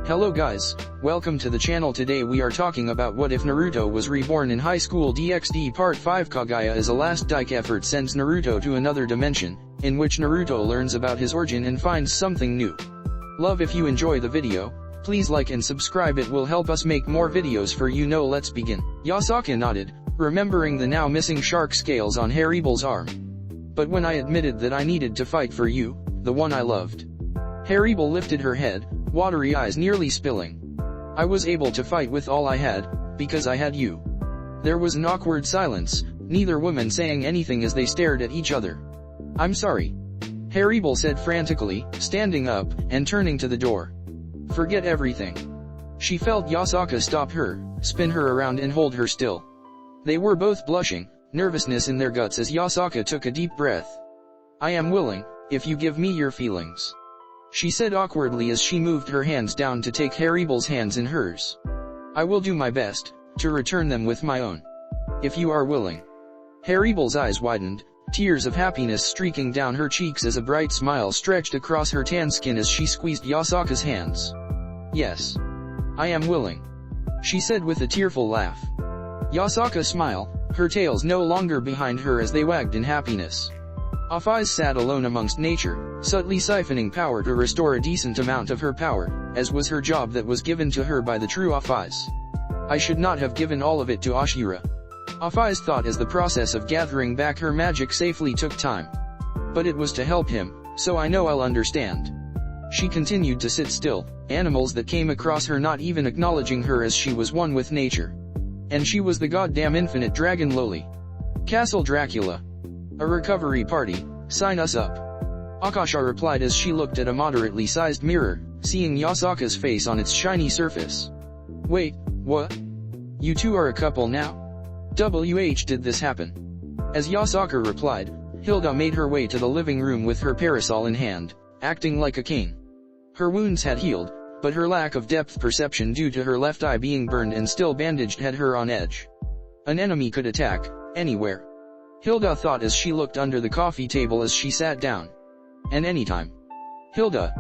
Hello guys, welcome to the channel. Today we are talking about what if Naruto was reborn in HighSchool DXD Part 5. Kaguya as a last-ditch effort sends Naruto to another dimension, in which Naruto learns about his origin and finds something new. Love if you enjoy the video, please like and subscribe, it will help us make more videos for you. Let's begin. Yasaka nodded, remembering the now missing shark scales on Harem's arm. But when I admitted that I needed to fight for you, the one I loved. Harem lifted her head, watery eyes nearly spilling. I was able to fight with all I had, because I had you. There was an awkward silence, neither woman saying anything as they stared at each other. I'm sorry. Harem said frantically, standing up, and turning to the door. Forget everything. She felt Yasaka stop her, spin her around and hold her still. They were both blushing, nervousness in their guts as Yasaka took a deep breath. I am willing, if you give me your feelings. She said awkwardly as she moved her hands down to take Harem's hands in hers. I will do my best, to return them with my own. If you are willing. Harem's eyes widened, tears of happiness streaking down her cheeks as a bright smile stretched across her tan skin as she squeezed Yasaka's hands. Yes. I am willing. She said with a tearful laugh. Yasaka smiled, her tails no longer behind her as they wagged in happiness. Off-Eyes sat alone amongst nature, subtly siphoning power to restore a decent amount of her power, as was her job that was given to her by the true Off-Eyes. I should not have given all of it to Ashira. Off-Eyes thought as the process of gathering back her magic safely took time. But it was to help him, so I know I'll understand. She continued to sit still, animals that came across her not even acknowledging her as she was one with nature. And she was the goddamn infinite dragon loli. Castle Dracula. A recovery party, sign us up. Akasha replied as she looked at a moderately sized mirror, seeing Yasaka's face on its shiny surface. Wait, what? You two are a couple now? Did this happen? As Yasaka replied, Hilda made her way to the living room with her parasol in hand, acting like a king. Her wounds had healed, but her lack of depth perception due to her left eye being burned and still bandaged had her on edge. An enemy could attack, anywhere. Hilda thought as she looked under the coffee table as she sat down. And anytime. Hilda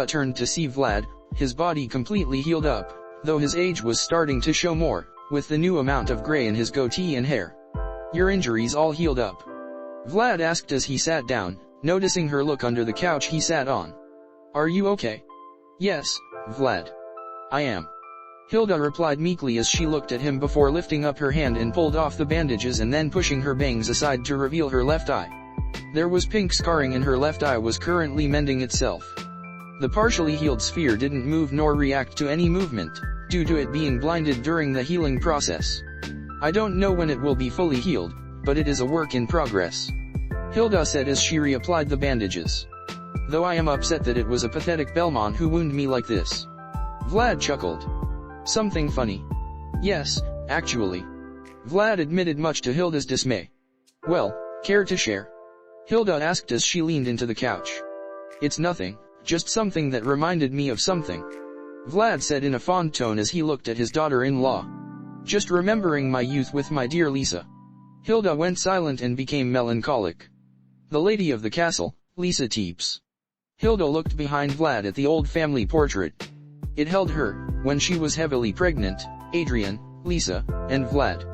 turned to see Vlad, his body completely healed up, though his age was starting to show more, with the new amount of gray in his goatee and hair. Your injuries all healed up? Vlad asked as he sat down, noticing her look under the couch he sat on. Are you okay? Yes, Vlad. I am. Hilda replied meekly as she looked at him before lifting up her hand and pulled off the bandages and then pushing her bangs aside to reveal her left eye. There was pink scarring and her left eye was currently mending itself. The partially healed sphere didn't move nor react to any movement, due to it being blinded during the healing process. I don't know when it will be fully healed, but it is a work in progress. Hilda said as she reapplied the bandages. Though I am upset that it was a pathetic Belmont who wounded me like this. Vlad chuckled. Something funny? Yes, actually. Vlad admitted much to Hilda's dismay. Well, care to share? Hilda asked as she leaned into the couch. It's nothing, just something that reminded me of something. Vlad said in a fond tone as he looked at his daughter-in-law. Just remembering my youth with my dear Lisa. Hilda went silent and became melancholic. The lady of the castle, Lisa Teeps. Hilda looked behind Vlad at the old family portrait. It held her, when she was heavily pregnant, Adrian, Lisa, and Vlad.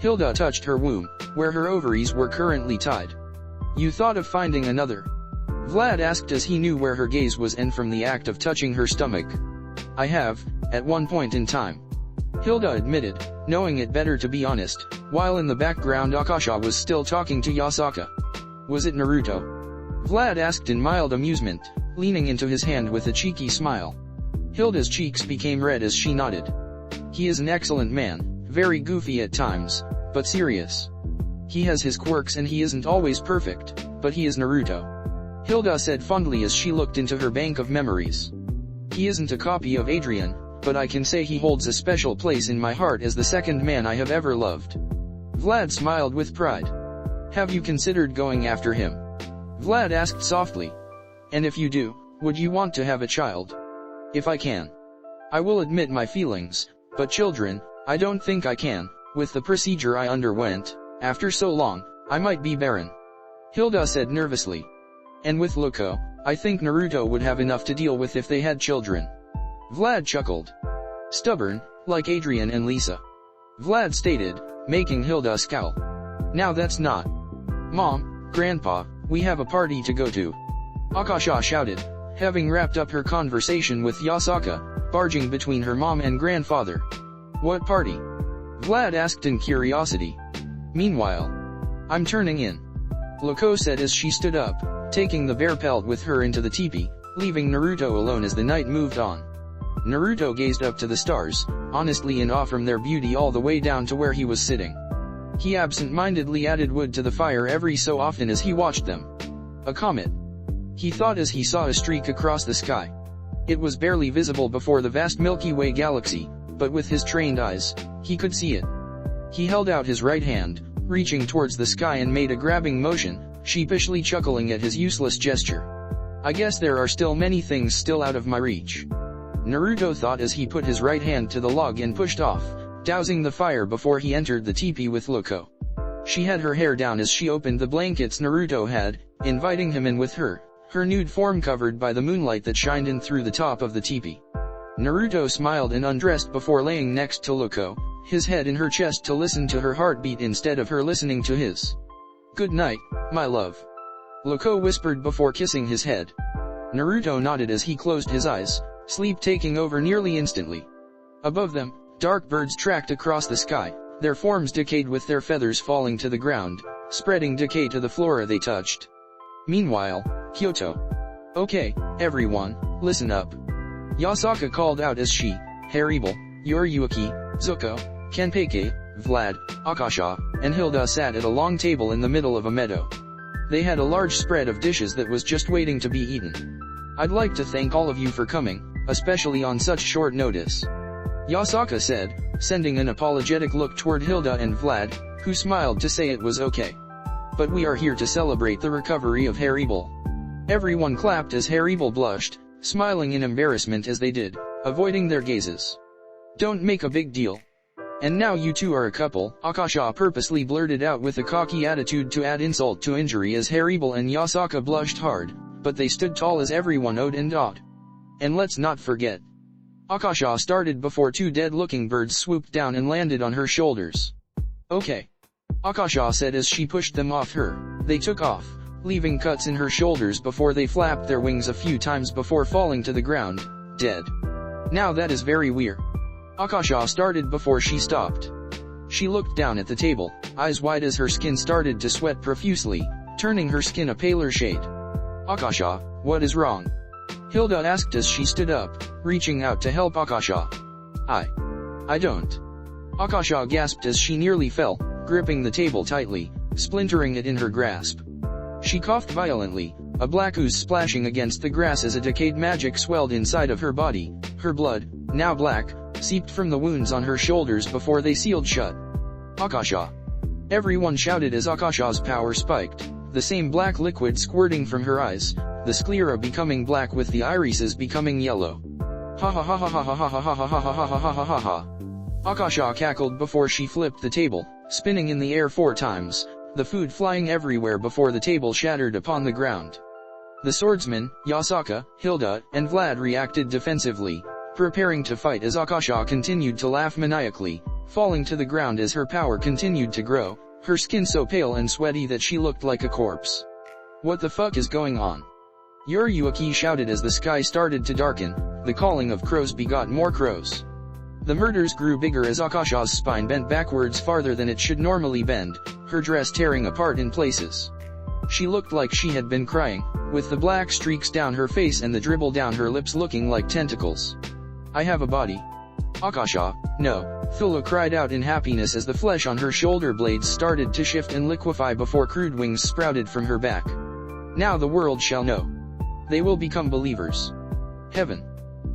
Hilda touched her womb, where her ovaries were currently tied. You thought of finding another? Vlad asked as he knew where her gaze was and from the act of touching her stomach. I have, at one point in time. Hilda admitted, knowing it better to be honest, while in the background Akasha was still talking to Yasaka. Was it Naruto? Vlad asked in mild amusement, leaning into his hand with a cheeky smile. Hilda's cheeks became red as she nodded. He is an excellent man, very goofy at times, but serious. He has his quirks and he isn't always perfect, but he is Naruto. Hilda said fondly as she looked into her bank of memories. He isn't a copy of Adrian, but I can say he holds a special place in my heart as the second man I have ever loved. Vlad smiled with pride. Have you considered going after him? Vlad asked softly. And if you do, would you want to have a child? If I can. I will admit my feelings, but children, I don't think I can, with the procedure I underwent, after so long, I might be barren. Hilda said nervously. And with Loco, I think Naruto would have enough to deal with if they had children. Vlad chuckled. Stubborn, like Adrian and Lisa. Vlad stated, making Hilda scowl. Now that's not. Mom, Grandpa, we have a party to go to. Akasha shouted, having wrapped up her conversation with Yasaka, barging between her mom and grandfather. What party? Vlad asked in curiosity. Meanwhile, I'm turning in. Loco said as she stood up, taking the bear pelt with her into the teepee, leaving Naruto alone as the night moved on. Naruto gazed up to the stars, honestly in awe from their beauty all the way down to where he was sitting. He absent-mindedly added wood to the fire every so often as he watched them. A comet. He thought as he saw a streak across the sky. It was barely visible before the vast Milky Way galaxy, but with his trained eyes, he could see it. He held out his right hand, reaching towards the sky and made a grabbing motion, sheepishly chuckling at his useless gesture. I guess there are still many things still out of my reach. Naruto thought as he put his right hand to the log and pushed off, dousing the fire before he entered the teepee with Loco. She had her hair down as she opened the blankets Naruto had, inviting him in with her nude form covered by the moonlight that shined in through the top of the teepee. Naruto smiled and undressed before laying next to Loco, his head in her chest to listen to her heartbeat instead of her listening to his. Good night, my love. Loco whispered before kissing his head. Naruto nodded as he closed his eyes, sleep taking over nearly instantly. Above them, dark birds tracked across the sky, their forms decayed with their feathers falling to the ground, spreading decay to the flora they touched. Meanwhile, Kyoto. Okay, everyone, listen up. Yasaka called out as she, Harem, Yoriyuki, Zuko, Kenpei, Vlad, Akasha, and Hilda sat at a long table in the middle of a meadow. They had a large spread of dishes that was just waiting to be eaten. I'd like to thank all of you for coming, especially on such short notice. Yasaka said, sending an apologetic look toward Hilda and Vlad, who smiled to say it was okay. But we are here to celebrate the recovery of Harem. Everyone clapped as Harem blushed, smiling in embarrassment as they did, avoiding their gazes. Don't make a big deal. And now you two are a couple, Akasha purposely blurted out with a cocky attitude to add insult to injury as Harem and Yasaka blushed hard, but they stood tall as everyone owed and awed. And let's not forget. Akasha started before two dead-looking birds swooped down and landed on her shoulders. Okay. Akasha said as she pushed them off her. They took off, leaving cuts in her shoulders before they flapped their wings a few times before falling to the ground, dead. Now that is very weird. Akasha started before she stopped. She looked down at the table, eyes wide as her skin started to sweat profusely, turning her skin a paler shade. Akasha, what is wrong? Hilda asked as she stood up, reaching out to help Akasha. I don't. Akasha gasped as she nearly fell, gripping the table tightly, splintering it in her grasp. She coughed violently, a black ooze splashing against the grass as a decayed magic swelled inside of her body. Her blood, now black, seeped from the wounds on her shoulders before they sealed shut. Akasha. Everyone shouted as Akasha's power spiked, the same black liquid squirting from her eyes, the sclera becoming black with the irises becoming yellow. Ha ha ha ha ha ha ha ha ha ha ha ha ha ha ha ha. Akasha cackled before she flipped the table, spinning in the air 4 times, the food flying everywhere before the table shattered upon the ground. The swordsmen, Yasaka, Hilda, and Vlad reacted defensively, preparing to fight as Akasha continued to laugh maniacally, falling to the ground as her power continued to grow, her skin so pale and sweaty that she looked like a corpse. What the fuck is going on? Yoriyuki shouted as the sky started to darken, the calling of crows begot more crows. The murders grew bigger as Akasha's spine bent backwards farther than it should normally bend, her dress tearing apart in places. She looked like she had been crying, with the black streaks down her face and the dribble down her lips looking like tentacles. I have a body. Akasha, no, Thula cried out in happiness as the flesh on her shoulder blades started to shift and liquefy before crude wings sprouted from her back. Now the world shall know. They will become believers. Heaven.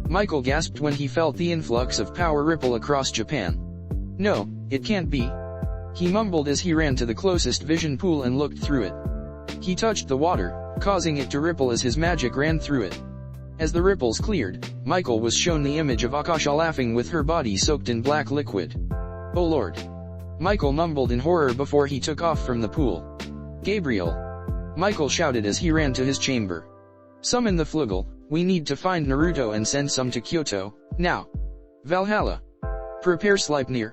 Michael gasped when he felt the influx of power ripple across Japan. No, it can't be. He mumbled as he ran to the closest vision pool and looked through it. He touched the water, causing it to ripple as his magic ran through it. As the ripples cleared, Michael was shown the image of Akasha laughing with her body soaked in black liquid. Oh Lord. Michael mumbled in horror before he took off from the pool. Gabriel. Michael shouted as he ran to his chamber. Summon the flugel, We need to find Naruto and send some to Kyoto, now. Valhalla. Prepare Sleipnir.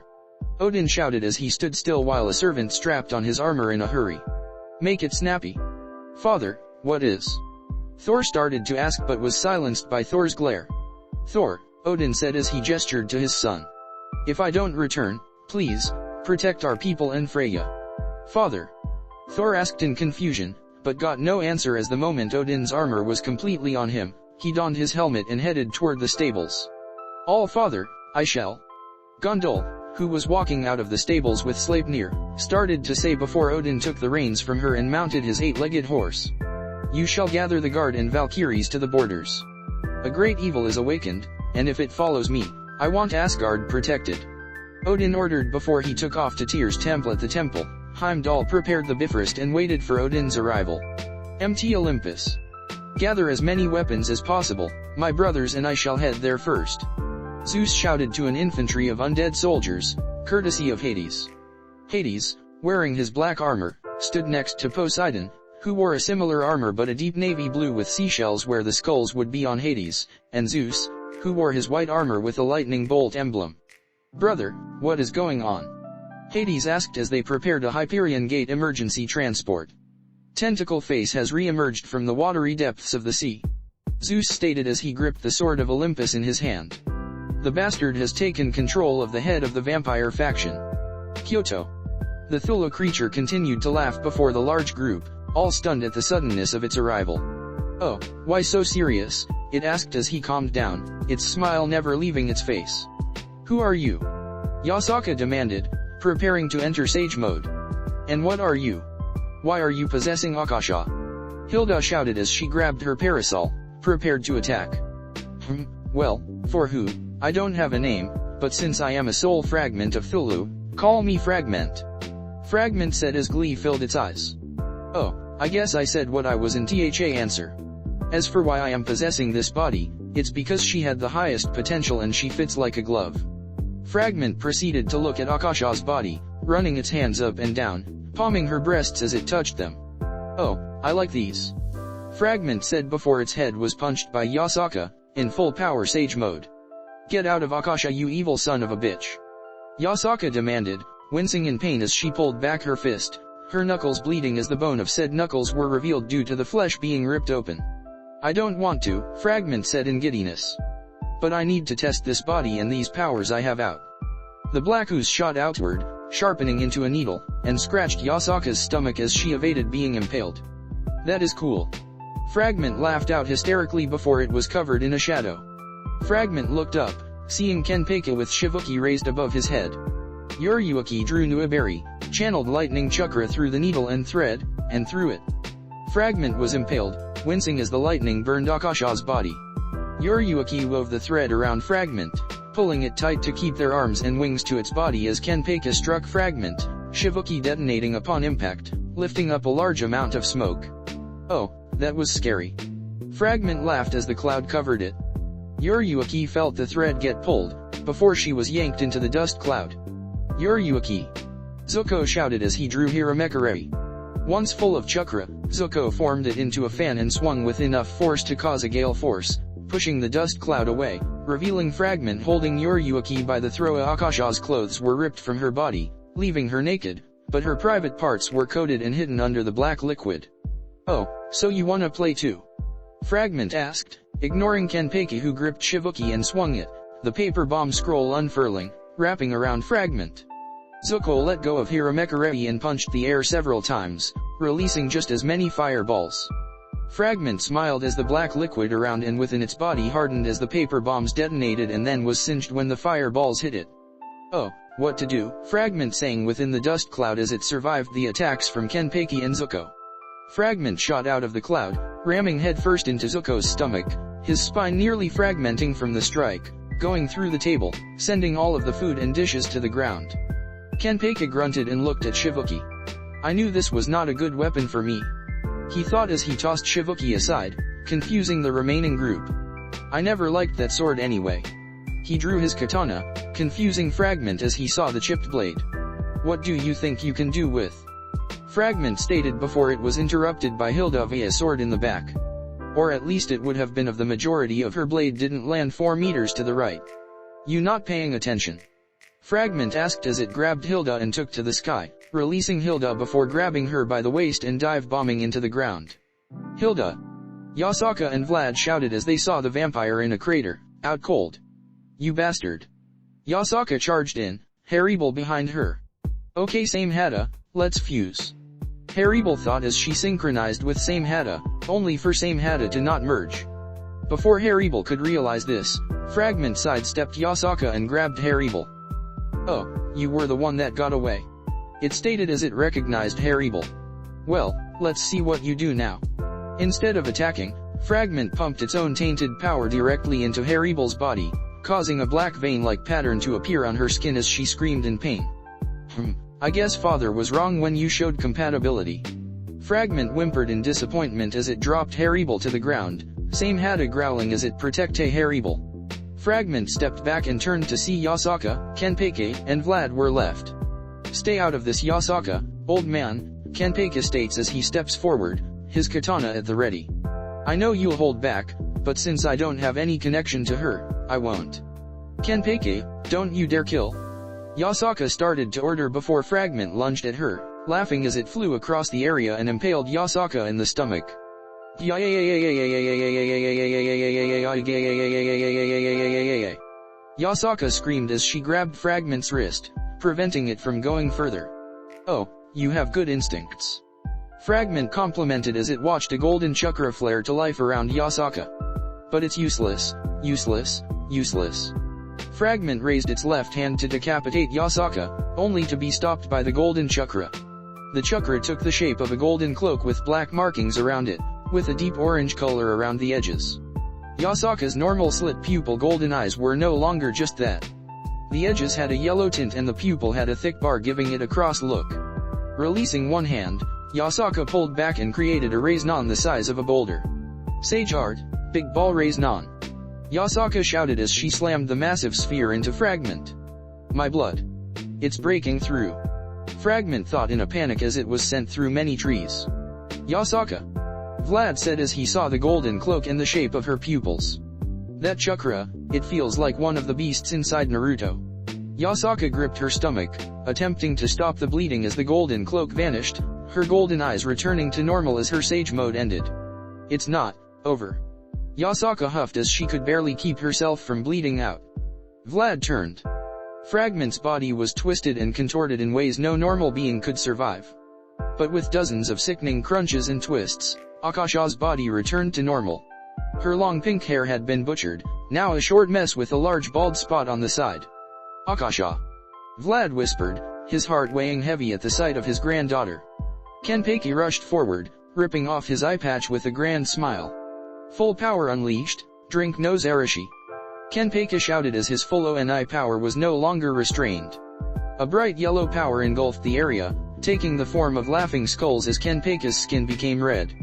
Odin shouted as he stood still while a servant strapped on his armor in a hurry. Make it snappy. Father, what is? Thor started to ask but was silenced by Thor's glare. Thor, Odin said as he gestured to his son. If I don't return, please, protect our people and Freya. Father. Thor asked in confusion, but got no answer as the moment Odin's armor was completely on him, he donned his helmet and headed toward the stables. All father, I shall. Gondol, who was walking out of the stables with Sleipnir, started to say before Odin took the reins from her and mounted his 8-legged horse. You shall gather the guard and Valkyries to the borders. A great evil is awakened, and if it follows me, I want Asgard protected. Odin ordered before he took off to Tyr's temple at the temple. Heimdall prepared the Bifrost and waited for Odin's arrival. Empty Olympus. Gather as many weapons as possible, my brothers and I shall head there first. Zeus shouted to an infantry of undead soldiers, courtesy of Hades. Hades, wearing his black armor, stood next to Poseidon, who wore a similar armor but a deep navy blue with seashells where the skulls would be on Hades, and Zeus, who wore his white armor with a lightning bolt emblem. Brother, what is going on? Hades asked as they prepared a Hyperion Gate emergency transport. Tentacle Face has re-emerged from the watery depths of the sea. Zeus stated as he gripped the sword of Olympus in his hand. The bastard has taken control of the head of the vampire faction. Kyoto. The Thula creature continued to laugh before the large group, all stunned at the suddenness of its arrival. Oh, why so serious? It asked as he calmed down, its smile never leaving its face. Who are you? Yasaka demanded, preparing to enter Sage mode. And what are you? Why are you possessing Akasha? Hilda shouted as she grabbed her parasol, prepared to attack. Well, for who? I don't have a name, but since I am a soul fragment of Thulu, call me Fragment. Fragment said as glee filled its eyes. Oh, I guess I said what I was in THA answer. As for why I am possessing this body, it's because she had the highest potential and she fits like a glove. Fragment proceeded to look at Akasha's body, running its hands up and down, palming her breasts as it touched them. Oh, I like these. Fragment said before its head was punched by Yasaka, in full power Sage mode. Get out of Akasha, you evil son of a bitch. Yasaka demanded, wincing in pain as she pulled back her fist, her knuckles bleeding as the bone of said knuckles were revealed due to the flesh being ripped open. I don't want to, Fragment said in giddiness. But I need to test this body and these powers I have out. The black ooze shot outward, sharpening into a needle, and scratched Yasaka's stomach as she evaded being impaled. That is cool. Fragment laughed out hysterically before it was covered in a shadow. Fragment looked up, seeing Kenpeki with Shivuki raised above his head. Yuryuki drew Nuaberi, channeled lightning chakra through the needle and thread, and through it. Fragment was impaled, wincing as the lightning burned Akasha's body. Yuryuki wove the thread around Fragment, pulling it tight to keep their arms and wings to its body as Kenpeki struck Fragment, Shivuki detonating upon impact, lifting up a large amount of smoke. Oh, that was scary. Fragment laughed as the cloud covered it. Yuryuki felt the thread get pulled, before she was yanked into the dust cloud. Yuryuki! Zuko shouted as he drew Hiramekarei. Once full of chakra, Zuko formed it into a fan and swung with enough force to cause a gale force, pushing the dust cloud away, revealing Fragment holding Yuryuki by the throat. Akasha's clothes were ripped from her body, leaving her naked, but her private parts were coated and hidden under the black liquid. Oh, so you wanna play too? Fragment asked, ignoring Kenpeki who gripped Shivuki and swung it, the paper bomb scroll unfurling, wrapping around Fragment. Zuko let go of Hiramekarei and punched the air several times, releasing just as many fireballs. Fragment smiled as the black liquid around and within its body hardened as the paper bombs detonated and then was singed when the fireballs hit it. Oh, what to do? Fragment sang within the dust cloud as it survived the attacks from Kenpeki and Zuko. Fragment shot out of the cloud, ramming headfirst into Zuko's stomach, his spine nearly fragmenting from the strike, going through the table, sending all of the food and dishes to the ground. Kenpeki grunted and looked at Shivuki. I knew this was not a good weapon for me. He thought as he tossed Shivuki aside, confusing the remaining group. I never liked that sword anyway. He drew his katana, confusing Fragment as he saw the chipped blade. What do you think you can do with? Fragment stated before it was interrupted by Hilda via sword in the back. Or at least it would have been if the majority of her blade didn't land 4 meters to the right. You not paying attention? Fragment asked as it grabbed Hilda and took to the sky, releasing Hilda before grabbing her by the waist and dive-bombing into the ground. Hilda! Yasaka and Vlad shouted as they saw the vampire in a crater, out cold. You bastard! Yasaka charged in, Harem behind her. Okay Samehada, let's fuse. Harem thought as she synchronized with Samehada, only for Samehada to not merge. Before Harem could realize this, Fragment sidestepped Yasaka and grabbed Harem. Oh, you were the one that got away. It stated as it recognized Harem. Well, let's see what you do now. Instead of attacking, Fragment pumped its own tainted power directly into Harem's body, causing a black vein-like pattern to appear on her skin as she screamed in pain. I guess father was wrong when you showed compatibility. Fragment whimpered in disappointment as it dropped Harem to the ground, Samehada growling as it protected Harem. Fragment stepped back and turned to see Yasaka, Kenpei, and Vlad were left. Stay out of this Yasaka, old man, Kenpei states as he steps forward, his katana at the ready. I know you'll hold back, but since I don't have any connection to her, I won't. Kenpei, don't you dare kill. Yasaka started to order before Fragment lunged at her, laughing as it flew across the area and impaled Yasaka in the stomach. Yasaka screamed as she grabbed Fragment's wrist, preventing it from going further. Oh, you have good instincts. Fragment complimented as it watched a golden chakra flare to life around Yasaka. But it's useless, useless, useless. Fragment raised its left hand to decapitate Yasaka, only to be stopped by the golden chakra. The chakra took the shape of a golden cloak with black markings around it, with a deep orange color around the edges. Yasaka's normal slit pupil golden eyes were no longer just that. The edges had a yellow tint and the pupil had a thick bar giving it a cross look. Releasing one hand, Yasaka pulled back and created a raise-non the size of a boulder. Sage art, big ball raise-non. Yasaka shouted as she slammed the massive sphere into Fragment. My blood. It's breaking through. Fragment thought in a panic as it was sent through many trees. Yasaka. Vlad said as he saw the golden cloak in the shape of her pupils. That chakra, it feels like one of the beasts inside Naruto. Yasaka gripped her stomach, attempting to stop the bleeding as the golden cloak vanished, her golden eyes returning to normal as her sage mode ended. It's not over. Yasaka huffed as she could barely keep herself from bleeding out. Vlad turned. Fragment's body was twisted and contorted in ways no normal being could survive. But with dozens of sickening crunches and twists, Akasha's body returned to normal. Her long pink hair had been butchered, now a short mess with a large bald spot on the side. Akasha. Vlad whispered, his heart weighing heavy at the sight of his granddaughter. Kenpei rushed forward, ripping off his eye patch with a grand smile. Full power unleashed, drink no Zarashi. Kenpei shouted as his full ONI power was no longer restrained. A bright yellow power engulfed the area, taking the form of laughing skulls as Kenpei's skin became red.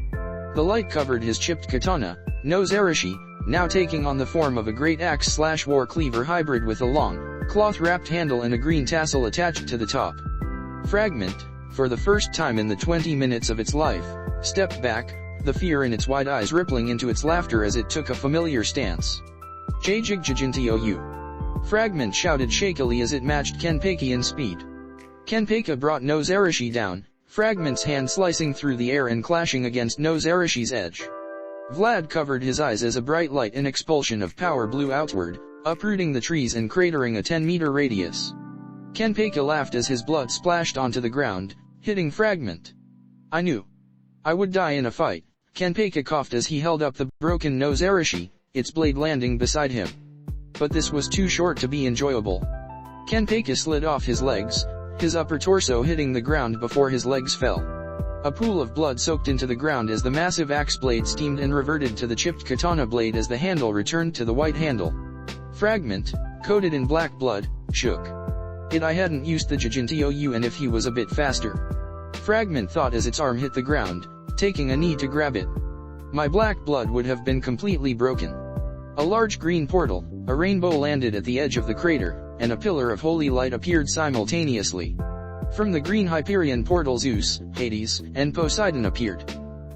The light covered his chipped katana, no Zarashi, now taking on the form of a great axe/war cleaver hybrid with a long, cloth-wrapped handle and a green tassel attached to the top. Fragment, for the first time in the 20 minutes of its life, stepped back, the fear in its wide eyes rippling into its laughter as it took a familiar stance. Jjigjintou. Fragment shouted shakily as it matched Kenpei in speed. Kenpei brought no Zarashi down, Fragment's hand slicing through the air and clashing against no Zarashi's edge. Vlad covered his eyes as a bright light and expulsion of power blew outward, uprooting the trees and cratering a 10-meter radius. Kenpei laughed as his blood splashed onto the ground, hitting Fragment. I knew I would die in a fight, Kenpei coughed as he held up the broken no Zarashi, its blade landing beside him. But this was too short to be enjoyable. Kenpei slid off his legs, his upper torso hitting the ground before his legs fell. A pool of blood soaked into the ground as the massive axe blade steamed and reverted to the chipped katana blade as the handle returned to the white handle. Fragment, coated in black blood, shook. I hadn't used the Jjigjintou and if he was a bit faster. Fragment thought as its arm hit the ground, taking a knee to grab it. My black blood would have been completely broken. A large green portal, a rainbow landed at the edge of the crater, and a pillar of holy light appeared simultaneously. From the green Hyperion portal Zeus, Hades, and Poseidon appeared.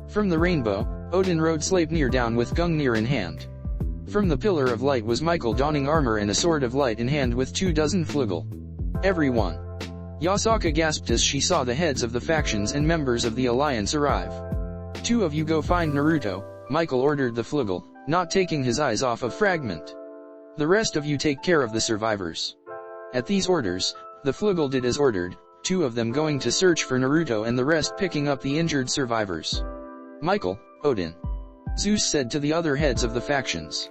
From the rainbow, Odin rode Sleipnir down with Gungnir in hand. From the Pillar of Light was Michael donning armor and a sword of light in hand with 24 flugel. Everyone. Yasaka gasped as she saw the heads of the factions and members of the alliance arrive. 2 of you go find Naruto, Michael ordered the flugel, not taking his eyes off of Fragment. The rest of you take care of the survivors. At these orders, the flugel did as ordered, 2 of them going to search for Naruto and the rest picking up the injured survivors. Michael, Odin. Zeus said to the other heads of the factions.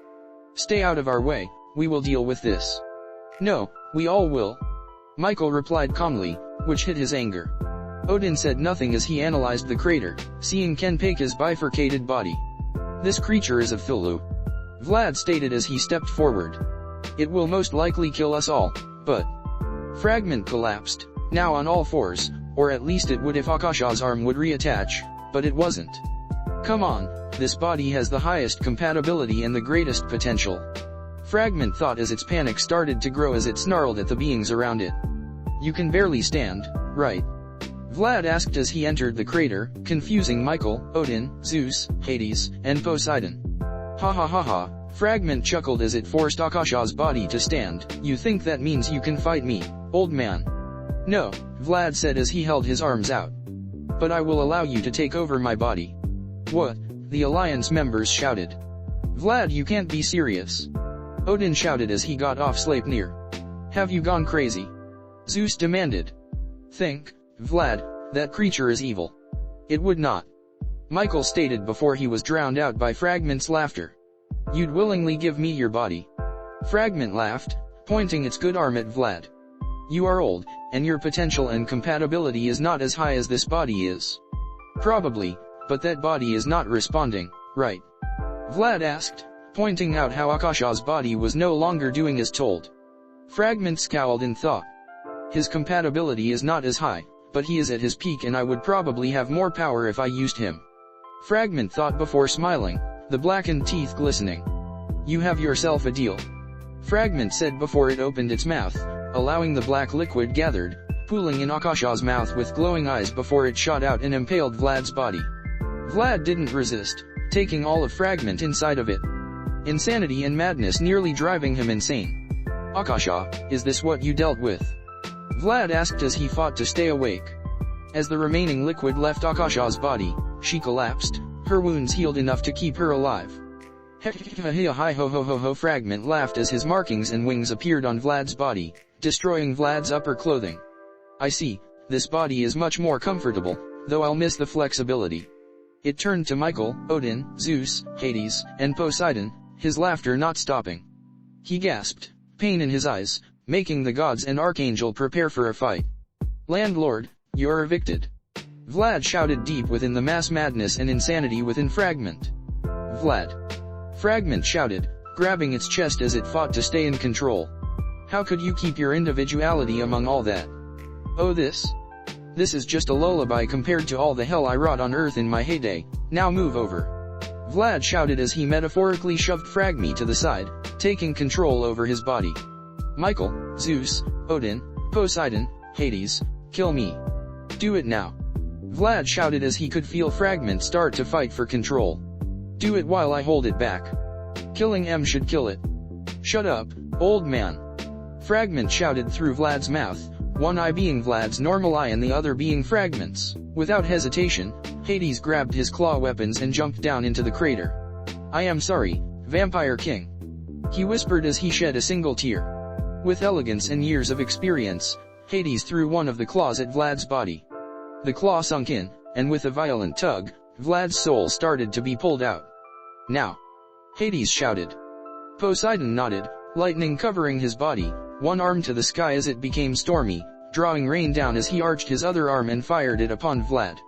Stay out of our way, we will deal with this. No, we all will. Michael replied calmly, which hid his anger. Odin said nothing as he analyzed the crater, seeing Kenpaku's bifurcated body. This creature is a Filu. Vlad stated as he stepped forward. It will most likely kill us all, but... Fragment collapsed, now on all fours, or at least it would if Akasha's arm would reattach, but it wasn't. Come on, this body has the highest compatibility and the greatest potential. Fragment thought as its panic started to grow as it snarled at the beings around it. You can barely stand, right? Vlad asked as he entered the crater, confusing Michael, Odin, Zeus, Hades, and Poseidon. Ha ha ha ha, Fragment chuckled as it forced Akasha's body to stand. You think that means you can fight me, old man? No, Vlad said as he held his arms out. But I will allow you to take over my body. What? The alliance members shouted. Vlad, you can't be serious. Odin shouted as he got off Sleipnir. Have you gone crazy? Zeus demanded. Think, Vlad, that creature is evil. It would not. Michael stated before he was drowned out by Fragment's laughter. You'd willingly give me your body. Fragment laughed, pointing its good arm at Vlad. You are old, and your potential and compatibility is not as high as this body is. Probably, but that body is not responding, right? Vlad asked, pointing out how Akasha's body was no longer doing as told. Fragment scowled in thought. His compatibility is not as high, but he is at his peak and I would probably have more power if I used him. Fragment thought before smiling, the blackened teeth glistening. You have yourself a deal. Fragment said before it opened its mouth, allowing the black liquid gathered, pooling in Akasha's mouth with glowing eyes before it shot out and impaled Vlad's body. Vlad didn't resist, taking all of Fragment inside of it. Insanity and madness nearly driving him insane. Akasha, is this what you dealt with? Vlad asked as he fought to stay awake. As the remaining liquid left Akasha's body, she collapsed, her wounds healed enough to keep her alive. Hi ho ho ho ho, Fragment laughed as his markings and wings appeared on Vlad's body, destroying Vlad's upper clothing. I see, this body is much more comfortable, though I'll miss the flexibility. It turned to Michael, Odin, Zeus, Hades, and Poseidon, his laughter not stopping. He gasped, pain in his eyes, making the gods and Archangel prepare for a fight. Landlord, you're evicted. Vlad shouted deep within the mass madness and insanity within Fragment. Vlad. Fragment shouted, grabbing its chest as it fought to stay in control. How could you keep your individuality among all that? Oh, this is just a lullaby compared to all the hell I wrought on Earth in my heyday, now move over. Vlad shouted as he metaphorically shoved Fragme to the side, taking control over his body. Michael, Zeus, Odin, Poseidon, Hades, kill me. Do it now. Vlad shouted as he could feel Fragment start to fight for control. Do it while I hold it back. Killing M should kill it. Shut up, old man. Fragment shouted through Vlad's mouth, one eye being Vlad's normal eye and the other being Fragment's. Without hesitation, Hades grabbed his claw weapons and jumped down into the crater. I am sorry, Vampire King. He whispered as he shed a single tear. With elegance and years of experience, Hades threw one of the claws at Vlad's body. The claw sunk in, and with a violent tug, Vlad's soul started to be pulled out. Now! Hades shouted. Poseidon nodded, lightning covering his body, one arm to the sky as it became stormy, drawing rain down as he arched his other arm and fired it upon Vlad.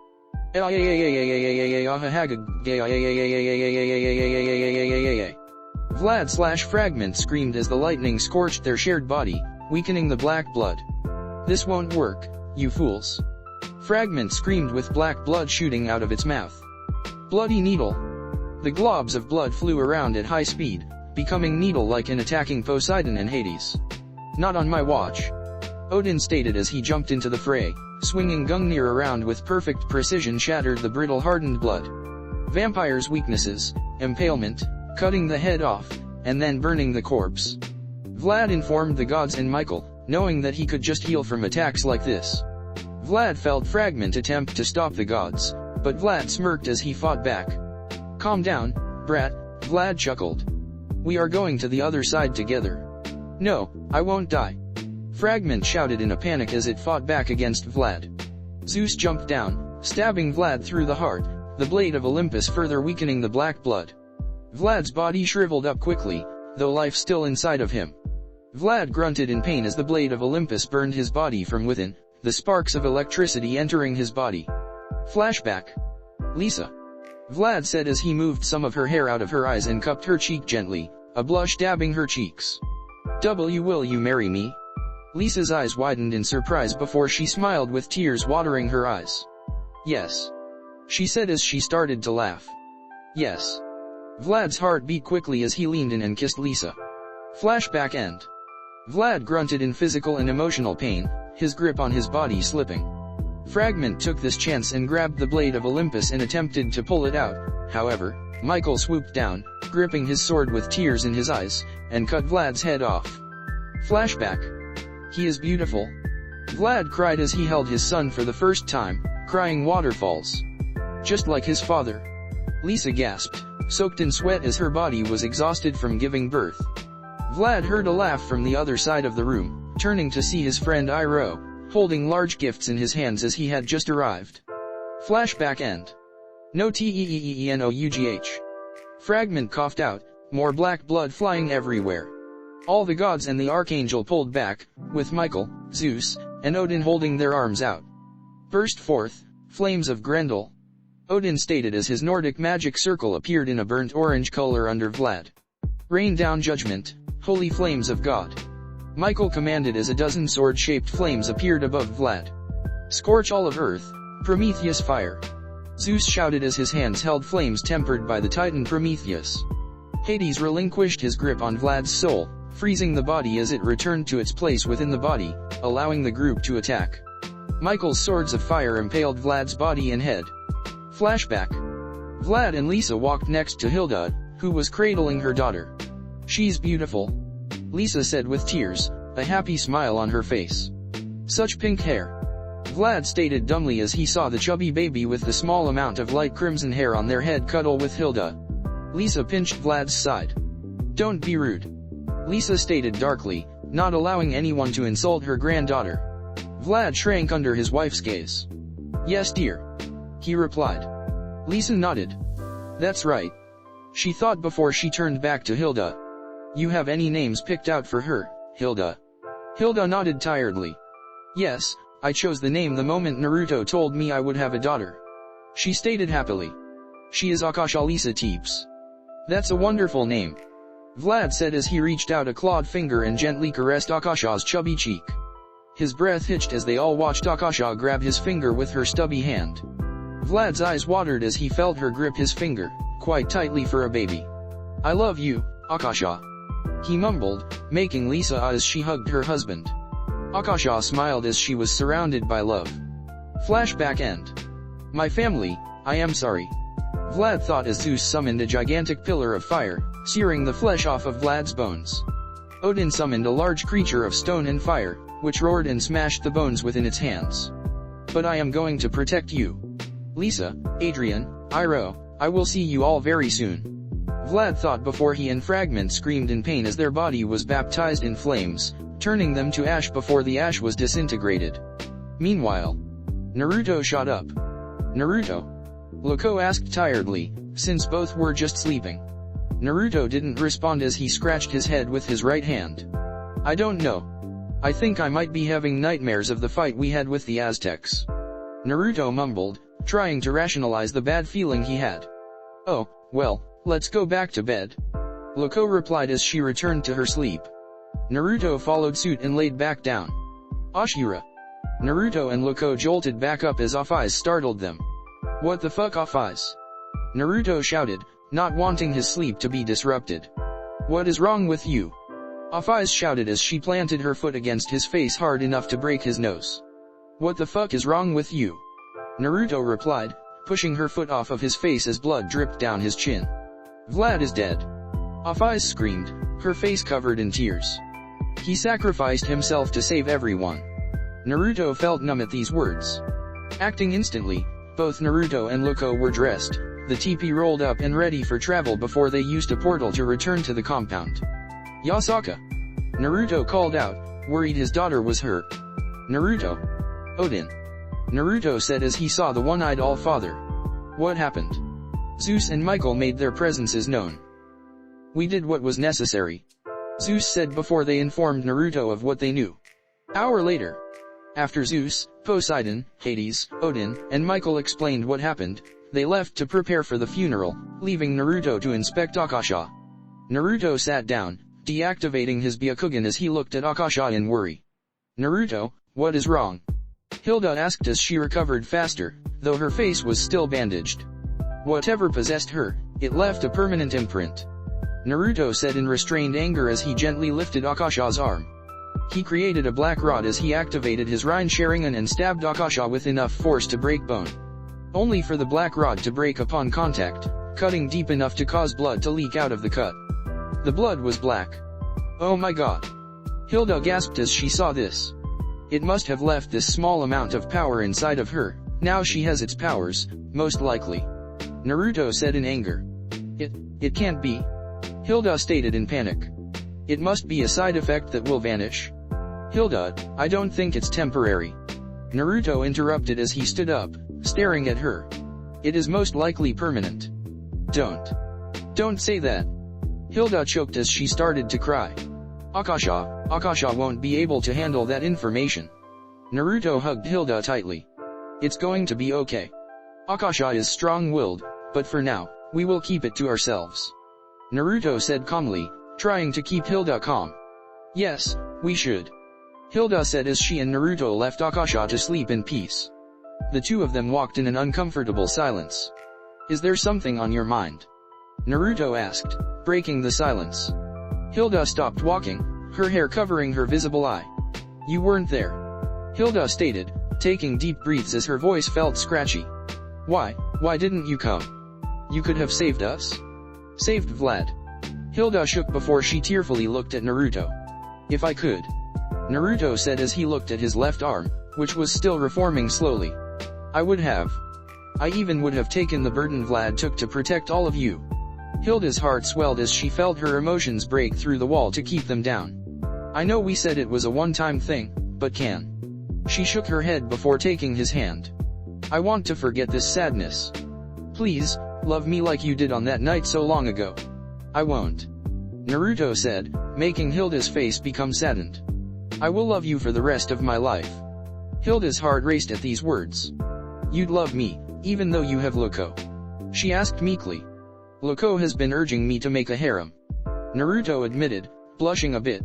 Vlad/Fragment screamed as the lightning scorched their shared body, weakening the black blood. This won't work, you fools. Fragment screamed with black blood shooting out of its mouth. Bloody needle. The globs of blood flew around at high speed, becoming needle-like and attacking Poseidon and Hades. Not on my watch. Odin stated as he jumped into the fray, swinging Gungnir around with perfect precision shattered the brittle hardened blood. Vampire's weaknesses: impalement, cutting the head off, and then burning the corpse. Vlad informed the gods and Michael, knowing that he could just heal from attacks like this. Vlad felt Fragment attempt to stop the gods, but Vlad smirked as he fought back. "Calm down, brat," Vlad chuckled. "We are going to the other side together." "No, I won't die," Fragment shouted in a panic as it fought back against Vlad. Zeus jumped down, stabbing Vlad through the heart, the blade of Olympus further weakening the black blood. Vlad's body shriveled up quickly, though life still inside of him. Vlad grunted in pain as the blade of Olympus burned his body from within, the sparks of electricity entering his body. Flashback. "Lisa," Vlad said as he moved some of her hair out of her eyes and cupped her cheek gently, a blush dabbing her cheeks. "Will you marry me?" Lisa's eyes widened in surprise before she smiled with tears watering her eyes. "Yes," she said as she started to laugh. "Yes." Vlad's heart beat quickly as he leaned in and kissed Lisa. Flashback end. Vlad grunted in physical and emotional pain, his grip on his body slipping. Fragment took this chance and grabbed the blade of Olympus and attempted to pull it out. However, Michael swooped down, gripping his sword with tears in his eyes, and cut Vlad's head off. Flashback. "He is beautiful," Vlad cried as he held his son for the first time, crying waterfalls. "Just like his father." Lisa gasped, soaked in sweat as her body was exhausted from giving birth. Vlad heard a laugh from the other side of the room, turning to see his friend Iroh, holding large gifts in his hands as he had just arrived. Flashback end. "No teeenouch. Fragment coughed out, more black blood flying everywhere. All the gods and the archangel pulled back, with Michael, Zeus, and Odin holding their arms out. Burst forth, flames of Grendel. Odin stated as his Nordic magic circle appeared in a burnt orange color under Vlad. "Rain down judgment, holy flames of God." Michael commanded as a dozen sword-shaped flames appeared above Vlad. "Scorch all of earth, Prometheus fire." Zeus shouted as his hands held flames tempered by the titan Prometheus. Hades relinquished his grip on Vlad's soul, freezing the body as it returned to its place within the body, allowing the group to attack. Michael's swords of fire impaled Vlad's body and head. Flashback. Vlad and Lisa walked next to Hilda, who was cradling her daughter. "She's beautiful," Lisa said with tears, a happy smile on her face. "Such pink hair," Vlad stated dumbly as he saw the chubby baby with the small amount of light crimson hair on their head cuddle with Hilda. Lisa pinched Vlad's side. "Don't be rude," Lisa stated darkly, not allowing anyone to insult her granddaughter. Vlad shrank under his wife's gaze. "Yes, dear," he replied. Lisa nodded. "That's right," she thought before she turned back to Hilda. "You have any names picked out for her, Hilda?" Hilda nodded tiredly. "Yes, I chose the name the moment Naruto told me I would have a daughter," she stated happily. "She is Akasha Lisa Teeps." "That's a wonderful name," Vlad said as he reached out a clawed finger and gently caressed Akasha's chubby cheek. His breath hitched as they all watched Akasha grab his finger with her stubby hand. Vlad's eyes watered as he felt her grip his finger, quite tightly for a baby. "I love you, Akasha," he mumbled, making Lisa as she hugged her husband. Akasha smiled as she was surrounded by love. Flashback end. "My family, I am sorry," Vlad thought as Zeus summoned a gigantic pillar of fire, searing the flesh off of Vlad's bones. Odin summoned a large creature of stone and fire, which roared and smashed the bones within its hands. "But I am going to protect you. Lisa, Adrian, Iroh, I will see you all very soon," Vlad thought before he and Fragment screamed in pain as their body was baptized in flames, turning them to ash before the ash was disintegrated. Meanwhile, Naruto shot up. "Naruto?" Loco asked tiredly, since both were just sleeping. Naruto didn't respond as he scratched his head with his right hand. "I don't know. I think I might be having nightmares of the fight we had with the Aztecs," Naruto mumbled, trying to rationalize the bad feeling he had. "Oh, well, let's go back to bed," Loco replied as she returned to her sleep. Naruto followed suit and laid back down. "Ashira." Naruto and Loco jolted back up as Off-Eyes startled them. "What the fuck, Off-Eyes?" Naruto shouted, not wanting his sleep to be disrupted. "What is wrong with you?" Off-Eyes shouted as she planted her foot against his face hard enough to break his nose. "What the fuck is wrong with you?" Naruto replied, pushing her foot off of his face as blood dripped down his chin. Vlad is dead. Off-Eyes screamed, her face covered in tears. He sacrificed himself to save everyone. Naruto felt numb at these words. Acting instantly, both Naruto and Loco were dressed, the teepee rolled up and ready for travel before they used a portal to return to the compound. Yasaka! Naruto called out, worried his daughter was hurt. Naruto! Odin! Naruto said as he saw the one-eyed All-Father. What happened? Zeus and Michael made their presences known. We did what was necessary. Zeus said before they informed Naruto of what they knew. Hour later. After Zeus, Poseidon, Hades, Odin, and Michael explained what happened, they left to prepare for the funeral, leaving Naruto to inspect Akasha. Naruto sat down, deactivating his Byakugan as he looked at Akasha in worry. Naruto, what is wrong? Hilda asked as she recovered faster, though her face was still bandaged. Whatever possessed her, it left a permanent imprint. Naruto said in restrained anger as he gently lifted Akasha's arm. He created a black rod as he activated his Rain Sharingan and stabbed Akasha with enough force to break bone. Only for the black rod to break upon contact, cutting deep enough to cause blood to leak out of the cut. The blood was black. Oh my god. Hilda gasped as she saw this. It must have left this small amount of power inside of her, now she has its powers, most likely. Naruto said in anger. It can't be. Hilda stated in panic. It must be a side effect that will vanish. Hilda, I don't think it's temporary. Naruto interrupted as he stood up, staring at her. It is most likely permanent. Don't say that. Hilda choked as she started to cry. Akasha won't be able to handle that information. Naruto hugged Hilda tightly. It's going to be okay. Akasha is strong-willed, but for now, we will keep it to ourselves. Naruto said calmly, trying to keep Hilda calm. Yes, we should. Hilda said as she and Naruto left Akasha to sleep in peace. The two of them walked in an uncomfortable silence. Is there something on your mind? Naruto asked, breaking the silence. Hilda stopped walking, her hair covering her visible eye. You weren't there. Hilda stated, taking deep breaths as her voice felt scratchy. Why didn't you come? You could have saved us? Saved Vlad. Hilda shook before she tearfully looked at Naruto. If I could. Naruto said as he looked at his left arm, which was still reforming slowly. I would have. I even would have taken the burden Vlad took to protect all of you. Hilda's heart swelled as she felt her emotions break through the wall to keep them down. I know we said it was a one-time thing, but can. She shook her head before taking his hand. I want to forget this sadness. Please, love me like you did on that night so long ago. I won't. Naruto said, making Hilda's face become saddened. I will love you for the rest of my life. Hilda's heart raced at these words. You'd love me, even though you have Loco? She asked meekly. Loco has been urging me to make a harem. Naruto admitted, blushing a bit.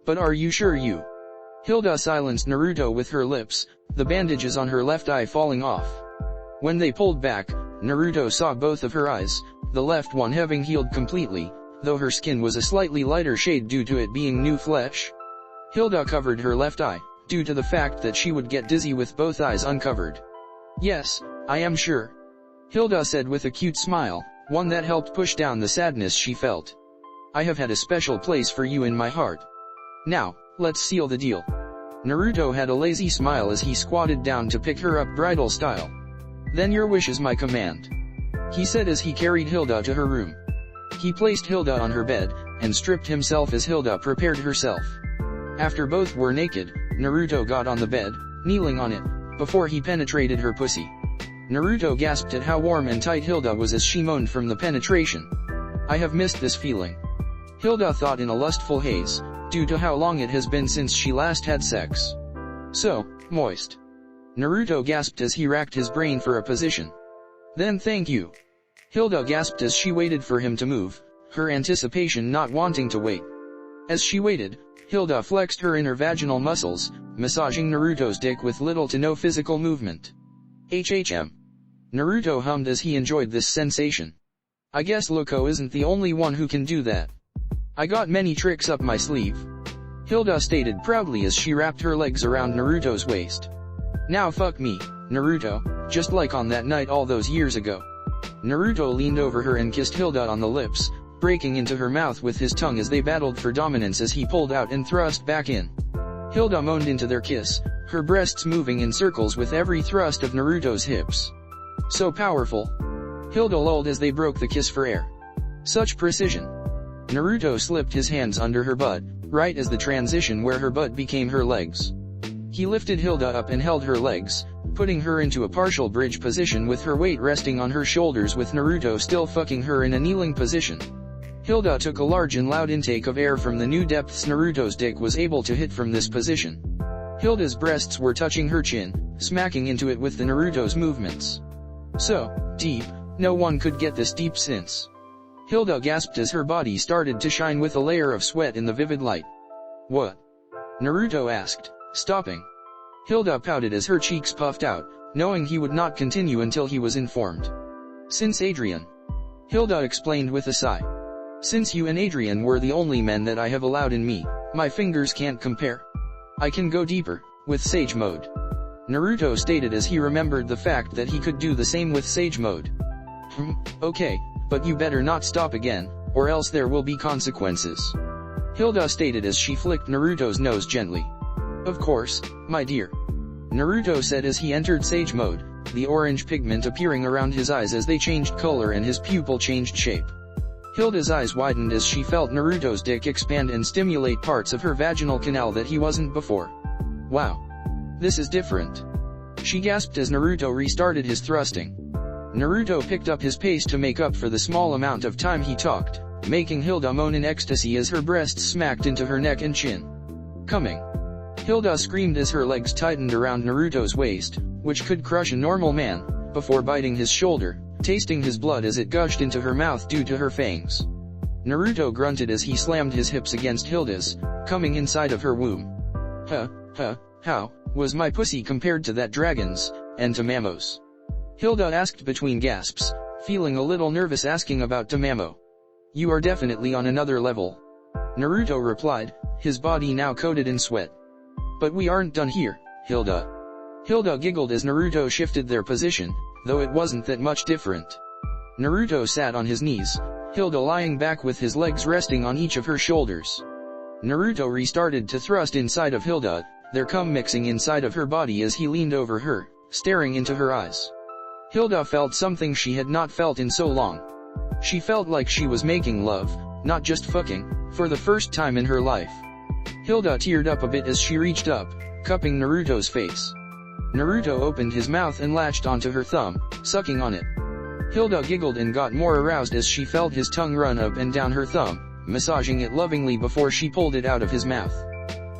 But are you sure you? Hilda silenced Naruto with her lips, the bandages on her left eye falling off. When they pulled back, Naruto saw both of her eyes, the left one having healed completely, though her skin was a slightly lighter shade due to it being new flesh. Hilda covered her left eye, due to the fact that she would get dizzy with both eyes uncovered. Yes, I am sure. Hilda said with a cute smile, one that helped push down the sadness she felt. I have had a special place for you in my heart. Now, let's seal the deal. Naruto had a lazy smile as he squatted down to pick her up bridal style. Then your wish is my command. He said as he carried Hilda to her room. He placed Hilda on her bed, and stripped himself as Hilda prepared herself. After both were naked, Naruto got on the bed, kneeling on it, before he penetrated her pussy. Naruto gasped at how warm and tight Hilda was as she moaned from the penetration. I have missed this feeling. Hilda thought in a lustful haze, due to how long it has been since she last had sex. So, moist. Naruto gasped as he racked his brain for a position. Then thank you. Hilda gasped as she waited for him to move, her anticipation not wanting to wait. As she waited, Hilda flexed her inner vaginal muscles, massaging Naruto's dick with little to no physical movement. HHM. Naruto hummed as he enjoyed this sensation. I guess Loco isn't the only one who can do that. I got many tricks up my sleeve. Hilda stated proudly as she wrapped her legs around Naruto's waist. Now fuck me, Naruto, just like on that night all those years ago. Naruto leaned over her and kissed Hilda on the lips, breaking into her mouth with his tongue as they battled for dominance as he pulled out and thrust back in. Hilda moaned into their kiss, her breasts moving in circles with every thrust of Naruto's hips. So powerful. Hilda lulled as they broke the kiss for air. Such precision. Naruto slipped his hands under her butt, right as the transition where her butt became her legs. He lifted Hilda up and held her legs, putting her into a partial bridge position with her weight resting on her shoulders with Naruto still fucking her in a kneeling position. Hilda took a large and loud intake of air from the new depths Naruto's dick was able to hit from this position. Hilda's breasts were touching her chin, smacking into it with the Naruto's movements. So deep, no one could get this deep since. Hilda gasped as her body started to shine with a layer of sweat in the vivid light. What? Naruto asked, stopping. Hilda pouted as her cheeks puffed out, knowing he would not continue until he was informed. Since Adrian. Hilda explained with a sigh. Since you and Adrian were the only men that I have allowed in me, my fingers can't compare. I can go deeper, with Sage Mode. Naruto stated as he remembered the fact that he could do the same with Sage Mode. Okay, but you better not stop again, or else there will be consequences. Hilda stated as she flicked Naruto's nose gently. Of course, my dear. Naruto said as he entered Sage Mode, the orange pigment appearing around his eyes as they changed color and his pupil changed shape. Hilda's eyes widened as she felt Naruto's dick expand and stimulate parts of her vaginal canal that he wasn't before. Wow. This is different. She gasped as Naruto restarted his thrusting. Naruto picked up his pace to make up for the small amount of time he talked, making Hilda moan in ecstasy as her breasts smacked into her neck and chin. Coming. Hilda screamed as her legs tightened around Naruto's waist, which could crush a normal man, before biting his shoulder, tasting his blood as it gushed into her mouth due to her fangs. Naruto grunted as he slammed his hips against Hilda's, coming inside of her womb. How was my pussy compared to that dragon's, and to Mamo's? Hilda asked between gasps, feeling a little nervous asking about Tamamo. You are definitely on another level. Naruto replied, his body now coated in sweat. But we aren't done here, Hilda. Hilda giggled as Naruto shifted their position, though it wasn't that much different. Naruto sat on his knees, Hilda lying back with his legs resting on each of her shoulders. Naruto restarted to thrust inside of Hilda, their cum mixing inside of her body as he leaned over her, staring into her eyes. Hilda felt something she had not felt in so long. She felt like she was making love, not just fucking, for the first time in her life. Hilda teared up a bit as she reached up, cupping Naruto's face. Naruto opened his mouth and latched onto her thumb, sucking on it. Hilda giggled and got more aroused as she felt his tongue run up and down her thumb, massaging it lovingly before she pulled it out of his mouth.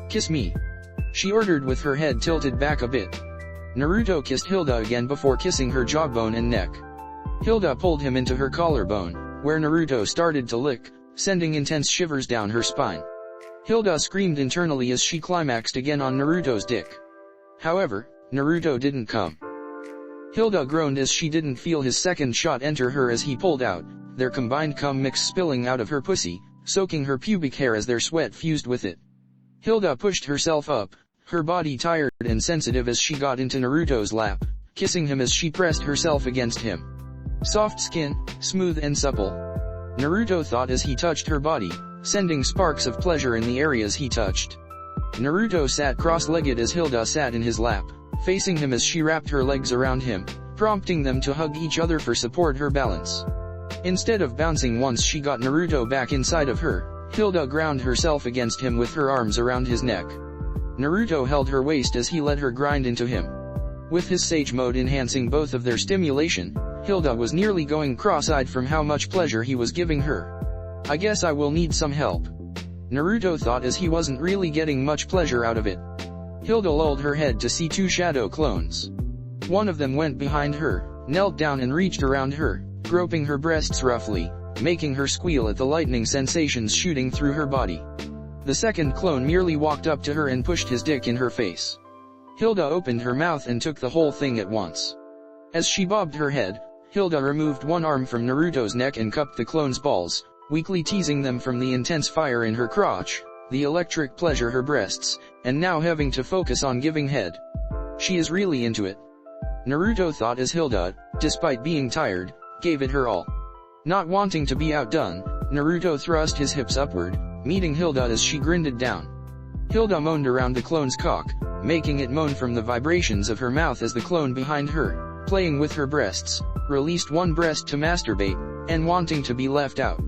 Kiss me. She ordered with her head tilted back a bit. Naruto kissed Hilda again before kissing her jawbone and neck. Hilda pulled him into her collarbone, where Naruto started to lick, sending intense shivers down her spine. Hilda screamed internally as she climaxed again on Naruto's dick. However, Naruto didn't come. Hilda groaned as she didn't feel his second shot enter her as he pulled out, their combined cum mix spilling out of her pussy, soaking her pubic hair as their sweat fused with it. Hilda pushed herself up, her body tired and sensitive as she got into Naruto's lap, kissing him as she pressed herself against him. Soft skin, smooth and supple. Naruto thought as he touched her body, sending sparks of pleasure in the areas he touched. Naruto sat cross-legged as Hilda sat in his lap, facing him as she wrapped her legs around him, prompting them to hug each other for support her balance. Instead of bouncing once she got Naruto back inside of her, Hilda ground herself against him with her arms around his neck. Naruto held her waist as he let her grind into him. With his Sage Mode enhancing both of their stimulation, Hilda was nearly going cross-eyed from how much pleasure he was giving her. I guess I will need some help. Naruto thought as he wasn't really getting much pleasure out of it. Hilda lulled her head to see two shadow clones. One of them went behind her, knelt down and reached around her, groping her breasts roughly, making her squeal at the lightning sensations shooting through her body. The second clone merely walked up to her and pushed his dick in her face. Hilda opened her mouth and took the whole thing at once. As she bobbed her head, Hilda removed one arm from Naruto's neck and cupped the clone's balls, weakly teasing them from the intense fire in her crotch, the electric pleasure her breasts, and now having to focus on giving head. She is really into it. Naruto thought as Hilda, despite being tired, gave it her all. Not wanting to be outdone, Naruto thrust his hips upward, meeting Hilda as she grinded down. Hilda moaned around the clone's cock, making it moan from the vibrations of her mouth as the clone behind her, playing with her breasts, released one breast to masturbate, and wanting to be left out.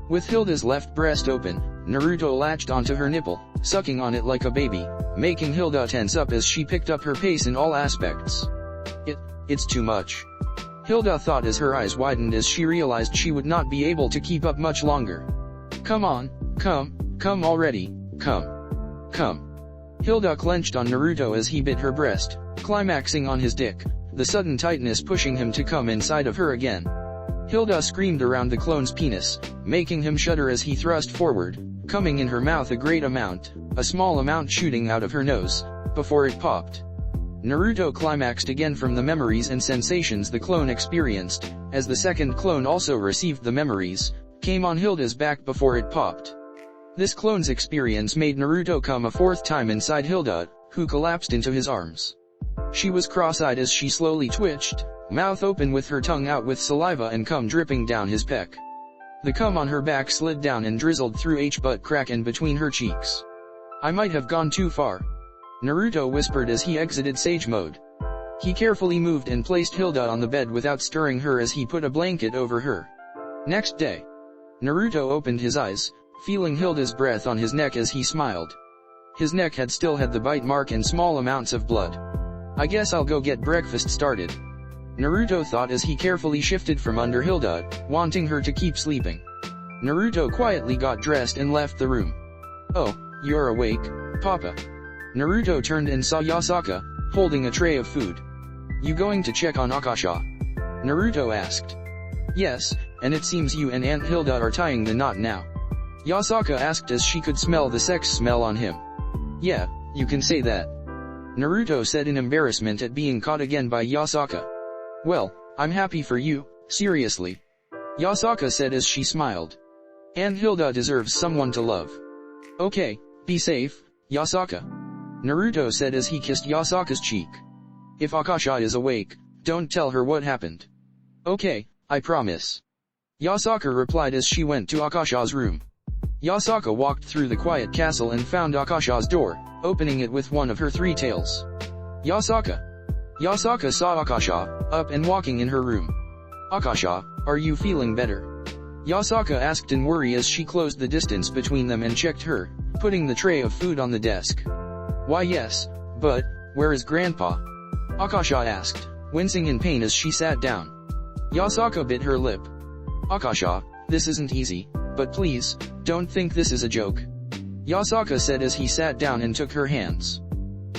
With Hilda's left breast open, Naruto latched onto her nipple, sucking on it like a baby, making Hilda tense up as she picked up her pace in all aspects. It's too much. Hilda thought as her eyes widened as she realized she would not be able to keep up much longer. Come on, come already, come. Hilda clenched on Naruto as he bit her breast, climaxing on his dick, the sudden tightness pushing him to come inside of her again. Hilda screamed around the clone's penis, making him shudder as he thrust forward, coming in her mouth a great amount, a small amount shooting out of her nose, before it popped. Naruto climaxed again from the memories and sensations the clone experienced, as the second clone also received the memories, came on Hilda's back before it popped. This clone's experience made Naruto come a fourth time inside Hilda, who collapsed into his arms. She was cross-eyed as she slowly twitched, mouth open with her tongue out with saliva and cum dripping down his peck. The cum on her back slid down and drizzled through H butt crack and between her cheeks. I might have gone too far. Naruto whispered as he exited sage mode. He carefully moved and placed Hilda on the bed without stirring her as he put a blanket over her. Next day, Naruto opened his eyes, feeling Hilda's breath on his neck as he smiled. His neck had still had the bite mark and small amounts of blood. I guess I'll go get breakfast started. Naruto thought as he carefully shifted from under Hilda, wanting her to keep sleeping. Naruto quietly got dressed and left the room. Oh, you're awake, Papa. Naruto turned and saw Yasaka, holding a tray of food. You going to check on Akasha? Naruto asked. Yes, and it seems you and Aunt Hilda are tying the knot now. Yasaka asked as she could smell the sex smell on him. Yeah, you can say that. Naruto said in embarrassment at being caught again by Yasaka. Well, I'm happy for you, seriously. Yasaka said as she smiled. Aunt Hilda deserves someone to love. Okay, be safe, Yasaka. Naruto said as he kissed Yasaka's cheek. If Akasha is awake, don't tell her what happened. Okay, I promise. Yasaka replied as she went to Akasha's room. Yasaka walked through the quiet castle and found Akasha's door, opening it with one of her three tails. Yasaka saw Akasha, up and walking in her room. Akasha, are you feeling better? Yasaka asked in worry as she closed the distance between them and checked her, putting the tray of food on the desk. Why yes, but, where is Grandpa? Akasha asked, wincing in pain as she sat down. Yasaka bit her lip. Akasha, this isn't easy, but please, don't think this is a joke. Yasaka said as he sat down and took her hands.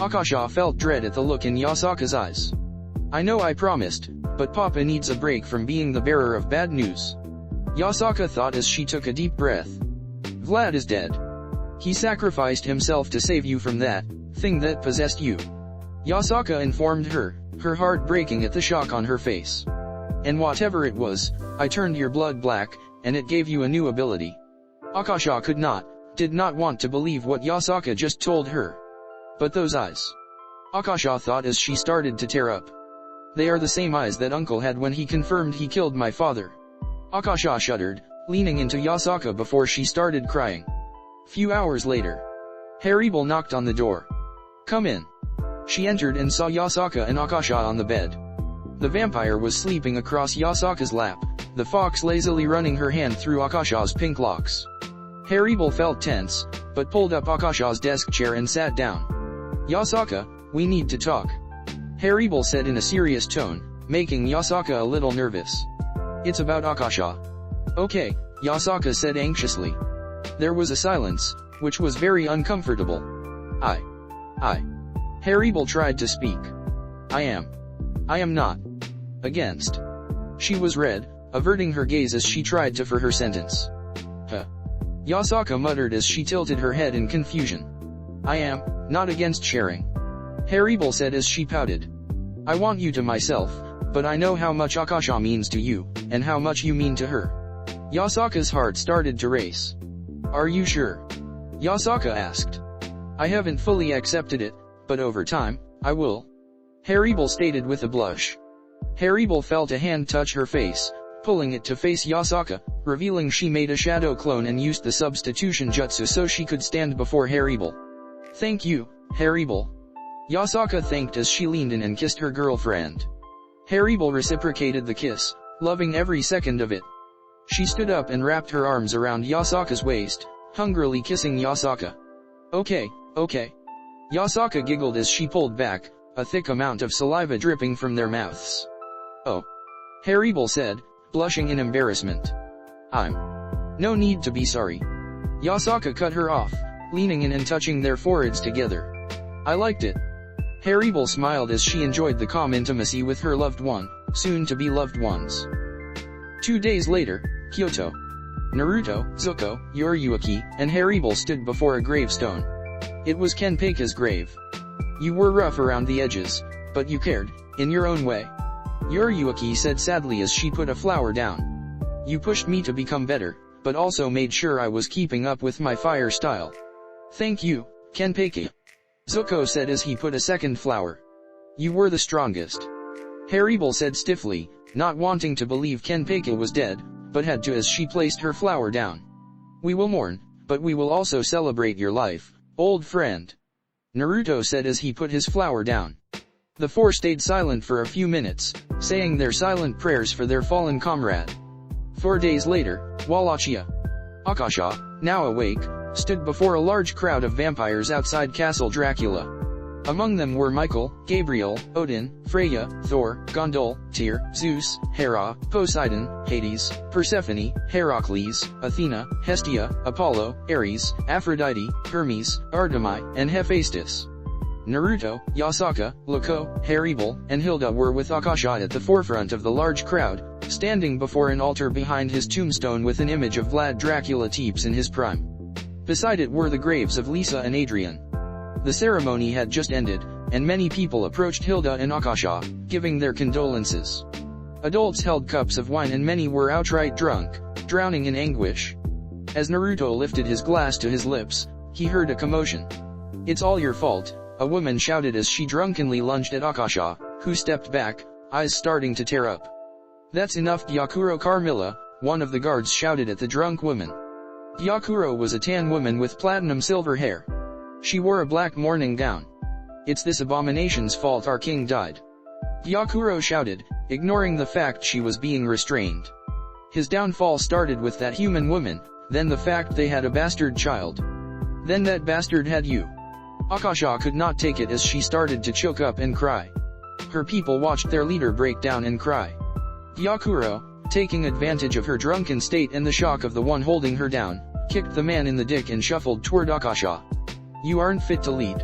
Akasha felt dread at the look in Yasaka's eyes. I know I promised, but Papa needs a break from being the bearer of bad news. Yasaka thought as she took a deep breath. Vlad is dead. He sacrificed himself to save you from that thing that possessed you. Yasaka informed her, her heart breaking at the shock on her face. And whatever it was, I turned your blood black, and it gave you a new ability. Akasha did not want to believe what Yasaka just told her. But those eyes. Akasha thought as she started to tear up. They are the same eyes that Uncle had when he confirmed he killed my father. Akasha shuddered, leaning into Yasaka before she started crying. Few hours later, Harem knocked on the door. Come in. She entered and saw Yasaka and Akasha on the bed. The vampire was sleeping across Yasaka's lap, the fox lazily running her hand through Akasha's pink locks. Harem felt tense, but pulled up Akasha's desk chair and sat down. Yasaka, we need to talk. Harem said in a serious tone, making Yasaka a little nervous. It's about Akasha. Okay, Yasaka said anxiously. There was a silence, which was very uncomfortable. Harem tried to speak. I am not. Against. She was red, averting her gaze as she tried to for her sentence. Yasaka muttered as she tilted her head in confusion. I am not against sharing. Harem said as she pouted. I want you to myself, but I know how much Akasha means to you, and how much you mean to her. Yasaka's heart started to race. Are you sure? Yasaka asked. I haven't fully accepted it, but over time, I will. Harem stated with a blush. Harem felt a hand touch her face, pulling it to face Yasaka, revealing she made a shadow clone and used the substitution jutsu so she could stand before Harem. Thank you, Harem. Yasaka thanked as she leaned in and kissed her girlfriend. Harem reciprocated the kiss, loving every second of it. She stood up and wrapped her arms around Yasaka's waist, hungrily kissing Yasaka. Okay. Yasaka giggled as she pulled back, a thick amount of saliva dripping from their mouths. Oh. Harem said, blushing in embarrassment. No need to be sorry. Yasaka cut her off, leaning in and touching their foreheads together. I liked it. Harem smiled as she enjoyed the calm intimacy with her loved one, soon to be loved ones. 2 days later, Kyoto. Naruto, Zuko, Yoriyuki, and Harem stood before a gravestone. It was Kenpaku's grave. You were rough around the edges, but you cared, in your own way. Yoriyuki said sadly as she put a flower down. You pushed me to become better, but also made sure I was keeping up with my fire style. Thank you, Kenpaku. Zuko said as he put a second flower. You were the strongest. Harem said stiffly, not wanting to believe Kenpaku was dead, but had to as she placed her flower down. We will mourn, but we will also celebrate your life, old friend. Naruto said as he put his flower down. The four stayed silent for a few minutes, saying their silent prayers for their fallen comrade. 4 days later, Wallachia. Akasha, now awake, stood before a large crowd of vampires outside Castle Dracula. Among them were Michael, Gabriel, Odin, Freya, Thor, Gondol, Tyr, Zeus, Hera, Poseidon, Hades, Persephone, Heracles, Athena, Hestia, Apollo, Ares, Aphrodite, Hermes, Artemis, and Hephaestus. Naruto, Yasaka, Loco, Harem, and Hilda were with Akasha at the forefront of the large crowd, standing before an altar behind his tombstone with an image of Vlad Dracula Teeps in his prime. Beside it were the graves of Lisa and Adrian. The ceremony had just ended, and many people approached Hilda and Akasha, giving their condolences. Adults held cups of wine and many were outright drunk, drowning in anguish. As Naruto lifted his glass to his lips, he heard a commotion. It's all your fault, a woman shouted as she drunkenly lunged at Akasha, who stepped back, eyes starting to tear up. That's enough, Gyakuro Carmilla, one of the guards shouted at the drunk woman. Gyakuro was a tan woman with platinum silver hair. She wore a black mourning gown. It's this abomination's fault our king died. Gyakuro shouted, ignoring the fact she was being restrained. His downfall started with that human woman, then the fact they had a bastard child. Then that bastard had you. Akasha could not take it as she started to choke up and cry. Her people watched their leader break down and cry. Gyakuro, taking advantage of her drunken state and the shock of the one holding her down, kicked the man in the dick and shuffled toward Akasha. You aren't fit to lead.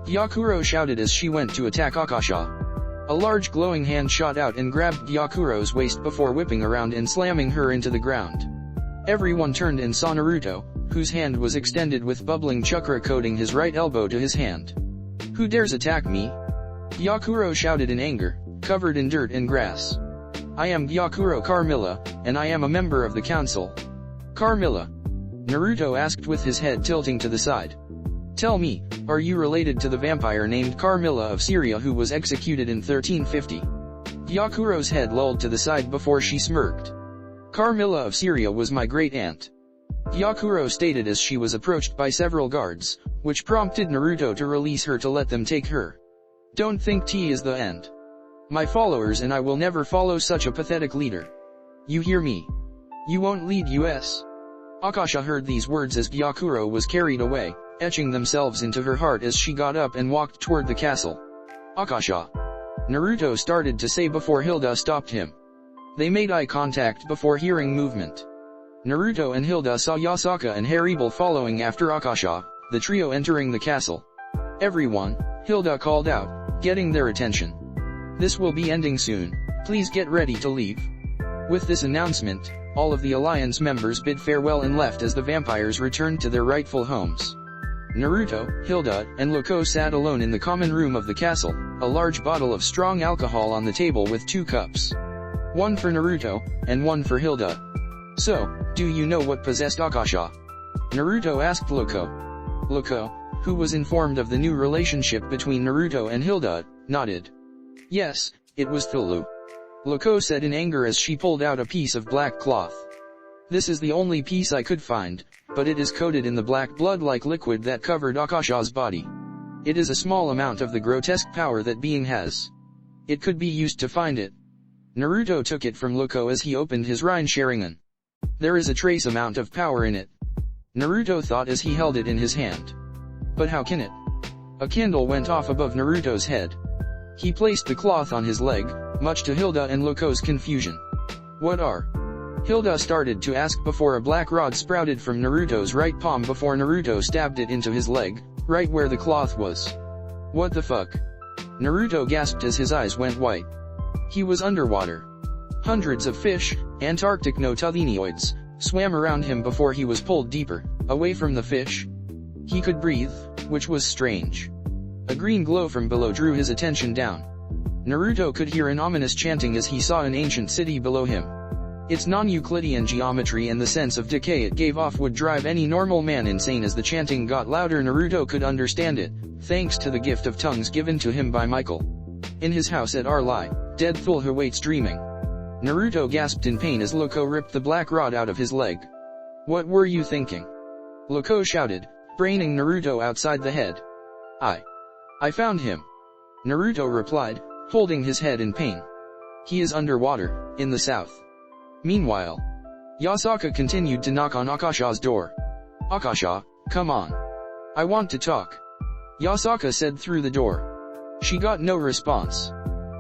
Gyakuro shouted as she went to attack Akasha. A large glowing hand shot out and grabbed Gyakuro's waist before whipping around and slamming her into the ground. Everyone turned and saw Naruto, whose hand was extended with bubbling chakra coating his right elbow to his hand. Who dares attack me? Gyakuro shouted in anger, covered in dirt and grass. I am Gyakuro Carmilla, and I am a member of the council. Carmilla? Naruto asked with his head tilting to the side. Tell me, are you related to the vampire named Carmilla of Syria who was executed in 1350? Gyakuro's head lolled to the side before she smirked. Carmilla of Syria was my great-aunt. Gyakuro stated as she was approached by several guards, which prompted Naruto to release her to let them take her. Don't think tea is the end. My followers and I will never follow such a pathetic leader. You hear me? You won't lead us. Akasha heard these words as Gyakuro was carried away, etching themselves into her heart as she got up and walked toward the castle. Akasha. Naruto started to say before Hilda stopped him. They made eye contact before hearing movement. Naruto and Hilda saw Yasaka and Harem following after Akasha, the trio entering the castle. Everyone, Hilda called out, getting their attention. This will be ending soon, please get ready to leave. With this announcement, all of the Alliance members bid farewell and left as the vampires returned to their rightful homes. Naruto, Hilda, and Loco sat alone in the common room of the castle, a large bottle of strong alcohol on the table with 2 cups. One for Naruto, and one for Hilda. So, do you know what possessed Akasha? Naruto asked Loco. Loco, who was informed of the new relationship between Naruto and Hilda, nodded. Yes, it was Thulu. Loco said in anger as she pulled out a piece of black cloth. This is the only piece I could find, but it is coated in the black blood-like liquid that covered Akasha's body. It is a small amount of the grotesque power that being has. It could be used to find it. Naruto took it from Loco as he opened his Rain Sharingan. There is a trace amount of power in it. Naruto thought as he held it in his hand. But how can it? A candle went off above Naruto's head. He placed the cloth on his leg, much to Hilda and Loco's confusion. What are? Hilda started to ask before a black rod sprouted from Naruto's right palm before Naruto stabbed it into his leg, right where the cloth was. What the fuck? Naruto gasped as his eyes went white. He was underwater. Hundreds of fish, Antarctic notothenoids, swam around him before he was pulled deeper, away from the fish. He could breathe, which was strange. A green glow from below drew his attention down. Naruto could hear an ominous chanting as he saw an ancient city below him. Its non-Euclidean geometry and the sense of decay it gave off would drive any normal man insane. As the chanting got louder, Naruto could understand it, thanks to the gift of tongues given to him by Michael. In his house at Arlai, dead Thulhu waits dreaming. Naruto gasped in pain as Loco ripped the black rod out of his leg. What were you thinking? Loco shouted, braining Naruto outside the head. I found him. Naruto replied, holding his head in pain. He is underwater, in the south. Meanwhile, Yasaka continued to knock on Akasha's door. Akasha, come on. I want to talk. Yasaka said through the door. She got no response.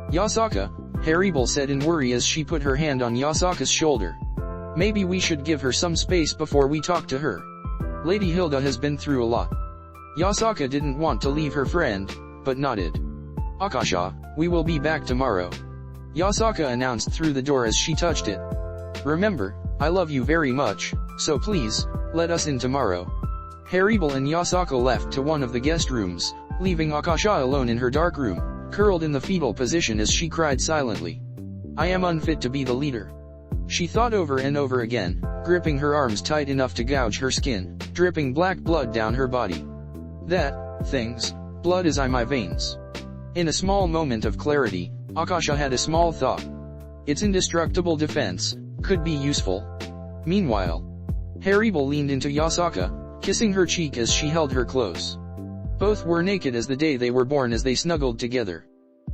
Yasaka, Harem said in worry as she put her hand on Yasaka's shoulder. Maybe we should give her some space before we talk to her. Lady Hilda has been through a lot. Yasaka didn't want to leave her friend, but nodded. Akasha, we will be back tomorrow. Yasaka announced through the door as she touched it. Remember, I love you very much, so please, let us in tomorrow. Harem and Yasaka left to one of the guest rooms, leaving Akasha alone in her dark room, curled in the fetal position as she cried silently. I am unfit to be the leader. She thought over and over again, gripping her arms tight enough to gouge her skin, dripping black blood down her body. That thing's blood is in my veins. In a small moment of clarity, Akasha had a small thought. Its indestructible defense could be useful. Meanwhile, Harem leaned into Yasaka, kissing her cheek as she held her close. Both were naked as the day they were born as they snuggled together.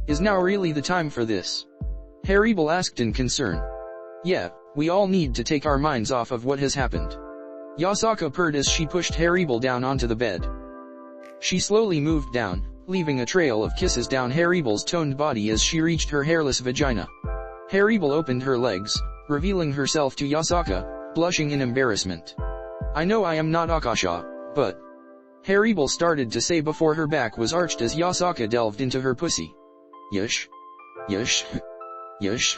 Is now really the time for this? Harem asked in concern. Yeah, we all need to take our minds off of what has happened. Yasaka purred as she pushed Harem down onto the bed. She slowly moved down, leaving a trail of kisses down Harem's toned body as she reached her hairless vagina. Harem opened her legs, revealing herself to Yasaka, blushing in embarrassment. I know I am not Akasha, but... Harem started to say before her back was arched as Yasaka delved into her pussy. Yush. Yush. Yush.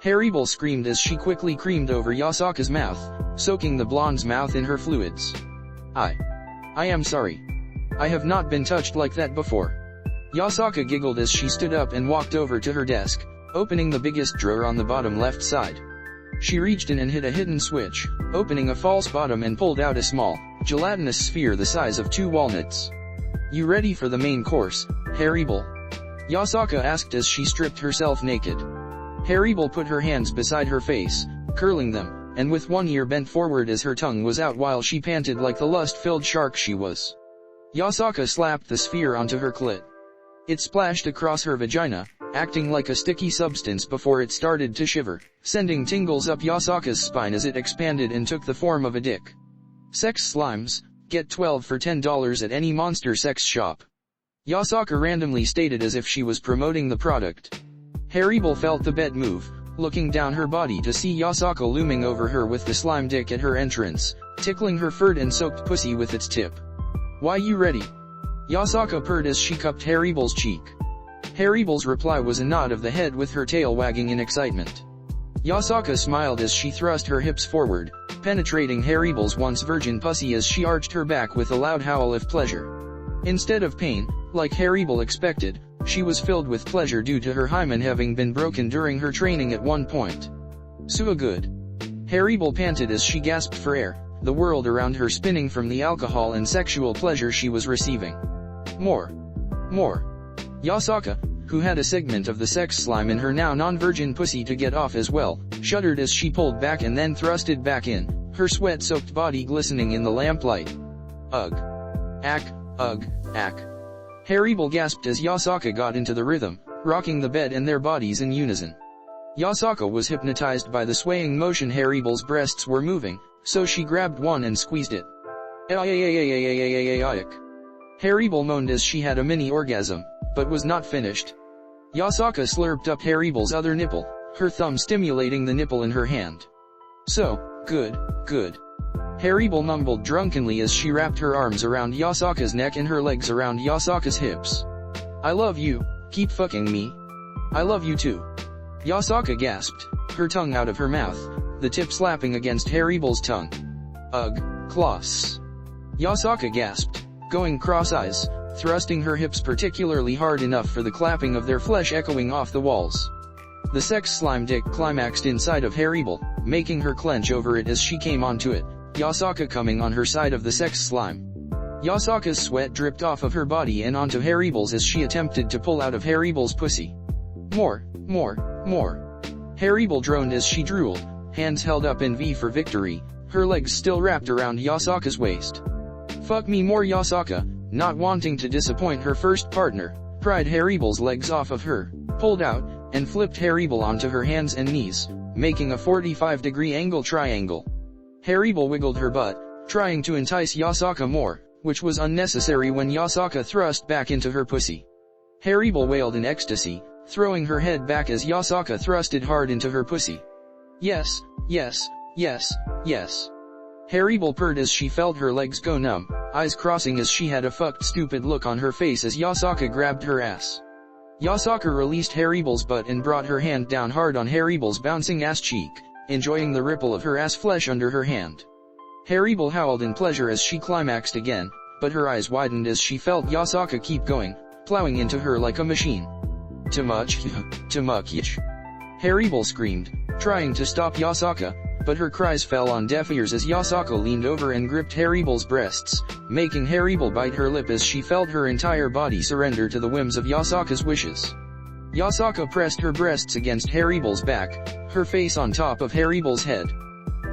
Harem screamed as she quickly creamed over Yasaka's mouth, soaking the blonde's mouth in her fluids. I am sorry. I have not been touched like that before. Yasaka giggled as she stood up and walked over to her desk, opening the biggest drawer on the bottom left side. She reached in and hit a hidden switch, opening a false bottom and pulled out a small, gelatinous sphere the size of 2 walnuts. You ready for the main course, Harem? Yasaka asked as she stripped herself naked. Harem put her hands beside her face, curling them, and with one ear bent forward as her tongue was out while she panted like the lust-filled shark she was. Yasaka slapped the sphere onto her clit. It splashed across her vagina, acting like a sticky substance before it started to shiver, sending tingles up Yasaka's spine as it expanded and took the form of a dick. Sex slimes, get 12 for $10 at any monster sex shop. Yasaka randomly stated as if she was promoting the product. Harem felt the bed move, looking down her body to see Yasaka looming over her with the slime dick at her entrance, tickling her furred and soaked pussy with its tip. Why you ready? Yasaka purred as she cupped Harem's cheek. Harem's reply was a nod of the head with her tail wagging in excitement. Yasaka smiled as she thrust her hips forward, penetrating Harem's once virgin pussy as she arched her back with a loud howl of pleasure. Instead of pain, like Harem expected, she was filled with pleasure due to her hymen having been broken during her training at one point. So good. Harem panted as she gasped for air, the world around her spinning from the alcohol and sexual pleasure she was receiving. More. Yasaka, who had a segment of the sex slime in her now non-virgin pussy to get off as well, shuddered as she pulled back and then thrusted back in, her sweat-soaked body glistening in the lamplight. Ugh. Ack, ugh, ack. Harem gasped as Yasaka got into the rhythm, rocking the bed and their bodies in unison. Yasaka was hypnotized by the swaying motion Harem's breasts were moving, so she grabbed one and squeezed it. Harem moaned as she had a mini orgasm, but was not finished. Yasaka slurped up Harem's other nipple, her thumb stimulating the nipple in her hand. So, good, good. Harem mumbled drunkenly as she wrapped her arms around Yasaka's neck and her legs around Yasaka's hips. I love you, keep fucking me. I love you too. Yasaka gasped, her tongue out of her mouth, the tip slapping against Harem's tongue. Ugh, Klaus. Yasaka gasped, going cross-eyes, thrusting her hips particularly hard enough for the clapping of their flesh echoing off the walls. The sex slime dick climaxed inside of Harem, making her clench over it as she came onto it, Yasaka coming on her side of the sex slime. Yasaka's sweat dripped off of her body and onto Harem's as she attempted to pull out of Harem's pussy. More, more, more. Harem droned as she drooled, hands held up in V for victory, her legs still wrapped around Yasaka's waist. Fuck me more, Yasaka, not wanting to disappoint her first partner, pried Harem's legs off of her, pulled out, and flipped Harem onto her hands and knees, making a 45-degree angle triangle. Harem wiggled her butt, trying to entice Yasaka more, which was unnecessary when Yasaka thrust back into her pussy. Harem wailed in ecstasy, throwing her head back as Yasaka thrusted hard into her pussy. Yes, yes, yes, yes. Harem purred as she felt her legs go numb, eyes crossing as she had a fucked stupid look on her face as Yasaka grabbed her ass. Yasaka released Harem's butt and brought her hand down hard on Harem's bouncing ass cheek, enjoying the ripple of her ass flesh under her hand. Harem howled in pleasure as she climaxed again, but her eyes widened as she felt Yasaka keep going, plowing into her like a machine. Too much, too much. Harem screamed, trying to stop Yasaka, but her cries fell on deaf ears as Yasaka leaned over and gripped Harem's breasts, making Harem bite her lip as she felt her entire body surrender to the whims of Yasaka's wishes. Yasaka pressed her breasts against Harem's back, her face on top of Harem's head.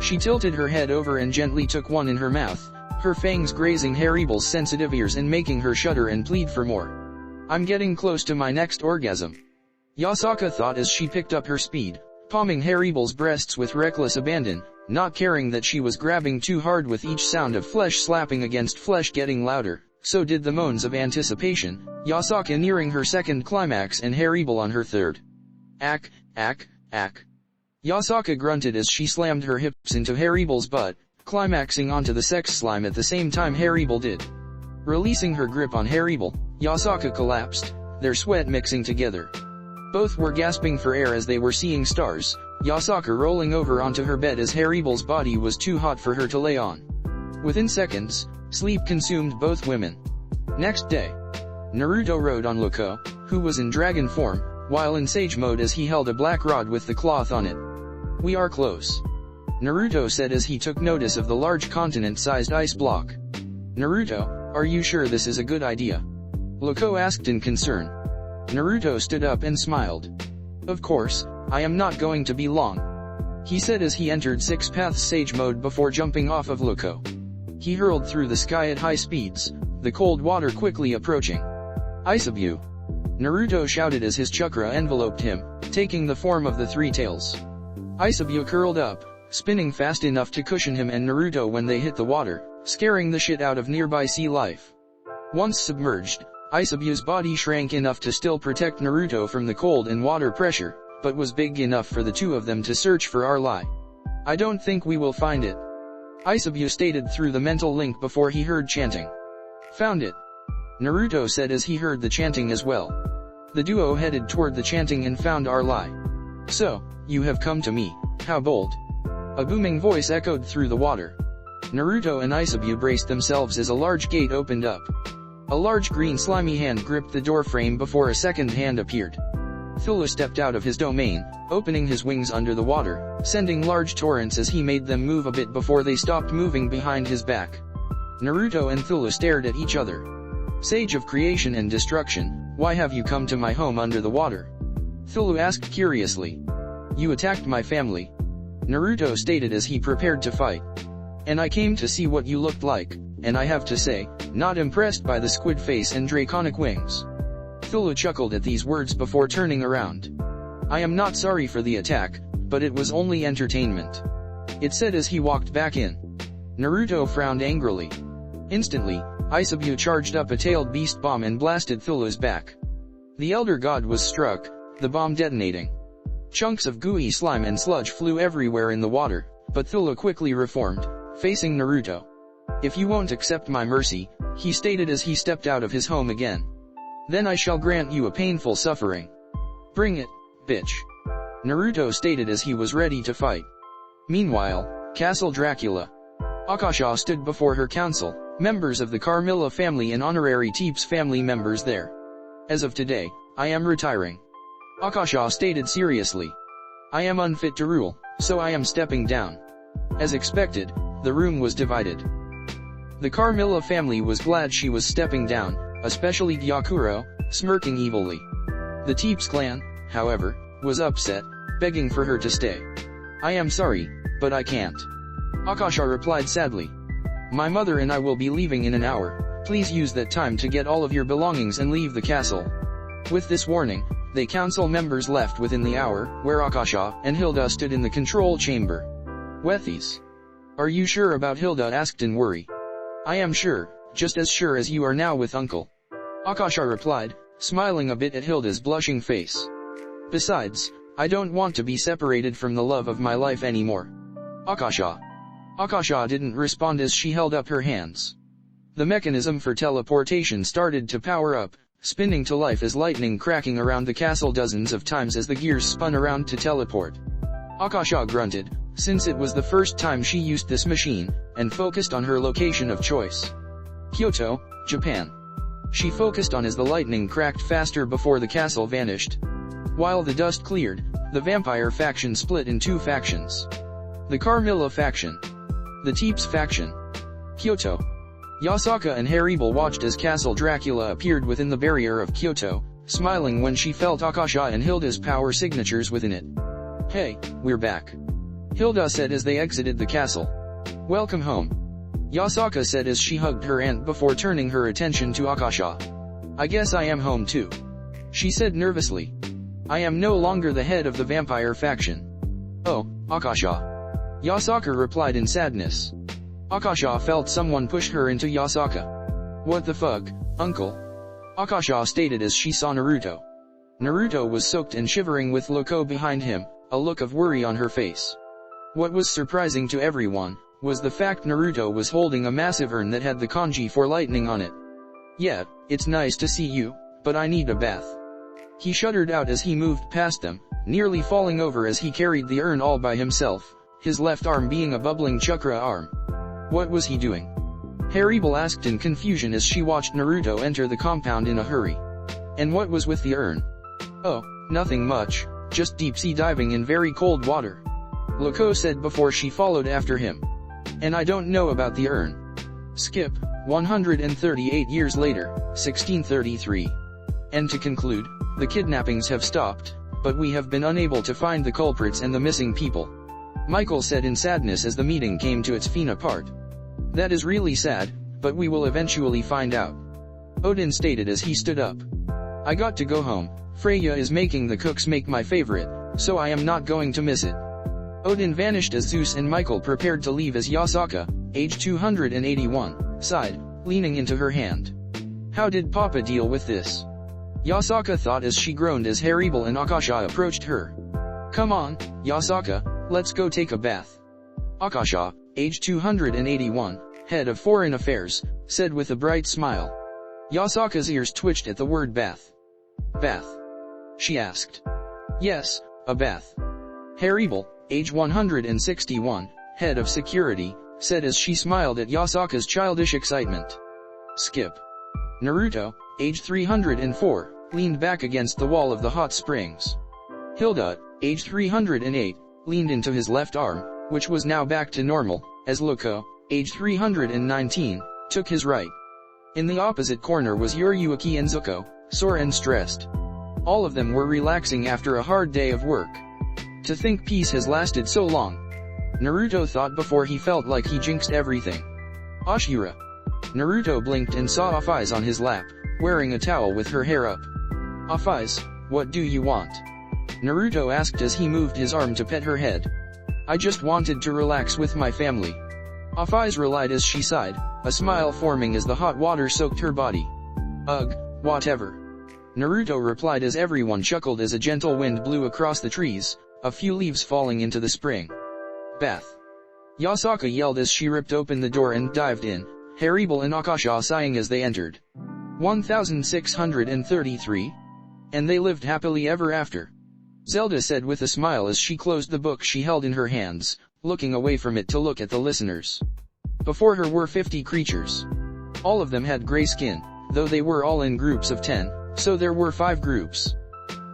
She tilted her head over and gently took one in her mouth, her fangs grazing Harem's sensitive ears and making her shudder and plead for more. I'm getting close to my next orgasm. Yasaka thought as she picked up her speed, palming Harem's breasts with reckless abandon, not caring that she was grabbing too hard with each sound of flesh slapping against flesh getting louder, so did the moans of anticipation, Yasaka nearing her second climax and Harem on her third. Ack, ack, ack. Yasaka grunted as she slammed her hips into Harem's butt, climaxing onto the sex slime at the same time Harem did. Releasing her grip on Harem, Yasaka collapsed, their sweat mixing together. Both were gasping for air as they were seeing stars, Yasaka rolling over onto her bed as Harem's body was too hot for her to lay on. Within seconds, sleep consumed both women. Next day, Naruto rode on Loco, who was in dragon form, while in sage mode as he held a black rod with the cloth on it. We are close, Naruto said as he took notice of the large continent-sized ice block. Naruto, are you sure this is a good idea? Loco asked in concern. Naruto stood up and smiled. Of course, I am not going to be long, he said as he entered Six Paths Sage mode before jumping off of Loco. He hurled through the sky at high speeds, the cold water quickly approaching. Isabu! Naruto shouted as his chakra enveloped him, taking the form of the three tails. Isabu curled up, spinning fast enough to cushion him and Naruto when they hit the water, scaring the shit out of nearby sea life. Once submerged, Isabu's body shrank enough to still protect Naruto from the cold and water pressure, but was big enough for the two of them to search for Arlai. I don't think we will find it, Isabu stated through the mental link before he heard chanting. Found it, Naruto said as he heard the chanting as well. The duo headed toward the chanting and found Arlai. So, you have come to me, how bold. A booming voice echoed through the water. Naruto and Isabu braced themselves as a large gate opened up. A large green slimy hand gripped the doorframe before a second hand appeared. Thulu stepped out of his domain, opening his wings under the water, sending large torrents as he made them move a bit before they stopped moving behind his back. Naruto and Thulu stared at each other. Sage of creation and destruction, Why have you come to my home under the water? Thulu asked curiously. You attacked my family, Naruto stated as he prepared to fight. And I came to see what you looked like, and I have to say, not impressed by the squid face and draconic wings. Thulu chuckled at these words before turning around. I am not sorry for the attack, but it was only entertainment, it said as he walked back in. Naruto frowned angrily. Instantly, Isabu charged up a tailed beast bomb and blasted Thulu's back. The elder god was struck, the bomb detonating. Chunks of gooey slime and sludge flew everywhere in the water, but Thulu quickly reformed, facing Naruto. If you won't accept my mercy, he stated as he stepped out of his home again, then I shall grant you a painful suffering. Bring it, bitch, Naruto stated as he was ready to fight. Meanwhile, Castle Dracula. Akasha stood before her council, members of the Carmilla family and honorary Teeps family members there. As of today, I am retiring, Akasha stated seriously. I am unfit to rule, so I am stepping down. As expected, the room was divided. The Carmilla family was glad she was stepping down, especially Gyakuro, smirking evilly. The Teeps clan, however, was upset, begging for her to stay. I am sorry, but I can't, Akasha replied sadly. My mother and I will be leaving in an hour, please use that time to get all of your belongings and leave the castle. With this warning, the council members left within the hour, where Akasha and Hilda stood in the control chamber. Wethies. Are you sure about Hilda? Asked in worry. I am sure, just as sure as you are now with Uncle, Akasha replied, smiling a bit at Hilda's blushing face. Besides, I don't want to be separated from the love of my life anymore, Akasha. Akasha didn't respond as she held up her hands. The mechanism for teleportation started to power up, spinning to life as lightning cracking around the castle dozens of times as the gears spun around to teleport. Akasha grunted, since it was the first time she used this machine, and focused on her location of choice. Kyoto, Japan. She focused on as the lightning cracked faster before the castle vanished. While the dust cleared, the vampire faction split in two factions. The Carmilla faction. The Teeps faction. Kyoto. Yasaka and Harem watched as Castle Dracula appeared within the barrier of Kyoto, smiling when she felt Akasha and Hilda's power signatures within it. Hey, we're back, Hilda said as they exited the castle. Welcome home, Yasaka said as she hugged her aunt before turning her attention to Akasha. I guess I am home too, she said nervously. I am no longer the head of the vampire faction. Oh, Akasha, Yasaka replied in sadness. Akasha felt someone push her into Yasaka. What the fuck, uncle? Akasha stated as she saw Naruto. Naruto was soaked and shivering with Loco behind him, a look of worry on her face. What was surprising to everyone, was the fact Naruto was holding a massive urn that had the kanji for lightning on it. Yeah, it's nice to see you, but I need a bath. He shuddered out as he moved past them, nearly falling over as he carried the urn all by himself, his left arm being a bubbling chakra arm. What was he doing? Harem asked in confusion as she watched Naruto enter the compound in a hurry. And what was with the urn? Oh, nothing much, just deep sea diving in very cold water, Loco said before she followed after him. And I don't know about the urn. Skip, 138 years later, 1633. And to conclude, the kidnappings have stopped, but we have been unable to find the culprits and the missing people, Michael said in sadness as the meeting came to its final part. That is really sad, but we will eventually find out, Odin stated as he stood up. I got to go home, Freya is making the cooks make my favorite, so I am not going to miss it. Odin vanished as Zeus and Michael prepared to leave as Yasaka, age 281, sighed, leaning into her hand. How did Papa deal with this? Yasaka thought as she groaned as Harem and Akasha approached her. Come on, Yasaka, let's go take a bath. Akasha, age 281, head of foreign affairs, said with a bright smile. Yasaka's ears twitched at the word bath. Bath? She asked. Yes, a bath. Harem, age 161, head of security, said as she smiled at Yasaka's childish excitement. Skip. Naruto, age 304, leaned back against the wall of the hot springs. Hilda, age 308, leaned into his left arm, which was now back to normal, as Loco, age 319, took his right. In the opposite corner was Yuriyuki and Zuko, sore and stressed. All of them were relaxing after a hard day of work. To think peace has lasted so long. Naruto thought before he felt like he jinxed everything. Ashura. Naruto blinked and saw Off-Eyes on his lap, wearing a towel with her hair up. Off-Eyes, what do you want? Naruto asked as he moved his arm to pet her head. I just wanted to relax with my family. Off-Eyes relied as she sighed, a smile forming as the hot water soaked her body. Ugh, whatever. Naruto replied as everyone chuckled as a gentle wind blew across the trees, a few leaves falling into the spring. Bath. Yasaka yelled as she ripped open the door and dived in, Haribal and Akasha sighing as they entered. 1633. And they lived happily ever after. Zelda said with a smile as she closed the book she held in her hands, looking away from it to look at the listeners. Before her were 50 creatures. All of them had gray skin, though they were all in groups of 10, so there were 5 groups.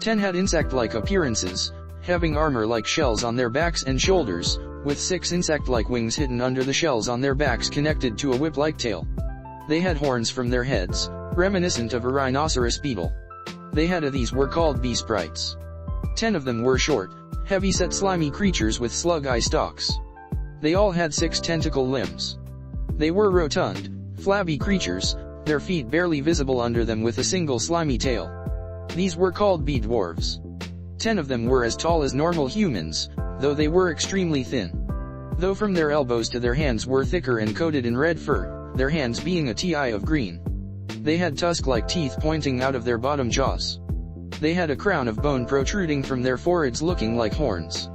10 had insect-like appearances, having armor-like shells on their backs and shoulders, with 6 insect-like wings hidden under the shells on their backs connected to a whip-like tail. They had horns from their heads, reminiscent of a rhinoceros beetle. These were called bee sprites. 10 of them were short, heavy-set slimy creatures with slug-eye stalks. They all had 6 tentacle limbs. They were rotund, flabby creatures, their feet barely visible under them with a single slimy tail. These were called bee dwarves. 10 of them were as tall as normal humans, though they were extremely thin. Though from their elbows to their hands were thicker and coated in red fur, their hands being a tie of green. They had tusk-like teeth pointing out of their bottom jaws. They had a crown of bone protruding from their foreheads looking like horns.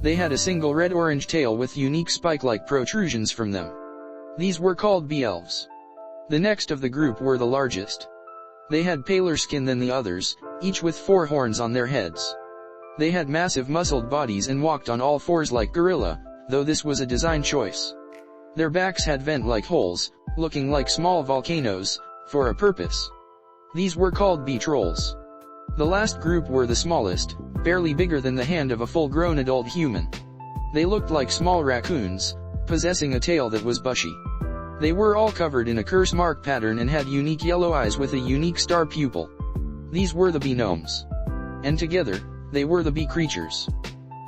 They had a single red-orange tail with unique spike-like protrusions from them. These were called bee elves. The next of the group were the largest. They had paler skin than the others, each with 4 horns on their heads. They had massive muscled bodies and walked on all 4s like gorilla, though this was a design choice. Their backs had vent-like holes, looking like small volcanoes, for a purpose. These were called bee trolls. The last group were the smallest, barely bigger than the hand of a full-grown adult human. They looked like small raccoons, possessing a tail that was bushy. They were all covered in a curse mark pattern and had unique yellow eyes with a unique star pupil. These were the bee gnomes. And together, they were the bee creatures.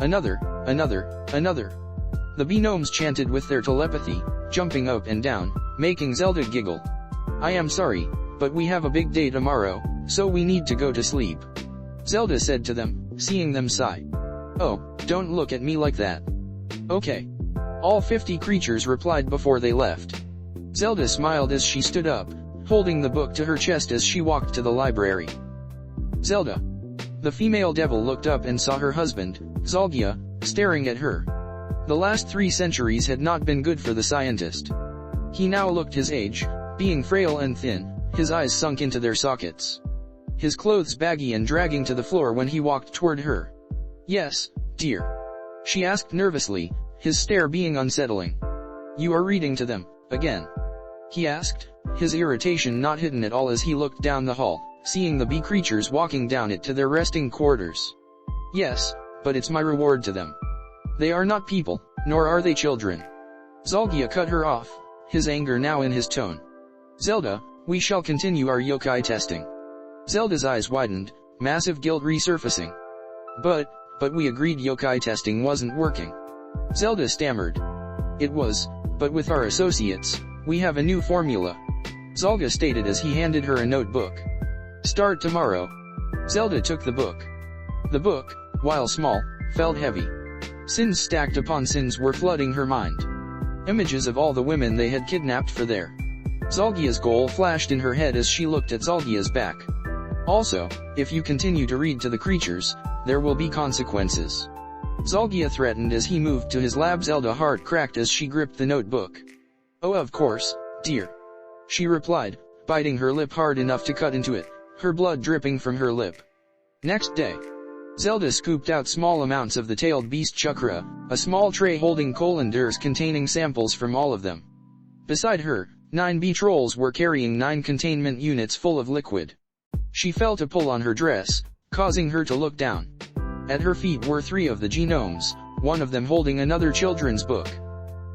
Another. The bee gnomes chanted with their telepathy, jumping up and down, making Zelda giggle. I am sorry, but we have a big day tomorrow, so we need to go to sleep. Zelda said to them, seeing them sigh. Oh, don't look at me like that. Okay. All 50 creatures replied before they left. Zelda smiled as she stood up, holding the book to her chest as she walked to the library. Zelda. The female devil looked up and saw her husband, Zalgia, staring at her. The last 3 centuries had not been good for the scientist. He now looked his age, being frail and thin, his eyes sunk into their sockets. His clothes baggy and dragging to the floor when he walked toward her. Yes, dear. She asked nervously, his stare being unsettling. You are reading to them, again? He asked, his irritation not hidden at all as he looked down the hall, seeing the bee creatures walking down it to their resting quarters. Yes, but it's my reward to them. They are not people, nor are they children. Zalgia cut her off, his anger now in his tone. Zelda, we shall continue our yokai testing. Zelda's eyes widened, massive guilt resurfacing. But we agreed yokai testing wasn't working. Zelda stammered. It was, but with our associates, we have a new formula. Zalga stated as he handed her a notebook. Start tomorrow. Zelda took the book. The book, while small, felt heavy. Sins stacked upon sins were flooding her mind. Images of all the women they had kidnapped for their. Zalgia's goal flashed in her head as she looked at Zalgia's back. Also, if you continue to read to the creatures, there will be consequences. Zalgia threatened as he moved to his lab. Zelda's heart cracked as she gripped the notebook. Oh, of course, dear. She replied, biting her lip hard enough to cut into it, her blood dripping from her lip. Next day. Zelda scooped out small amounts of the tailed beast chakra, a small tray holding colanders containing samples from all of them. Beside her, 9 bee trolls were carrying 9 containment units full of liquid. She felt a pull on her dress, causing her to look down. At her feet were 3 of the gnomes, one of them holding another children's book.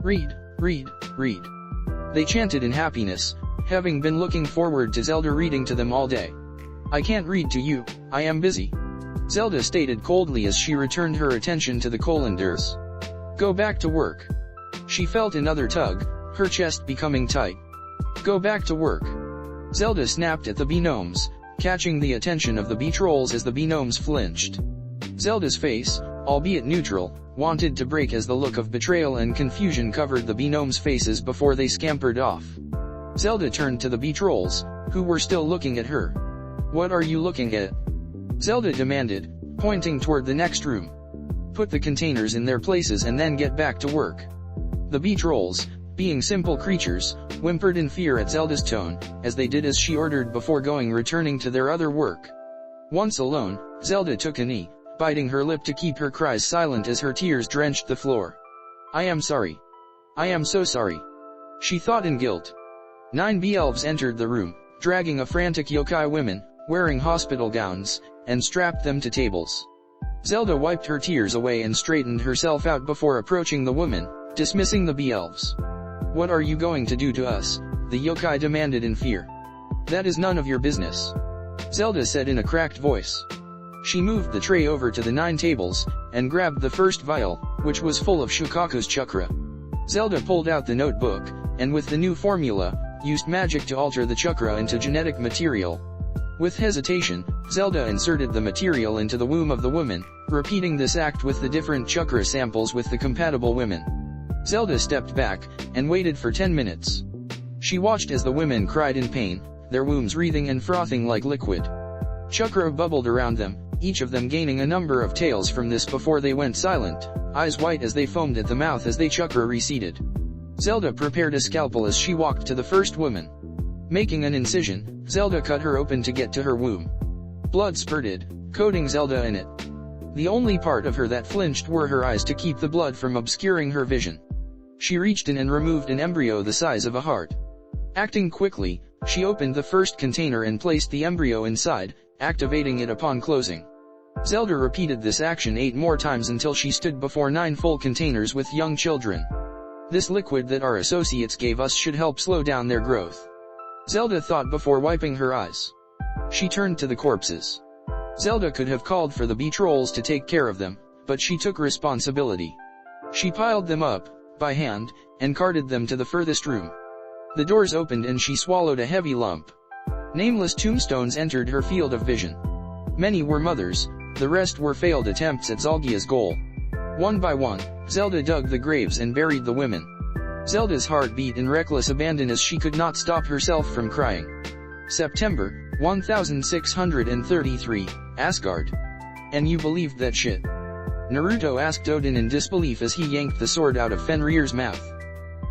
Read, read, read. They chanted in happiness, having been looking forward to Zelda reading to them all day. I can't read to you, I am busy. Zelda stated coldly as she returned her attention to the colanders. Go back to work. She felt another tug, her chest becoming tight. Go back to work. Zelda snapped at the bee-gnomes, catching the attention of the bee-trolls as the bee-gnomes flinched. Zelda's face, albeit neutral, wanted to break as the look of betrayal and confusion covered the bee-gnomes' faces before they scampered off. Zelda turned to the bee-trolls, who were still looking at her. What are you looking at? Zelda demanded, pointing toward the next room. Put the containers in their places and then get back to work. The bee-trolls, being simple creatures, whimpered in fear at Zelda's tone, as they did as she ordered before returning to their other work. Once alone, Zelda took a knee, biting her lip to keep her cries silent as her tears drenched the floor. I am sorry. I am so sorry. She thought in guilt. 9 bee-elves entered the room, dragging a frantic yokai women, wearing hospital gowns, and strapped them to tables. Zelda wiped her tears away and straightened herself out before approaching the woman, dismissing the bee-elves. What are you going to do to us? The yokai demanded in fear. That is none of your business. Zelda said in a cracked voice. She moved the tray over to the 9 tables, and grabbed the first vial, which was full of Shukaku's chakra. Zelda pulled out the notebook, and with the new formula, used magic to alter the chakra into genetic material. With hesitation, Zelda inserted the material into the womb of the woman, repeating this act with the different chakra samples with the compatible women. Zelda stepped back, and waited for 10 minutes. She watched as the women cried in pain, their wombs wreathing and frothing like liquid. Chakra bubbled around them, each of them gaining a number of tails from this before they went silent, eyes white as they foamed at the mouth as they chakra receded. Zelda prepared a scalpel as she walked to the first woman. Making an incision, Zelda cut her open to get to her womb. Blood spurted, coating Zelda in it. The only part of her that flinched were her eyes to keep the blood from obscuring her vision. She reached in and removed an embryo the size of a heart. Acting quickly, she opened the first container and placed the embryo inside, activating it upon closing. Zelda repeated this action 8 more times until she stood before 9 full containers with young children. This liquid that our associates gave us should help slow down their growth. Zelda thought before wiping her eyes. She turned to the corpses. Zelda could have called for the bee-trolls to take care of them, but she took responsibility. She piled them up, by hand, and carted them to the furthest room. The doors opened and she swallowed a heavy lump. Nameless tombstones entered her field of vision. Many were mothers, the rest were failed attempts at Zalgia's goal. One by one, Zelda dug the graves and buried the women. Zelda's heart beat in reckless abandon as she could not stop herself from crying. September, 1633, Asgard. And you believed that shit? Naruto asked Odin in disbelief as he yanked the sword out of Fenrir's mouth.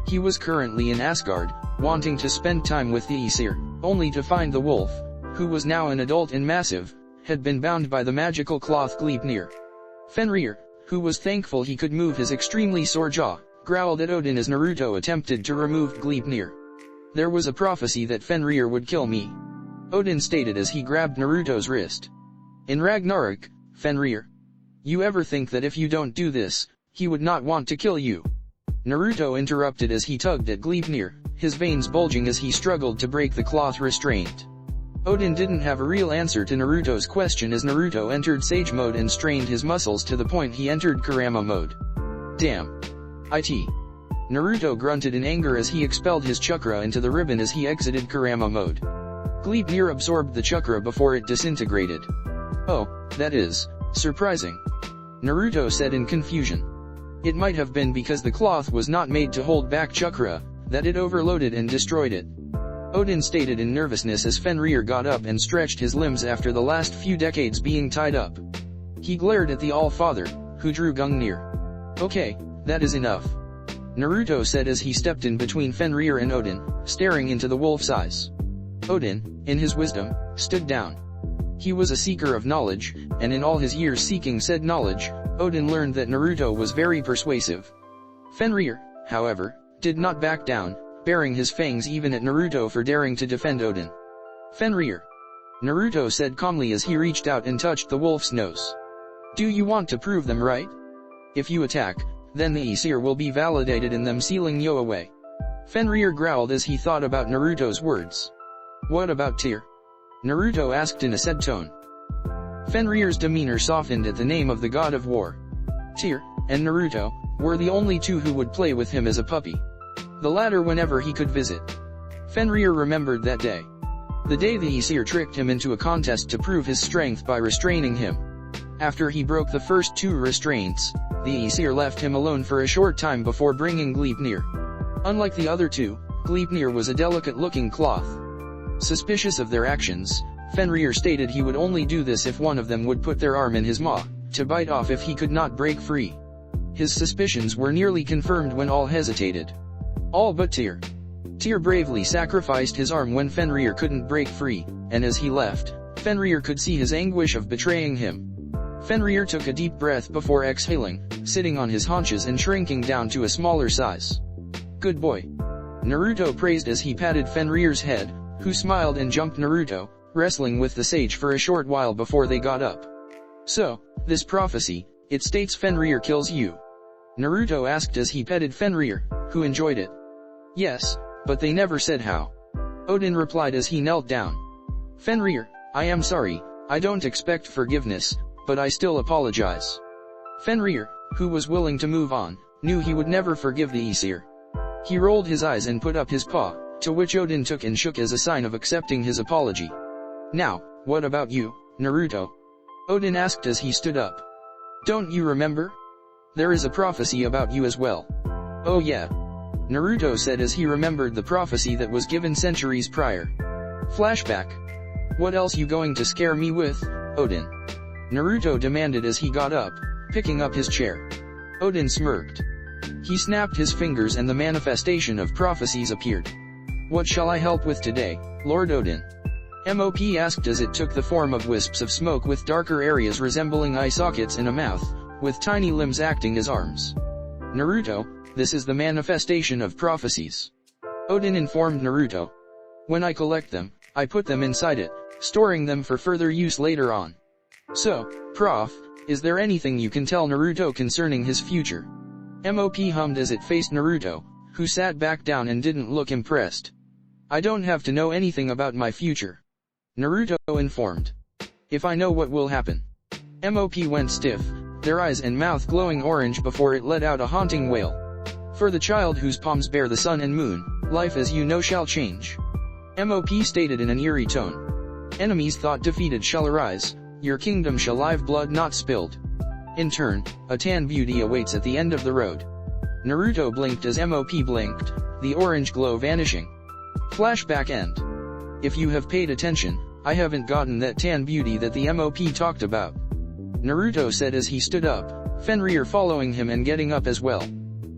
He was currently in Asgard, wanting to spend time with the Aesir, only to find the wolf, who was now an adult and massive, had been bound by the magical cloth Gleipnir. Fenrir, who was thankful he could move his extremely sore jaw, growled at Odin as Naruto attempted to remove Gleipnir. There was a prophecy that Fenrir would kill me. Odin stated as he grabbed Naruto's wrist. In Ragnarok, Fenrir. You ever think that if you don't do this, he would not want to kill you? Naruto interrupted as he tugged at Gleipnir, his veins bulging as he struggled to break the cloth restraint. Odin didn't have a real answer to Naruto's question as Naruto entered Sage mode and strained his muscles to the point he entered Kurama mode. Damn. It. Naruto grunted in anger as he expelled his chakra into the ribbon as he exited Kurama mode. Gleipnir absorbed the chakra before it disintegrated. Oh, that is surprising. Naruto said in confusion. It might have been because the cloth was not made to hold back chakra, that it overloaded and destroyed it. Odin stated in nervousness as Fenrir got up and stretched his limbs after the last few decades being tied up. He glared at the All-Father, who drew Gungnir. Okay, that is enough. Naruto said as he stepped in between Fenrir and Odin, staring into the wolf's eyes. Odin, in his wisdom, stood down. He was a seeker of knowledge, and in all his years seeking said knowledge, Odin learned that Naruto was very persuasive. Fenrir, however, did not back down, baring his fangs even at Naruto for daring to defend Odin. Fenrir. Naruto said calmly as he reached out and touched the wolf's nose. Do you want to prove them right? If you attack, then the Aesir will be validated in them sealing you away. Fenrir growled as he thought about Naruto's words. What about Tyr? Naruto asked in a sad tone. Fenrir's demeanor softened at the name of the god of war. Tyr and Naruto were the only two who would play with him as a puppy. The latter whenever he could visit. Fenrir remembered that day. The day the Aesir tricked him into a contest to prove his strength by restraining him. After he broke the first two restraints, the Aesir left him alone for a short time before bringing Gleipnir. Unlike the other two, Gleipnir was a delicate-looking cloth. Suspicious of their actions, Fenrir stated he would only do this if one of them would put their arm in his maw, to bite off if he could not break free. His suspicions were nearly confirmed when all hesitated. All but Tyr. Tyr bravely sacrificed his arm when Fenrir couldn't break free, and as he left, Fenrir could see his anguish of betraying him. Fenrir took a deep breath before exhaling, sitting on his haunches and shrinking down to a smaller size. Good boy. Naruto praised as he patted Fenrir's head, who smiled and jumped Naruto, wrestling with the sage for a short while before they got up. So, this prophecy, it states Fenrir kills you? Naruto asked as he petted Fenrir, who enjoyed it. Yes, but they never said how. Odin replied as he knelt down. Fenrir, I am sorry, I don't expect forgiveness, but I still apologize. Fenrir, who was willing to move on, knew he would never forgive the Aesir. He rolled his eyes and put up his paw, to which Odin took and shook as a sign of accepting his apology. Now, what about you, Naruto? Odin asked as he stood up. Don't you remember? There is a prophecy about you as well. Oh yeah. Naruto said as he remembered the prophecy that was given centuries prior. Flashback. What else you going to scare me with, Odin? Naruto demanded as he got up, picking up his chair. Odin smirked. He snapped his fingers and the manifestation of prophecies appeared. What shall I help with today, Lord Odin? MOP asked as it took the form of wisps of smoke with darker areas resembling eye sockets in a mouth, with tiny limbs acting as arms. Naruto, this is the manifestation of prophecies. Odin informed Naruto. When I collect them, I put them inside it, storing them for further use later on. So, Prof, is there anything you can tell Naruto concerning his future? MOP hummed as it faced Naruto, who sat back down and didn't look impressed. I don't have to know anything about my future. Naruto informed. If I know what will happen. MOP went stiff, their eyes and mouth glowing orange before it let out a haunting wail. For the child whose palms bear the sun and moon, life as you know shall change. MOP stated in an eerie tone. Enemies thought defeated shall arise, your kingdom shall live blood not spilled. In turn, a tan beauty awaits at the end of the road. Naruto blinked as MOP blinked, the orange glow vanishing. Flashback end. If you have paid attention, I haven't gotten that tan beauty that the MOP talked about. Naruto said as he stood up, Fenrir following him and getting up as well.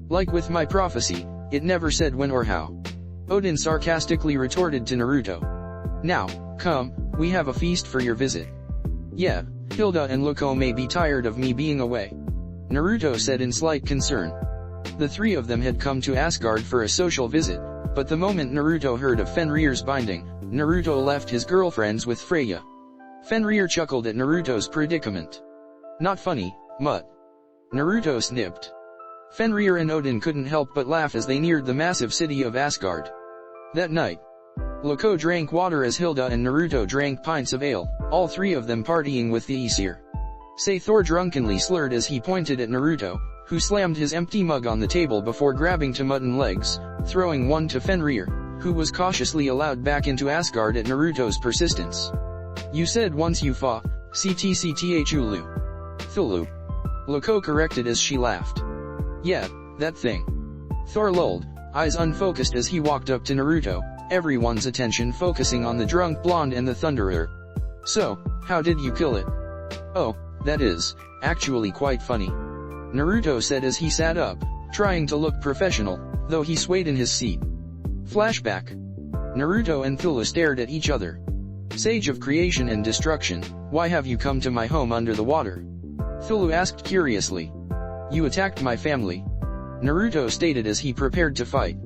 Like with my prophecy, it never said when or how. Odin sarcastically retorted to Naruto. Now, come, we have a feast for your visit. Yeah, Hilda and Loco may be tired of me being away. Naruto said in slight concern. The three of them had come to Asgard for a social visit, but the moment Naruto heard of Fenrir's binding, Naruto left his girlfriends with Freya. Fenrir chuckled at Naruto's predicament. Not funny, mutt. Naruto snipped. Fenrir and Odin couldn't help but laugh as they neared the massive city of Asgard. That night, Loco drank water as Hilda and Naruto drank pints of ale, all three of them partying with the Aesir. Thor drunkenly slurred as he pointed at Naruto, who slammed his empty mug on the table before grabbing to mutton legs, throwing one to Fenrir, who was cautiously allowed back into Asgard at Naruto's persistence. You said once you fought, Ctcthulu. Thulu. Loco corrected as she laughed. Yeah, that thing. Thor lulled, eyes unfocused as he walked up to Naruto, everyone's attention focusing on the drunk blonde and the Thunderer. So, how did you kill it? Oh, that is, actually quite funny. Naruto said as he sat up, trying to look professional, though he swayed in his seat. Flashback. Naruto and Thulu stared at each other. Sage of creation and destruction, why have you come to my home under the water? Thulu asked curiously. You attacked my family. Naruto stated as he prepared to fight.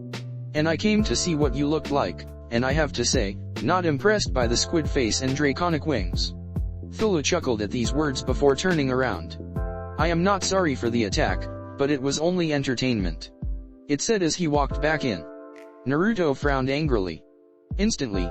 And I came to see what you looked like, and I have to say, not impressed by the squid face and draconic wings. Thulu chuckled at these words before turning around. I am not sorry for the attack, but it was only entertainment. It said as he walked back in. Naruto frowned angrily. Instantly,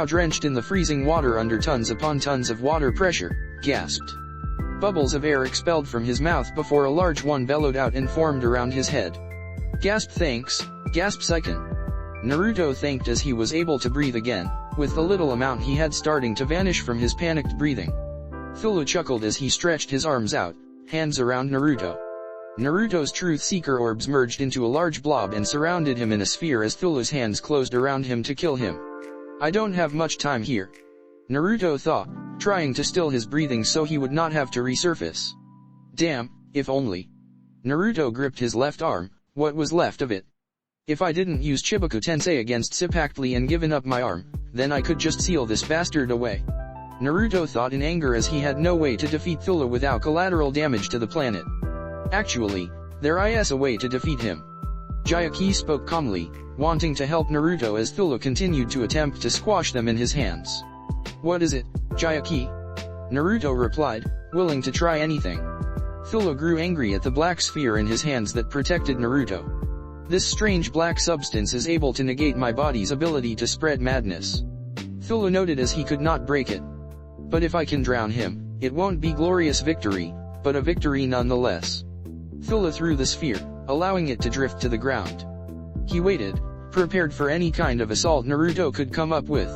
now drenched in the freezing water under tons upon tons of water pressure, gasped. Bubbles of air expelled from his mouth before a large one bellowed out and formed around his head. Gasp thanks, gasp Seiken. Naruto thanked as he was able to breathe again, with the little amount he had starting to vanish from his panicked breathing. Thulu chuckled as he stretched his arms out, hands around Naruto. Naruto's Truth Seeker orbs merged into a large blob and surrounded him in a sphere as Thulu's hands closed around him to kill him. I don't have much time here, Naruto thought, trying to still his breathing so he would not have to resurface. Damn, if only. Naruto gripped his left arm, what was left of it. If I didn't use Chibaku Tensei against Sipactly and given up my arm, then I could just seal this bastard away. Naruto thought in anger as he had no way to defeat Thulu without collateral damage to the planet. Actually, there is a way to defeat him. Jayaki spoke calmly, wanting to help Naruto as Thulu continued to attempt to squash them in his hands. What is it, Jayaki? Naruto replied, willing to try anything. Thulu grew angry at the black sphere in his hands that protected Naruto. This strange black substance is able to negate my body's ability to spread madness. Thulu noted as he could not break it. But if I can drown him, it won't be glorious victory, but a victory nonetheless. Thulu threw the sphere, allowing it to drift to the ground. He waited, prepared for any kind of assault Naruto could come up with.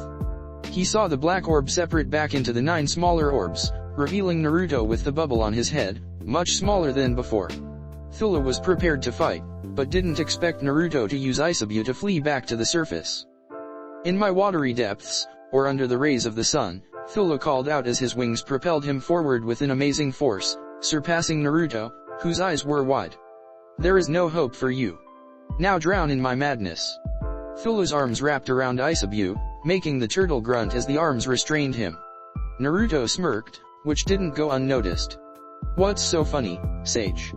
He saw the black orb separate back into the 9 smaller orbs, revealing Naruto with the bubble on his head, much smaller than before. Thulu was prepared to fight, but didn't expect Naruto to use Isabu to flee back to the surface. In my watery depths, or under the rays of the sun, Thulu called out as his wings propelled him forward with an amazing force, surpassing Naruto, whose eyes were wide. There is no hope for you. Now drown in my madness. Thulu's arms wrapped around Isabu, making the turtle grunt as the arms restrained him. Naruto smirked, which didn't go unnoticed. What's so funny, Sage?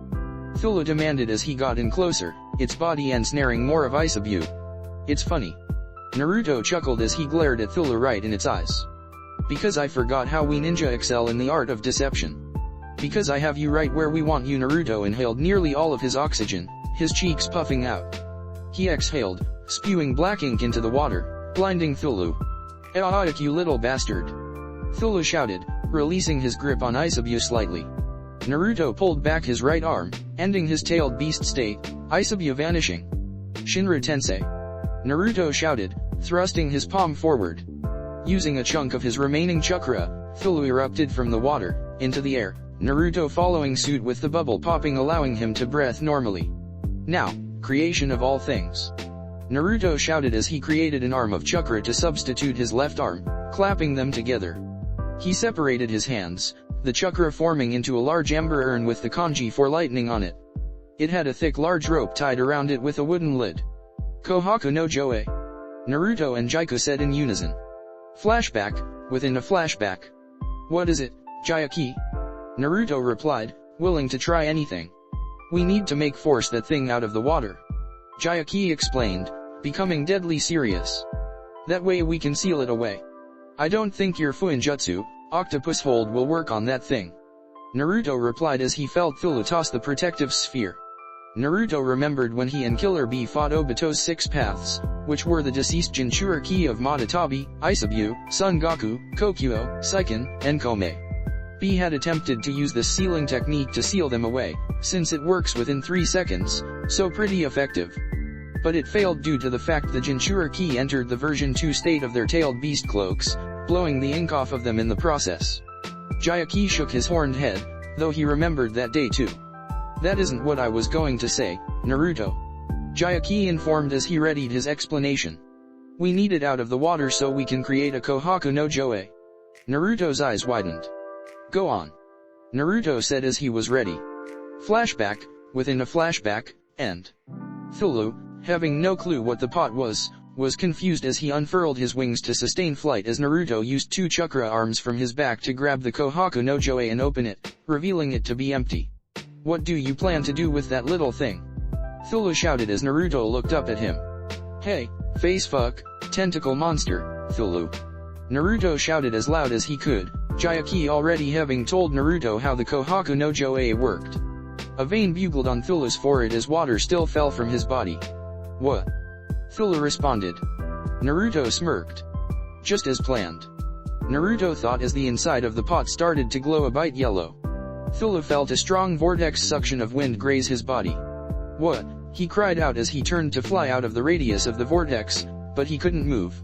Thulu demanded as he got in closer, its body ensnaring more of Isabu. It's funny. Naruto chuckled as he glared at Thulu right in its eyes. Because I forgot how we ninja excel in the art of deception. Because I have you right where we want you. Naruto inhaled nearly all of his oxygen, his cheeks puffing out. He exhaled, spewing black ink into the water, blinding Thulu. Aik, you little bastard! Thulu shouted, releasing his grip on Isabu slightly. Naruto pulled back his right arm, ending his tailed beast state, Isabu vanishing. Shinra Tensei! Naruto shouted, thrusting his palm forward. Using a chunk of his remaining chakra, Thulu erupted from the water, into the air, Naruto following suit with the bubble popping, allowing him to breathe normally. Now, creation of all things. Naruto shouted as he created an arm of chakra to substitute his left arm, clapping them together. He separated his hands, the chakra forming into a large ember urn with the kanji for lightning on it. It had a thick large rope tied around it with a wooden lid. Kohaku no Joe. Naruto and Jaiku said in unison. Flashback, within a flashback. What is it, Jayaki? Naruto replied, willing to try anything. We need to force that thing out of the water. Jayaki explained, becoming deadly serious. That way we can seal it away. I don't think your Fuinjutsu, octopus hold, will work on that thing. Naruto replied as he felt Thulu toss the protective sphere. Naruto remembered when he and Killer Bee fought Obito's 6 paths, which were the deceased Jinchuriki of Madatabi, Isabu, Son Goku, Kokuo, Seiken, and Kome. Bee had attempted to use this sealing technique to seal them away, since it works within 3 seconds, so pretty effective. But it failed due to the fact the Jinchuriki entered the version 2 state of their tailed beast cloaks, blowing the ink off of them in the process. Jayaki shook his horned head, though he remembered that day too. That isn't what I was going to say, Naruto. Jayaki informed as he readied his explanation. We need it out of the water so we can create a Kohaku no Joe. Naruto's eyes widened. Go on. Naruto said as he was ready. Flashback, within a flashback, and Thulu, having no clue what the pot was confused as he unfurled his wings to sustain flight as Naruto used 2 chakra arms from his back to grab the Kohaku no Joe and open it, revealing it to be empty. What do you plan to do with that little thing? Thulu shouted as Naruto looked up at him. Hey, face fuck, tentacle monster, Thulu. Naruto shouted as loud as he could, Jayaki already having told Naruto how the Kohaku no Joe worked. A vein bugled on Thulu's forehead as water still fell from his body. What? Thulu responded. Naruto smirked. Just as planned. Naruto thought as the inside of the pot started to glow a bright yellow. Thulu felt a strong vortex suction of wind graze his body. What? He cried out as he turned to fly out of the radius of the vortex, but he couldn't move.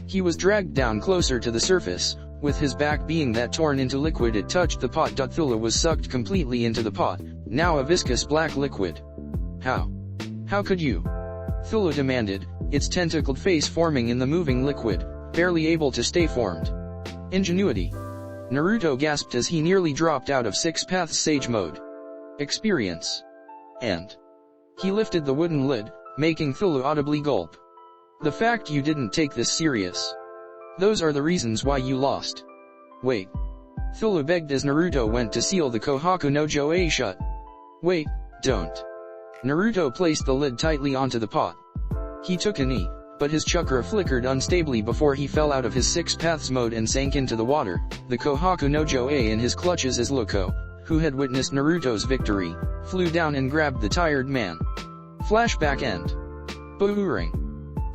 He was dragged down closer to the surface, with his back being that torn into liquid it touched the pot. Thulu was sucked completely into the pot, now a viscous black liquid. How? How could you? Thulu demanded, its tentacled face forming in the moving liquid, barely able to stay formed. Ingenuity. Naruto gasped as he nearly dropped out of 6 Paths Sage mode. Experience. And he lifted the wooden lid, making Thulu audibly gulp. The fact you didn't take this serious. Those are the reasons why you lost. Wait. Thulu begged as Naruto went to seal the Kohaku no Joe shut. Wait, don't. Naruto placed the lid tightly onto the pot. He took a knee, but his chakra flickered unstably before he fell out of his 6 Paths mode and sank into the water, the Kohaku no Joe in his clutches as Loco, who had witnessed Naruto's victory, flew down and grabbed the tired man. Flashback end. Boomerang.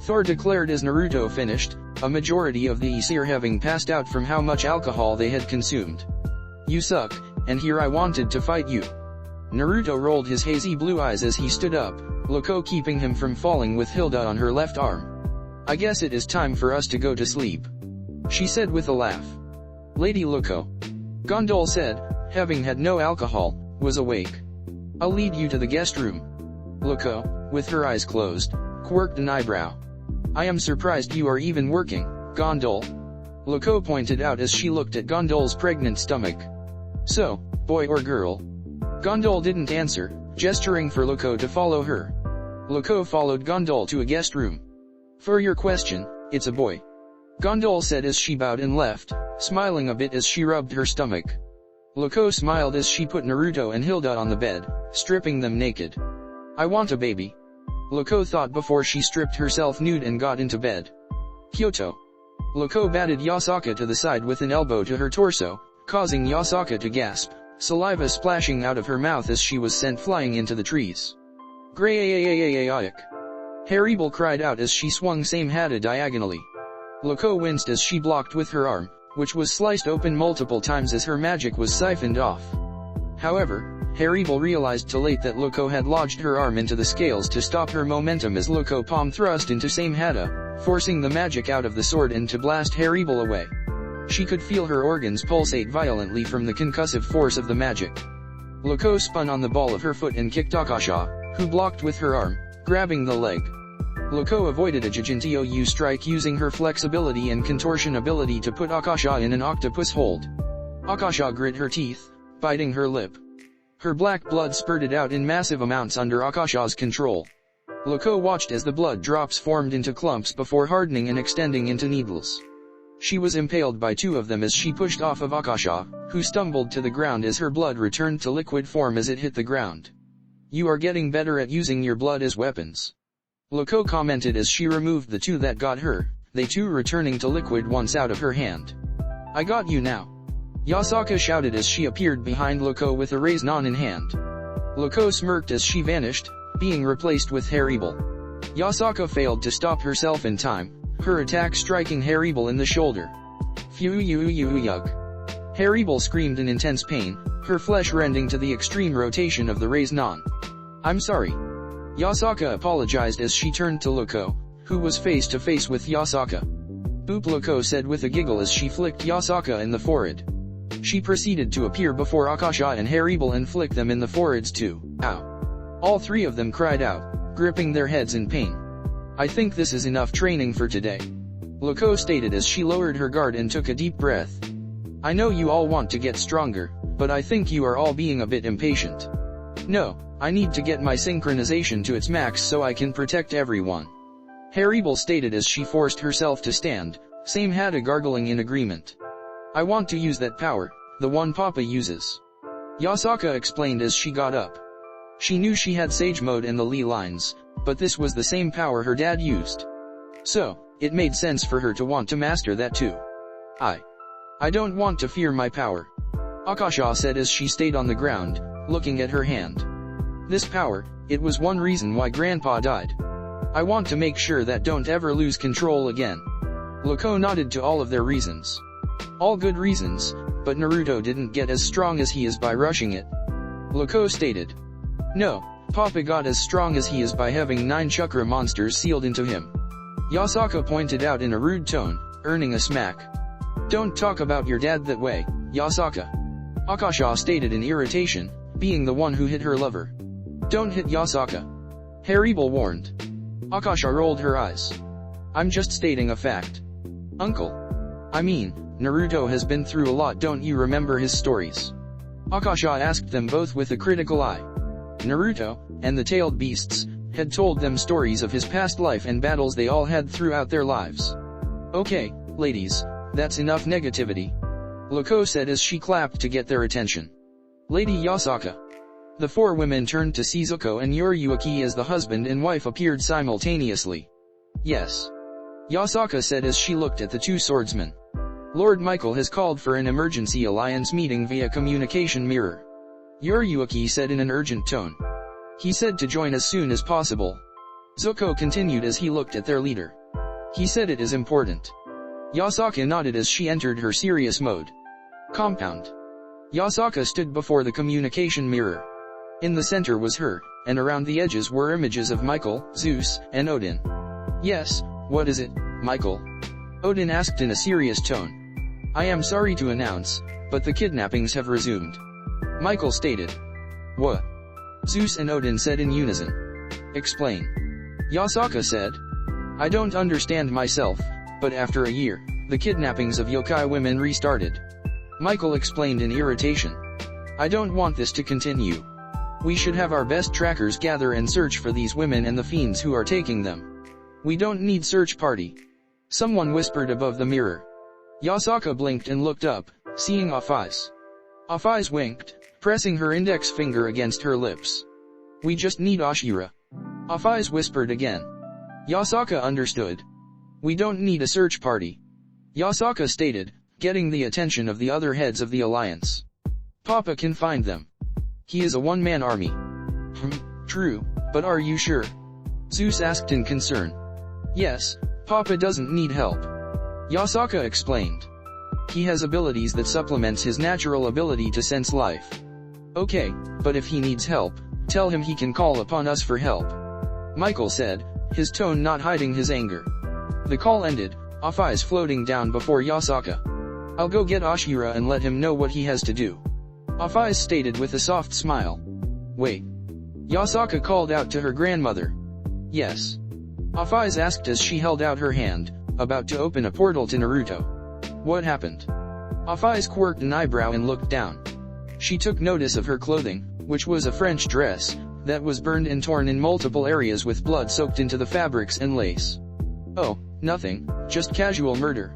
Thor declared as Naruto finished, a majority of the Aesir having passed out from how much alcohol they had consumed. You suck, and here I wanted to fight you. Naruto rolled his hazy blue eyes as he stood up, Loco keeping him from falling with Hilda on her left arm. I guess it is time for us to go to sleep. She said with a laugh. Lady Loco. Gondol said, having had no alcohol, was awake. I'll lead you to the guest room. Loco, with her eyes closed, quirked an eyebrow. I am surprised you are even working, Gondol. Loco pointed out as she looked at Gondol's pregnant stomach. So, boy or girl? Gondol didn't answer, gesturing for Loco to follow her. Loco followed Gondol to a guest room. For your question, it's a boy. Gondol said as she bowed and left, smiling a bit as she rubbed her stomach. Loco smiled as she put Naruto and Hilda on the bed, stripping them naked. I want a baby. Loco thought before she stripped herself nude and got into bed. Kyoto. Loco batted Yasaka to the side with an elbow to her torso, causing Yasaka to gasp, saliva splashing out of her mouth as she was sent flying into the trees. Grey-a-a-a-a-a-ic. Harem cried out as she swung same Hada diagonally. Loco winced as she blocked with her arm, which was sliced open multiple times as her magic was siphoned off. However, Harem realized too late that Loco had lodged her arm into the scales to stop her momentum as Loco palm thrust into same Hada, forcing the magic out of the sword and to blast Harem away. She could feel her organs pulsate violently from the concussive force of the magic. Loco spun on the ball of her foot and kicked Akasha, who blocked with her arm, grabbing the leg. Loco avoided a Jijinto strike using her flexibility and contortion ability to put Akasha in an octopus hold. Akasha grit her teeth, biting her lip. Her black blood spurted out in massive amounts under Akasha's control. Loco watched as the blood drops formed into clumps before hardening and extending into needles. She was impaled by 2 of them as she pushed off of Akasha, who stumbled to the ground as her blood returned to liquid form as it hit the ground. You are getting better at using your blood as weapons. Loco commented as she removed the 2 that got her, they too returning to liquid once out of her hand. I got you now. Yasaka shouted as she appeared behind Loco with a raise-non in hand. Loco smirked as she vanished, being replaced with Harem. Yasaka failed to stop herself in time, her attack striking Harem in the shoulder. Phew-you-you-you-yug. Harem screamed in intense pain, her flesh rending to the extreme rotation of the raise-non. I'm sorry. Yasaka apologized as she turned to Loco, who was face to face with Yasaka. Boop, Loco said with a giggle as she flicked Yasaka in the forehead. She proceeded to appear before Akasha and Harem and flick them in the foreheads too. Ow. All 3 of them cried out, gripping their heads in pain. I think this is enough training for today. Loco stated as she lowered her guard and took a deep breath. I know you all want to get stronger, but I think you are all being a bit impatient. No, I need to get my synchronization to its max so I can protect everyone. Harem stated as she forced herself to stand. Same had a gargling in agreement. I want to use that power, the one Papa uses. Yasaka explained as she got up. She knew she had Sage Mode and the Lee lines, but this was the same power her dad used. So, it made sense for her to want to master that too. I don't want to fear my power. Akasha said as she stayed on the ground, looking at her hand. This power, it was one reason why Grandpa died. I want to make sure that don't ever lose control again. Loco nodded to all of their reasons. All good reasons, but Naruto didn't get as strong as he is by rushing it. Loco stated. No, Papa got as strong as he is by having 9 chakra monsters sealed into him. Yasaka pointed out in a rude tone, earning a smack. Don't talk about your dad that way, Yasaka. Akasha stated in irritation, being the one who hit her lover. Don't hit Yasaka. Harem warned. Akasha rolled her eyes. I'm just stating a fact. Uncle. I mean, Naruto has been through a lot, don't you remember his stories? Akasha asked them both with a critical eye. Naruto, and the tailed beasts, had told them stories of his past life and battles they all had throughout their lives. Okay, ladies, that's enough negativity. Loco said as she clapped to get their attention. Lady Yasaka. The 4 women turned to see Zuko and Yoriyuki as the husband and wife appeared simultaneously. Yes. Yasaka said as she looked at the 2 swordsmen. Lord Michael has called for an emergency alliance meeting via communication mirror. Yoriyuki said in an urgent tone. He said to join as soon as possible. Zuko continued as he looked at their leader. He said it is important. Yasaka nodded as she entered her serious mode. Compound. Yasaka stood before the communication mirror. In the center was her, and around the edges were images of Michael, Zeus, and Odin. Yes, what is it, Michael? Odin asked in a serious tone. I am sorry to announce, but the kidnappings have resumed. Michael stated. What? Zeus and Odin said in unison. Explain. Yasaka said. I don't understand myself, but after a year, the kidnappings of yokai women restarted. Michael explained in irritation. I don't want this to continue. We should have our best trackers gather and search for these women and the fiends who are taking them. We don't need search party. Someone whispered above the mirror. Yasaka blinked and looked up, seeing Off-Eyes. Off-Eyes winked, pressing her index finger against her lips. We just need Ashura. Off-Eyes whispered again. Yasaka understood. We don't need a search party. Yasaka stated, getting the attention of the other heads of the alliance. Papa can find them. He is a one-man army. True, but are you sure? Zeus asked in concern. Yes, Papa doesn't need help. Yasaka explained. He has abilities that supplements his natural ability to sense life. Okay, but if he needs help, tell him he can call upon us for help. Michael said, his tone not hiding his anger. The call ended, Off-Eyes floating down before Yasaka. I'll go get Ashura and let him know what he has to do. Off-Eyes stated with a soft smile. Wait. Yasaka called out to her grandmother. Yes. Off-Eyes asked as she held out her hand, about to open a portal to Naruto. What happened? Off-Eyes quirked an eyebrow and looked down. She took notice of her clothing, which was a French dress, that was burned and torn in multiple areas with blood soaked into the fabrics and lace. Oh, nothing, just casual murder.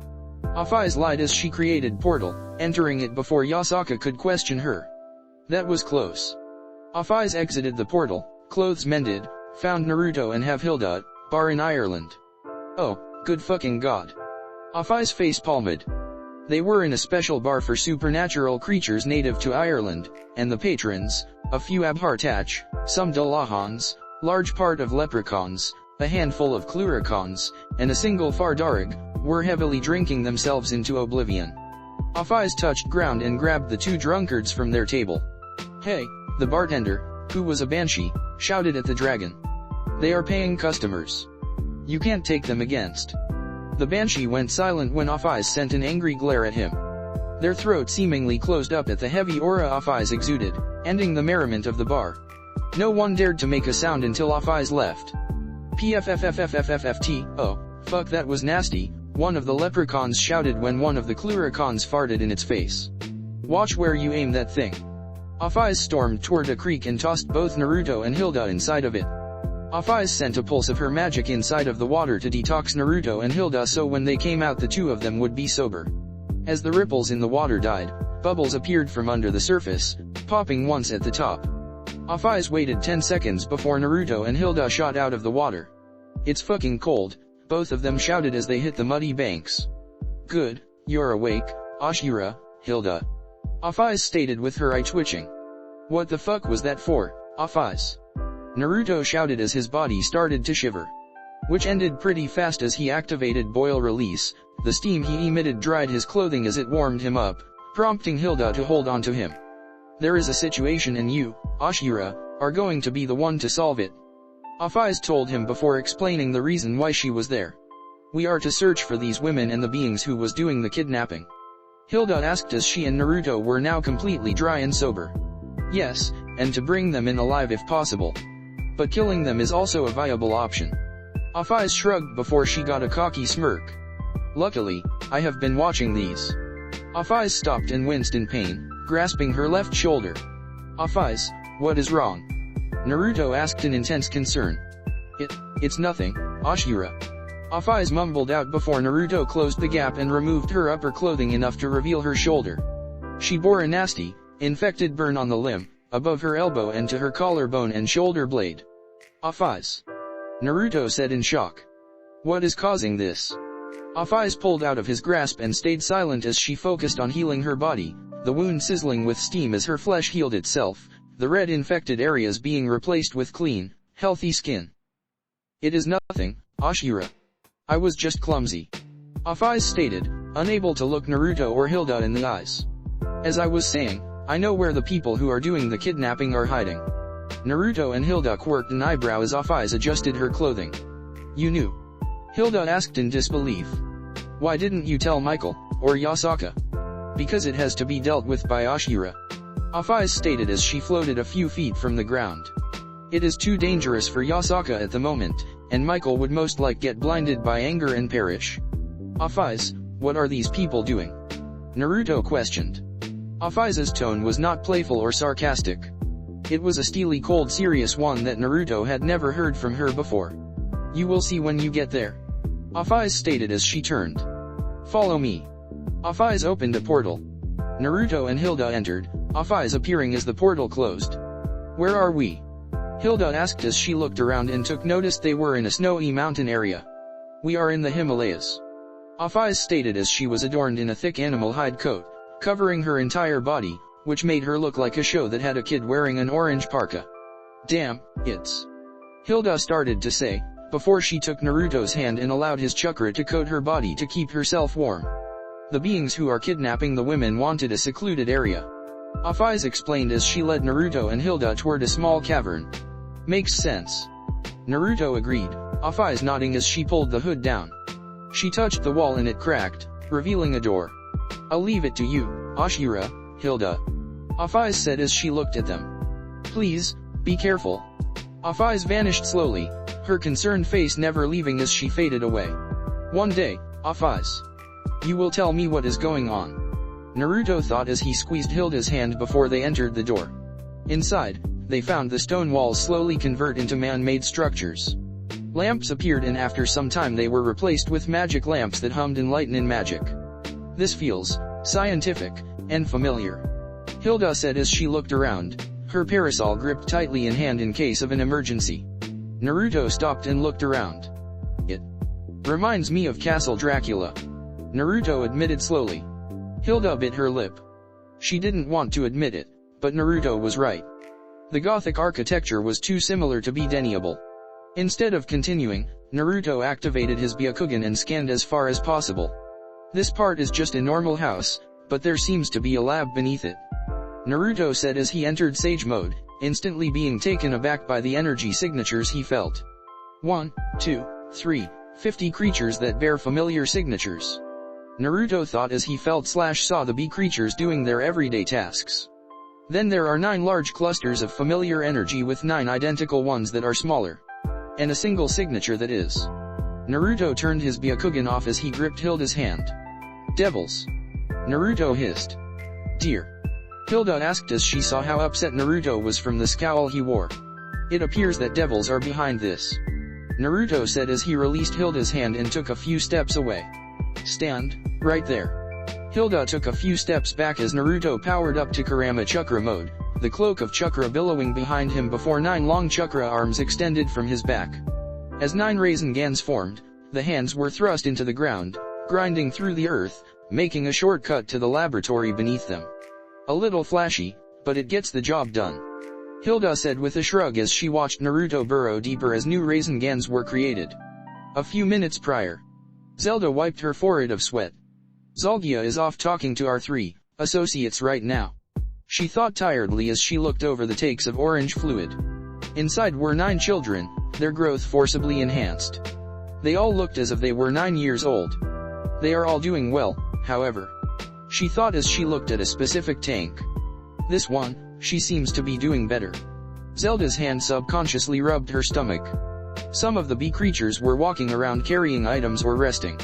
Off-Eyes lied as she created portal, entering it before Yasaka could question her. That was close. Off-Eyes exited the portal, clothes mended, found Naruto and have Hilda, bar in Ireland. Oh, good fucking god. Off-Eyes face palmed. They were in a special bar for supernatural creatures native to Ireland, and the patrons, a few Abhartach, some Dullahans, large part of leprechauns, a handful of Cluricons, and a single Fardarig, were heavily drinking themselves into oblivion. Off-Eyes touched ground and grabbed the 2 drunkards from their table. Hey, the bartender, who was a banshee, shouted at the dragon. They are paying customers. You can't take them against. The banshee went silent when Off-Eyes sent an angry glare at him. Their throat seemingly closed up at the heavy aura Off-Eyes exuded, ending the merriment of the bar. No one dared to make a sound until Off-Eyes left. PFFFFFFFT, oh, fuck that was nasty, one of the leprechauns shouted when one of the cluricons farted in its face. "Watch where you aim that thing." Aphies stormed toward a creek and tossed both Naruto and Hilda inside of it. Aphies sent a pulse of her magic inside of the water to detox Naruto and Hilda so when they came out the two of them would be sober. As the ripples in the water died, bubbles appeared from under the surface, popping once at the top. Aphies waited 10 seconds before Naruto and Hilda shot out of the water. "It's fucking cold," both of them shouted as they hit the muddy banks. "Good, you're awake, Ashira, Hilda," Aphies stated with her eye twitching. "What the fuck was that for, Aphies?" Naruto shouted as his body started to shiver. Which ended pretty fast as he activated boil release. The steam he emitted dried his clothing as it warmed him up, prompting Hilda to hold on to him. "There is a situation and you, Ashira, are going to be the one to solve it," Aphies told him before explaining the reason why she was there. "We are to search for these women and the beings who was doing the kidnapping." Hilda asked as she and Naruto were now completely dry and sober. "Yes, and to bring them in alive if possible. But killing them is also a viable option." Aphies shrugged before she got a cocky smirk. "Luckily, I have been watching these." Aphies stopped and winced in pain, grasping her left shoulder. "Aphies, what is wrong?" Naruto asked in intense concern. It's nothing, Ashira." Aphies mumbled out before Naruto closed the gap and removed her upper clothing enough to reveal her shoulder. She bore a nasty, infected burn on the limb, above her elbow and to her collarbone and shoulder blade. "Aphies," Naruto said in shock. "What is causing this?" Aphies pulled out of his grasp and stayed silent as she focused on healing her body, the wound sizzling with steam as her flesh healed itself, the red infected areas being replaced with clean, healthy skin. "It is nothing, Ashira. I was just clumsy," Aphies stated, unable to look Naruto or Hilda in the eyes. "As I was saying, I know where the people who are doing the kidnapping are hiding." Naruto and Hilda quirked an eyebrow as Aphies adjusted her clothing. "You knew?" Hilda asked in disbelief. "Why didn't you tell Michael, or Yasaka?" "Because it has to be dealt with by Ashira," Aphies stated as she floated a few feet from the ground. "It is too dangerous for Yasaka at the moment, and Michael would most like get blinded by anger and perish." "Aphies, what are these people doing?" Naruto questioned. Aphies' tone was not playful or sarcastic. It was a steely cold serious one that Naruto had never heard from her before. "You will see when you get there," Aphies stated as she turned. "Follow me." Aphies opened a portal. Naruto and Hilda entered, Aphies appearing as the portal closed. "Where are we?" Hilda asked as she looked around and took notice they were in a snowy mountain area. "We are in the Himalayas," Aphies stated as she was adorned in a thick animal hide coat, covering her entire body, which made her look like a show that had a kid wearing an orange parka. "Damn, it's..." Hilda started to say, before she took Naruto's hand and allowed his chakra to coat her body to keep herself warm. "The beings who are kidnapping the women wanted a secluded area," Aphies explained as she led Naruto and Hilda toward a small cavern. "Makes sense," Naruto agreed, Aphies nodding as she pulled the hood down. She touched the wall and it cracked, revealing a door. "I'll leave it to you, Ashira, Hilda," Aphies said as she looked at them. "Please, be careful." Aphies vanished slowly, her concerned face never leaving as she faded away. "One day, Aphies, you will tell me what is going on," Naruto thought as he squeezed Hilda's hand before they entered the door. Inside, they found the stone walls slowly convert into man-made structures. Lamps appeared and after some time they were replaced with magic lamps that hummed in light and magic. "This feels scientific and familiar," Hilda said as she looked around, her parasol gripped tightly in hand in case of an emergency. Naruto stopped and looked around. "It reminds me of Castle Dracula," Naruto admitted slowly. Hilda bit her lip. She didn't want to admit it, but Naruto was right. The Gothic architecture was too similar to be deniable. Instead of continuing, Naruto activated his Byakugan and scanned as far as possible. "This part is just a normal house, but there seems to be a lab beneath it," Naruto said as he entered Sage mode, instantly being taken aback by the energy signatures he felt. 1, 2, 3, 50 creatures that bear familiar signatures. Naruto thought as he felt/saw the bee creatures doing their everyday tasks. Then there are 9 large clusters of familiar energy with 9 identical ones that are smaller. And a single signature that is. Naruto turned his Byakugan off as he gripped Hilda's hand. Devils! Naruto hissed. Dear. Hilda asked as she saw how upset Naruto was from the scowl he wore. It appears that devils are behind this. Naruto said as he released Hilda's hand and took a few steps away. Stand, right there. Hilda took a few steps back as Naruto powered up to Kurama Chakra mode, the cloak of chakra billowing behind him before 9 long chakra arms extended from his back. As 9 Raisengans formed, the hands were thrust into the ground, grinding through the earth, making a shortcut to the laboratory beneath them. A little flashy, but it gets the job done. Hilda said with a shrug as she watched Naruto burrow deeper as new Raisengans were created. A few minutes prior. Zelda wiped her forehead of sweat. Zalgia is off talking to our 3 associates right now. She thought tiredly as she looked over the takes of orange fluid. Inside were 9 children, their growth forcibly enhanced. They all looked as if they were 9 years old. They are all doing well, however. She thought as she looked at a specific tank. This one, she seems to be doing better. Zelda's hand subconsciously rubbed her stomach. Some of the bee creatures were walking around carrying items or resting.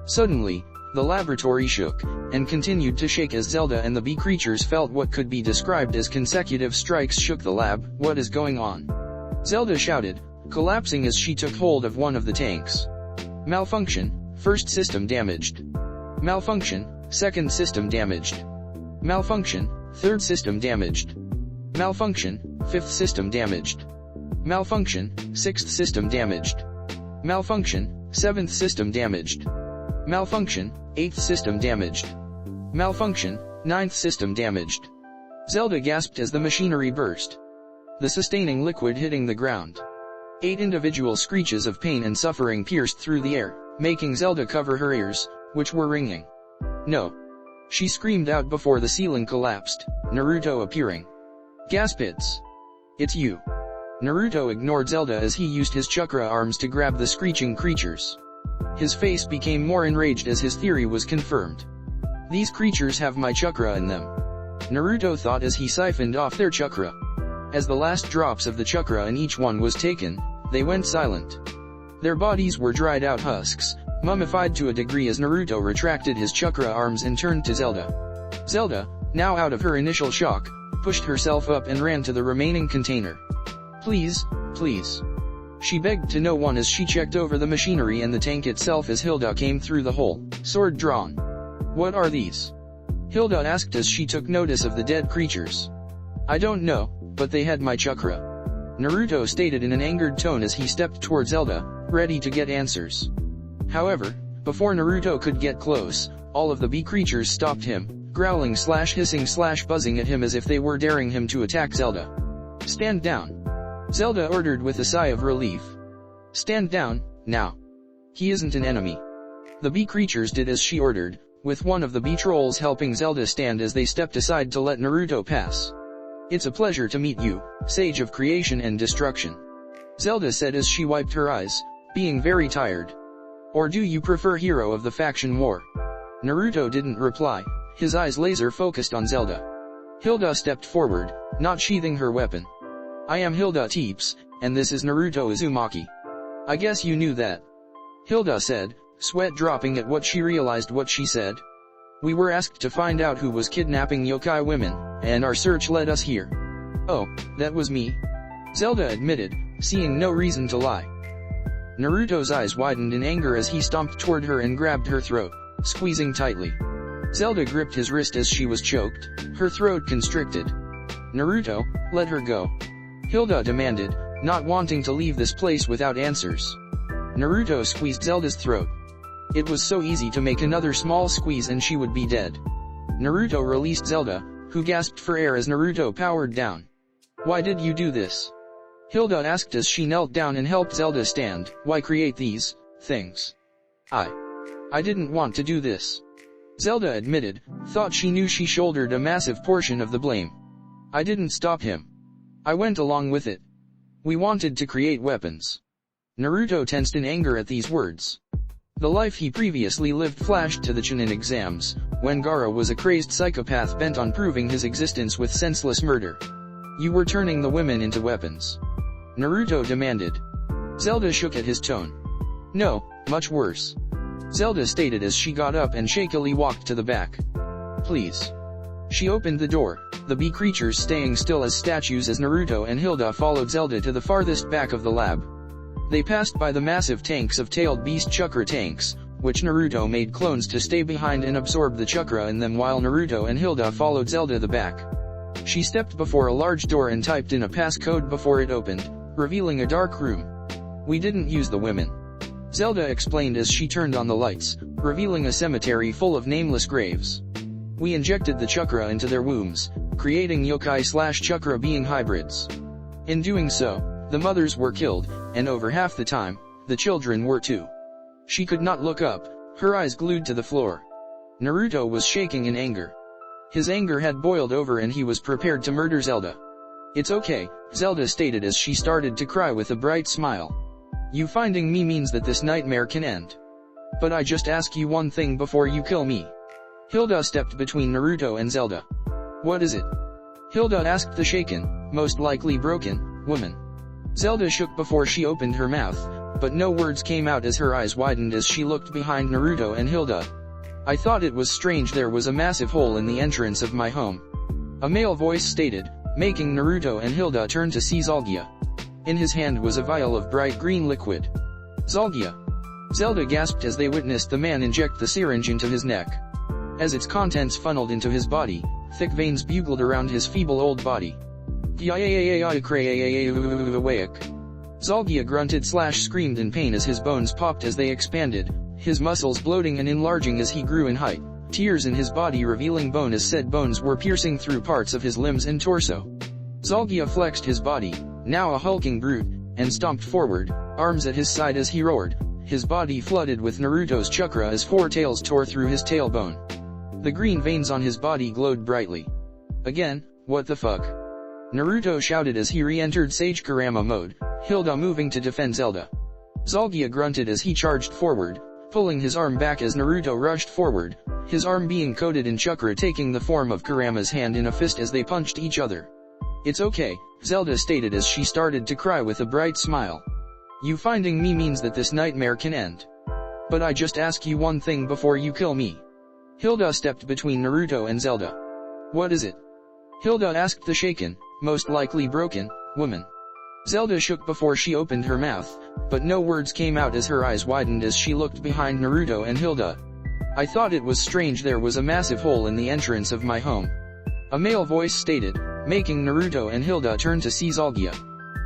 Suddenly, the laboratory shook, and continued to shake as Zelda and the bee creatures felt what could be described as consecutive strikes shook the lab. What is going on? Zelda shouted, collapsing as she took hold of one of the tanks. Malfunction, first system damaged. Malfunction, second system damaged. Malfunction, third system damaged. Malfunction, fifth system damaged. Malfunction, sixth system damaged. Malfunction, seventh system damaged. Malfunction, 8th system damaged. Malfunction, 9th system damaged. Zelda gasped as the machinery burst. The sustaining liquid hitting the ground. 8 individual screeches of pain and suffering pierced through the air, making Zelda cover her ears, which were ringing. No. She screamed out before the ceiling collapsed, Naruto appearing. Gasp it's you. Naruto ignored Zelda as he used his chakra arms to grab the screeching creatures. His face became more enraged as his theory was confirmed. These creatures have my chakra in them. Naruto thought as he siphoned off their chakra. As the last drops of the chakra in each one was taken, they went silent. Their bodies were dried out husks, mummified to a degree as Naruto retracted his chakra arms and turned to Zelda. Zelda, now out of her initial shock, pushed herself up and ran to the remaining container. Please, please. She begged to no one as she checked over the machinery and the tank itself as Hilda came through the hole, sword drawn. What are these? Hilda asked as she took notice of the dead creatures. I don't know, but they had my chakra. Naruto stated in an angered tone as he stepped toward Zelda, ready to get answers. However, before Naruto could get close, all of the bee creatures stopped him, growling / hissing / buzzing at him as if they were daring him to attack Zelda. Stand down. Zelda ordered with a sigh of relief. Stand down, now. He isn't an enemy. The bee creatures did as she ordered, with one of the bee trolls helping Zelda stand as they stepped aside to let Naruto pass. It's a pleasure to meet you, Sage of Creation and Destruction. Zelda said as she wiped her eyes, being very tired. Or do you prefer Hero of the Faction War? Naruto didn't reply, his eyes laser focused on Zelda. Hilda stepped forward, not sheathing her weapon. I am Hilda Teeps, and this is Naruto Uzumaki. I guess you knew that. Hilda said, sweat dropping at what she realized what she said. We were asked to find out who was kidnapping yokai women, and our search led us here. Oh, that was me. Zelda admitted, seeing no reason to lie. Naruto's eyes widened in anger as he stomped toward her and grabbed her throat, squeezing tightly. Zelda gripped his wrist as she was choked, her throat constricted. Naruto, let her go. Hilda demanded, not wanting to leave this place without answers. Naruto squeezed Zelda's throat. It was so easy to make another small squeeze and she would be dead. Naruto released Zelda, who gasped for air as Naruto powered down. Why did you do this? Hilda asked as she knelt down and helped Zelda stand. Why create these things? I didn't want to do this. Zelda admitted, thought she knew she shouldered a massive portion of the blame. I didn't stop him. I went along with it. We wanted to create weapons. Naruto tensed in anger at these words. The life he previously lived flashed to the Chunin exams, when Gaara was a crazed psychopath bent on proving his existence with senseless murder. You were turning the women into weapons. Naruto demanded. Zelda shook at his tone. No, much worse. Zelda stated as she got up and shakily walked to the back. Please. She opened the door, the bee creatures staying still as statues as Naruto and Hilda followed Zelda to the farthest back of the lab. They passed by the massive tanks of tailed beast chakra tanks, which Naruto made clones to stay behind and absorb the chakra in them while Naruto and Hilda followed Zelda the back. She stepped before a large door and typed in a passcode before it opened, revealing a dark room. We didn't use the women. Zelda explained as she turned on the lights, revealing a cemetery full of nameless graves. We injected the chakra into their wombs, creating yokai/chakra being hybrids. In doing so, the mothers were killed, and over half the time, the children were too. She could not look up, her eyes glued to the floor. Naruto was shaking in anger. His anger had boiled over and he was prepared to murder Zelda. It's okay, Zelda stated as she started to cry with a bright smile. You finding me means that this nightmare can end. But I just ask you one thing before you kill me. Hilda stepped between Naruto and Zelda. What is it? Hilda asked the shaken, most likely broken, woman. Zelda shook before she opened her mouth, but no words came out as her eyes widened as she looked behind Naruto and Hilda. I thought it was strange there was a massive hole in the entrance of my home. A male voice stated, making Naruto and Hilda turn to see Zalgia. In his hand was a vial of bright green liquid. Zalgia. Zelda gasped as they witnessed the man inject the syringe into his neck. As its contents funneled into his body, thick veins bugled around his feeble old body. Zalgia grunted/screamed in pain as his bones popped as they expanded, his muscles bloating and enlarging as he grew in height, tears in his body revealing bone as said bones were piercing through parts of his limbs and torso. Zalgia flexed his body, now a hulking brute, and stomped forward, arms at his side as he roared, his body flooded with Naruto's chakra as four tails tore through his tailbone. The green veins on his body glowed brightly. Again, what the fuck? Naruto shouted as he re-entered Sage Kurama mode, Hilda moving to defend Zelda. Zalgia grunted as he charged forward, pulling his arm back as Naruto rushed forward, his arm being coated in chakra taking the form of Kurama's hand in a fist as they punched each other. It's okay, Zelda stated as she started to cry with a bright smile. You finding me means that this nightmare can end. But I just ask you one thing before you kill me. Hilda stepped between Naruto and Zelda. What is it? Hilda asked the shaken, most likely broken, woman. Zelda shook before she opened her mouth, but no words came out as her eyes widened as she looked behind Naruto and Hilda. I thought it was strange there was a massive hole in the entrance of my home. A male voice stated, making Naruto and Hilda turn to see Zalgia.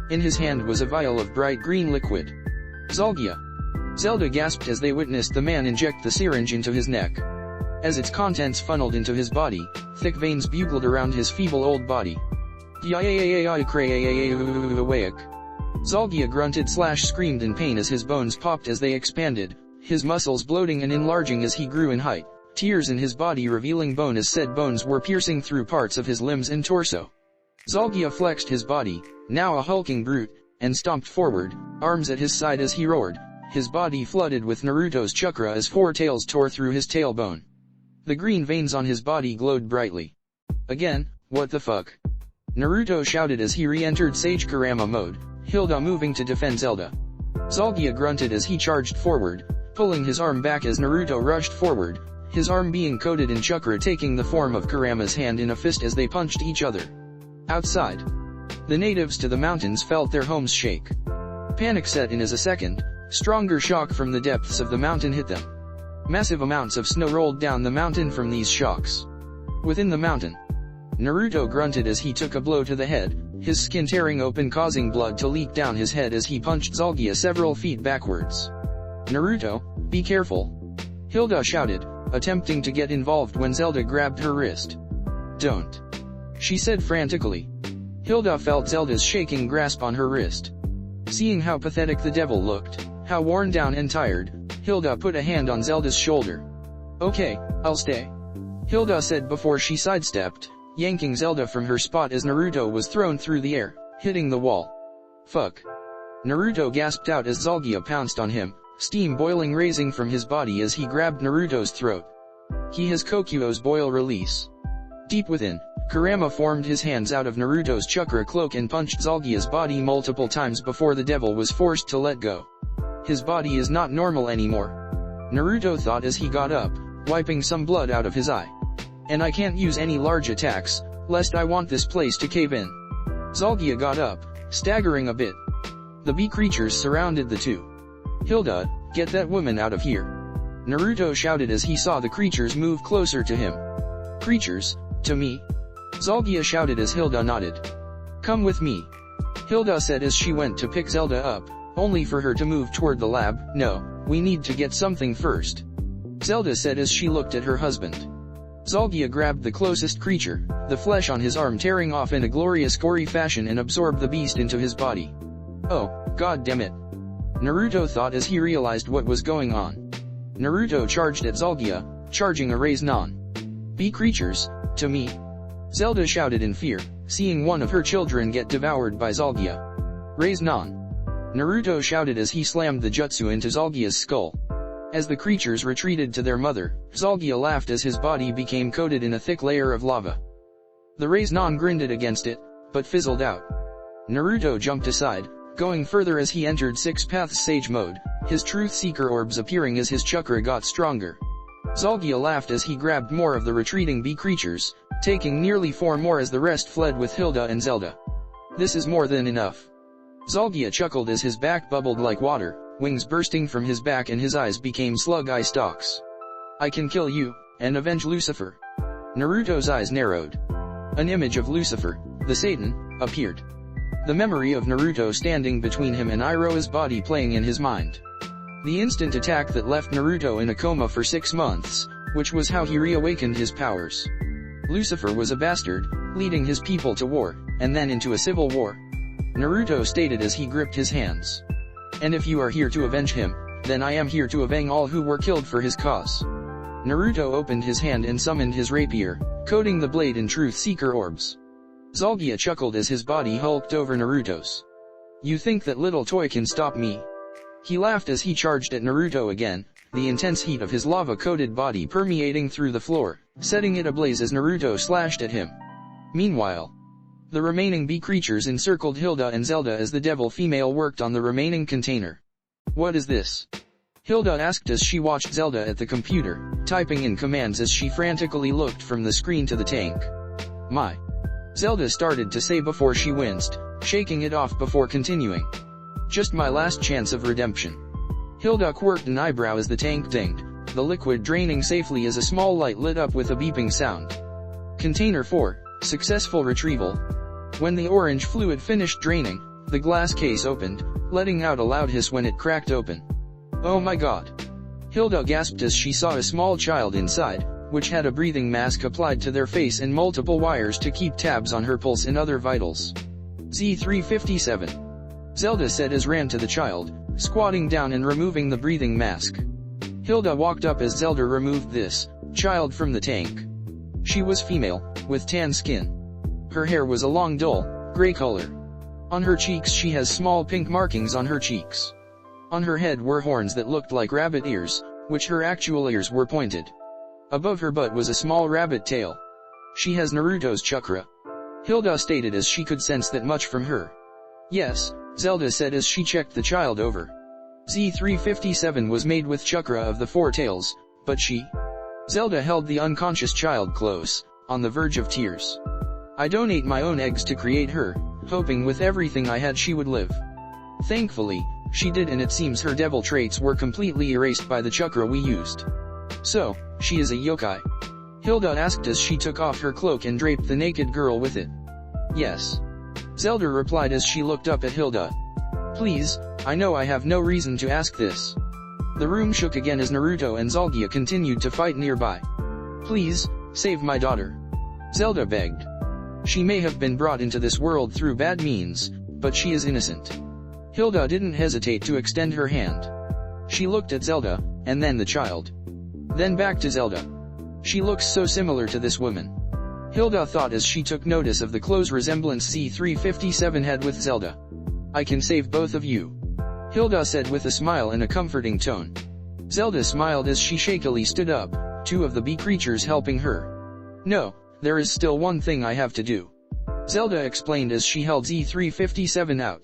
In his hand was a vial of bright green liquid. Zalgia. Zelda gasped as they witnessed the man inject the syringe into his neck. As its contents funneled into his body, thick veins bugled around his feeble old body. Zalgia grunted/screamed in pain as his bones popped as they expanded, his muscles bloating and enlarging as he grew in height, tears in his body revealing bone as said bones were piercing through parts of his limbs and torso. Zalgia flexed his body, now a hulking brute, and stomped forward, arms at his side as he roared, his body flooded with Naruto's chakra as four tails tore through his tailbone. The green veins on his body glowed brightly. Again, what the fuck? Naruto shouted as he re-entered Sage Kurama mode, Hilda moving to defend Zelda. Zalgia grunted as he charged forward, pulling his arm back as Naruto rushed forward, his arm being coated in chakra taking the form of Kurama's hand in a fist as they punched each other. Outside. The natives to the mountains felt their homes shake. Panic set in as a second, stronger shock from the depths of the mountain hit them. Massive amounts of snow rolled down the mountain from these shocks. Within the mountain, Naruto grunted as he took a blow to the head, his skin tearing open causing blood to leak down his head as he punched Zalgia several feet backwards. Naruto, be careful. Hilda shouted, attempting to get involved when Zelda grabbed her wrist. Don't. She said frantically. Hilda felt Zelda's shaking grasp on her wrist. Seeing how pathetic the devil looked, how worn down and tired, Hilda put a hand on Zelda's shoulder. Okay, I'll stay. Hilda said before she sidestepped, yanking Zelda from her spot as Naruto was thrown through the air, hitting the wall. Fuck. Naruto gasped out as Zalgia pounced on him, steam boiling raising from his body as he grabbed Naruto's throat. He has Kokuo's boil release. Deep within, Kurama formed his hands out of Naruto's chakra cloak and punched Zalgia's body multiple times before the devil was forced to let go. His body is not normal anymore. Naruto thought as he got up, wiping some blood out of his eye. And I can't use any large attacks, lest I want this place to cave in. Zalgia got up, staggering a bit. The bee creatures surrounded the two. Hilda, get that woman out of here. Naruto shouted as he saw the creatures move closer to him. Creatures, to me? Zalgia shouted as Hilda nodded. Come with me. Hilda said as she went to pick Zelda up, only for her to move toward the lab. No, we need to get something first. Zelda said as she looked at her husband. Zalgia grabbed the closest creature, the flesh on his arm tearing off in a glorious gory fashion and absorbed the beast into his body. Oh, god damn it. Naruto thought as he realized what was going on. Naruto charged at Zalgia, charging a raise non. Bee creatures, to me? Zelda shouted in fear, seeing one of her children get devoured by Zalgia. Raise non. Naruto shouted as he slammed the jutsu into Zalgia's skull. As the creatures retreated to their mother, Zalgia laughed as his body became coated in a thick layer of lava. The raise non grinded against it, but fizzled out. Naruto jumped aside, going further as he entered Six Paths Sage mode, his Truth Seeker orbs appearing as his chakra got stronger. Zalgia laughed as he grabbed more of the retreating bee creatures, taking nearly 4 more as the rest fled with Hilda and Zelda. This is more than enough. Zalgia chuckled as his back bubbled like water, wings bursting from his back and his eyes became slug-eye stalks. I can kill you, and avenge Lucifer. Naruto's eyes narrowed. An image of Lucifer, the Satan, appeared. The memory of Naruto standing between him and Iroha's body playing in his mind. The instant attack that left Naruto in a coma for 6 months, which was how he reawakened his powers. Lucifer was a bastard, leading his people to war, and then into a civil war. Naruto stated as he gripped his hands. And if you are here to avenge him, then I am here to avenge all who were killed for his cause. Naruto opened his hand and summoned his rapier, coating the blade in Truth Seeker orbs. Zalgia chuckled as his body hulked over Naruto's. You think that little toy can stop me? He laughed as he charged at Naruto again, the intense heat of his lava-coated body permeating through the floor, setting it ablaze as Naruto slashed at him. Meanwhile, the remaining bee creatures encircled Hilda and Zelda as the devil female worked on the remaining container. What is this? Hilda asked as she watched Zelda at the computer, typing in commands as she frantically looked from the screen to the tank. My. Zelda started to say before she winced, shaking it off before continuing. Just my last chance of redemption. Hilda quirked an eyebrow as the tank dinged, the liquid draining safely as a small light lit up with a beeping sound. Container 4, successful retrieval. When the orange fluid finished draining, the glass case opened, letting out a loud hiss when it cracked open. Oh my god. Hilda gasped as she saw a small child inside, which had a breathing mask applied to their face and multiple wires to keep tabs on her pulse and other vitals. Z357. Zelda said as ran to the child, squatting down and removing the breathing mask. Hilda walked up as Zelda removed this child from the tank. She was female, with tan skin. Her hair was a long dull, gray color. On her cheeks she has small pink markings on her cheeks. On her head were horns that looked like rabbit ears, which her actual ears were pointed. Above her butt was a small rabbit tail. She has Naruto's chakra. Hilda stated as she could sense that much from her. Yes, Zelda said as she checked the child over. Z357 was made with chakra of the 4 tails, but she? Zelda held the unconscious child close, on the verge of tears. I donate my own eggs to create her, hoping with everything I had she would live. Thankfully, she did, and it seems her devil traits were completely erased by the chakra we used. So, she is a yokai? Hilda asked as she took off her cloak and draped the naked girl with it. Yes. Zelda replied as she looked up at Hilda. Please, I know I have no reason to ask this. The room shook again as Naruto and Zalgia continued to fight nearby. Please, save my daughter. Zelda begged. She may have been brought into this world through bad means, but she is innocent. Hilda didn't hesitate to extend her hand. She looked at Zelda, and then the child. Then back to Zelda. She looks so similar to this woman. Hilda thought as she took notice of the close resemblance Z357 had with Zelda. I can save both of you. Hilda said with a smile and a comforting tone. Zelda smiled as she shakily stood up, 2 of the bee creatures helping her. No, there is still one thing I have to do. Zelda explained as she held Z357 out.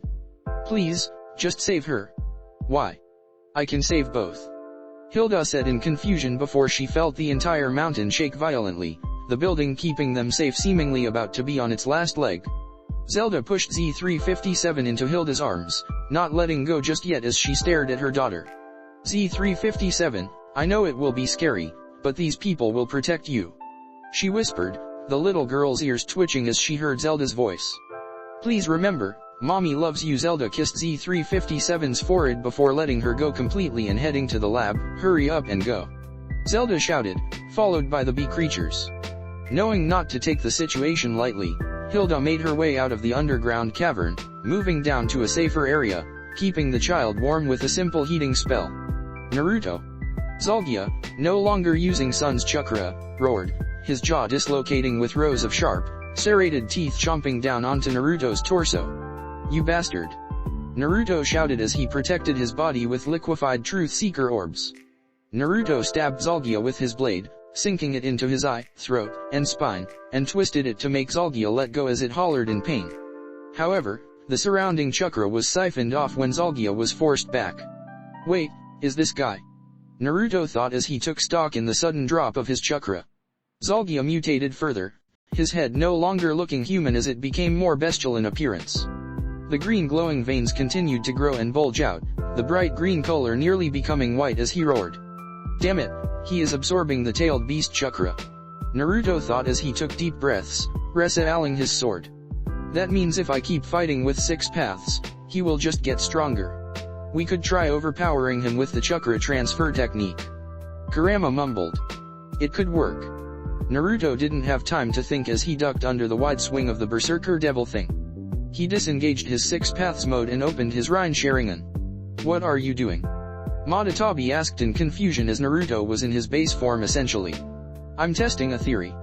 Please, just save her. Why? I can save both. Hilda said in confusion before she felt the entire mountain shake violently, the building keeping them safe seemingly about to be on its last leg. Zelda pushed Z357 into Hilda's arms, not letting go just yet as she stared at her daughter. Z357, I know it will be scary, but these people will protect you. She whispered, the little girl's ears twitching as she heard Zelda's voice. Please remember, Mommy loves you. Zelda kissed Z357's forehead before letting her go completely and heading to the lab. Hurry up and go. Zelda shouted, followed by the bee creatures. Knowing not to take the situation lightly, Hilda made her way out of the underground cavern, moving down to a safer area, keeping the child warm with a simple heating spell. Naruto. Zalgia, no longer using Sun's chakra, roared, his jaw dislocating with rows of sharp, serrated teeth chomping down onto Naruto's torso. You bastard! Naruto shouted as he protected his body with liquefied Truth Seeker orbs. Naruto stabbed Zalgia with his blade, sinking it into his eye, throat, and spine, and twisted it to make Zalgia let go as it hollered in pain. However, the surrounding chakra was siphoned off when Zalgia was forced back. Wait, is this guy? Naruto thought as he took stock in the sudden drop of his chakra. Zalgia mutated further, his head no longer looking human as it became more bestial in appearance. The green glowing veins continued to grow and bulge out, the bright green color nearly becoming white as he roared. Damn it, he is absorbing the tailed beast chakra. Naruto thought as he took deep breaths, resealing his sword. That means if I keep fighting with 6 paths, he will just get stronger. We could try overpowering him with the chakra transfer technique. Kurama mumbled. It could work. Naruto didn't have time to think as he ducked under the wide swing of the Berserker Devil thing. He disengaged his 6 paths mode and opened his Rain Sharingan. What are you doing? Madatabi asked in confusion as Naruto was in his base form essentially. I'm testing a theory.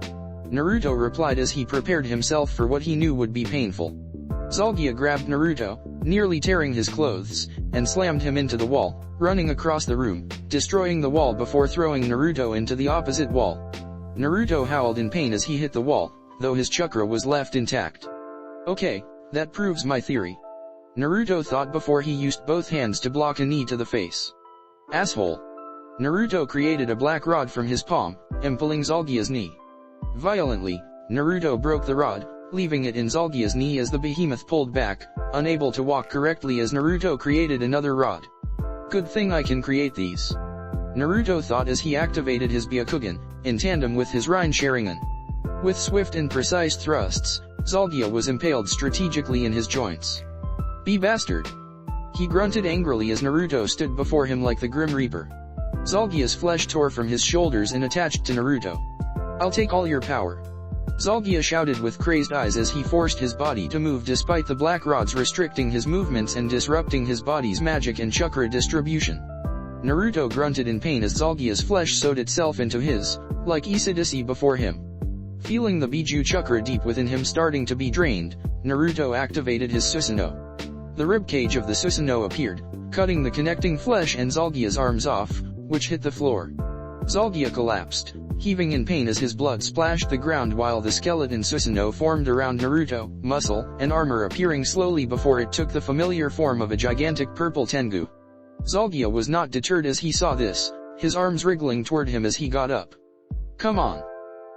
Naruto replied as he prepared himself for what he knew would be painful. Zalgia grabbed Naruto, nearly tearing his clothes, and slammed him into the wall, running across the room, destroying the wall before throwing Naruto into the opposite wall. Naruto howled in pain as he hit the wall, though his chakra was left intact. Okay, that proves my theory. Naruto thought before he used both hands to block a knee to the face. Asshole. Naruto created a black rod from his palm, impaling Zalgia's knee. Violently, Naruto broke the rod, leaving it in Zalgia's knee as the behemoth pulled back, unable to walk correctly as Naruto created another rod. Good thing I can create these. Naruto thought as he activated his Byakugan, in tandem with his Rain Sharingan. With swift and precise thrusts, Zalgia was impaled strategically in his joints. Be bastard! He grunted angrily as Naruto stood before him like the Grim Reaper. Zalgia's flesh tore from his shoulders and attached to Naruto. I'll take all your power. Zalgia shouted with crazed eyes as he forced his body to move despite the black rods restricting his movements and disrupting his body's magic and chakra distribution. Naruto grunted in pain as Zalgia's flesh sewed itself into his, like Isidisi before him. Feeling the Biju chakra deep within him starting to be drained, Naruto activated his Susanoo. The ribcage of the Susanoo appeared, cutting the connecting flesh and Zalgia's arms off, which hit the floor. Zalgia collapsed, heaving in pain as his blood splashed the ground while the skeleton Susanoo formed around Naruto, muscle and armor appearing slowly before it took the familiar form of a gigantic purple Tengu. Zalgia was not deterred as he saw this, his arms wriggling toward him as he got up. Come on!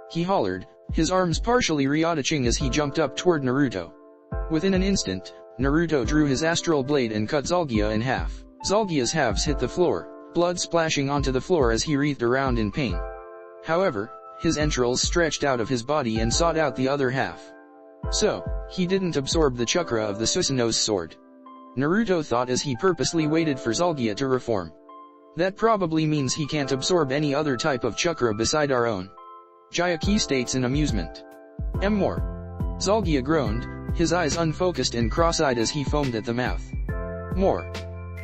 He hollered, his arms partially reattaching as he jumped up toward Naruto. Within an instant, Naruto drew his astral blade and cut Zalgia in half. Zalgia's halves hit the floor, blood splashing onto the floor as he writhed around in pain. However, his entrails stretched out of his body and sought out the other half. So, he didn't absorb the chakra of the Susanoo's sword. Naruto thought as he purposely waited for Zalgia to reform. That probably means he can't absorb any other type of chakra beside our own. Jayaki states in amusement. More. Zalgia groaned, his eyes unfocused and cross-eyed as he foamed at the mouth. More.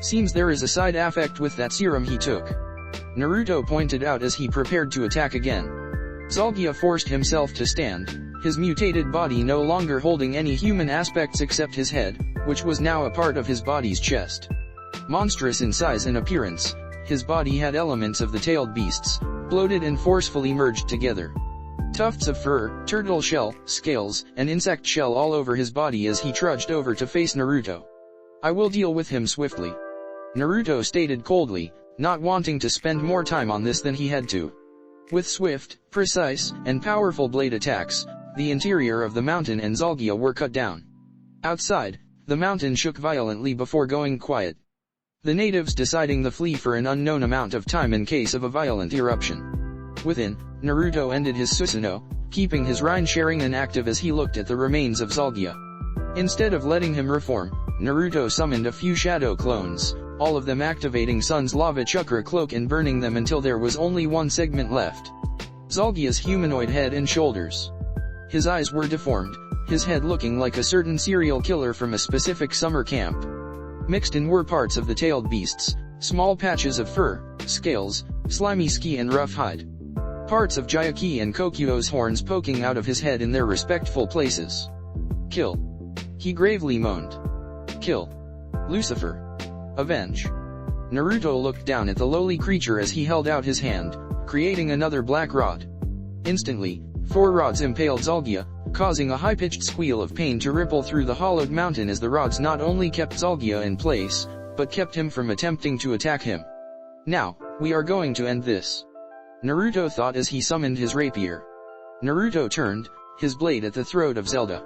Seems there is a side effect with that serum he took. Naruto pointed out as he prepared to attack again. Zalgia forced himself to stand, his mutated body no longer holding any human aspects except his head, which was now a part of his body's chest. Monstrous in size and appearance, his body had elements of the tailed beasts, bloated and forcefully merged together. Tufts of fur, turtle shell, scales, and insect shell all over his body as he trudged over to face Naruto. I will deal with him swiftly. Naruto stated coldly, not wanting to spend more time on this than he had to. With swift, precise, and powerful blade attacks, the interior of the mountain and Zalgia were cut down. Outside, the mountain shook violently before going quiet. The natives deciding to flee for an unknown amount of time in case of a violent eruption. Within, Naruto ended his Susanoo, keeping his Sharingan active as he looked at the remains of Zalgia. Instead of letting him reform, Naruto summoned a few shadow clones, all of them activating Sun's lava chakra cloak and burning them until there was only one segment left. Zalgia's humanoid head and shoulders. His eyes were deformed, his head looking like a certain serial killer from a specific summer camp. Mixed in were parts of the tailed beasts, small patches of fur, scales, slimy ski and rough hide. Parts of Jayaki and Kokyo's horns poking out of his head in their respectful places. Kill. He gravely moaned. Kill. Lucifer. Avenge. Naruto looked down at the lowly creature as he held out his hand, creating another black rod. Instantly, 4 rods impaled Zalgia, causing a high-pitched squeal of pain to ripple through the hollowed mountain as the rods not only kept Zalgia in place, but kept him from attempting to attack him. Now, we are going to end this. Naruto thought as he summoned his rapier. Naruto turned, his blade at the throat of Zelda.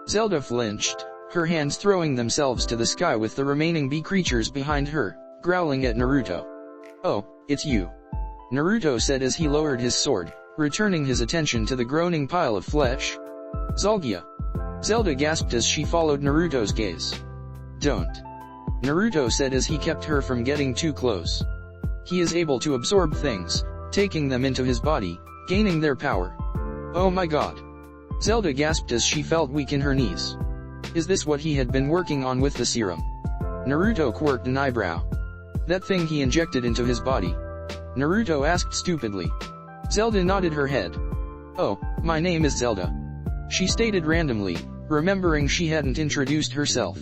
Zelda flinched, her hands throwing themselves to the sky with the remaining bee creatures behind her, growling at Naruto. Oh, it's you. Naruto said as he lowered his sword, returning his attention to the groaning pile of flesh. Zalgia. Zelda gasped as she followed Naruto's gaze. Don't. Naruto said as he kept her from getting too close. He is able to absorb things, taking them into his body, gaining their power. Oh my god. Zelda gasped as she felt weak in her knees. Is this what he had been working on with the serum? Naruto quirked an eyebrow. That thing he injected into his body? Naruto asked stupidly. Zelda nodded her head. Oh, my name is Zelda. She stated randomly, remembering she hadn't introduced herself.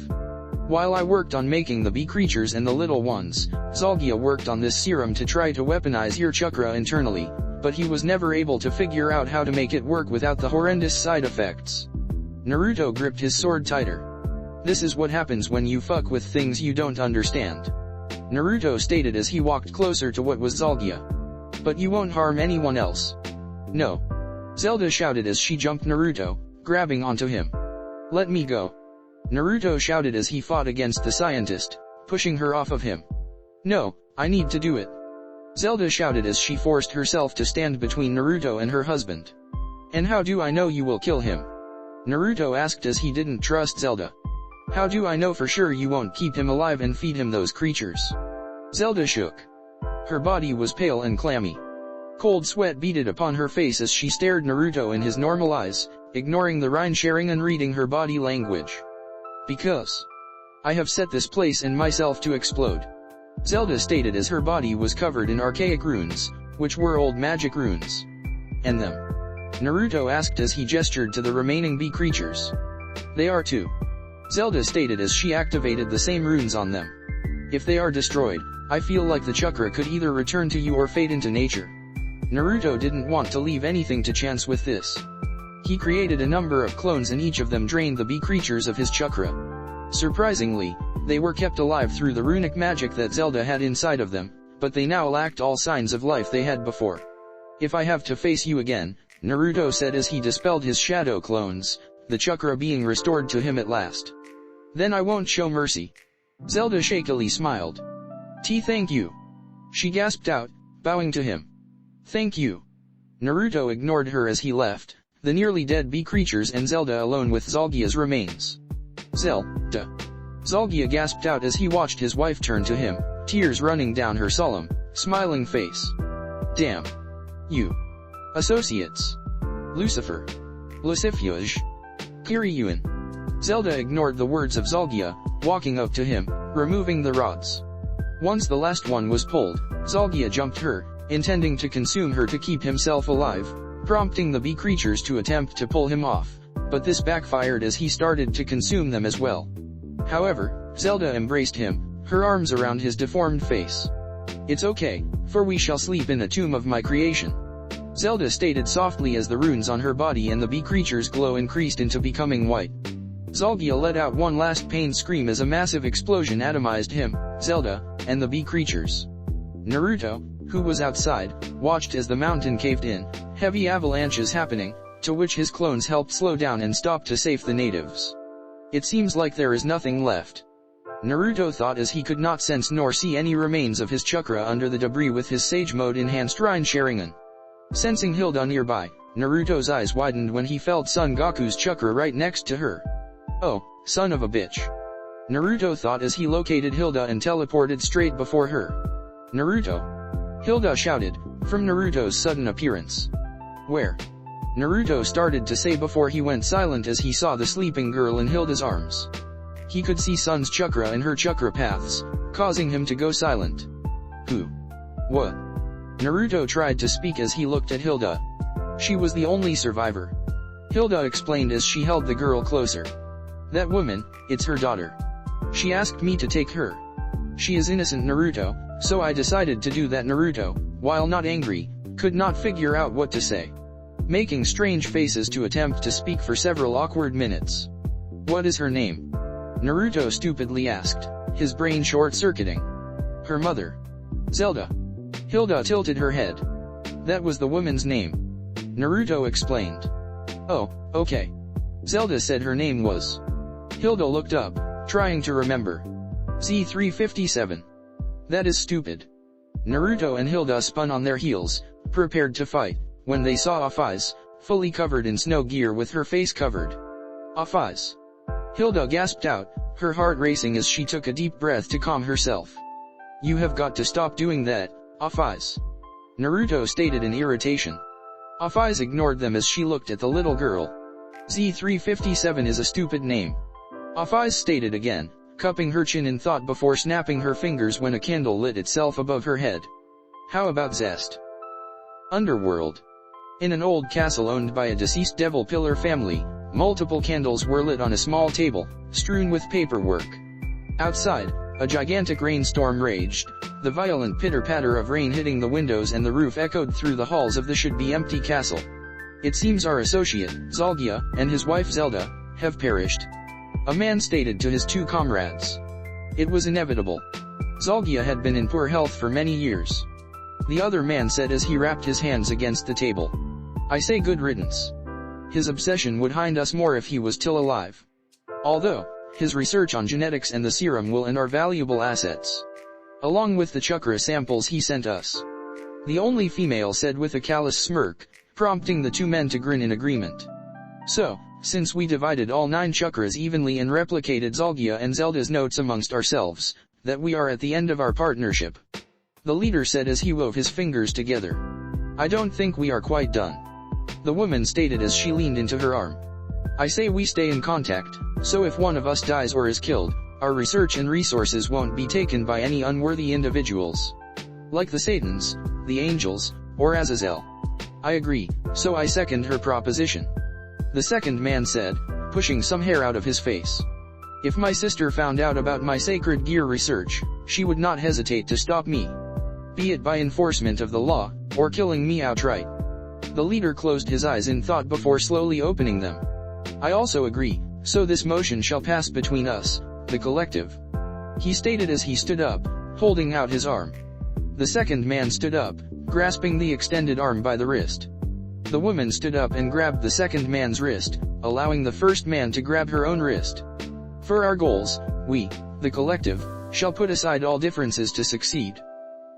While I worked on making the bee creatures and the little ones, Zalgia worked on this serum to try to weaponize your chakra internally, but he was never able to figure out how to make it work without the horrendous side effects. Naruto gripped his sword tighter. This is what happens when you fuck with things you don't understand. Naruto stated as he walked closer to what was Zalgia. But you won't harm anyone else. No. Zelda shouted as she jumped Naruto, grabbing onto him. Let me go. Naruto shouted as he fought against the scientist, pushing her off of him. No, I need to do it. Zelda shouted as she forced herself to stand between Naruto and her husband. And how do I know you will kill him? Naruto asked as he didn't trust Zelda. How do I know for sure you won't keep him alive and feed him those creatures? Zelda shook. Her body was pale and clammy. Cold sweat beaded upon her face as she stared Naruto in his normal eyes, ignoring the Sharingan and reading her body language. Because I have set this place and myself to explode. Zelda stated as her body was covered in archaic runes, which were old magic runes. And them? Naruto asked as he gestured to the remaining bee creatures. They are too. Zelda stated as she activated the same runes on them. If they are destroyed, I feel like the chakra could either return to you or fade into nature. Naruto didn't want to leave anything to chance with this. He created a number of clones and each of them drained the bee creatures of his chakra. Surprisingly, they were kept alive through the runic magic that Zelda had inside of them, but they now lacked all signs of life they had before. If I have to face you again, Naruto said as he dispelled his shadow clones, the chakra being restored to him at last. Then I won't show mercy. Zelda shakily smiled. Thank you. She gasped out, bowing to him. Thank you. Naruto ignored her as he left, the nearly dead bee creatures and Zelda alone with Zalgia's remains. Zelda. Zalgia gasped out as he watched his wife turn to him, tears running down her solemn, smiling face. Damn. You. Associates. Lucifer. Lucifuge. Kiryuan. Zelda ignored the words of Zalgia, walking up to him, removing the rods. Once the last one was pulled, Zalgia jumped her, intending to consume her to keep himself alive, prompting the bee creatures to attempt to pull him off, but this backfired as he started to consume them as well. However, Zelda embraced him, her arms around his deformed face. It's okay, for we shall sleep in the tomb of my creation. Zelda stated softly as the runes on her body and the bee creature's glow increased into becoming white. Zalgia let out one last pain scream as a massive explosion atomized him, Zelda, and the bee creatures. Naruto, who was outside, watched as the mountain caved in, heavy avalanches happening, to which his clones helped slow down and stop to save the natives. It seems like there is nothing left. Naruto thought as he could not sense nor see any remains of his chakra under the debris with his Sage Mode enhanced Rain Sharingan. Sensing Hilda nearby, Naruto's eyes widened when he felt Son Goku's chakra right next to her. Oh, son of a bitch. Naruto thought as he located Hilda and teleported straight before her. Naruto! Hilda shouted, from Naruto's sudden appearance. Where? Naruto started to say before he went silent as he saw the sleeping girl in Hilda's arms. He could see Sun's chakra in her chakra paths, causing him to go silent. Who? What? Naruto tried to speak as he looked at Hilda. She was the only survivor. Hilda explained as she held the girl closer. That woman, it's her daughter. She asked me to take her. She is innocent, Naruto, so I decided to do that. Naruto, while not angry, could not figure out what to say. Making strange faces to attempt to speak for several awkward minutes. What is her name? Naruto stupidly asked, his brain short-circuiting. Her mother. Zelda. Hilda tilted her head. That was the woman's name. Naruto explained. Oh, okay. Zelda said her name was. Hilda looked up, trying to remember. Z357. That is stupid. Naruto and Hilda spun on their heels, prepared to fight, when they saw Afaiz, fully covered in snow gear with her face covered. Afaiz. Hilda gasped out, her heart racing as she took a deep breath to calm herself. You have got to stop doing that, Afaiz. Naruto stated in irritation. Afaiz ignored them as she looked at the little girl. Z357 is a stupid name. Afaiz stated again, cupping her chin in thought before snapping her fingers when a candle lit itself above her head. How about Zest? Underworld. In an old castle owned by a deceased devil pillar family, multiple candles were lit on a small table, strewn with paperwork. Outside, a gigantic rainstorm raged, the violent pitter-patter of rain hitting the windows and the roof echoed through the halls of the should-be-empty castle. It seems our associate, Zalgia, and his wife Zelda, have perished. A man stated to his two comrades. It was inevitable. Zalgia had been in poor health for many years. The other man said as he wrapped his hands against the table. I say good riddance. His obsession would hind us more if he was still alive. Although, his research on genetics and the serum will end our valuable assets. Along with the chakra samples he sent us. The only female said with a callous smirk, prompting the two men to grin in agreement. So, since we divided all 9 chakras evenly and replicated Zalgia and Zelda's notes amongst ourselves, that we are at the end of our partnership. The leader said as he wove his fingers together. I don't think we are quite done. The woman stated as she leaned into her arm. I say we stay in contact, so if one of us dies or is killed, our research and resources won't be taken by any unworthy individuals. Like the Satans, the angels, or Azazel. I agree, so I second her proposition. The second man said, pushing some hair out of his face. If my sister found out about my sacred gear research, she would not hesitate to stop me. Be it by enforcement of the law, or killing me outright. The leader closed his eyes in thought before slowly opening them. I also agree, so this motion shall pass between us, the collective. He stated as he stood up, holding out his arm. The second man stood up, grasping the extended arm by the wrist. The woman stood up and grabbed the second man's wrist, allowing the first man to grab her own wrist. For our goals, we, the collective, shall put aside all differences to succeed.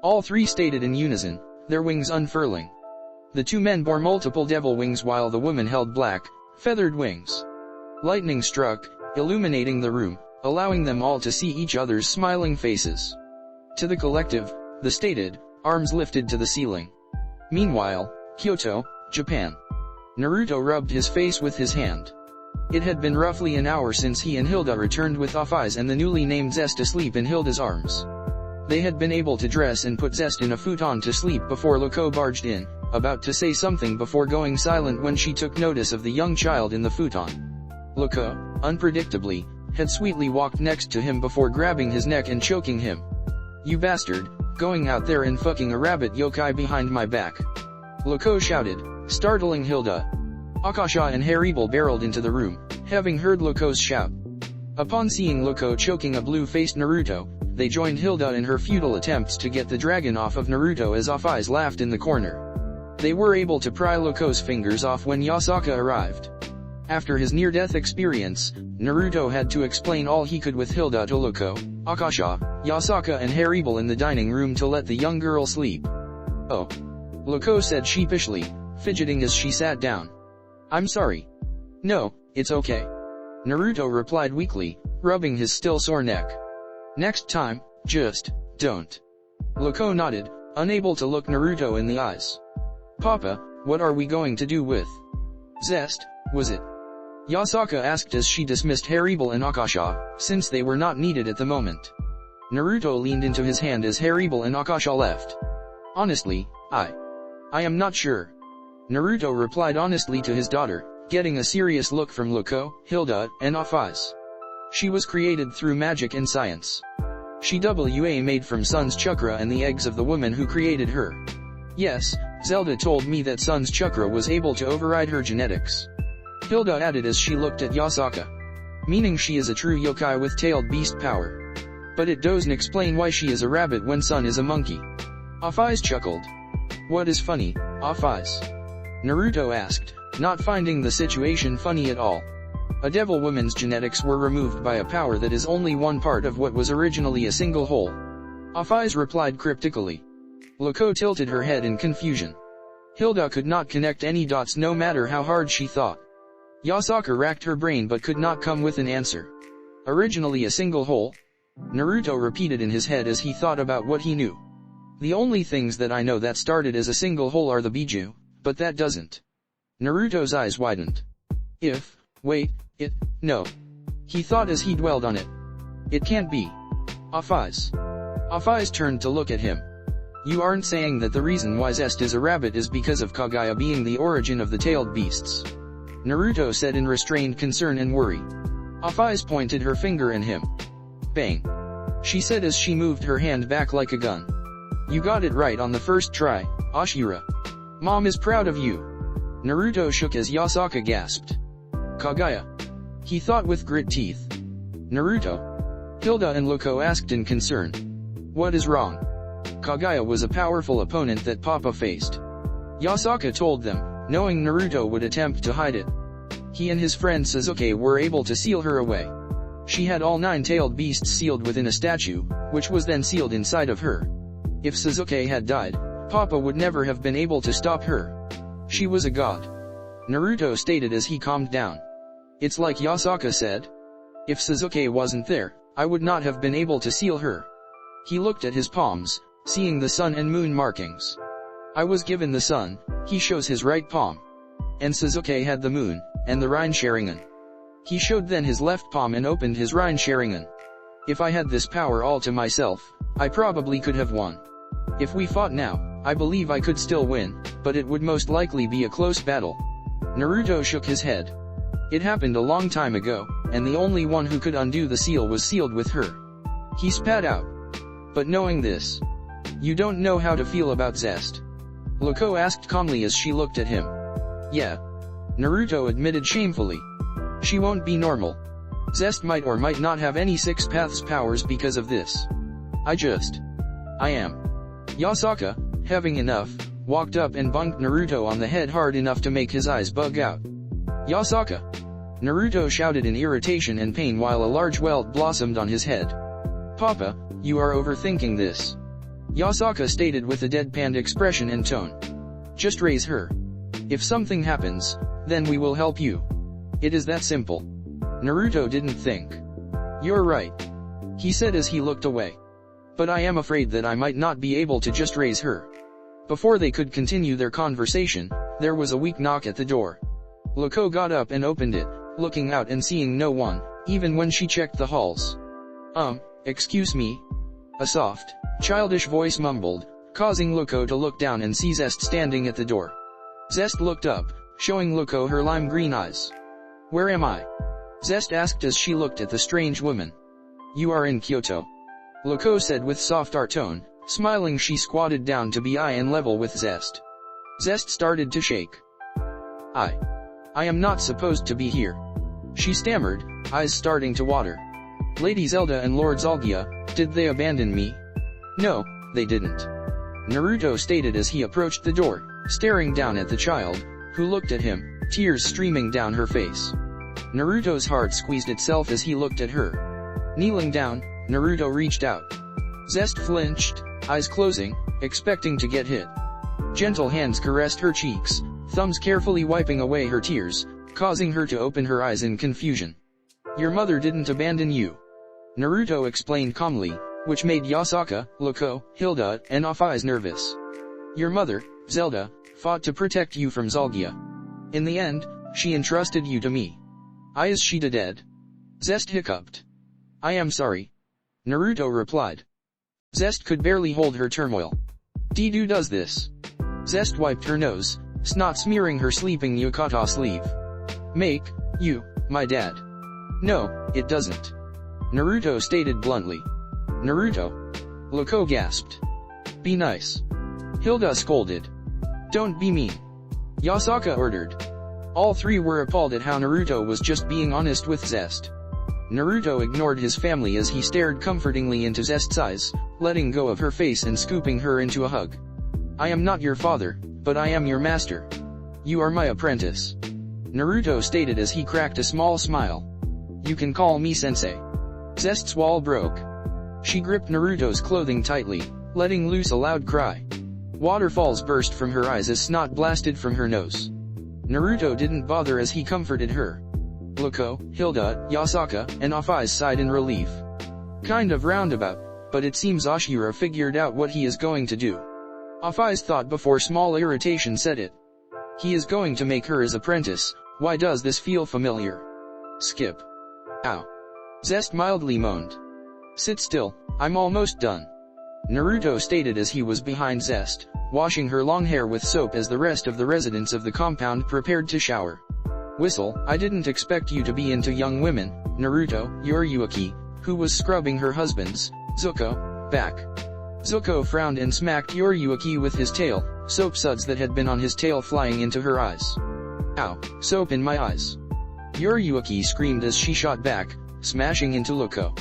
All 3 stated in unison, their wings unfurling. The 2 men bore multiple devil wings while the woman held black, feathered wings. Lightning struck, illuminating the room, allowing them all to see each other's smiling faces. To the collective, the stated, arms lifted to the ceiling. Meanwhile, Kyoto, Japan. Naruto rubbed his face with his hand. It had been roughly an hour since he and Hilda returned with Afaiz and the newly named Zest asleep in Hilda's arms. They had been able to dress and put Zest in a futon to sleep before Loco barged in, about to say something before going silent when she took notice of the young child in the futon. Loco, unpredictably, had sweetly walked next to him before grabbing his neck and choking him. You bastard, going out there and fucking a rabbit yokai behind my back. Loco shouted, startling Hilda. Akasha and Harem barreled into the room, having heard Loco's shout. Upon seeing Loco choking a blue-faced Naruto, they joined Hilda in her futile attempts to get the dragon off of Naruto as Off-Eyes laughed in the corner. They were able to pry Loko's fingers off when Yasaka arrived. After his near-death experience, Naruto had to explain all he could with Hilda to Loko, Akasha, Yasaka and Harem in the dining room to let the young girl sleep. "Oh," Loko said sheepishly, fidgeting as she sat down. "I'm sorry." "No, it's okay," Naruto replied weakly, rubbing his still sore neck. "Next time, just don't." Loko nodded, unable to look Naruto in the eyes. "Papa, what are we going to do with Zest, was it?" Yasaka asked as she dismissed Harem and Akasha, since they were not needed at the moment. Naruto leaned into his hand as Harem and Akasha left. "Honestly, I am not sure," Naruto replied honestly to his daughter, getting a serious look from Loko, Hilda, and Off-Eyes. "She was created through magic and science. She was made from Sun's chakra and the eggs of the woman who created her. Yes, Zelda told me that Sun's chakra was able to override her genetics," Hilda added as she looked at Yasaka. "Meaning she is a true yokai with tailed beast power. But it doesn't explain why she is a rabbit when Sun is a monkey." Off-Eyes chuckled. "What is funny, Off-Eyes?" Naruto asked, not finding the situation funny at all. A devil woman's genetics were removed by a power that is only one part of what was originally a single whole. Off-Eyes replied cryptically. Loko tilted her head in confusion. Hilda could not connect any dots no matter how hard she thought. Yasaka racked her brain but could not come with an answer. Originally a single whole? Naruto repeated in his head as he thought about what he knew. "The only things that I know that started as a single whole are the Biju, but that doesn't." Naruto's eyes widened. No. He thought as he dwelled on it. "It can't be. Off-Eyes." Off-Eyes turned to look at him. "You aren't saying that the reason why Zest is a rabbit is because of Kaguya being the origin of the tailed beasts?" Naruto said in restrained concern and worry. Off-Eyes pointed her finger at him. "Bang," she said as she moved her hand back like a gun. "You got it right on the first try, Ashira. Mom is proud of you." Naruto shook as Yasaka gasped. "Kaguya," he thought with grit teeth. "Naruto?" Hilda and Loko asked in concern. "What is wrong?" Kaguya was a powerful opponent that Papa faced. Yasaka told them, knowing Naruto would attempt to hide it. He and his friend Sasuke were able to seal her away. She had all 9 tailed beasts sealed within a statue, which was then sealed inside of her. If Sasuke had died, Papa would never have been able to stop her. She was a god. Naruto stated as he calmed down. "It's like Yasaka said. If Sasuke wasn't there, I would not have been able to seal her." He looked at his palms, seeing the sun and moon markings. "I was given the sun," he shows his right palm. "And Sasuke had the moon, and the Rhine Sharingan." He showed then his left palm and opened his Rhine Sharingan. "If I had this power all to myself, I probably could have won. If we fought now, I believe I could still win, but it would most likely be a close battle." Naruto shook his head. "It happened a long time ago, and the only one who could undo the seal was sealed with her." He spat out. "But knowing this, you don't know how to feel about Zest?" Loko asked calmly as she looked at him. "Yeah," Naruto admitted shamefully. "She won't be normal. Zest might or might not have any 6 paths powers because of this. I am." Yasaka, having enough, walked up and bonked Naruto on the head hard enough to make his eyes bug out. "Yasaka!" Naruto shouted in irritation and pain while a large welt blossomed on his head. "Papa, you are overthinking this," Yasaka stated with a deadpan expression and tone. "Just raise her. If something happens, then we will help you. It is that simple." Naruto didn't think. "You're right," he said as he looked away. "But I am afraid that I might not be able to just raise her." Before they could continue their conversation, there was a weak knock at the door. Loko got up and opened it, looking out and seeing no one, even when she checked the halls. Excuse me?" A soft, childish voice mumbled, causing Loko to look down and see Zest standing at the door. Zest looked up, showing Loko her lime green eyes. "Where am I?" Zest asked as she looked at the strange woman. "You are in Kyoto," Loko said with soft tone. Smiling, she squatted down to be eye and level with Zest. Zest started to shake. I am not supposed to be here," she stammered, eyes starting to water. Lady Zelda and Lord Zalgia, did they abandon me? No, they didn't. Naruto stated as he approached the door, staring down at the child, who looked at him, tears streaming down her face. Naruto's heart squeezed itself as he looked at her. Kneeling down, Naruto reached out. Zest flinched, eyes closing, expecting to get hit. Gentle hands caressed her cheeks, thumbs carefully wiping away her tears, causing her to open her eyes in confusion. Your mother didn't abandon you. Naruto explained calmly, which made Yasaka, Loco, Hilda, and Offeyes nervous. Your mother, Zelda, fought to protect you from Zalgia. In the end, she entrusted you to me. Is she dead? Zest hiccuped. I am sorry. Naruto replied. Zest could barely hold her turmoil. Dedu does this. Zest wiped her nose, snot smearing her sleeping yukata sleeve. Make, you, my dad. No, it doesn't. Naruto stated bluntly. Naruto. Loco gasped. Be nice. Hilda scolded. Don't be mean. Yasaka ordered. All three were appalled at how Naruto was just being honest with Zest. Naruto ignored his family as he stared comfortingly into Zest's eyes, letting go of her face and scooping her into a hug. I am not your father, but I am your master. You are my apprentice. Naruto stated as he cracked a small smile. You can call me sensei. Zest's wall broke. She gripped Naruto's clothing tightly, letting loose a loud cry. Waterfalls burst from her eyes as snot blasted from her nose. Naruto didn't bother as he comforted her. Loco, Hilda, Yasaka, and Offeyes sighed in relief. Kind of roundabout, but it seems Ashura figured out what he is going to do. Offeyes thought before small irritation set it. He is going to make her his apprentice. Why does this feel familiar? Skip. Ow. Zest mildly moaned. Sit still, I'm almost done. Naruto stated as he was behind Zest, washing her long hair with soap as the rest of the residents of the compound prepared to shower. Whistle, I didn't expect you to be into young women, Naruto, Yoriyuki, who was scrubbing her husband's, Zuko, back. Zuko frowned and smacked Yoriyuki with his tail, soap suds that had been on his tail flying into her eyes. Ow, soap in my eyes. Yoriyuki screamed as she shot back, smashing into Loco.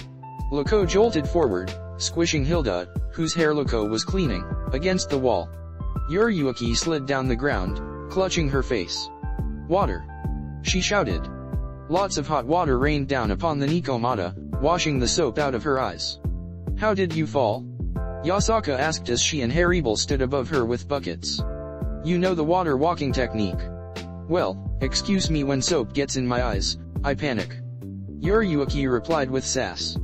Loco jolted forward, squishing Hilda, whose hair Loco was cleaning, against the wall. Yoriyuki slid down the ground, clutching her face. Water! She shouted. Lots of hot water rained down upon the Nikomata, washing the soap out of her eyes. How did you fall? Yasaka asked as she and Harem stood above her with buckets. You know the water walking technique. Well, excuse me when soap gets in my eyes, I panic. Yoriyuki replied with sass.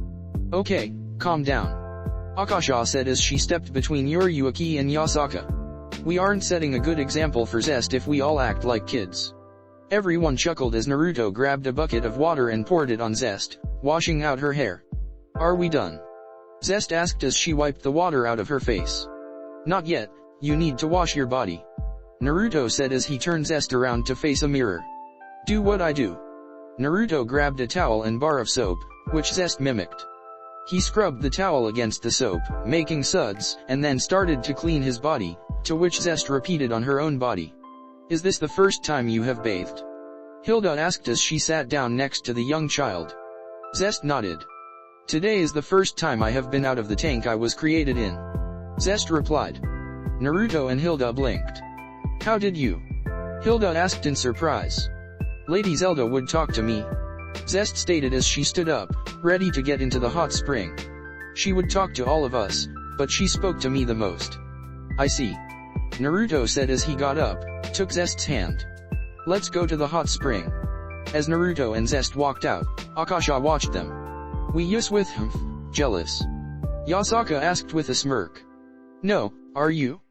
Okay, calm down. Akasha said as she stepped between Yoriyuki and Yasaka. We aren't setting a good example for Zest if we all act like kids. Everyone chuckled as Naruto grabbed a bucket of water and poured it on Zest, washing out her hair. Are we done? Zest asked as she wiped the water out of her face. Not yet, you need to wash your body. Naruto said as he turned Zest around to face a mirror. Do what I do. Naruto grabbed a towel and bar of soap, which Zest mimicked. He scrubbed the towel against the soap, making suds, and then started to clean his body, to which Zest repeated on her own body. Is this the first time you have bathed? Hilda asked as she sat down next to the young child. Zest nodded. Today is the first time I have been out of the tank I was created in. Zest replied. Naruto and Hilda blinked. How did you? Hilda asked in surprise. Lady Zelda would talk to me. Zest stated as she stood up, ready to get into the hot spring. She would talk to all of us, but she spoke to me the most. I see. Naruto said as he got up, took Zest's hand. Let's go to the hot spring. As Naruto and Zest walked out, Akasha watched them. We use with him, jealous. Yasaka asked with a smirk. No, are you?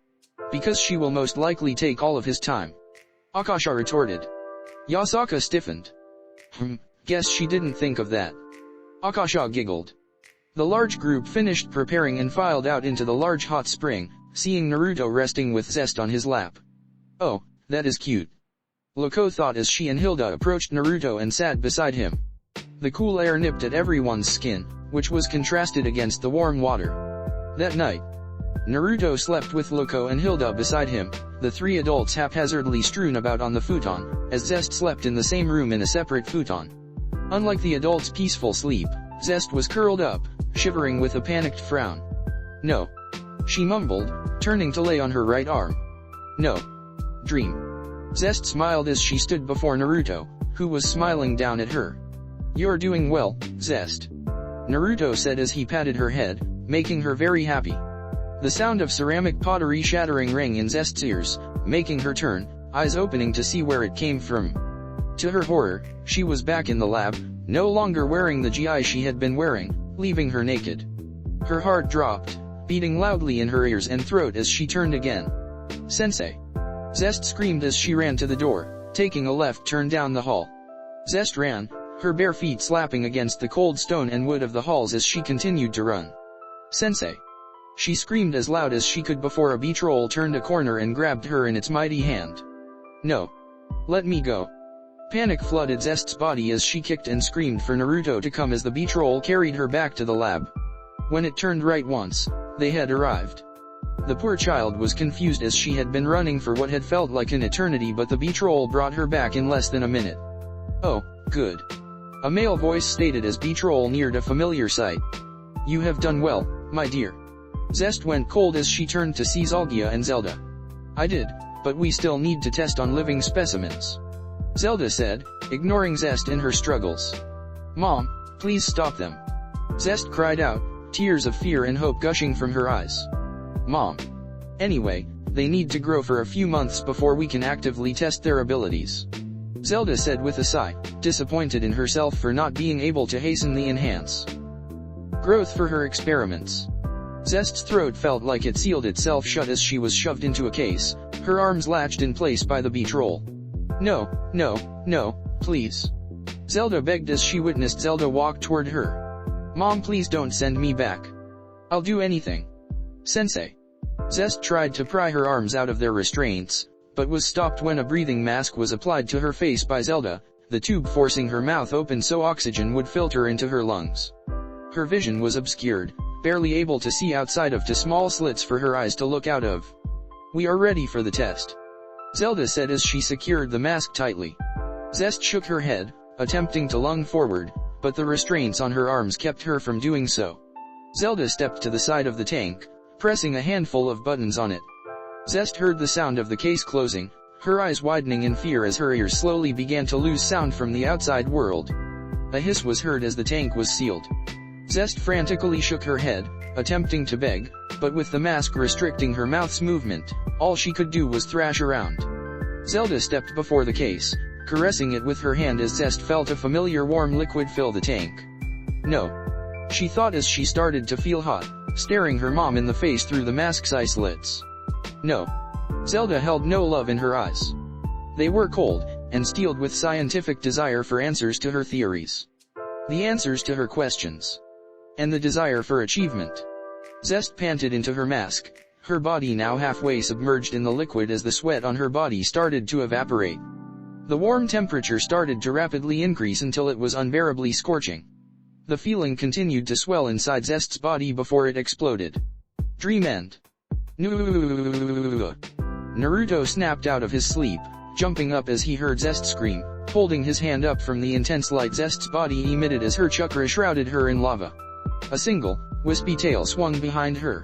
Because she will most likely take all of his time. Akasha retorted. Yasaka stiffened. Guess she didn't think of that. Akasha giggled. The large group finished preparing and filed out into the large hot spring, seeing Naruto resting with Zest on his lap. Oh, that is cute. Loco thought as she and Hilda approached Naruto and sat beside him. The cool air nipped at everyone's skin, which was contrasted against the warm water. That night, Naruto slept with Loco and Hilda beside him, the three adults haphazardly strewn about on the futon, as Zest slept in the same room in a separate futon. Unlike the adults' peaceful sleep, Zest was curled up, shivering with a panicked frown. No. She mumbled, turning to lay on her right arm. No. Dream. Zest smiled as she stood before Naruto, who was smiling down at her. You're doing well, Zest. Naruto said as he patted her head, making her very happy. The sound of ceramic pottery shattering rang in Zest's ears, making her turn, eyes opening to see where it came from. To her horror, she was back in the lab, no longer wearing the gi she had been wearing, leaving her naked. Her heart dropped, beating loudly in her ears and throat as she turned again. Sensei! Zest screamed as she ran to the door, taking a left turn down the hall. Zest ran, her bare feet slapping against the cold stone and wood of the halls as she continued to run. Sensei! She screamed as loud as she could before a beach roll turned a corner and grabbed her in its mighty hand. No! Let me go! Panic flooded Zest's body as she kicked and screamed for Naruto to come as the beach roll carried her back to the lab. When it turned right once, they had arrived. The poor child was confused as she had been running for what had felt like an eternity, but the beach roll brought her back in less than a minute. Oh, good. A male voice stated as beach roll neared a familiar sight. You have done well, my dear. Zest went cold as she turned to see Kaguya and Zelda. I did, but we still need to test on living specimens. Zelda said, ignoring Zest in her struggles. Mom, please stop them. Zest cried out, tears of fear and hope gushing from her eyes. Mom. Anyway, they need to grow for a few months before we can actively test their abilities. Zelda said with a sigh, disappointed in herself for not being able to hasten the enhance growth for her experiments. Zest's throat felt like it sealed itself shut as she was shoved into a case, her arms latched in place by the beach roll. No, no, no, please. Zelda begged as she witnessed Zelda walk toward her. Mom, please don't send me back. I'll do anything. Sensei. Zest tried to pry her arms out of their restraints, but was stopped when a breathing mask was applied to her face by Zelda, the tube forcing her mouth open so oxygen would filter into her lungs. Her vision was obscured, barely able to see outside of two small slits for her eyes to look out of. We are ready for the test. Zelda said as she secured the mask tightly. Zest shook her head, attempting to lunge forward, but the restraints on her arms kept her from doing so. Zelda stepped to the side of the tank, pressing a handful of buttons on it. Zest heard the sound of the case closing, her eyes widening in fear as her ears slowly began to lose sound from the outside world. A hiss was heard as the tank was sealed. Zest frantically shook her head, attempting to beg, but with the mask restricting her mouth's movement, all she could do was thrash around. Zelda stepped before the case, caressing it with her hand as Zest felt a familiar warm liquid fill the tank. No. She thought as she started to feel hot, staring her mom in the face through the mask's eye slits. No. Zelda held no love in her eyes. They were cold, and steeled with scientific desire for answers to her theories. The answers to her questions. And the desire for achievement. Zest panted into her mask, her body now halfway submerged in the liquid as the sweat on her body started to evaporate. The warm temperature started to rapidly increase until it was unbearably scorching. The feeling continued to swell inside Zest's body before it exploded. Dream end. Naruto snapped out of his sleep, jumping up as he heard Zest scream, holding his hand up from the intense light Zest's body emitted as her chakra shrouded her in lava. A single, wispy tail swung behind her.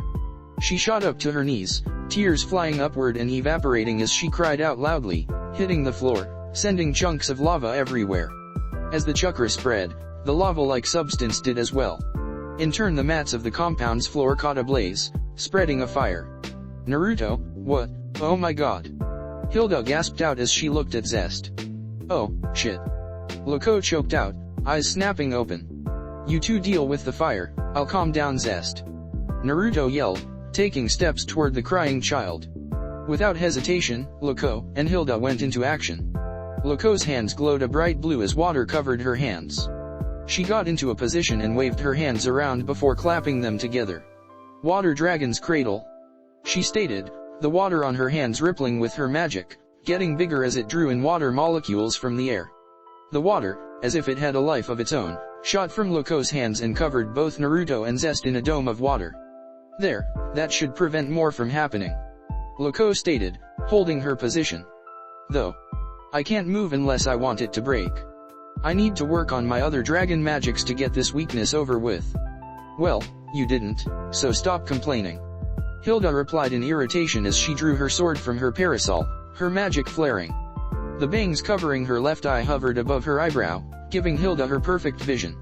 She shot up to her knees, tears flying upward and evaporating as she cried out loudly, hitting the floor, sending chunks of lava everywhere. As the chakra spread, the lava-like substance did as well. In turn, the mats of the compound's floor caught ablaze, spreading a fire. Naruto, what? Oh my god. Hilda gasped out as she looked at Zest. Oh, shit. Loco choked out, eyes snapping open. You two deal with the fire, I'll calm down Zest. Naruto yelled, taking steps toward the crying child. Without hesitation, Loco and Hilda went into action. Loco's hands glowed a bright blue as water covered her hands. She got into a position and waved her hands around before clapping them together. Water Dragon's Cradle. She stated, the water on her hands rippling with her magic, getting bigger as it drew in water molecules from the air. The water, as if it had a life of its own, shot from Loco's hands and covered both Naruto and Zest in a dome of water. There, that should prevent more from happening. Loco stated, holding her position. Though. I can't move unless I want it to break. I need to work on my other dragon magics to get this weakness over with. Well, you didn't, so stop complaining. Hilda replied in irritation as she drew her sword from her parasol, her magic flaring. The bangs covering her left eye hovered above her eyebrow, giving Hilda her perfect vision.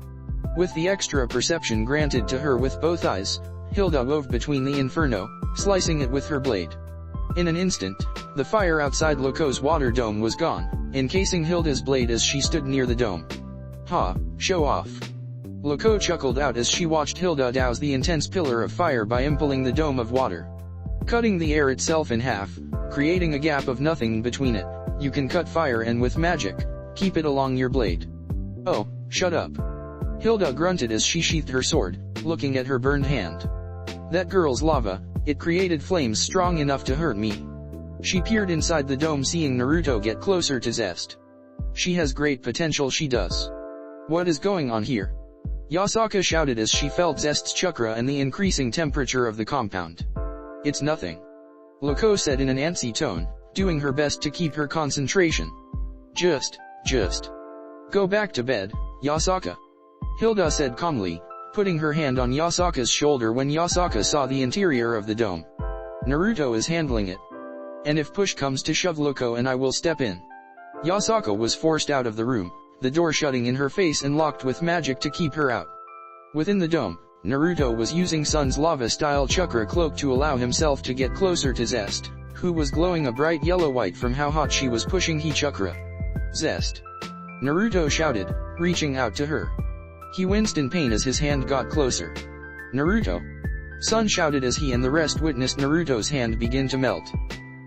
With the extra perception granted to her with both eyes, Hilda wove between the inferno, slicing it with her blade. In an instant, the fire outside Loco's water dome was gone, encasing Hilda's blade as she stood near the dome. Ha, show off. Loco chuckled out as she watched Hilda douse the intense pillar of fire by impaling the dome of water. Cutting the air itself in half, creating a gap of nothing between it, you can cut fire and with magic, keep it along your blade. Oh, shut up. Hilda grunted as she sheathed her sword, looking at her burned hand. That girl's lava, it created flames strong enough to hurt me. She peered inside the dome seeing Naruto get closer to Zest. She has great potential, she does. What is going on here? Yasaka shouted as she felt Zest's chakra and the increasing temperature of the compound. It's nothing. Loco said in an antsy tone, doing her best to keep her concentration. Just go back to bed, Yasaka. Hilda said calmly, putting her hand on Yasaka's shoulder when Yasaka saw the interior of the dome. Naruto is handling it. And if push comes to shove, Loco and I will step in. Yasaka was forced out of the room, the door shutting in her face and locked with magic to keep her out. Within the dome, Naruto was using Sun's lava-style chakra cloak to allow himself to get closer to Zest, who was glowing a bright yellow-white from how hot she was pushing He chakra. Zest! Naruto shouted, reaching out to her. He winced in pain as his hand got closer. Naruto! Sun shouted as he and the rest witnessed Naruto's hand begin to melt.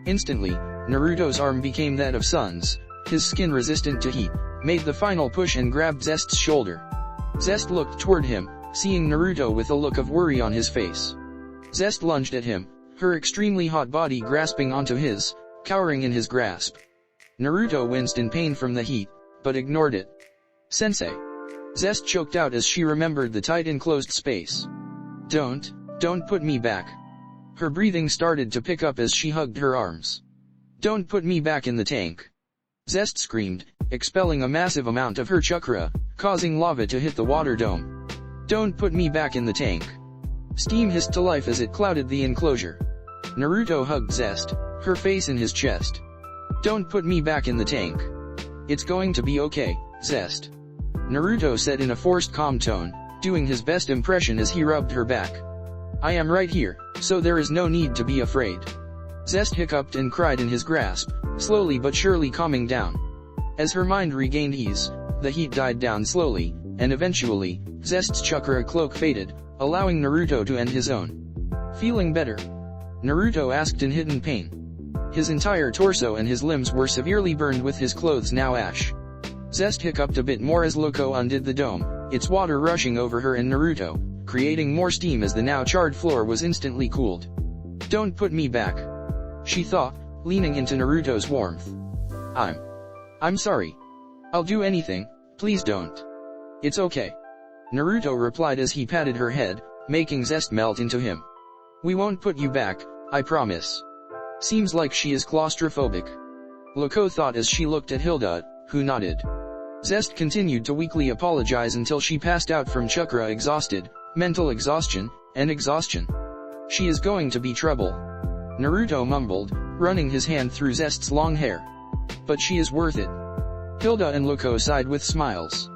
Instantly, Naruto's arm became that of Sun's, his skin resistant to heat, made the final push and grabbed Zest's shoulder. Zest looked toward him, seeing Naruto with a look of worry on his face. Zest lunged at him, her extremely hot body grasping onto his, cowering in his grasp. Naruto winced in pain from the heat, but ignored it. Sensei! Zest choked out as she remembered the tight enclosed space. Don't put me back. Her breathing started to pick up as she hugged her arms. Don't put me back in the tank. Zest screamed, expelling a massive amount of her chakra, causing lava to hit the water dome. Don't put me back in the tank. Steam hissed to life as it clouded the enclosure. Naruto hugged Zest, her face in his chest. Don't put me back in the tank. It's going to be okay, Zest. Naruto said in a forced calm tone, doing his best impression as he rubbed her back. I am right here, so there is no need to be afraid. Zest hiccuped and cried in his grasp, slowly but surely calming down. As her mind regained ease, the heat died down slowly, and eventually, Zest's chakra cloak faded, allowing Naruto to end his own. Feeling better? Naruto asked in hidden pain. His entire torso and his limbs were severely burned with his clothes now ash. Zest hiccuped a bit more as Loco undid the dome, its water rushing over her and Naruto, creating more steam as the now charred floor was instantly cooled. Don't put me back, she thought, leaning into Naruto's warmth. I'm sorry. I'll do anything, please don't. It's okay. Naruto replied as he patted her head, making Zest melt into him. We won't put you back, I promise. Seems like she is claustrophobic. Loco thought as she looked at Hilda, who nodded. Zest continued to weakly apologize until she passed out from chakra exhausted, mental exhaustion, and exhaustion. She is going to be trouble. Naruto mumbled, running his hand through Zest's long hair. But she is worth it. Hilda and Loco sighed with smiles.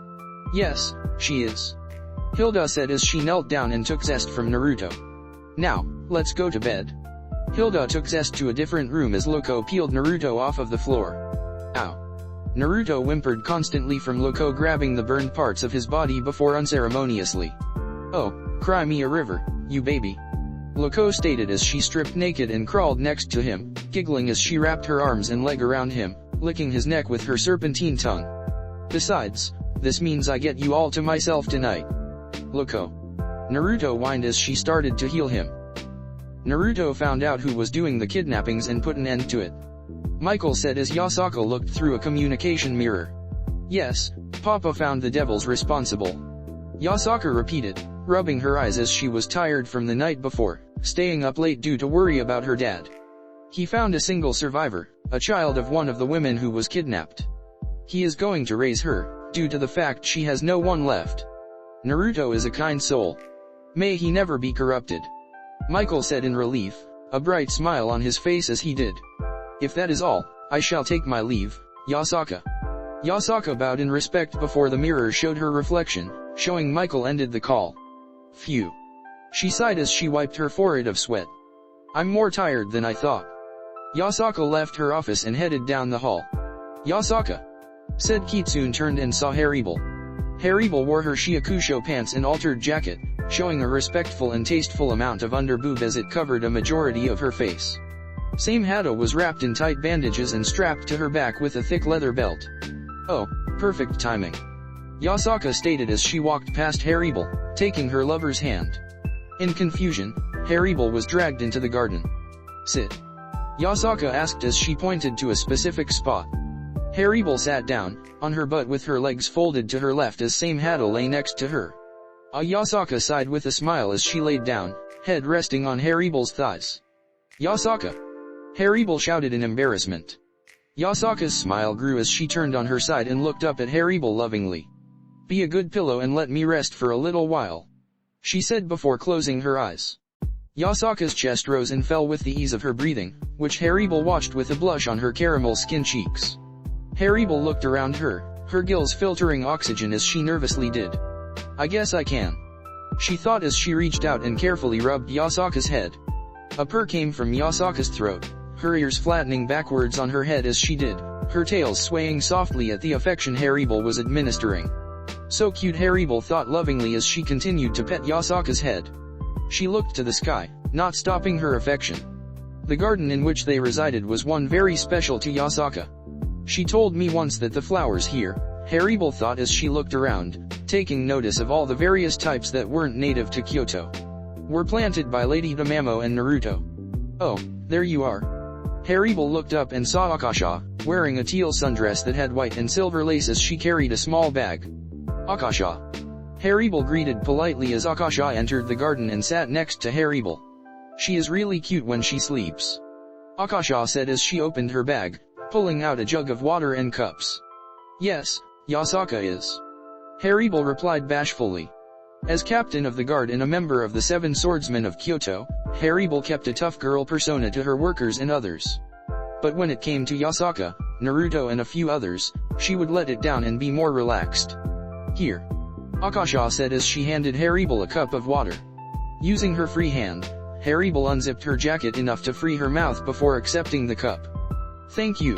Yes, she is. Hilda said as she knelt down and took Zest from Naruto. Now, let's go to bed. Hilda took Zest to a different room as Loco peeled Naruto off of the floor. Ow. Naruto whimpered constantly from Loco grabbing the burned parts of his body before unceremoniously. Oh, cry me a river, you baby. Loco stated as she stripped naked and crawled next to him, giggling as she wrapped her arms and leg around him, licking his neck with her serpentine tongue. Besides, this means I get you all to myself tonight. Loco. Naruto whined as she started to heal him. Naruto found out who was doing the kidnappings and put an end to it. Michael said as Yasaka looked through a communication mirror. Yes, Papa found the devils responsible. Yasaka repeated, rubbing her eyes as she was tired from the night before, staying up late due to worry about her dad. He found a single survivor, a child of one of the women who was kidnapped. He is going to raise her, due to the fact she has no one left. Naruto is a kind soul. May he never be corrupted. Michael said in relief, a bright smile on his face as he did. If that is all, I shall take my leave, Yasaka. Yasaka bowed in respect before the mirror showed her reflection, showing Michael ended the call. Phew. She sighed as she wiped her forehead of sweat. I'm more tired than I thought. Yasaka left her office and headed down the hall. Yasaka, said Kitsune, turned and saw Haribel. Haribel wore her shiakusho pants and altered jacket, showing a respectful and tasteful amount of underboob as it covered a majority of her face. Same Hado was wrapped in tight bandages and strapped to her back with a thick leather belt. Oh, perfect timing. Yasaka stated as she walked past Haribel, taking her lover's hand. In confusion, Haribel was dragged into the garden. Sit. Yasaka asked as she pointed to a specific spot. Haribel sat down, on her butt with her legs folded to her left as Same Hado lay next to her. Yasaka sighed with a smile as she laid down, head resting on Haribel's thighs. Yasaka! Haribel shouted in embarrassment. Yasaka's smile grew as she turned on her side and looked up at Haribel lovingly. Be a good pillow and let me rest for a little while, she said before closing her eyes. Yasaka's chest rose and fell with the ease of her breathing, which Haribel watched with a blush on her caramel skin cheeks. Haribel looked around her gills filtering oxygen as she nervously did. I guess I can, she thought as she reached out and carefully rubbed Yasaka's head. A purr came from Yasaka's throat, her ears flattening backwards on her head as she did, her tail swaying softly at the affection Haribel was administering. So cute, Haribel thought lovingly as she continued to pet Yasaka's head. She looked to the sky, not stopping her affection. The garden in which they resided was one very special to Yasaka. She told me once that the flowers here, Haribel thought as she looked around, taking notice of all the various types that weren't native to Kyoto, were planted by Lady Tamamo and Naruto. Oh, there you are. Haribel looked up and saw Akasha, wearing a teal sundress that had white and silver lace as she carried a small bag. Akasha. Haribel greeted politely as Akasha entered the garden and sat next to Haribel. She is really cute when she sleeps, Akasha said as she opened her bag, pulling out a jug of water and cups. Yes, Yasaka is, Haribel replied bashfully. As captain of the guard and a member of the Seven Swordsmen of Kyoto, Haribel kept a tough girl persona to her workers and others. But when it came to Yasaka, Naruto and a few others, she would let it down and be more relaxed. Here, Akasha said as she handed Haribel a cup of water. Using her free hand, Haribel unzipped her jacket enough to free her mouth before accepting the cup. Thank you,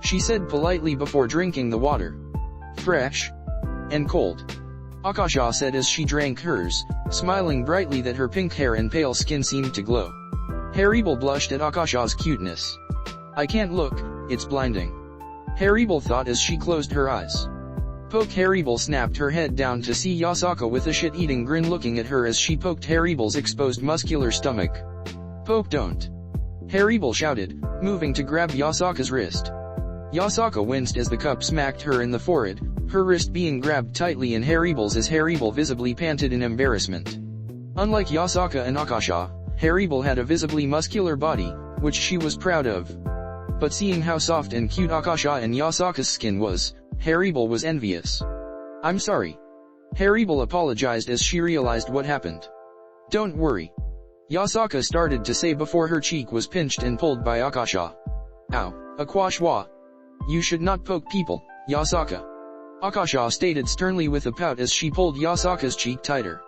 she said politely before drinking the water. Fresh and cold, Akasha said as she drank hers, smiling brightly that her pink hair and pale skin seemed to glow. Haribel blushed at Akasha's cuteness. I can't look, it's blinding, Haribel thought as she closed her eyes. Poke. Haribel snapped her head down to see Yasaka with a shit-eating grin looking at her as she poked Haribel's exposed muscular stomach. Poke, don't, Haribel shouted, moving to grab Yasaka's wrist. Yasaka winced as the cup smacked her in the forehead, her wrist being grabbed tightly in Haribel's as Haribel visibly panted in embarrassment. Unlike Yasaka and Akasha, Haribel had a visibly muscular body, which she was proud of. But seeing how soft and cute Akasha and Yasaka's skin was, Haribel was envious. I'm sorry, Haribel apologized as she realized what happened. Don't worry, Yasaka started to say before her cheek was pinched and pulled by Akasha. Ow, Akashwa. You should not poke people, Yasaka, Akasha stated sternly with a pout as she pulled Yasaka's cheek tighter.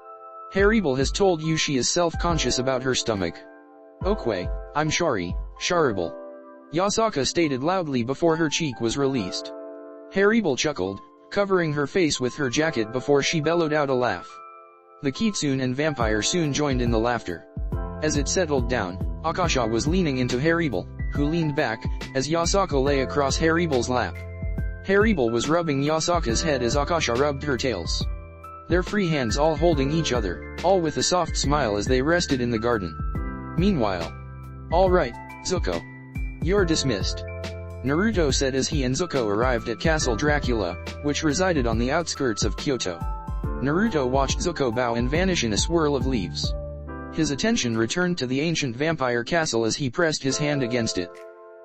Haribel has told you she is self-conscious about her stomach. Okay, I'm sorry, Haribel, Yasaka stated loudly before her cheek was released. Haribel chuckled, covering her face with her jacket before she bellowed out a laugh. The kitsune and vampire soon joined in the laughter. As it settled down, Akasha was leaning into Haribel, who leaned back, as Yasaka lay across Haribel's lap. Haribel was rubbing Yasaka's head as Akasha rubbed her tails. Their free hands all holding each other, all with a soft smile as they rested in the garden. Meanwhile, all right, Zuko, you're dismissed, Naruto said as he and Zuko arrived at Castle Dracula, which resided on the outskirts of Kyoto. Naruto watched Zuko bow and vanish in a swirl of leaves. His attention returned to the ancient vampire castle as he pressed his hand against it.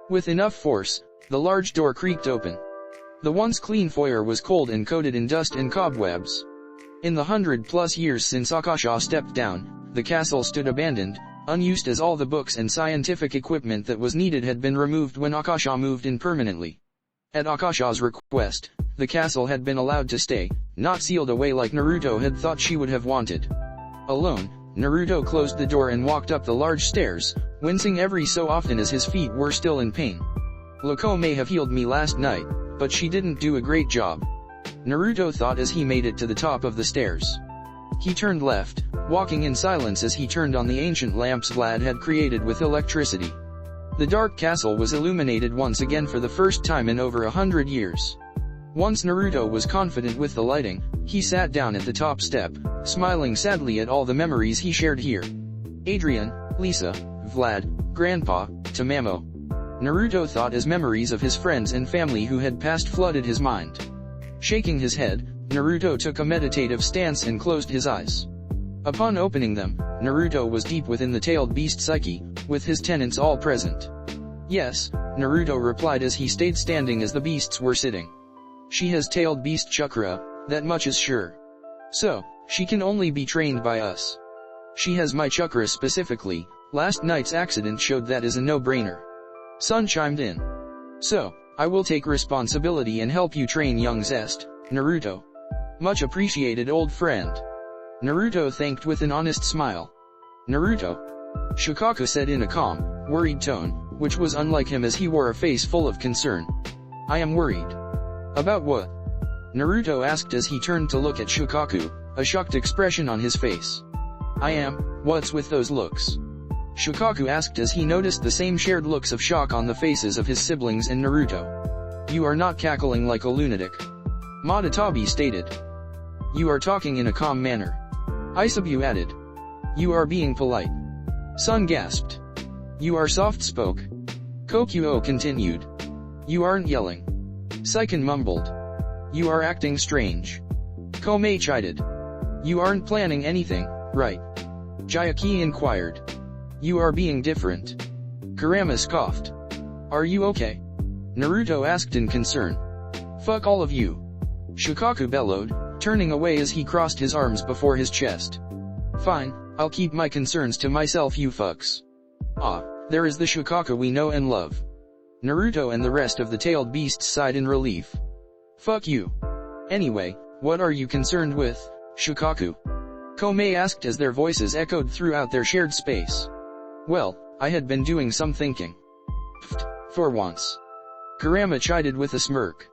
With enough force, the large door creaked open. The once clean foyer was cold and coated in dust and cobwebs. In the 100+ years since Akasha stepped down, the castle stood abandoned, unused as all the books and scientific equipment that was needed had been removed when Akasha moved in permanently. At Akasha's request, the castle had been allowed to stay, not sealed away like Naruto had thought she would have wanted. Alone, Naruto closed the door and walked up the large stairs, wincing every so often as his feet were still in pain. Loco may have healed me last night, but she didn't do a great job. Naruto thought as he made it to the top of the stairs. He turned left, walking in silence as he turned on the ancient lamps Vlad had created with electricity. The dark castle was illuminated once again for the first time in over 100 years. Once Naruto was confident with the lighting, he sat down at the top step, smiling sadly at all the memories he shared here. Adrian, Lisa, Vlad, Grandpa, Tamamo. Naruto thought as memories of his friends and family who had passed flooded his mind. Shaking his head, Naruto took a meditative stance and closed his eyes. Upon opening them, Naruto was deep within the tailed beast psyche, with his tenants all present. Yes, Naruto replied as he stayed standing as the beasts were sitting. She has tailed beast chakra, that much is sure. So, she can only be trained by us. She has my chakra specifically, last night's accident showed that is a no-brainer. Sun chimed in. So, I will take responsibility and help you train young Zest, Naruto. Much appreciated old friend. Naruto thanked with an honest smile. Naruto. Shikaku said in a calm, worried tone, which was unlike him as he wore a face full of concern. I am worried. About what? Naruto asked as he turned to look at Shikaku, a shocked expression on his face. I am, what's with those looks? Shikaku asked as he noticed the same shared looks of shock on the faces of his siblings and Naruto. You are not cackling like a lunatic. Madatabi stated. You are talking in a calm manner. Isabu added. You are being polite. Sun gasped. You are soft-spoke. Kokuo continued. You aren't yelling. Saiken mumbled. You are acting strange. Komei chided. You aren't planning anything, right? Jayaki inquired. You are being different. Kurama scoffed. Are you okay? Naruto asked in concern. Fuck all of you. Shikaku bellowed, turning away as he crossed his arms before his chest. Fine, I'll keep my concerns to myself you fucks. Ah, there is the Shikaku we know and love. Naruto and the rest of the tailed beasts sighed in relief. Fuck you. Anyway, what are you concerned with, Shikaku? Komei asked as their voices echoed throughout their shared space. Well, I had been doing some thinking. Pfft, for once. Kurama chided with a smirk.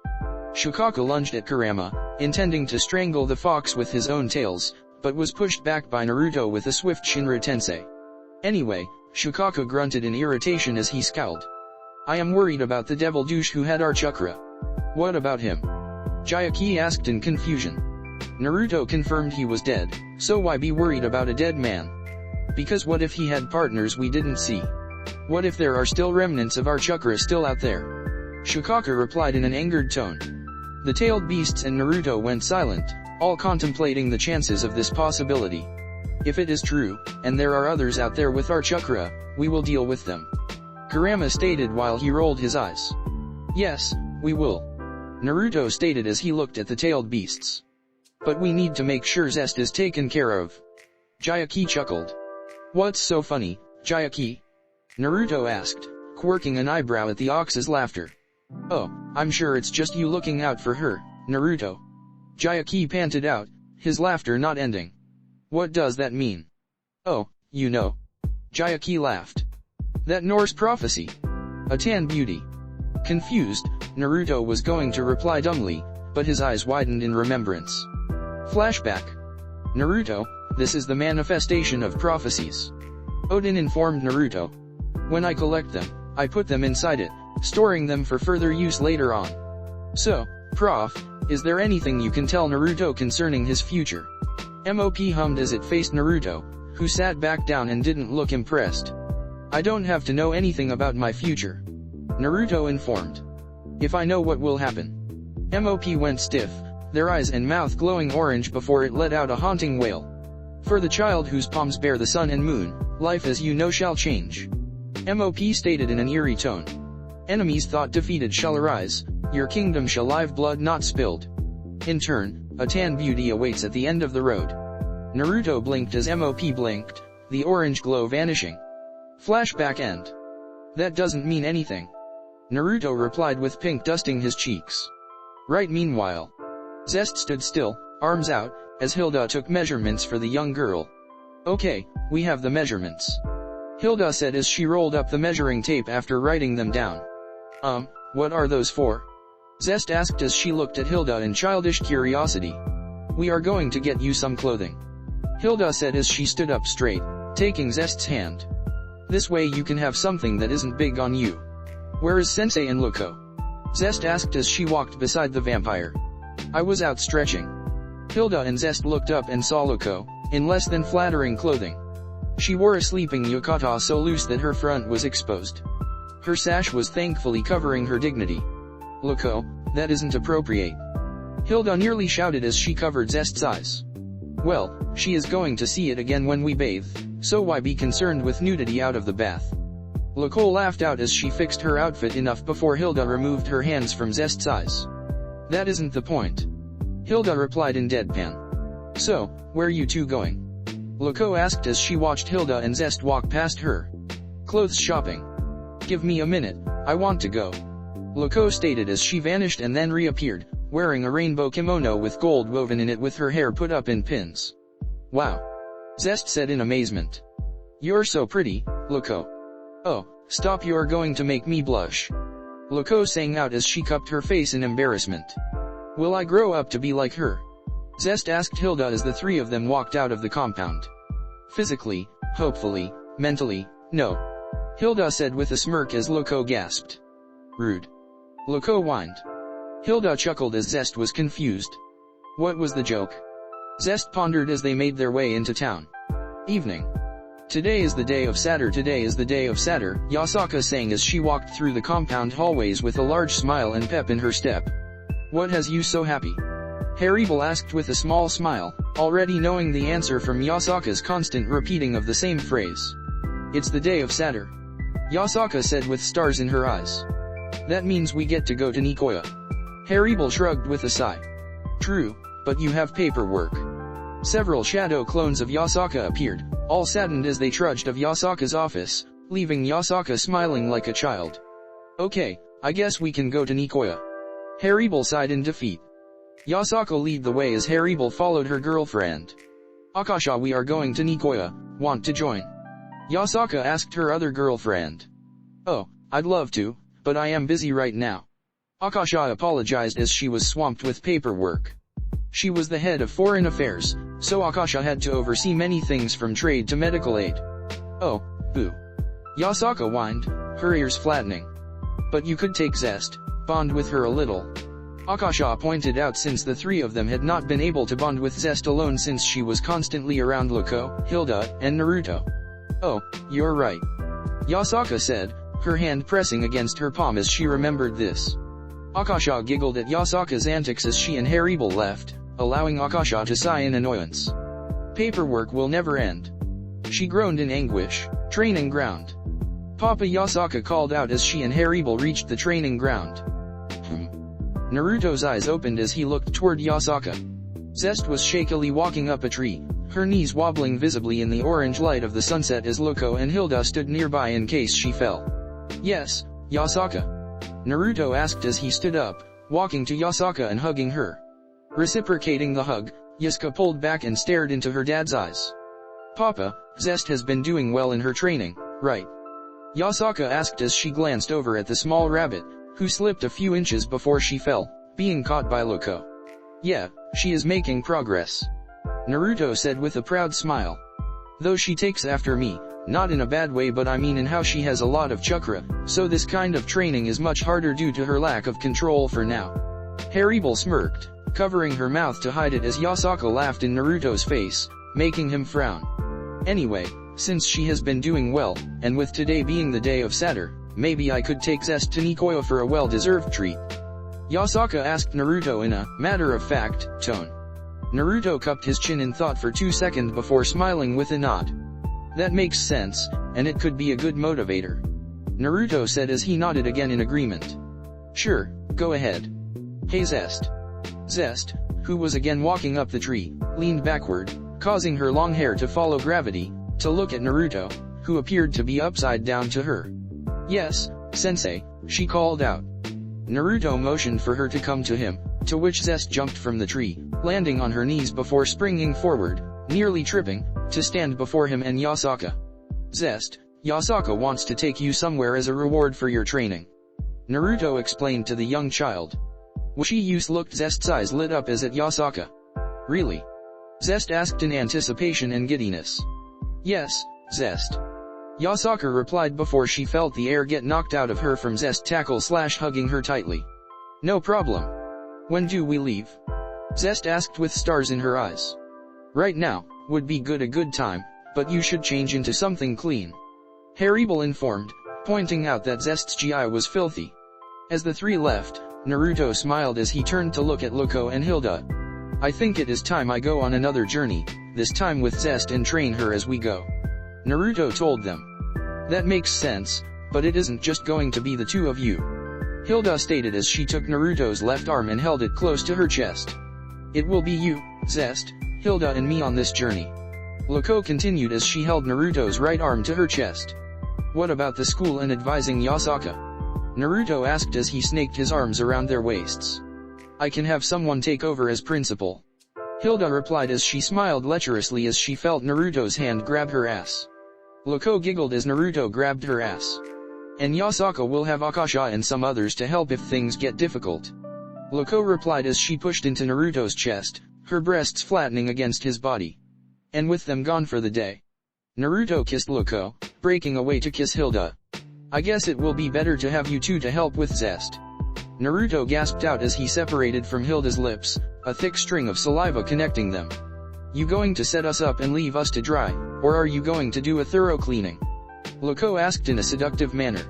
Shikaku lunged at Kurama, intending to strangle the fox with his own tails, but was pushed back by Naruto with a swift Shinra Tensei. Anyway, Shikaku grunted in irritation as he scowled. I am worried about the devil douche who had our chakra. What about him? Jayaki asked in confusion. Naruto confirmed he was dead, so why be worried about a dead man? Because what if he had partners we didn't see? What if there are still remnants of our chakra still out there? Shikaku replied in an angered tone. The tailed beasts and Naruto went silent, all contemplating the chances of this possibility. If it is true, and there are others out there with our chakra, we will deal with them. Kurama stated while he rolled his eyes. Yes, we will. Naruto stated as he looked at the tailed beasts. But we need to make sure Zest is taken care of. Jayaki chuckled. What's so funny, Jayaki? Naruto asked, quirking an eyebrow at the ox's laughter. Oh, I'm sure it's just you looking out for her, Naruto. Jayaki panted out, his laughter not ending. What does that mean? Oh, you know. Jayaki laughed. That Norse prophecy. A tan beauty. Confused, Naruto was going to reply dumbly, but his eyes widened in remembrance. Flashback. Naruto, this is the manifestation of prophecies. Odin informed Naruto. When I collect them, I put them inside it, storing them for further use later on. So, Prof, is there anything you can tell Naruto concerning his future? MOP hummed as it faced Naruto, who sat back down and didn't look impressed. I don't have to know anything about my future. Naruto informed. If I know what will happen. MOP went stiff, their eyes and mouth glowing orange before it let out a haunting wail. For the child whose palms bear the sun and moon, life as you know shall change. MOP stated in an eerie tone. Enemies thought defeated shall arise, your kingdom shall live blood not spilled. In turn, a tan beauty awaits at the end of the road. Naruto blinked as MOP blinked, the orange glow vanishing. Flashback end. That doesn't mean anything. Naruto replied with pink dusting his cheeks. Right. Meanwhile, Zest stood still, arms out, as Hilda took measurements for the young girl. Okay, we have the measurements, Hilda said as she rolled up the measuring tape after writing them down. What are those for? Zest asked as she looked at Hilda in childish curiosity. We are going to get you some clothing, Hilda said as she stood up straight, taking Zest's hand. This way you can have something that isn't big on you. Where is Sensei and Loco? Zest asked as she walked beside the vampire. I was out stretching. Hilda and Zest looked up and saw Loco, in less than flattering clothing. She wore a sleeping yukata so loose that her front was exposed. Her sash was thankfully covering her dignity. Loco, that isn't appropriate, Hilda nearly shouted as she covered Zest's eyes. Well, she is going to see it again when we bathe, so why be concerned with nudity out of the bath? Loco laughed out as she fixed her outfit enough before Hilda removed her hands from Zest's eyes. That isn't the point, Hilda replied in deadpan. So, where are you two going? Loco asked as she watched Hilda and Zest walk past her. Clothes shopping. Give me a minute, I want to go, Loco stated as she vanished and then reappeared, wearing a rainbow kimono with gold woven in it with her hair put up in pins. Wow, Zest said in amazement. You're so pretty, Loco. Oh, stop, you're going to make me blush, Loco sang out as she cupped her face in embarrassment. Will I grow up to be like her? Zest asked Hilda as the three of them walked out of the compound. Physically, hopefully, mentally, no, Hilda said with a smirk as Loco gasped. Rude, Loco whined. Hilda chuckled as Zest was confused. What was the joke? Zest pondered as they made their way into town. Evening. Today is the day of Saturn. Today is the day of Saturn, Yasaka sang as she walked through the compound hallways with a large smile and pep in her step. What has you so happy? Harem asked with a small smile, already knowing the answer from Yasaka's constant repeating of the same phrase. It's the day of Saturn, Yasaka said with stars in her eyes. That means we get to go to Nicoya. Harem shrugged with a sigh. True, but you have paperwork. Several shadow clones of Yasaka appeared, all saddened as they trudged of Yasaka's office, leaving Yasaka smiling like a child. Okay, I guess we can go to Nicoya. Harem sighed in defeat. Yasaka led the way as Harem followed her girlfriend. Akasha, we are going to Nicoya, want to join? Yasaka asked her other girlfriend. Oh, I'd love to, but I am busy right now. Akasha apologized as she was swamped with paperwork. She was the head of foreign affairs, so Akasha had to oversee many things from trade to medical aid. Oh, boo. Yasaka whined, her ears flattening. But you could take Zest, bond with her a little, Akasha pointed out, since the three of them had not been able to bond with Zest alone since she was constantly around Loco, Hilda, and Naruto. Oh, you're right, Yasaka said, her hand pressing against her palm as she remembered this. Akasha giggled at Yasaka's antics as she and Harem left, allowing Akasha to sigh in annoyance. Paperwork will never end, she groaned in anguish. Training ground. Papa, Yasaka called out as she and Harem reached the training ground. Naruto's eyes opened as he looked toward Yasaka. Zest was shakily walking up a tree, her knees wobbling visibly in the orange light of the sunset as Loco and Hilda stood nearby in case she fell. Yes, Yasaka? Naruto asked as he stood up, walking to Yasaka and hugging her. Reciprocating the hug, Yasuka pulled back and stared into her dad's eyes. Papa, Zest has been doing well in her training, right? Yasaka asked as she glanced over at the small rabbit, who slipped a few inches before she fell, being caught by Loco. Yeah, she is making progress, Naruto said with a proud smile. Though she takes after me, not in a bad way, but I mean in how she has a lot of chakra, so this kind of training is much harder due to her lack of control for now. Harem smirked, covering her mouth to hide it as Yasaka laughed in Naruto's face, making him frown. Anyway, since she has been doing well, and with today being the day of Saturn, maybe I could take Zest to Nicoya for a well-deserved treat, Yasaka asked Naruto in a matter-of-fact tone. Naruto cupped his chin in thought for 2 seconds before smiling with a nod. That makes sense, and it could be a good motivator, Naruto said as he nodded again in agreement. Sure, go ahead. Hey Zest. Zest, who was again walking up the tree, leaned backward, causing her long hair to follow gravity, to look at Naruto, who appeared to be upside down to her. Yes, sensei, she called out. Naruto motioned for her to come to him, to which Zest jumped from the tree, landing on her knees before springing forward, nearly tripping, to stand before him and Yasaka. Zest, Yasaka wants to take you somewhere as a reward for your training. Naruto explained to the young child. Wishiyu looked. Zest's eyes lit up as at Yasaka. Really? Zest asked in anticipation and giddiness. Yes, Zest. Yasaka replied before she felt the air get knocked out of her from Zest hugging her tightly. No problem. When do we leave? Zest asked with stars in her eyes. Right now, would be a good time, but you should change into something clean. Harem informed, pointing out that Zest's GI was filthy. As the three left, Naruto smiled as he turned to look at Loco and Hilda. I think it is time I go on another journey, this time with Zest, and train her as we go. Naruto told them. That makes sense, but it isn't just going to be the two of you. Hilda stated as she took Naruto's left arm and held it close to her chest. It will be you, Zest, Hilda and me on this journey. Loco continued as she held Naruto's right arm to her chest. What about the school and advising Yasaka? Naruto asked as he snaked his arms around their waists. I can have someone take over as principal. Hilda replied as she smiled lecherously as she felt Naruto's hand grab her ass. Loco giggled as Naruto grabbed her ass. And Yasaka will have Akasha and some others to help if things get difficult. Loco replied as she pushed into Naruto's chest, her breasts flattening against his body. And with them gone for the day. Naruto kissed Loco, breaking away to kiss Hilda. I guess it will be better to have you two to help with Zest. Naruto gasped out as he separated from Hilda's lips, a thick string of saliva connecting them. You going to set us up and leave us to dry, or are you going to do a thorough cleaning? Loco asked in a seductive manner.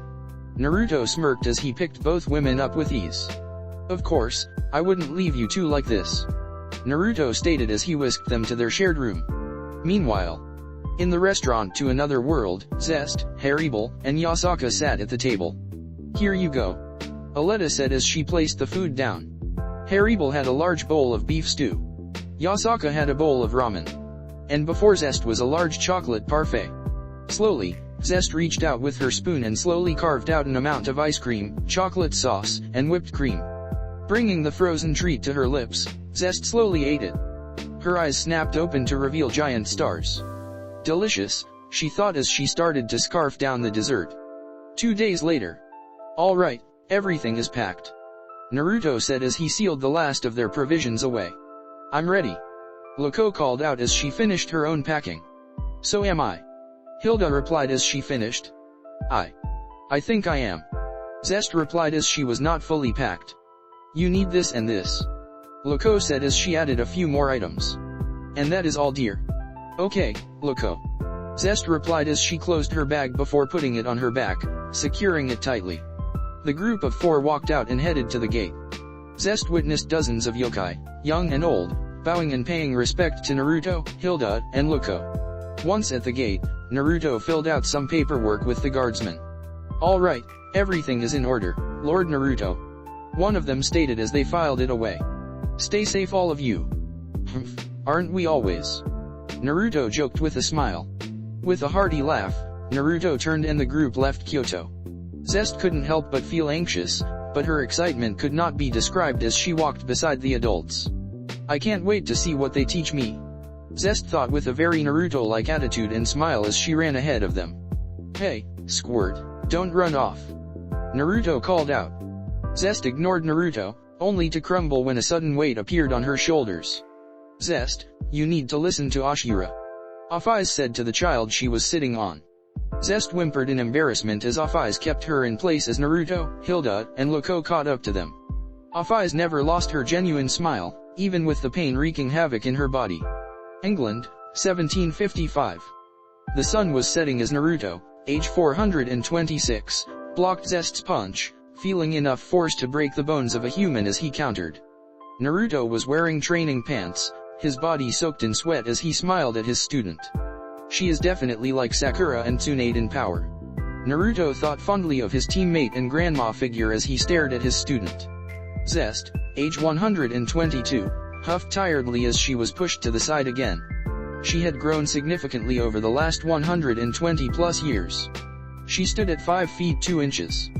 Naruto smirked as he picked both women up with ease. Of course, I wouldn't leave you two like this. Naruto stated as he whisked them to their shared room. Meanwhile, in the restaurant to another world, Zest, Harem, and Yasaka sat at the table. Here you go. Aletta said as she placed the food down. Harem had a large bowl of beef stew. Yasaka had a bowl of ramen. And before Zest was a large chocolate parfait. Slowly, Zest reached out with her spoon and slowly carved out an amount of ice cream, chocolate sauce, and whipped cream. Bringing the frozen treat to her lips, Zest slowly ate it. Her eyes snapped open to reveal giant stars. Delicious, she thought as she started to scarf down the dessert. 2 days later. All right, everything is packed. Naruto said as he sealed the last of their provisions away. I'm ready. Loco called out as she finished her own packing. So am I. Hilda replied as she finished. I think I am. Zest replied as she was not fully packed. You need this and this. Loco said as she added a few more items. And that is all, dear. Okay, Loco. Zest replied as she closed her bag before putting it on her back, securing it tightly. The group of 4 walked out and headed to the gate. Zest witnessed dozens of yokai, young and old, bowing and paying respect to Naruto, Hilda, and Loco. Once at the gate, Naruto filled out some paperwork with the guardsman. All right, everything is in order, Lord Naruto. One of them stated as they filed it away. Stay safe all of you. Aren't we always? Naruto joked with a smile. With a hearty laugh, Naruto turned and the group left Kyoto. Zest couldn't help but feel anxious, but her excitement could not be described as she walked beside the adults. I can't wait to see what they teach me. Zest thought with a very Naruto-like attitude and smile as she ran ahead of them. Hey, Squirt, don't run off. Naruto called out. Zest ignored Naruto, only to crumble when a sudden weight appeared on her shoulders. Zest, you need to listen to Ashura. Afaiz said to the child she was sitting on. Zest whimpered in embarrassment as Afaiz kept her in place as Naruto, Hilda, and Loco caught up to them. Afaiz never lost her genuine smile, even with the pain wreaking havoc in her body. England, 1755. The sun was setting as Naruto, age 426, blocked Zest's punch, feeling enough force to break the bones of a human as he countered. Naruto was wearing training pants, his body soaked in sweat as he smiled at his student. She is definitely like Sakura and Tsunade in power. Naruto thought fondly of his teammate and grandma figure as he stared at his student. Zest, age 122, huffed tiredly as she was pushed to the side again. She had grown significantly over the last 120 plus years. She stood at 5 feet 2 inches.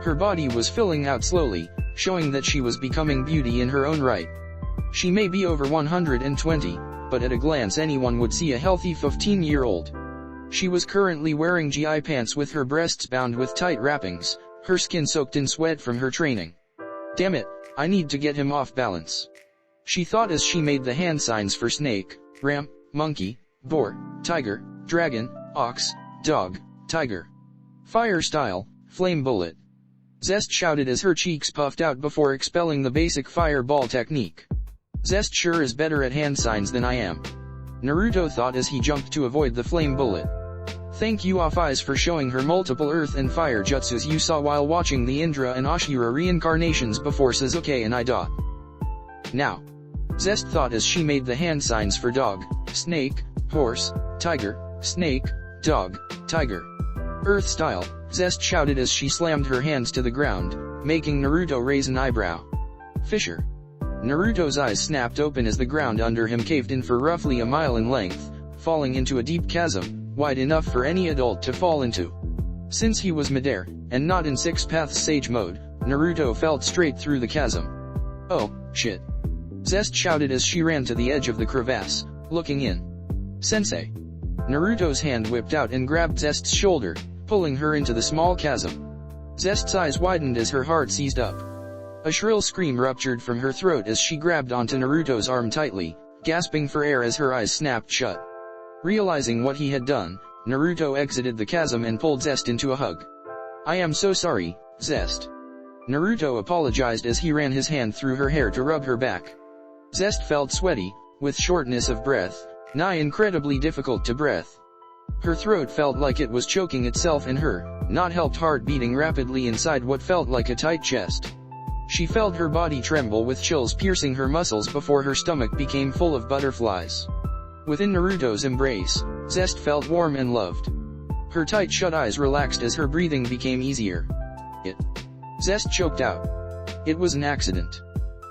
Her body was filling out slowly, showing that she was becoming beauty in her own right. She may be over 120, but at a glance anyone would see a healthy 15-year-old. She was currently wearing GI pants with her breasts bound with tight wrappings, her skin soaked in sweat from her training. Damn it, I need to get him off balance. She thought as she made the hand signs for snake, ram, monkey, boar, tiger, dragon, ox, dog, tiger. Fire style, flame bullet. Zest shouted as her cheeks puffed out before expelling the basic fireball technique. Zest sure is better at hand signs than I am. Naruto thought as he jumped to avoid the flame bullet. Thank you Off-Eyes for showing her multiple earth and fire jutsus you saw while watching the Indra and Ashura reincarnations before Sasuke and I. Now. Zest thought as she made the hand signs for dog, snake, horse, tiger, snake, dog, tiger. Earth style, Zest shouted as she slammed her hands to the ground, making Naruto raise an eyebrow. Fissure. Naruto's eyes snapped open as the ground under him caved in for roughly a mile in length, falling into a deep chasm, wide enough for any adult to fall into. Since he was midair, and not in Six Paths Sage mode, Naruto fell straight through the chasm. Oh, shit. Zest shouted as she ran to the edge of the crevasse, looking in. Sensei. Naruto's hand whipped out and grabbed Zest's shoulder, pulling her into the small chasm. Zest's eyes widened as her heart seized up. A shrill scream ruptured from her throat as she grabbed onto Naruto's arm tightly, gasping for air as her eyes snapped shut. Realizing what he had done, Naruto exited the chasm and pulled Zest into a hug. I am so sorry, Zest. Naruto apologized as he ran his hand through her hair to rub her back. Zest felt sweaty, with shortness of breath, nigh incredibly difficult to breathe. Her throat felt like it was choking itself in her, not helped heart beating rapidly inside what felt like a tight chest. She felt her body tremble with chills piercing her muscles before her stomach became full of butterflies. Within Naruto's embrace, Zest felt warm and loved. Her tight shut eyes relaxed as her breathing became easier. Zest choked out. It was an accident.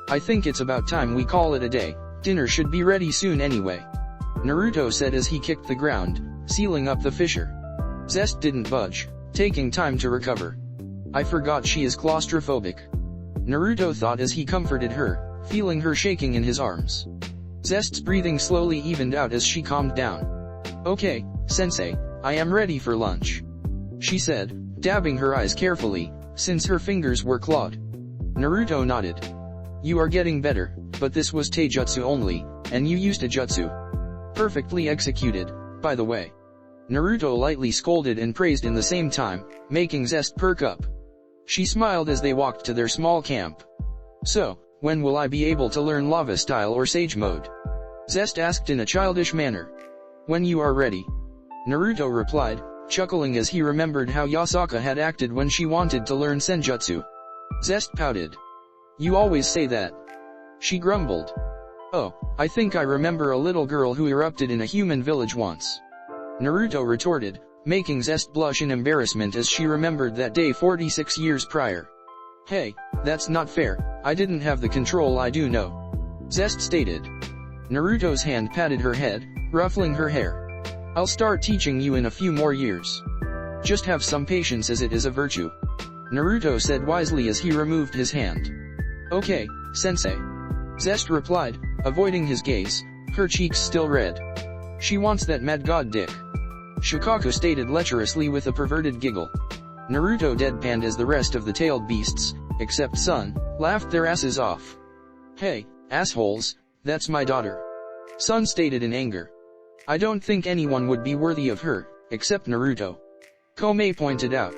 I think it's about time we call it a day, dinner should be ready soon anyway. Naruto said as he kicked the ground, sealing up the fissure. Zest didn't budge, taking time to recover. I forgot she is claustrophobic. Naruto thought as he comforted her, feeling her shaking in his arms. Zest's breathing slowly evened out as she calmed down. Okay, sensei, I am ready for lunch. She said, dabbing her eyes carefully, since her fingers were clawed. Naruto nodded. You are getting better, but this was taijutsu only, and you used a jutsu. Perfectly executed, by the way. Naruto lightly scolded and praised in the same time, making Zest perk up. She smiled as they walked to their small camp. So, when will I be able to learn lava style or sage mode? Zest asked in a childish manner. When you are ready. Naruto replied, chuckling as he remembered how Yasaka had acted when she wanted to learn senjutsu. Zest pouted. You always say that. She grumbled. Oh, I think I remember a little girl who erupted in a human village once. Naruto retorted, making Zest blush in embarrassment as she remembered that day 46 years prior. Hey, that's not fair, I didn't have the control I do know. Zest stated. Naruto's hand patted her head, ruffling her hair. I'll start teaching you in a few more years. Just have some patience as it is a virtue. Naruto said wisely as he removed his hand. Okay, sensei. Zest replied, avoiding his gaze, her cheeks still red. She wants that mad god dick. Shikaku stated lecherously with a perverted giggle. Naruto deadpanned as the rest of the tailed beasts, except Sun, laughed their asses off. Hey, assholes, that's my daughter. Sun stated in anger. I don't think anyone would be worthy of her, except Naruto. Komei pointed out.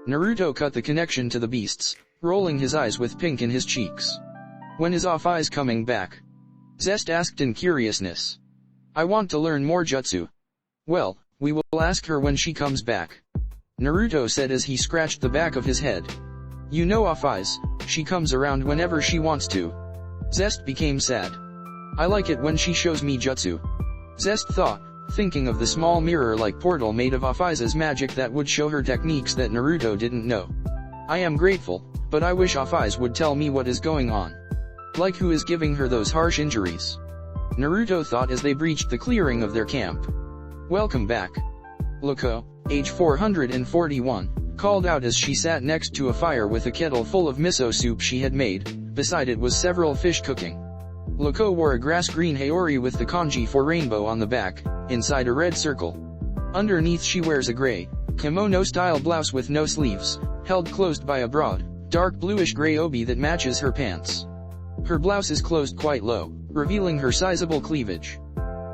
Naruto cut the connection to the beasts, rolling his eyes with pink in his cheeks. When is Off-Eyes coming back? Zest asked in curiousness. I want to learn more jutsu. Well, we will ask her when she comes back. Naruto said as he scratched the back of his head. You know Off-Eyes, she comes around whenever she wants to. Zest became sad. I like it when she shows me jutsu. Zest thought, thinking of the small mirror-like portal made of Aphiza's magic that would show her techniques that Naruto didn't know. I am grateful, but I wish Aphiza would tell me what is going on. Like who is giving her those harsh injuries? Naruto thought as they breached the clearing of their camp. Welcome back. Luko, age 441, called out as she sat next to a fire with a kettle full of miso soup she had made. Beside it was several fish cooking. Luko wore a grass-green haori with the kanji for rainbow on the back, inside a red circle. Underneath she wears a gray, kimono-style blouse with no sleeves, held closed by a broad, dark bluish-gray obi that matches her pants. Her blouse is closed quite low, revealing her sizable cleavage.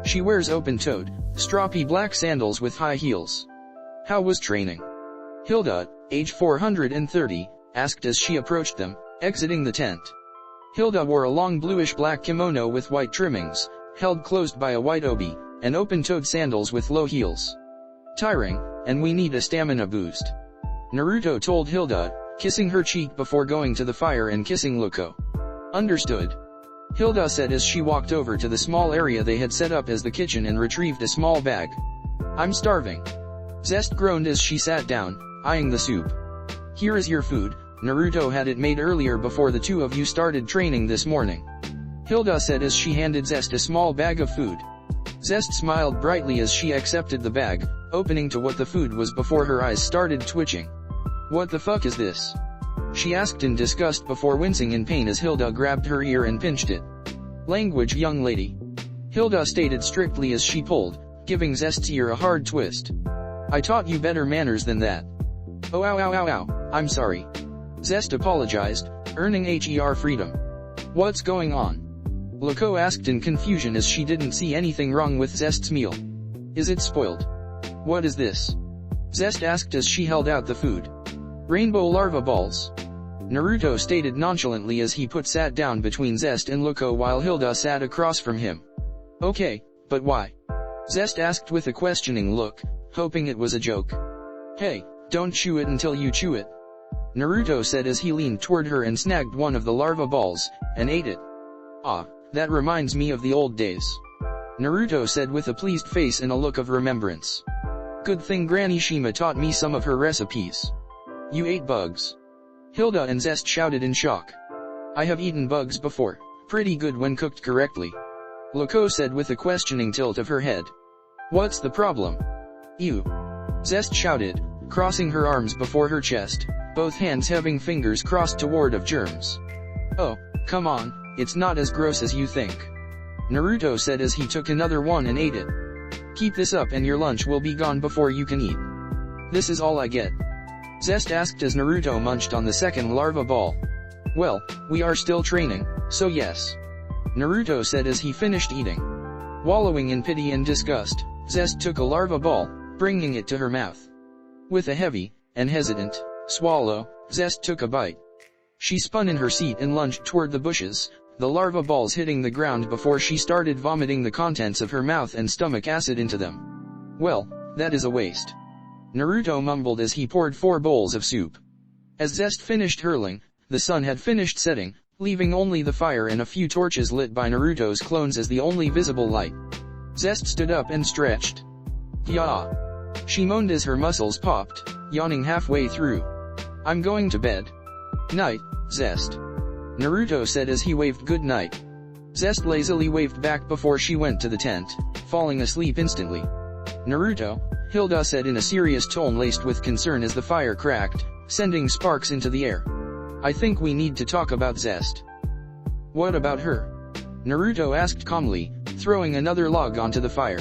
She wears open-toed, stroppy black sandals with high heels. How was training? Hilda, age 430, asked as she approached them, exiting the tent. Hilda wore a long bluish-black kimono with white trimmings, held closed by a white obi, and open-toed sandals with low heels. Tiring, and we need a stamina boost. Naruto told Hilda, kissing her cheek before going to the fire and kissing Luko. Understood. Hilda said as she walked over to the small area they had set up as the kitchen and retrieved a small bag. I'm starving. Zest groaned as she sat down, eyeing the soup. Here is your food. Naruto had it made earlier before the two of you started training this morning. Hilda said as she handed Zest a small bag of food. Zest smiled brightly as she accepted the bag, opening to what the food was before her eyes started twitching. What the fuck is this? She asked in disgust before wincing in pain as Hilda grabbed her ear and pinched it. Language, young lady. Hilda stated strictly as she pulled, giving Zest's ear a hard twist. I taught you better manners than that. Oh ow ow ow ow, I'm sorry. Zest apologized, earning her freedom. What's going on? Luko asked in confusion as she didn't see anything wrong with Zest's meal. Is it spoiled? What is this? Zest asked as she held out the food. Rainbow larva balls. Naruto stated nonchalantly as he sat down between Zest and Luko while Hilda sat across from him. Okay, but why? Zest asked with a questioning look, hoping it was a joke. Hey, don't chew it until you chew it. Naruto said as he leaned toward her and snagged one of the larva balls, and ate it. Ah, that reminds me of the old days. Naruto said with a pleased face and a look of remembrance. Good thing Granny Shima taught me some of her recipes. You ate bugs. Hilda and Zest shouted in shock. I have eaten bugs before, pretty good when cooked correctly. Luko said with a questioning tilt of her head. What's the problem? Ew. Zest shouted, crossing her arms before her chest, both hands having fingers crossed toward of germs. Oh, come on, it's not as gross as you think. Naruto said as he took another one and ate it. Keep this up and your lunch will be gone before you can eat. This is all I get. Zest asked as Naruto munched on the second larva ball. Well, we are still training, so yes. Naruto said as he finished eating. Wallowing in pity and disgust, Zest took a larva ball, bringing it to her mouth. With a heavy, and hesitant, swallow, Zest took a bite. She spun in her seat and lunged toward the bushes, the larva balls hitting the ground before she started vomiting the contents of her mouth and stomach acid into them. Well, that is a waste. Naruto mumbled as he poured 4 bowls of soup. As Zest finished hurling, the sun had finished setting, leaving only the fire and a few torches lit by Naruto's clones as the only visible light. Zest stood up and stretched. Yah! She moaned as her muscles popped, yawning halfway through. I'm going to bed. Night, Zest. Naruto said as he waved good night. Zest lazily waved back before she went to the tent, falling asleep instantly. Naruto, Hilda said in a serious tone laced with concern as the fire cracked, sending sparks into the air. I think we need to talk about Zest. What about her? Naruto asked calmly, throwing another log onto the fire.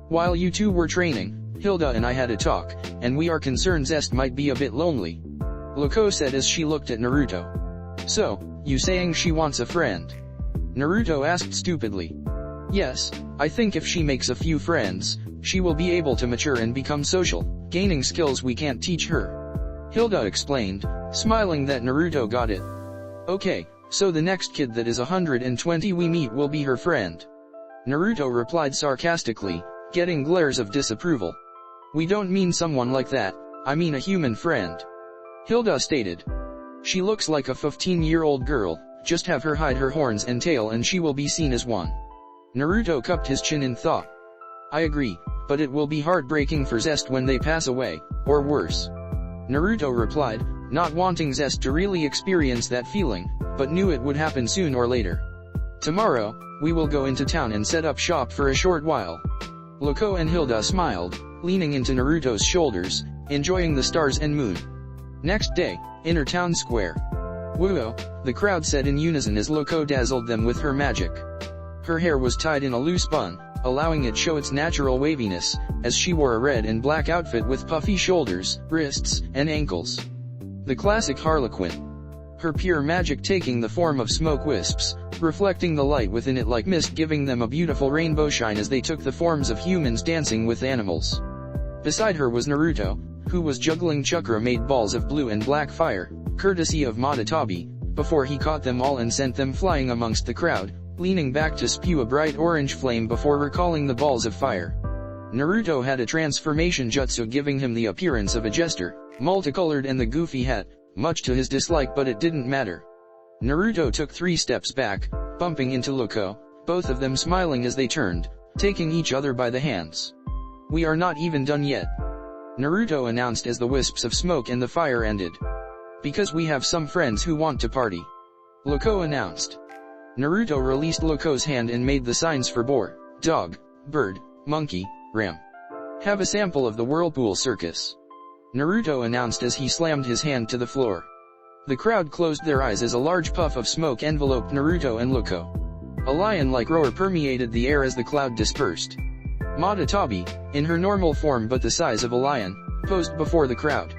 While you two were training, Hilda and I had a talk, and we are concerned Zest might be a bit lonely. Luko said as she looked at Naruto. So, you saying she wants a friend? Naruto asked stupidly. Yes, I think if she makes a few friends, she will be able to mature and become social, gaining skills we can't teach her. Hilda explained, smiling that Naruto got it. Okay, so the next kid that is 120 we meet will be her friend. Naruto replied sarcastically, getting glares of disapproval. We don't mean someone like that, I mean a human friend. Hilda stated. She looks like a 15-year-old girl, just have her hide her horns and tail and she will be seen as one. Naruto cupped his chin in thought. I agree, but it will be heartbreaking for Zest when they pass away, or worse. Naruto replied, not wanting Zest to really experience that feeling, but knew it would happen soon or later. Tomorrow, we will go into town and set up shop for a short while. Loco and Hilda smiled, leaning into Naruto's shoulders, enjoying the stars and moon. Next day, inner town square. Whoa, the crowd said in unison as Loco dazzled them with her magic. Her hair was tied in a loose bun, allowing it show its natural waviness, as she wore a red and black outfit with puffy shoulders, wrists, and ankles. The classic Harlequin. Her pure magic taking the form of smoke wisps, reflecting the light within it like mist, giving them a beautiful rainbow shine as they took the forms of humans dancing with animals. Beside her was Naruto, who was juggling chakra-made balls of blue and black fire, courtesy of Madatabi, before he caught them all and sent them flying amongst the crowd, leaning back to spew a bright orange flame before recalling the balls of fire. Naruto had a transformation jutsu giving him the appearance of a jester, multicolored, and the goofy hat, much to his dislike, but it didn't matter. Naruto took 3 steps back, bumping into Loco, both of them smiling as they turned, taking each other by the hands. We are not even done yet, Naruto announced as the wisps of smoke and the fire ended. Because we have some friends who want to party, Loco announced. Naruto released Loco's hand and made the signs for boar, dog, bird, monkey, ram. Have a sample of the whirlpool circus, Naruto announced as he slammed his hand to the floor. The crowd closed their eyes as a large puff of smoke enveloped Naruto and Loco. A lion-like roar permeated the air as the cloud dispersed. Madatabi, in her normal form but the size of a lion, posed before the crowd.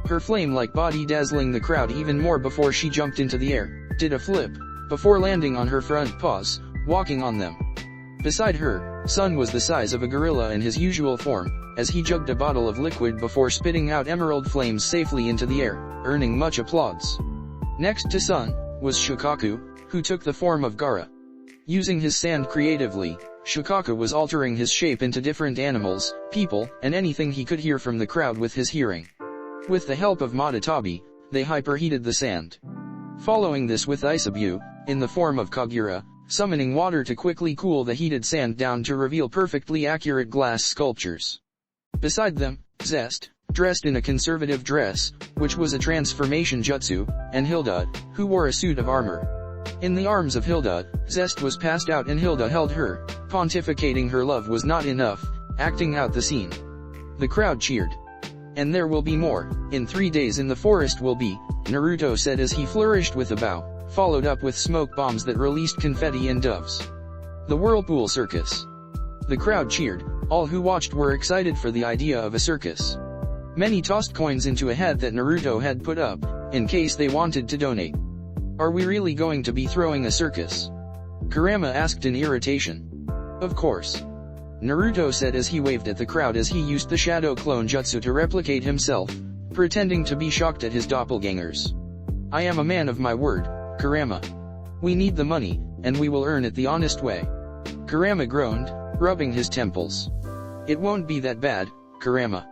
Her flame-like body dazzling the crowd even more before she jumped into the air, did a flip, before landing on her front paws, walking on them. Beside her, Sun was the size of a gorilla in his usual form, as he jugged a bottle of liquid before spitting out emerald flames safely into the air, earning much applause. Next to Sun, was Shikaku, who took the form of Gaara. Using his sand creatively, Shikaku was altering his shape into different animals, people, and anything he could hear from the crowd with his hearing. With the help of Madatabi, they hyperheated the sand. Following this with Isabu, in the form of Kaguya, summoning water to quickly cool the heated sand down to reveal perfectly accurate glass sculptures. Beside them, Zest, dressed in a conservative dress, which was a transformation jutsu, and Hilda, who wore a suit of armor. In the arms of Hilda, Zest was passed out and Hilda held her, pontificating her love was not enough, acting out the scene. The crowd cheered. And there will be more, in 3 days in the forest will be, Naruto said as he flourished with a bow, followed up with smoke bombs that released confetti and doves. The whirlpool circus. The crowd cheered, all who watched were excited for the idea of a circus. Many tossed coins into a hat that Naruto had put up, in case they wanted to donate. Are we really going to be throwing a circus? Kurama asked in irritation. Of course, Naruto said as he waved at the crowd as he used the shadow clone jutsu to replicate himself, pretending to be shocked at his doppelgangers. I am a man of my word, Kurama. We need the money, and we will earn it the honest way. Kurama groaned, rubbing his temples. It won't be that bad, Kurama.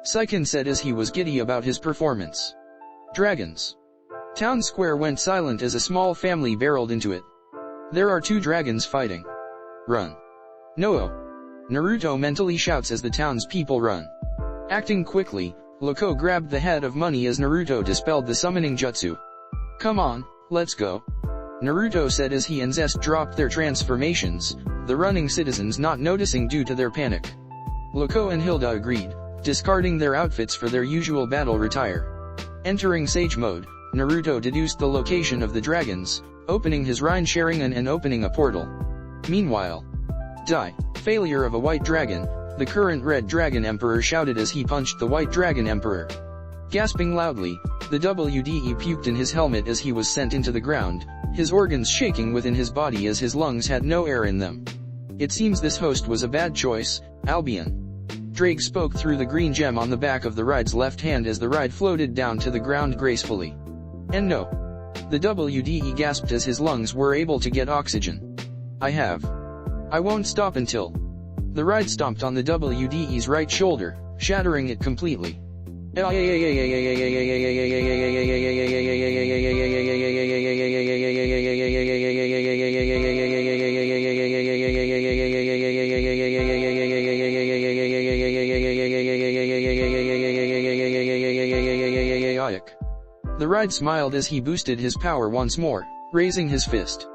Saiken said as he was giddy about his performance. Dragons. Town square went silent as a small family barreled into it. There are 2 dragons fighting. Run. No! Naruto mentally shouts as the townspeople run. Acting quickly, Loco grabbed the head of money as Naruto dispelled the summoning jutsu. Come on, let's go, Naruto said as he and Zest dropped their transformations, the running citizens not noticing due to their panic. Loco and Hilda agreed, discarding their outfits for their usual battle attire. Entering Sage mode, Naruto deduced the location of the dragons, opening his Rhine Sharingan and opening a portal. Meanwhile, failure of a white dragon, the current Red Dragon Emperor shouted as he punched the White Dragon Emperor. Gasping loudly, the WDE puked in his helmet as he was sent into the ground, his organs shaking within his body as his lungs had no air in them. It seems this host was a bad choice, Albion. Drake spoke through the green gem on the back of the ride's left hand as the ride floated down to the ground gracefully. And no. The WDE gasped as his lungs were able to get oxygen. I won't stop until. The ride stomped on the WDE's right shoulder, shattering it completely. The ride smiled as he boosted his power once more, raising his fist.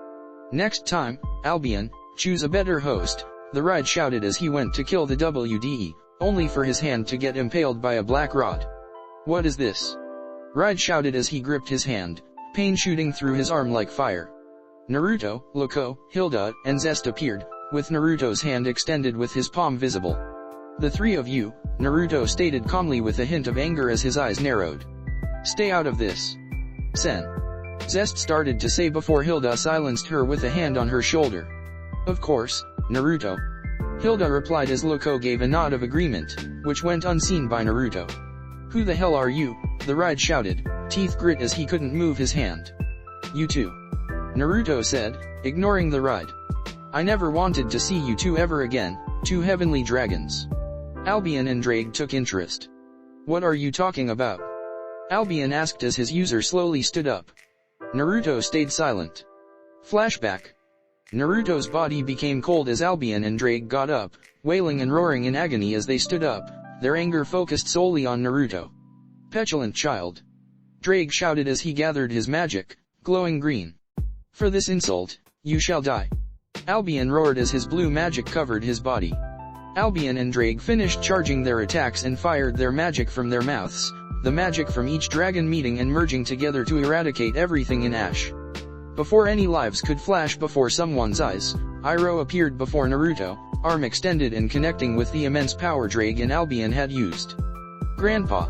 Next time, Albion, choose a better host, the ride shouted as he went to kill the WDE, only for his hand to get impaled by a black rod. What is this? Ride shouted as he gripped his hand, pain shooting through his arm like fire. Naruto, Loco, Hilda, and Zest appeared, with Naruto's hand extended with his palm visible. The three of you, Naruto stated calmly with a hint of anger as his eyes narrowed. Stay out of this. Sen. Zest started to say before Hilda silenced her with a hand on her shoulder. Of course, Naruto. Hilda replied as Loco gave a nod of agreement, which went unseen by Naruto. Who the hell are you? The ride shouted, teeth grit as he couldn't move his hand. You too. Naruto said, ignoring the ride. I never wanted to see you two ever again, two heavenly dragons. Albion and Drake took interest. What are you talking about? Albion asked as his user slowly stood up. Naruto stayed silent. Flashback. Naruto's body became cold as Albion and Drake got up, wailing and roaring in agony as they stood up, their anger focused solely on Naruto. Petulant child. Drake shouted as he gathered his magic, glowing green. For this insult, you shall die. Albion roared as his blue magic covered his body. Albion and Drake finished charging their attacks and fired their magic from their mouths, the magic from each dragon meeting and merging together to eradicate everything in ash. Before any lives could flash before someone's eyes, Iroh appeared before Naruto, arm extended and connecting with the immense power Drake and Albion had used. Grandpa.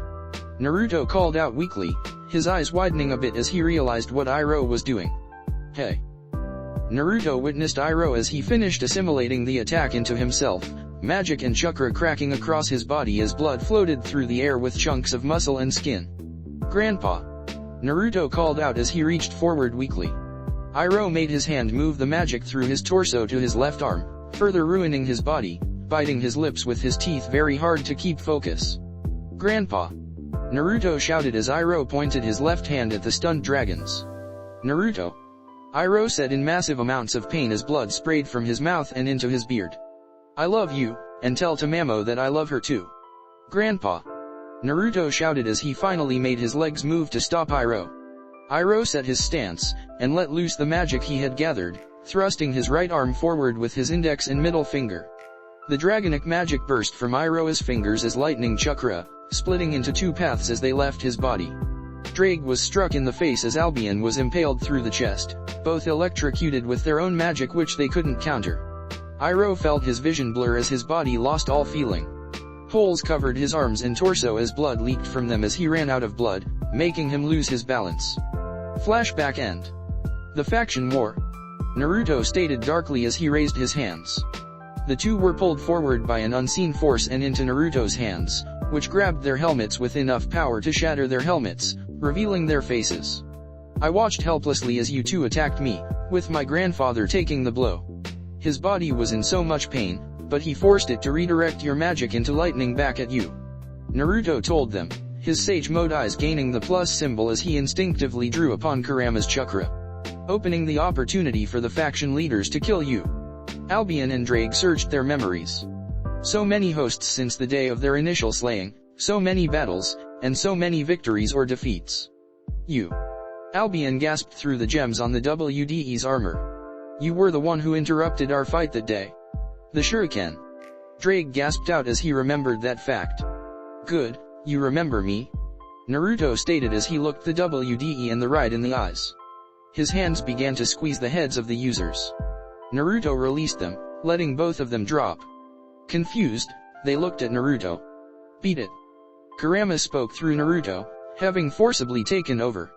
Naruto called out weakly, his eyes widening a bit as he realized what Iroh was doing. Hey. Naruto witnessed Iroh as he finished assimilating the attack into himself, magic and chakra cracking across his body as blood floated through the air with chunks of muscle and skin. Grandpa. Naruto called out as he reached forward weakly. Iroh made his hand move the magic through his torso to his left arm, further ruining his body, biting his lips with his teeth very hard to keep focus. Grandpa. Naruto shouted as Iroh pointed his left hand at the stunned dragons. Naruto. Iroh said in massive amounts of pain as blood sprayed from his mouth and into his beard. I love you, and tell to Mamo that I love her too. Grandpa. Naruto shouted as he finally made his legs move to stop Iroh. Iroh set his stance, and let loose the magic he had gathered, thrusting his right arm forward with his index and middle finger. The dragonic magic burst from Iroh's fingers as lightning chakra, splitting into two paths as they left his body. Drake was struck in the face as Albion was impaled through the chest, both electrocuted with their own magic which they couldn't counter. Iroh felt his vision blur as his body lost all feeling. Holes covered his arms and torso as blood leaked from them as he ran out of blood, making him lose his balance. Flashback end. The faction war. Naruto stated darkly as he raised his hands. The two were pulled forward by an unseen force and into Naruto's hands, which grabbed their helmets with enough power to shatter their helmets, revealing their faces. I watched helplessly as you two attacked me, with my grandfather taking the blow. His body was in so much pain, but he forced it to redirect your magic into lightning back at you. Naruto told them, his sage mode eyes gaining the plus symbol as he instinctively drew upon Kurama's chakra, opening the opportunity for the faction leaders to kill you. Albion and Drake searched their memories. So many hosts since the day of their initial slaying, so many battles, and so many victories or defeats. You. Albion gasped through the gems on the WDE's armor. You were the one who interrupted our fight that day. The shuriken. Drake gasped out as he remembered that fact. Good, you remember me? Naruto stated as he looked the WDE and the ride in the eyes. His hands began to squeeze the heads of the users. Naruto released them, letting both of them drop. Confused, they looked at Naruto. Beat it. Kurama spoke through Naruto, having forcibly taken over.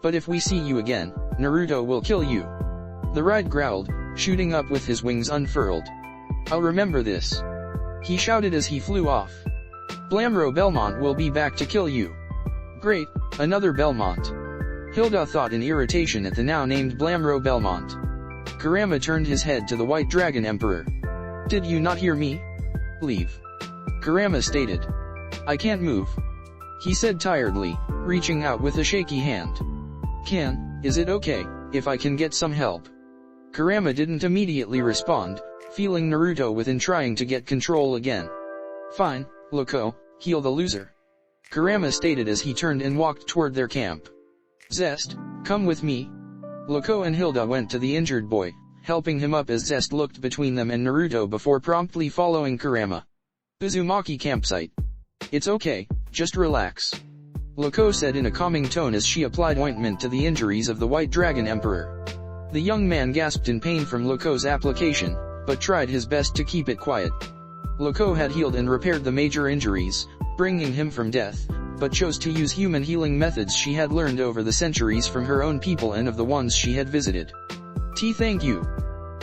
But if we see you again, Naruto will kill you. The ride growled, shooting up with his wings unfurled. I'll remember this. He shouted as he flew off. Blamro Belmont will be back to kill you. Great, another Belmont. Hilda thought in irritation at the now named Blamro Belmont. Kurama turned his head to the White Dragon Emperor. Did you not hear me? Leave. Kurama stated. I can't move. He said tiredly, reaching out with a shaky hand. Is it okay, if I can get some help? Kurama didn't immediately respond, feeling Naruto within trying to get control again. Fine, Loco, heal the loser. Kurama stated as he turned and walked toward their camp. Zest, come with me. Loco and Hilda went to the injured boy, helping him up as Zest looked between them and Naruto before promptly following Kurama. Uzumaki campsite. It's okay, just relax. Loco said in a calming tone as she applied ointment to the injuries of the White Dragon Emperor. The young man gasped in pain from Loco's application, but tried his best to keep it quiet. Loco had healed and repaired the major injuries, bringing him from death, but chose to use human healing methods she had learned over the centuries from her own people and of the ones she had visited. Thank you.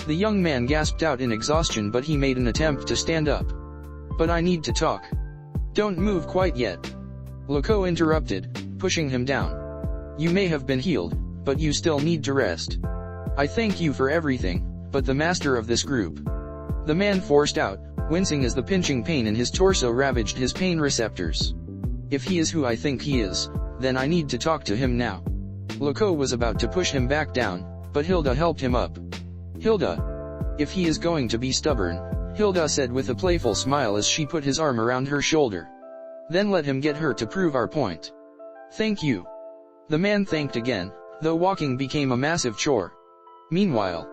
The young man gasped out in exhaustion, but he made an attempt to stand up. But I need to talk. Don't move quite yet. Loco interrupted, pushing him down. You may have been healed, but you still need to rest. I thank you for everything, but the master of this group. The man forced out, wincing as the pinching pain in his torso ravaged his pain receptors. If he is who I think he is, then I need to talk to him now. Loco was about to push him back down, but Hilda helped him up. Hilda. If he is going to be stubborn, Hilda said with a playful smile as she put his arm around her shoulder. Then let him get hurt to prove our point. Thank you. The man thanked again, though walking became a massive chore. Meanwhile,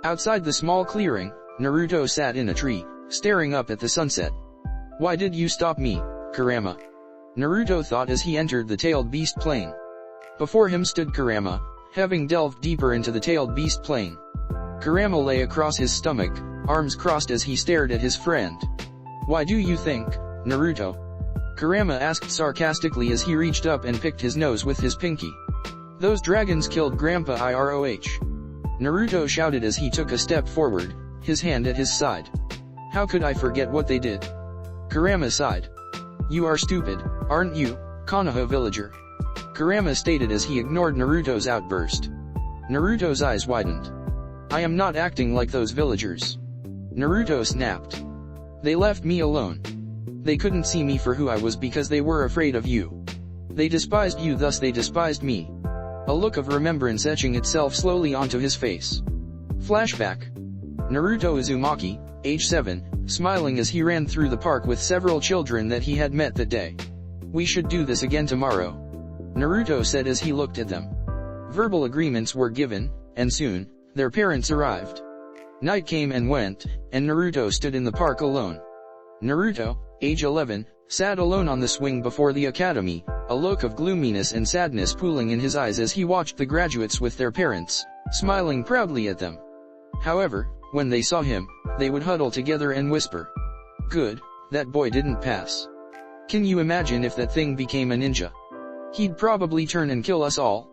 outside the small clearing, Naruto sat in a tree, staring up at the sunset. Why did you stop me, Kurama? Naruto thought as he entered the tailed beast plane. Before him stood Kurama, having delved deeper into the tailed beast plane. Kurama lay across his stomach, arms crossed as he stared at his friend. Why do you think, Naruto? Kurama asked sarcastically as he reached up and picked his nose with his pinky. Those dragons killed Grandpa Iroh. Naruto shouted as he took a step forward, his hand at his side. How could I forget what they did? Kurama sighed. You are stupid, aren't you, Konoha villager? Kurama stated as he ignored Naruto's outburst. Naruto's eyes widened. I am not acting like those villagers. Naruto snapped. They left me alone. They couldn't see me for who I was because they were afraid of you. They despised you, thus they despised me. A look of remembrance etching itself slowly onto his face. Flashback. Naruto Uzumaki, age 7, smiling as he ran through the park with several children that he had met that day. We should do this again tomorrow. Naruto said as he looked at them. Verbal agreements were given, and soon, their parents arrived. Night came and went, and Naruto stood in the park alone. Naruto, age 11, sat alone on the swing before the academy, a look of gloominess and sadness pooling in his eyes as he watched the graduates with their parents, smiling proudly at them. However, when they saw him, they would huddle together and whisper. Good, that boy didn't pass. Can you imagine if that thing became a ninja? He'd probably turn and kill us all.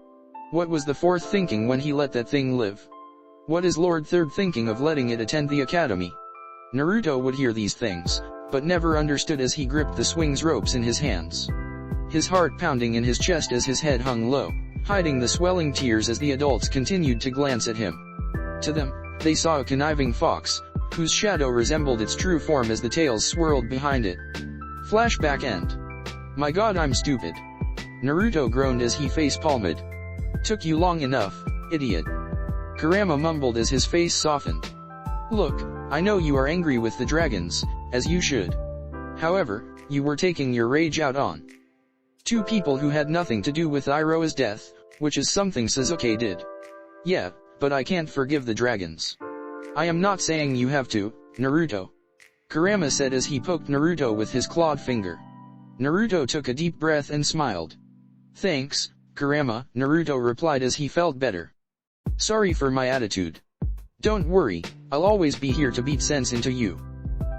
What was the fourth thinking when he let that thing live? What is Lord Third thinking of letting it attend the academy? Naruto would hear these things, but never understood as he gripped the swing's ropes in his hands. His heart pounding in his chest as his head hung low, hiding the swelling tears as the adults continued to glance at him. To them, they saw a conniving fox, whose shadow resembled its true form as the tails swirled behind it. Flashback end. My god, I'm stupid. Naruto groaned as he face-palmed. Took you long enough, idiot. Kurama mumbled as his face softened. Look, I know you are angry with the dragons, as you should. However, you were taking your rage out on two people who had nothing to do with Iroha's death, which is something Sasuke did. Yeah, but I can't forgive the dragons. I am not saying you have to, Naruto. Kurama said as he poked Naruto with his clawed finger. Naruto took a deep breath and smiled. Thanks, Kurama, Naruto replied as he felt better. Sorry for my attitude. Don't worry, I'll always be here to beat sense into you.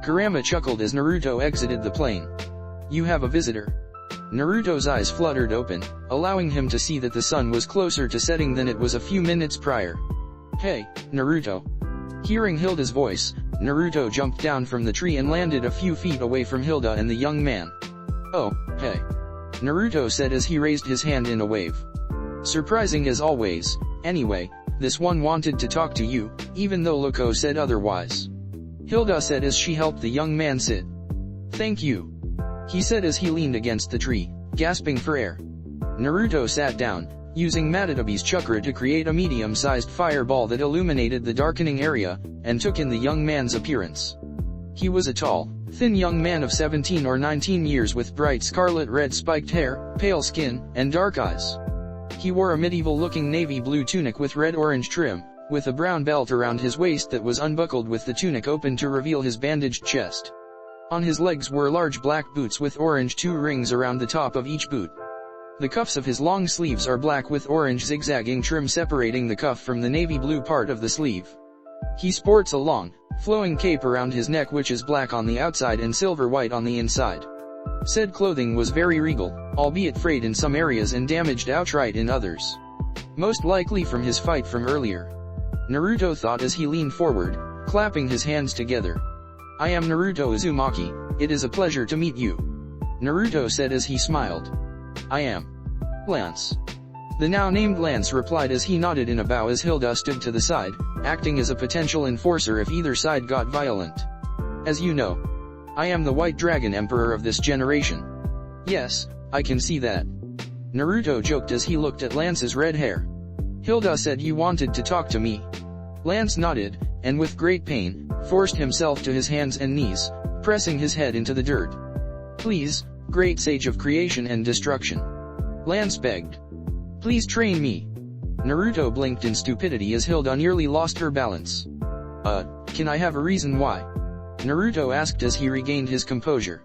Kurama chuckled as Naruto exited the plane. You have a visitor. Naruto's eyes fluttered open, allowing him to see that the sun was closer to setting than it was a few minutes prior. Hey, Naruto. Hearing Hilda's voice, Naruto jumped down from the tree and landed a few feet away from Hilda and the young man. Oh, hey. Naruto said as he raised his hand in a wave. Surprising as always, anyway, this one wanted to talk to you, even though Loco said otherwise. Hilda said as she helped the young man sit. Thank you. He said as he leaned against the tree, gasping for air. Naruto sat down, using Madadabi's chakra to create a medium-sized fireball that illuminated the darkening area, and took in the young man's appearance. He was a tall, thin young man of 17 or 19 years with bright scarlet red spiked hair, pale skin, and dark eyes. He wore a medieval-looking navy blue tunic with red-orange trim, with a brown belt around his waist that was unbuckled with the tunic open to reveal his bandaged chest. On his legs were large black boots with orange 2 rings around the top of each boot. The cuffs of his long sleeves are black with orange zigzagging trim separating the cuff from the navy blue part of the sleeve. He sports a long, flowing cape around his neck which is black on the outside and silver-white on the inside. Said clothing was very regal, albeit frayed in some areas and damaged outright in others. Most likely from his fight from earlier. Naruto thought as he leaned forward, clapping his hands together. "I am Naruto Uzumaki, it is a pleasure to meet you." Naruto said as he smiled. "I am Lance." The now named Lance replied as he nodded in a bow as Hilda stood to the side, acting as a potential enforcer if either side got violent. "As you know, I am the White Dragon Emperor of this generation." "Yes, I can see that." Naruto joked as he looked at Lance's red hair. "Hilda said you wanted to talk to me." Lance nodded, and with great pain, forced himself to his hands and knees, pressing his head into the dirt. "Please, great sage of creation and destruction," Lance begged. "Please train me." Naruto blinked in stupidity as Hilda nearly lost her balance. Can I have a reason why?" Naruto asked as he regained his composure.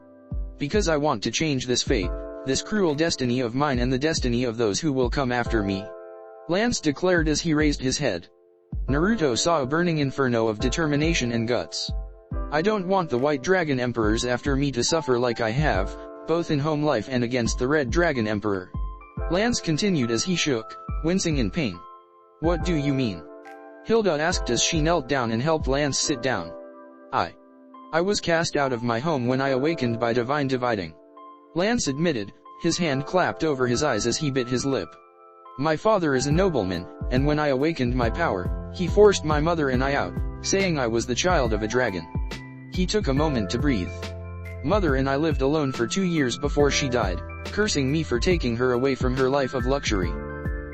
"Because I want to change this fate, this cruel destiny of mine and the destiny of those who will come after me," Lance declared as he raised his head. Naruto saw a burning inferno of determination and guts. "I don't want the White Dragon Emperors after me to suffer like I have, both in home life and against the Red Dragon Emperor," Lance continued as he shook, wincing in pain. "What do you mean?" Hilda asked as she knelt down and helped Lance sit down. I was cast out of my home when I awakened by divine dividing," Lance admitted, his hand clapped over his eyes as he bit his lip. "My father is a nobleman, and when I awakened my power, he forced my mother and I out, saying I was the child of a dragon." He took a moment to breathe. "Mother and I lived alone for 2 years before she died, cursing me for taking her away from her life of luxury,"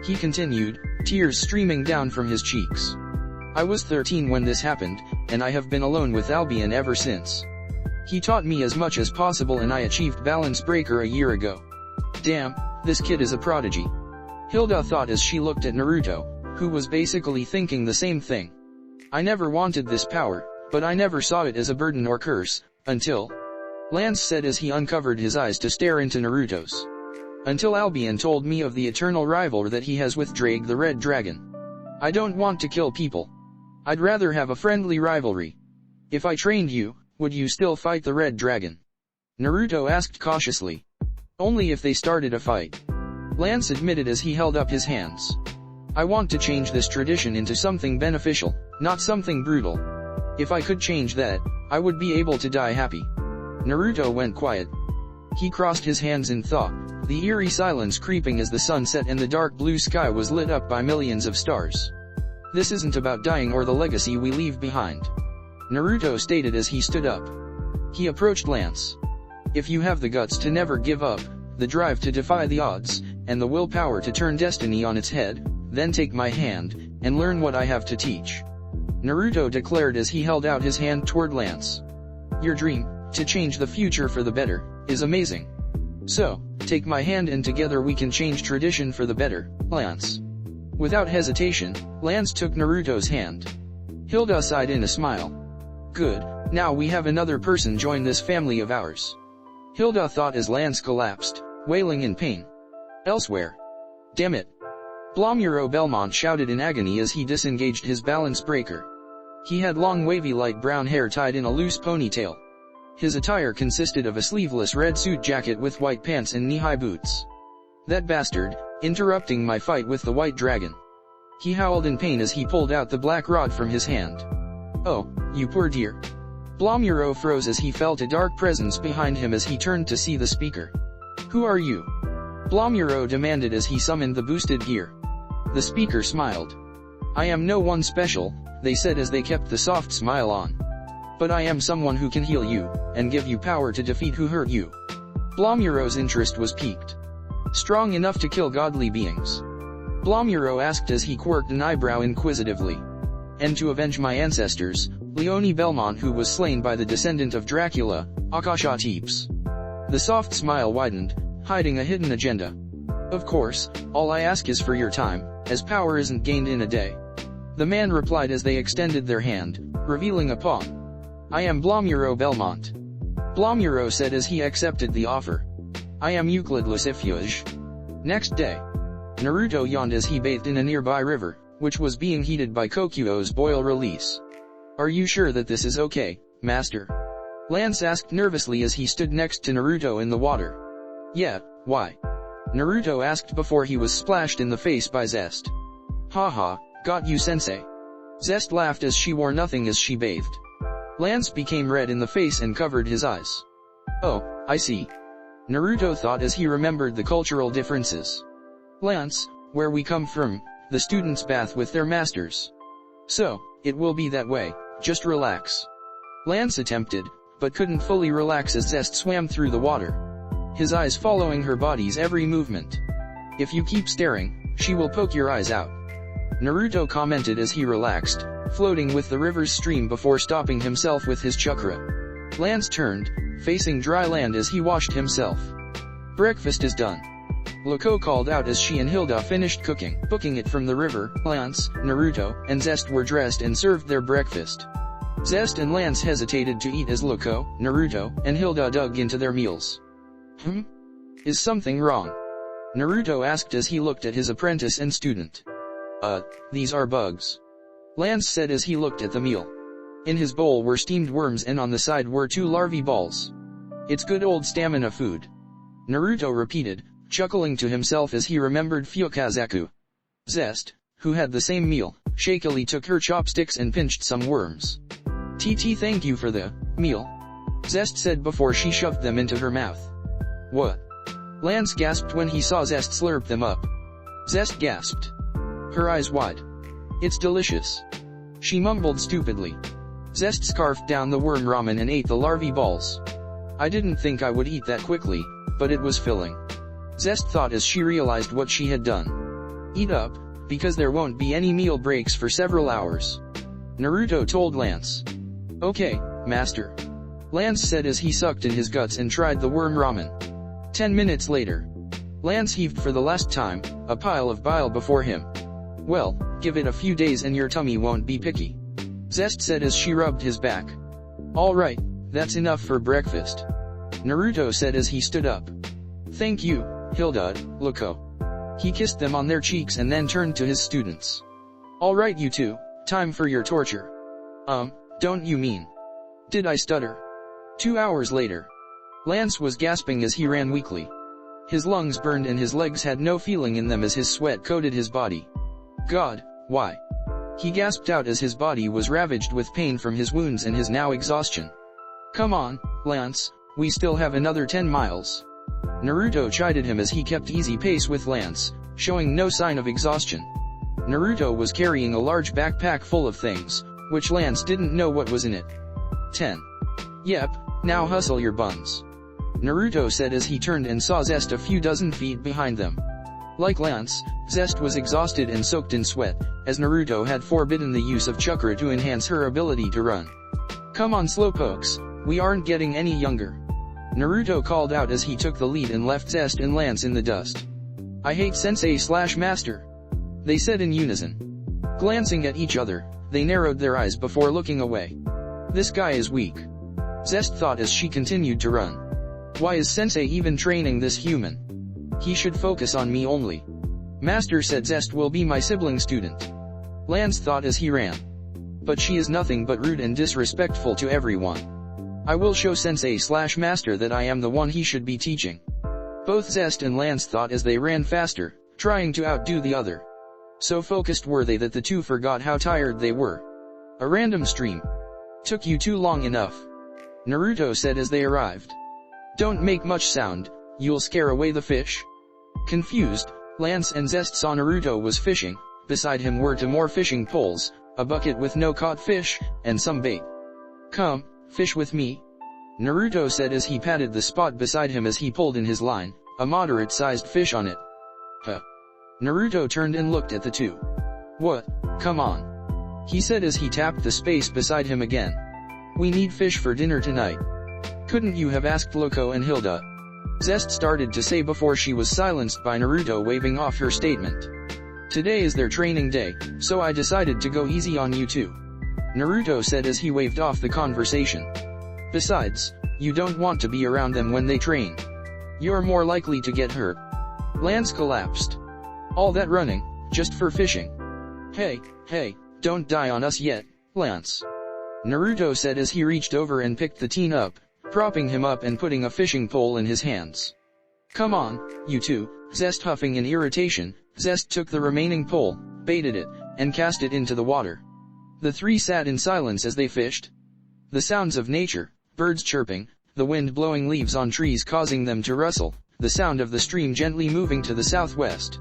he continued, tears streaming down from his cheeks. "I was 13 when this happened, and I have been alone with Albion ever since. He taught me as much as possible and I achieved Balance Breaker a year ago. Damn, this kid is a prodigy," Hilda thought as she looked at Naruto, who was basically thinking the same thing. "I never wanted this power, but I never saw it as a burden or curse, until," Lance said as he uncovered his eyes to stare into Naruto's. "Until Albion told me of the eternal rivalry that he has with Drake the Red Dragon. I don't want to kill people. I'd rather have a friendly rivalry. If I trained you, would you still fight the Red Dragon?" Naruto asked cautiously. "Only if they started a fight," Lance admitted as he held up his hands. "I want to change this tradition into something beneficial, not something brutal. If I could change that, I would be able to die happy." Naruto went quiet. He crossed his hands in thought, the eerie silence creeping as the sun set and the dark blue sky was lit up by millions of stars. "This isn't about dying or the legacy we leave behind," Naruto stated as he stood up. He approached Lance. "If you have the guts to never give up, the drive to defy the odds, and the willpower to turn destiny on its head, then take my hand, and learn what I have to teach," Naruto declared as he held out his hand toward Lance. "Your dream, to change the future for the better, is amazing. So, take my hand and together we can change tradition for the better, Lance." Without hesitation, Lance took Naruto's hand. Hilda sighed in a smile. "Good, now we have another person join this family of ours," Hilda thought as Lance collapsed, wailing in pain. Elsewhere. "Damn it!" Blomuro Belmont shouted in agony as he disengaged his balance breaker. He had long wavy light brown hair tied in a loose ponytail. His attire consisted of a sleeveless red suit jacket with white pants and knee-high boots. "That bastard, interrupting my fight with the White Dragon," he howled in pain as he pulled out the black rod from his hand. "Oh, you poor dear." Blomuro froze as he felt a dark presence behind him as he turned to see the speaker. "Who are you?" Blomuro demanded as he summoned the boosted gear. The speaker smiled. "I am no one special," they said as they kept the soft smile on. "But I am someone who can heal you, and give you power to defeat who hurt you." Blomuro's interest was piqued. "Strong enough to kill godly beings?" Blomuro asked as he quirked an eyebrow inquisitively. "And to avenge my ancestors, Leone Belmont, who was slain by the descendant of Dracula, Akasha Teeps." The soft smile widened, hiding a hidden agenda. Of course, all I ask is for your time, as power isn't gained in a day. The man replied as they extended their hand, revealing a pawn. I am Blomuro Belmont. Blomuro said as he accepted the offer. I am Euclid Lucifuge. Next day. Naruto yawned as he bathed in a nearby river, which was being heated by Kokuo's boil release. Are you sure that this is okay, master? Lance asked nervously as he stood next to Naruto in the water. Yeah, why? Naruto asked before he was splashed in the face by Zest. Haha, got you sensei. Zest laughed as she wore nothing as she bathed. Lance became red in the face and covered his eyes. Oh, I see. Naruto thought as he remembered the cultural differences. Lance, where we come from, the students bath with their masters. So, it will be that way, just relax. Lance attempted, but couldn't fully relax as Zest swam through the water. His eyes following her body's every movement. If you keep staring, she will poke your eyes out. Naruto commented as he relaxed, floating with the river's stream before stopping himself with his chakra. Lance turned, facing dry land as he washed himself. Breakfast is done. Loco called out as she and Hilda finished cooking. Booking it from the river, Lance, Naruto, and Zest were dressed and served their breakfast. Zest and Lance hesitated to eat as Loco, Naruto, and Hilda dug into their meals. Is something wrong? Naruto asked as he looked at his apprentice and student. These are bugs. Lance said as he looked at the meal. In his bowl were steamed worms and on the side were 2 larvae balls. It's good old stamina food. Naruto repeated, chuckling to himself as he remembered Fukazaku. Zest, who had the same meal, shakily took her chopsticks and pinched some worms. TT, thank you for the meal. Zest said before she shoved them into her mouth. What? Lance gasped when he saw Zest slurp them up. Zest gasped. Her eyes wide. It's delicious. She mumbled stupidly. Zest scarfed down the worm ramen and ate the larvae balls. I didn't think I would eat that quickly, but it was filling. Zest thought as she realized what she had done. Eat up, because there won't be any meal breaks for several hours. Naruto told Lance. Okay, master. Lance said as he sucked in his guts and tried the worm ramen. 10 minutes later. Lance heaved for the last time, a pile of bile before him. Well, give it a few days and your tummy won't be picky. Zest said as she rubbed his back. Alright, that's enough for breakfast. Naruto said as he stood up. Thank you, Hilda, Loco. He kissed them on their cheeks and then turned to his students. Alright you two, time for your torture. Don't you mean? Did I stutter? 2 hours later. Lance was gasping as he ran weakly. His lungs burned and his legs had no feeling in them as his sweat coated his body. God, why? He gasped out as his body was ravaged with pain from his wounds and his now exhaustion. Come on, Lance, we still have another 10 miles. Naruto chided him as he kept easy pace with Lance, showing no sign of exhaustion. Naruto was carrying a large backpack full of things, which Lance didn't know what was in it. 10. Yep, now hustle your buns. Naruto said as he turned and saw Zest a few dozen feet behind them. Like Lance, Zest was exhausted and soaked in sweat, as Naruto had forbidden the use of chakra to enhance her ability to run. Come on slowpokes, we aren't getting any younger. Naruto called out as he took the lead and left Zest and Lance in the dust. I hate sensei/master. They said in unison. Glancing at each other, they narrowed their eyes before looking away. This guy is weak. Zest thought as she continued to run. Why is sensei even training this human? He should focus on me only. Master said Zest will be my sibling student. Lance thought as he ran. But she is nothing but rude and disrespectful to everyone. I will show sensei/master that I am the one he should be teaching. Both Zest and Lance thought as they ran faster, trying to outdo the other. So focused were they that the two forgot how tired they were. A random stream. Took you too long enough. Naruto said as they arrived. Don't make much sound, you'll scare away the fish. Confused, Lance and Zest saw Naruto was fishing. Beside him were 2 more fishing poles, a bucket with no caught fish, and some bait. Come, fish with me. Naruto said as he patted the spot beside him as he pulled in his line, a moderate-sized fish on it. Huh. Naruto turned and looked at the two. What? Come on. He said as he tapped the space beside him again. We need fish for dinner tonight. Couldn't you have asked Loco and Hilda? Zest started to say before she was silenced by Naruto waving off her statement. Today is their training day, so I decided to go easy on you too. Naruto said as he waved off the conversation. Besides, you don't want to be around them when they train. You're more likely to get hurt. Lance collapsed. All that running, just for fishing. Hey, don't die on us yet, Lance. Naruto said as he reached over and picked the teen up, propping him up and putting a fishing pole in his hands. Come on, you two, Zest huffing in irritation. Zest took the remaining pole, baited it, and cast it into the water. The three sat in silence as they fished. The sounds of nature, birds chirping, the wind blowing leaves on trees causing them to rustle, the sound of the stream gently moving to the southwest.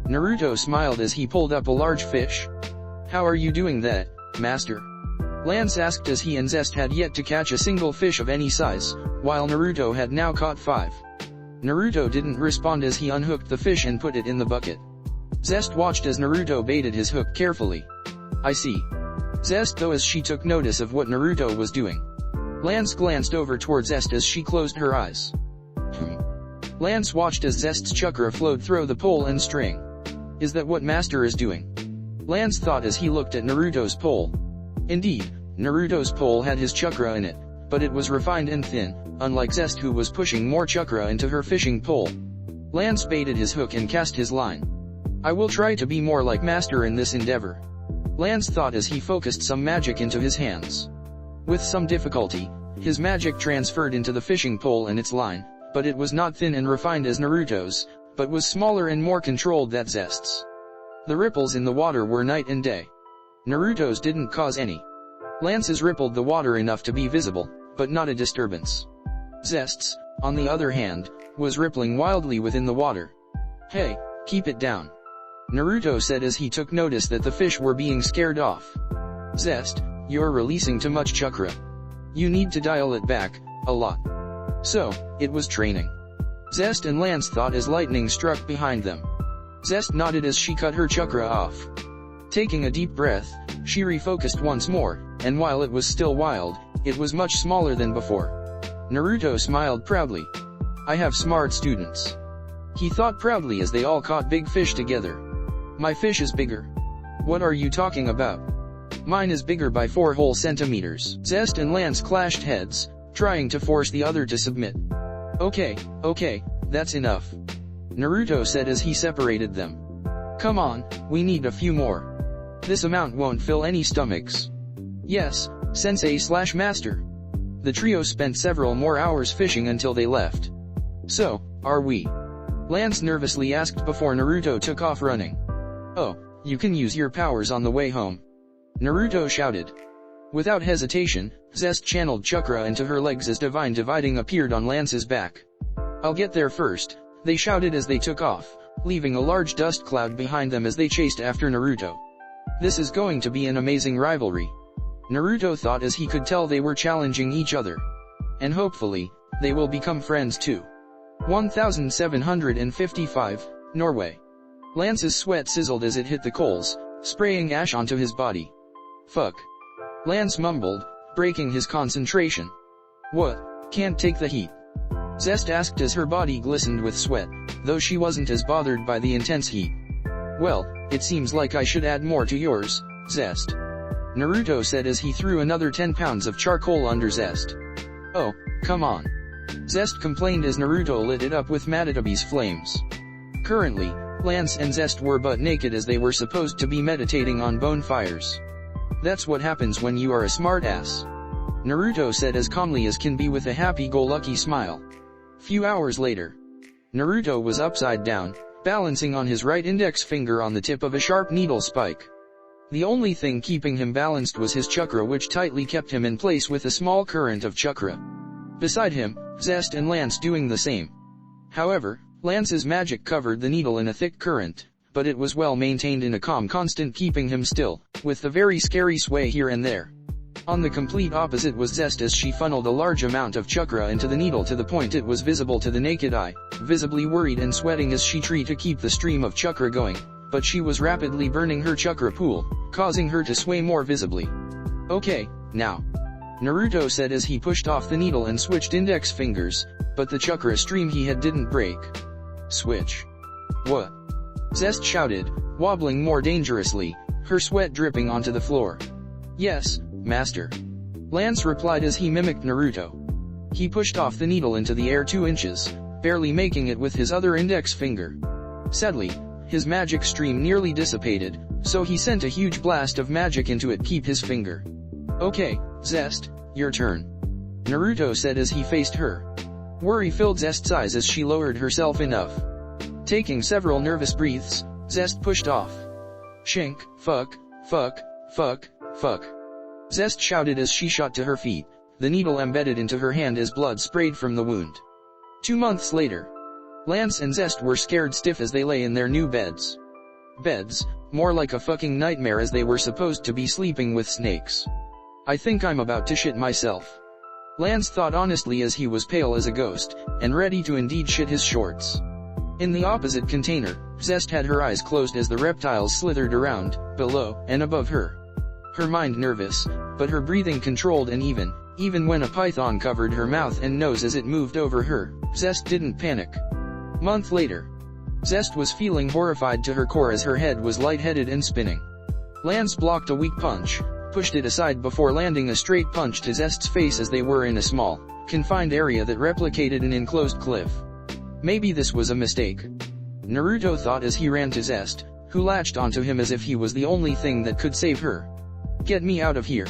Naruto smiled as he pulled up a large fish. How are you doing that, master? Lance asked as he and Zest had yet to catch a single fish of any size, while Naruto had now caught 5. Naruto didn't respond as he unhooked the fish and put it in the bucket. Zest watched as Naruto baited his hook carefully. I see. Zest though as she took notice of what Naruto was doing. Lance glanced over towards Zest as she closed her eyes. Lance watched as Zest's chakra flowed through the pole and string. Is that what Master is doing? Lance thought as he looked at Naruto's pole. Indeed, Naruto's pole had his chakra in it, but it was refined and thin, unlike Zest who was pushing more chakra into her fishing pole. Lance baited his hook and cast his line. I will try to be more like Master in this endeavor. Lance thought as he focused some magic into his hands. With some difficulty, his magic transferred into the fishing pole and its line, but it was not thin and refined as Naruto's, but was smaller and more controlled than Zest's. The ripples in the water were night and day. Naruto's didn't cause any. Lance's rippled the water enough to be visible, but not a disturbance. Zest's, on the other hand, was rippling wildly within the water. Hey, keep it down. Naruto said as he took notice that the fish were being scared off. Zest, you're releasing too much chakra. You need to dial it back, a lot. So, it was training. Zest and Lance thought as lightning struck behind them. Zest nodded as she cut her chakra off. Taking a deep breath, she refocused once more, and while it was still wild, it was much smaller than before. Naruto smiled proudly. I have smart students. He thought proudly as they all caught big fish together. My fish is bigger. What are you talking about? Mine is bigger by 4 whole centimeters. Zest and Lance clashed heads, trying to force the other to submit. Okay, that's enough. Naruto said as he separated them. Come on, we need a few more. This amount won't fill any stomachs. Yes, Sensei/Master. The trio spent several more hours fishing until they left. So, are we? Lance nervously asked before Naruto took off running. Oh, you can use your powers on the way home. Naruto shouted. Without hesitation, Zest channeled chakra into her legs as divine dividing appeared on Lance's back. I'll get there first, they shouted as they took off, leaving a large dust cloud behind them as they chased after Naruto. This is going to be an amazing rivalry. Naruto thought as he could tell they were challenging each other. And hopefully, they will become friends too. 1755, Norway. Lance's sweat sizzled as it hit the coals, spraying ash onto his body. Fuck. Lance mumbled, breaking his concentration. What? Can't take the heat? Zest asked as her body glistened with sweat, though she wasn't as bothered by the intense heat. Well, it seems like I should add more to yours, Zest. Naruto said as he threw another 10 pounds of charcoal under Zest. Oh, come on. Zest complained as Naruto lit it up with Madatabi's flames. Currently, Lance and Zest were butt naked as they were supposed to be meditating on bonfires. That's what happens when you are a smartass. Naruto said as calmly as can be with a happy-go-lucky smile. Few hours later. Naruto was upside down, balancing on his right index finger on the tip of a sharp needle spike. The only thing keeping him balanced was his chakra, which tightly kept him in place with a small current of chakra. Beside him, Zest and Lance doing the same. However, Lance's magic covered the needle in a thick current, but it was well maintained in a calm constant keeping him still, with a very scary sway here and there. On the complete opposite was Zest as she funneled a large amount of chakra into the needle to the point it was visible to the naked eye, visibly worried and sweating as she tried to keep the stream of chakra going, but she was rapidly burning her chakra pool, causing her to sway more visibly. Okay, now. Naruto said as he pushed off the needle and switched index fingers, but the chakra stream he had didn't break. Switch. What? Zest shouted, wobbling more dangerously, her sweat dripping onto the floor. Yes, master. Lance replied as he mimicked Naruto. He pushed off the needle into the air 2 inches, barely making it with his other index finger. Sadly, his magic stream nearly dissipated, so he sent a huge blast of magic into it. Keep his finger. Okay, Zest, your turn. Naruto said as he faced her. Worry filled Zest's eyes as she lowered herself enough. Taking several nervous breaths, Zest pushed off. Shink, fuck, fuck, fuck, fuck. Zest shouted as she shot to her feet, the needle embedded into her hand as blood sprayed from the wound. 2 months later. Lance and Zest were scared stiff as they lay in their new beds. Beds, more like a fucking nightmare as they were supposed to be sleeping with snakes. I think I'm about to shit myself. Lance thought honestly as he was pale as a ghost, and ready to indeed shit his shorts. In the opposite container, Zest had her eyes closed as the reptiles slithered around, below, and above her. Her mind nervous, but her breathing controlled and even when a python covered her mouth and nose as it moved over her, Zest didn't panic. Month later. Zest was feeling horrified to her core as her head was lightheaded and spinning. Lance blocked a weak punch, pushed it aside before landing a straight punch to Zest's face as they were in a small, confined area that replicated an enclosed cliff. Maybe this was a mistake. Naruto thought as he ran to Zest, who latched onto him as if he was the only thing that could save her. Get me out of here.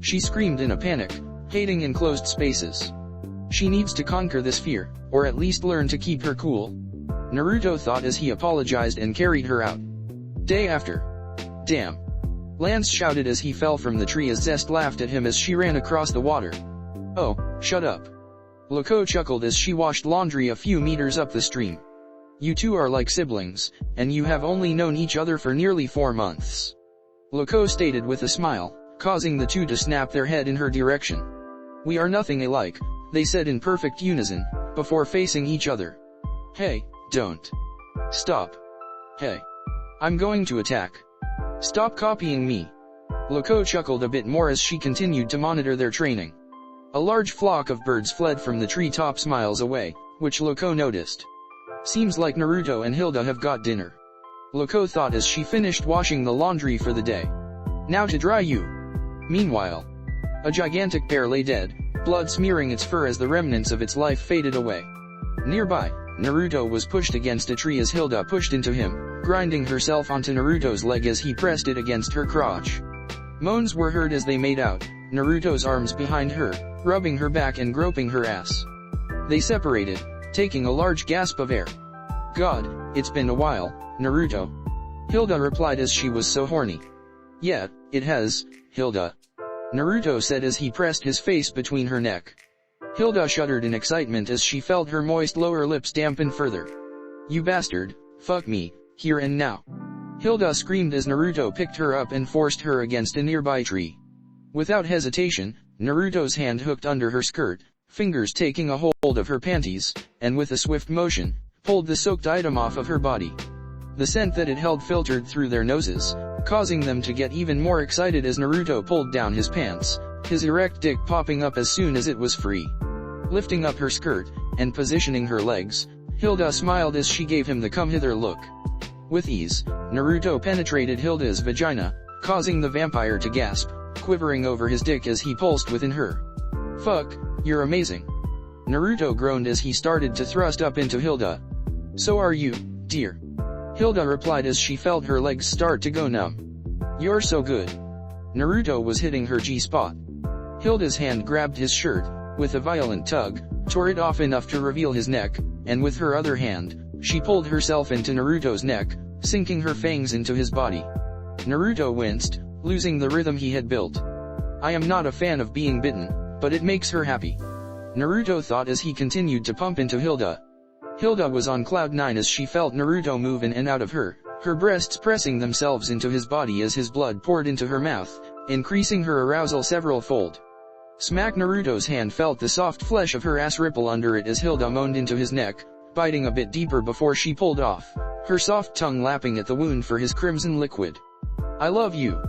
She screamed in a panic, hating enclosed spaces. She needs to conquer this fear, or at least learn to keep her cool. Naruto thought as he apologized and carried her out. Day after. Damn. Lance shouted as he fell from the tree as Zest laughed at him as she ran across the water. Oh, shut up. Loco chuckled as she washed laundry a few meters up the stream. You two are like siblings, and you have only known each other for nearly 4 months. Loco stated with a smile, causing the two to snap their head in her direction. We are nothing alike, they said in perfect unison, before facing each other. Hey, don't. Stop. Hey. I'm going to attack. Stop copying me. Loco chuckled a bit more as she continued to monitor their training. A large flock of birds fled from the treetops miles away, which Loco noticed. Seems like Naruto and Hilda have got dinner. Loco thought as she finished washing the laundry for the day. Now to dry you. Meanwhile, a gigantic bear lay dead, blood smearing its fur as the remnants of its life faded away. Nearby, Naruto was pushed against a tree as Hilda pushed into him, grinding herself onto Naruto's leg as he pressed it against her crotch. Moans were heard as they made out, Naruto's arms behind her, rubbing her back and groping her ass. They separated, taking a large gasp of air. God, it's been a while, Naruto. Hilda replied as she was so horny. Yeah, it has, Hilda. Naruto said as he pressed his face between her neck. Hilda shuddered in excitement as she felt her moist lower lips dampen further. You bastard, fuck me, here and now. Hilda screamed as Naruto picked her up and forced her against a nearby tree. Without hesitation, Naruto's hand hooked under her skirt, fingers taking a hold of her panties, and with a swift motion, pulled the soaked item off of her body. The scent that it held filtered through their noses, causing them to get even more excited as Naruto pulled down his pants, his erect dick popping up as soon as it was free. Lifting up her skirt, and positioning her legs, Hilda smiled as she gave him the come hither look. With ease, Naruto penetrated Hilda's vagina, causing the vampire to gasp, quivering over his dick as he pulsed within her. Fuck, you're amazing. Naruto groaned as he started to thrust up into Hilda. So are you, dear. Hilda replied as she felt her legs start to go numb. You're so good. Naruto was hitting her G-spot. Hilda's hand grabbed his shirt, with a violent tug, tore it off enough to reveal his neck, and with her other hand, she pulled herself into Naruto's neck, sinking her fangs into his body. Naruto winced, losing the rhythm he had built. I am not a fan of being bitten, but it makes her happy. Naruto thought as he continued to pump into Hilda. Hilda was on cloud 9 as she felt Naruto move in and out of her breasts pressing themselves into his body as his blood poured into her mouth, increasing her arousal several-fold. Smack Naruto's hand felt the soft flesh of her ass ripple under it as Hilda moaned into his neck, biting a bit deeper before she pulled off, her soft tongue lapping at the wound for his crimson liquid. I love you.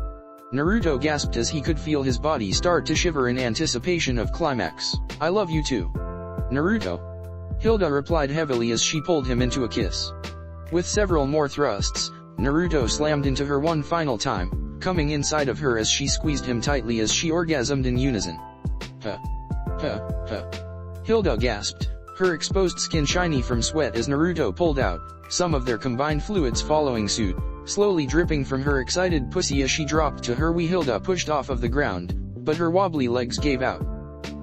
Naruto gasped as he could feel his body start to shiver in anticipation of climax. I love you too. Naruto. Hilda replied heavily as she pulled him into a kiss. With several more thrusts, Naruto slammed into her one final time, coming inside of her as she squeezed him tightly as she orgasmed in unison. Huh. Huh. Huh. Hilda gasped, her exposed skin shiny from sweat as Naruto pulled out, some of their combined fluids following suit, slowly dripping from her excited pussy as she dropped to her. Hilda pushed off of the ground, but her wobbly legs gave out.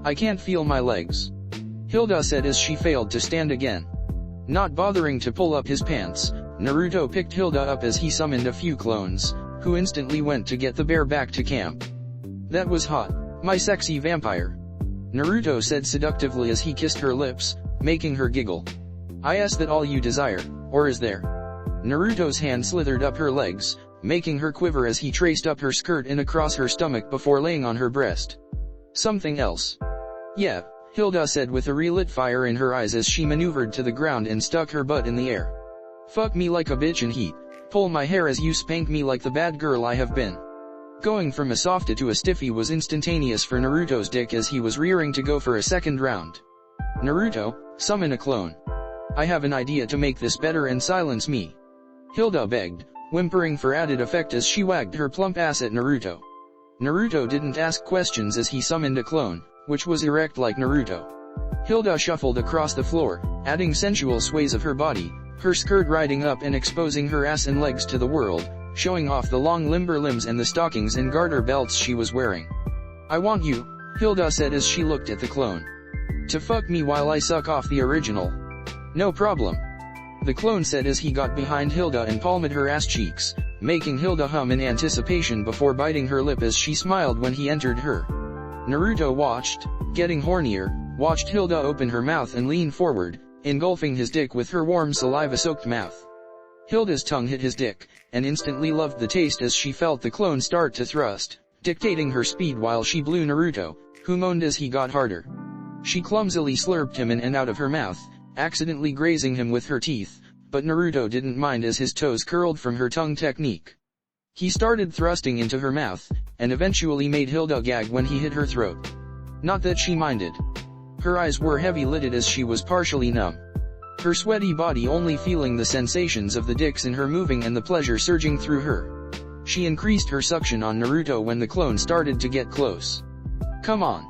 I can't feel my legs. Hilda said as she failed to stand again. Not bothering to pull up his pants, Naruto picked Hilda up as he summoned a few clones, who instantly went to get the bear back to camp. That was hot, my sexy vampire. Naruto said seductively as he kissed her lips, making her giggle. I ask that all you desire, or is there? Naruto's hand slithered up her legs, making her quiver as he traced up her skirt and across her stomach before laying on her breast. Something else. Yeah, Hilda said with a relit fire in her eyes as she maneuvered to the ground and stuck her butt in the air. Fuck me like a bitch in heat, pull my hair as you spank me like the bad girl I have been. Going from a softie to a stiffy was instantaneous for Naruto's dick as he was rearing to go for a second round. Naruto, summon a clone. I have an idea to make this better and silence me. Hilda begged, whimpering for added effect as she wagged her plump ass at Naruto. Naruto didn't ask questions as he summoned a clone, which was erect like Naruto. Hilda shuffled across the floor, adding sensual sways of her body, her skirt riding up and exposing her ass and legs to the world, showing off the long limber limbs and the stockings and garter belts she was wearing. I want you, Hilda said as she looked at the clone. To fuck me while I suck off the original. No problem. The clone said as he got behind Hilda and palmed her ass cheeks, making Hilda hum in anticipation before biting her lip as she smiled when he entered her. Naruto watched, getting hornier, watched Hilda open her mouth and lean forward, engulfing his dick with her warm saliva-soaked mouth. Hilda's tongue hit his dick, and instantly loved the taste as she felt the clone start to thrust, dictating her speed while she blew Naruto, who moaned as he got harder. She clumsily slurped him in and out of her mouth, accidentally grazing him with her teeth, but Naruto didn't mind as his toes curled from her tongue technique. He started thrusting into her mouth, and eventually made Hilda gag when he hit her throat. Not that she minded. Her eyes were heavy-lidded as she was partially numb. Her sweaty body only feeling the sensations of the dicks in her moving and the pleasure surging through her. She increased her suction on Naruto when the clone started to get close. Come on.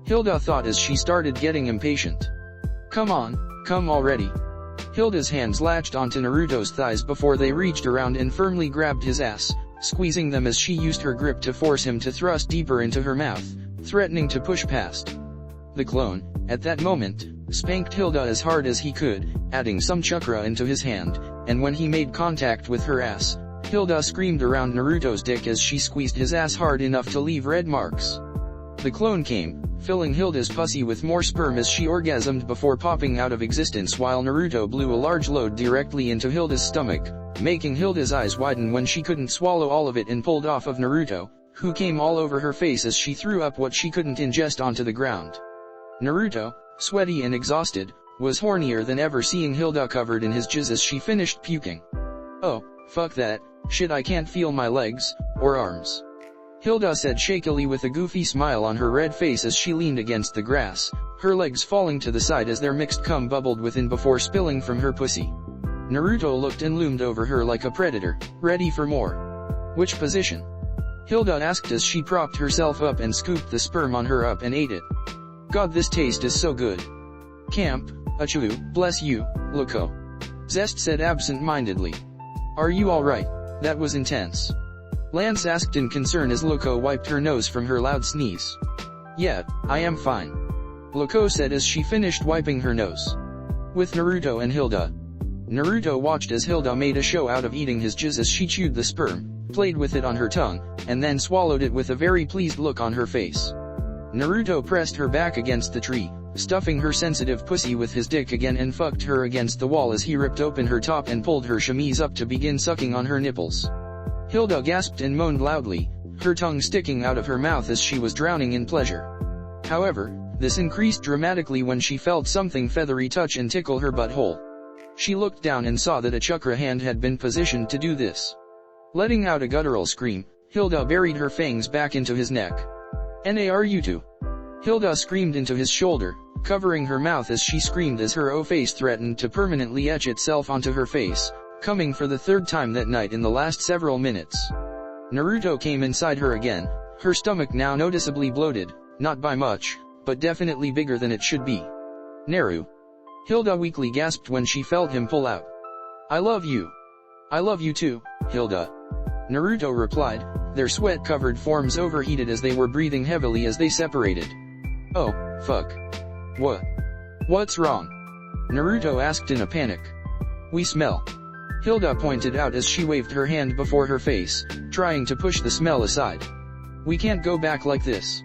Hilda thought as she started getting impatient. Come on, come already. Hilda's hands latched onto Naruto's thighs before they reached around and firmly grabbed his ass, squeezing them as she used her grip to force him to thrust deeper into her mouth, threatening to push past. The clone, at that moment, spanked Hilda as hard as he could, adding some chakra into his hand, and when he made contact with her ass, Hilda screamed around Naruto's dick as she squeezed his ass hard enough to leave red marks. The clone came, filling Hilda's pussy with more sperm as she orgasmed before popping out of existence while Naruto blew a large load directly into Hilda's stomach, making Hilda's eyes widen when she couldn't swallow all of it and pulled off of Naruto, who came all over her face as she threw up what she couldn't ingest onto the ground. Naruto, sweaty and exhausted, was hornier than ever seeing Hilda covered in his jizz as she finished puking. Oh, fuck that, shit, I can't feel my legs, or arms. Hilda said shakily with a goofy smile on her red face as she leaned against the grass, her legs falling to the side as their mixed cum bubbled within before spilling from her pussy. Naruto looked and loomed over her like a predator, ready for more. Which position? Hilda asked as she propped herself up and scooped the sperm on her up and ate it. God, this taste is so good. Camp, achoo, bless you, loco. Zest said absent-mindedly. Are you alright? That was intense. Lance asked in concern as Loco wiped her nose from her loud sneeze. Yeah, I am fine. Loco said as she finished wiping her nose. With Naruto and Hilda. Naruto watched as Hilda made a show out of eating his jizz as she chewed the sperm, played with it on her tongue, and then swallowed it with a very pleased look on her face. Naruto pressed her back against the tree, stuffing her sensitive pussy with his dick again and fucked her against the wall as he ripped open her top and pulled her chemise up to begin sucking on her nipples. Hilda gasped and moaned loudly, her tongue sticking out of her mouth as she was drowning in pleasure. However, this increased dramatically when she felt something feathery touch and tickle her butthole. She looked down and saw that a chakra hand had been positioned to do this. Letting out a guttural scream, Hilda buried her fangs back into his neck. Naruto. Hilda screamed into his shoulder, covering her mouth as she screamed as her face threatened to permanently etch itself onto her face, coming for the third time that night in the last several minutes. Naruto came inside her again, her stomach now noticeably bloated, not by much, but definitely bigger than it should be. Naru. Hilda weakly gasped when she felt him pull out. I love you. I love you too, Hilda. Naruto replied, their sweat-covered forms overheated as they were breathing heavily as they separated. Oh, fuck. What? What's wrong? Naruto asked in a panic. We smell. Hilda pointed out as she waved her hand before her face, trying to push the smell aside. We can't go back like this.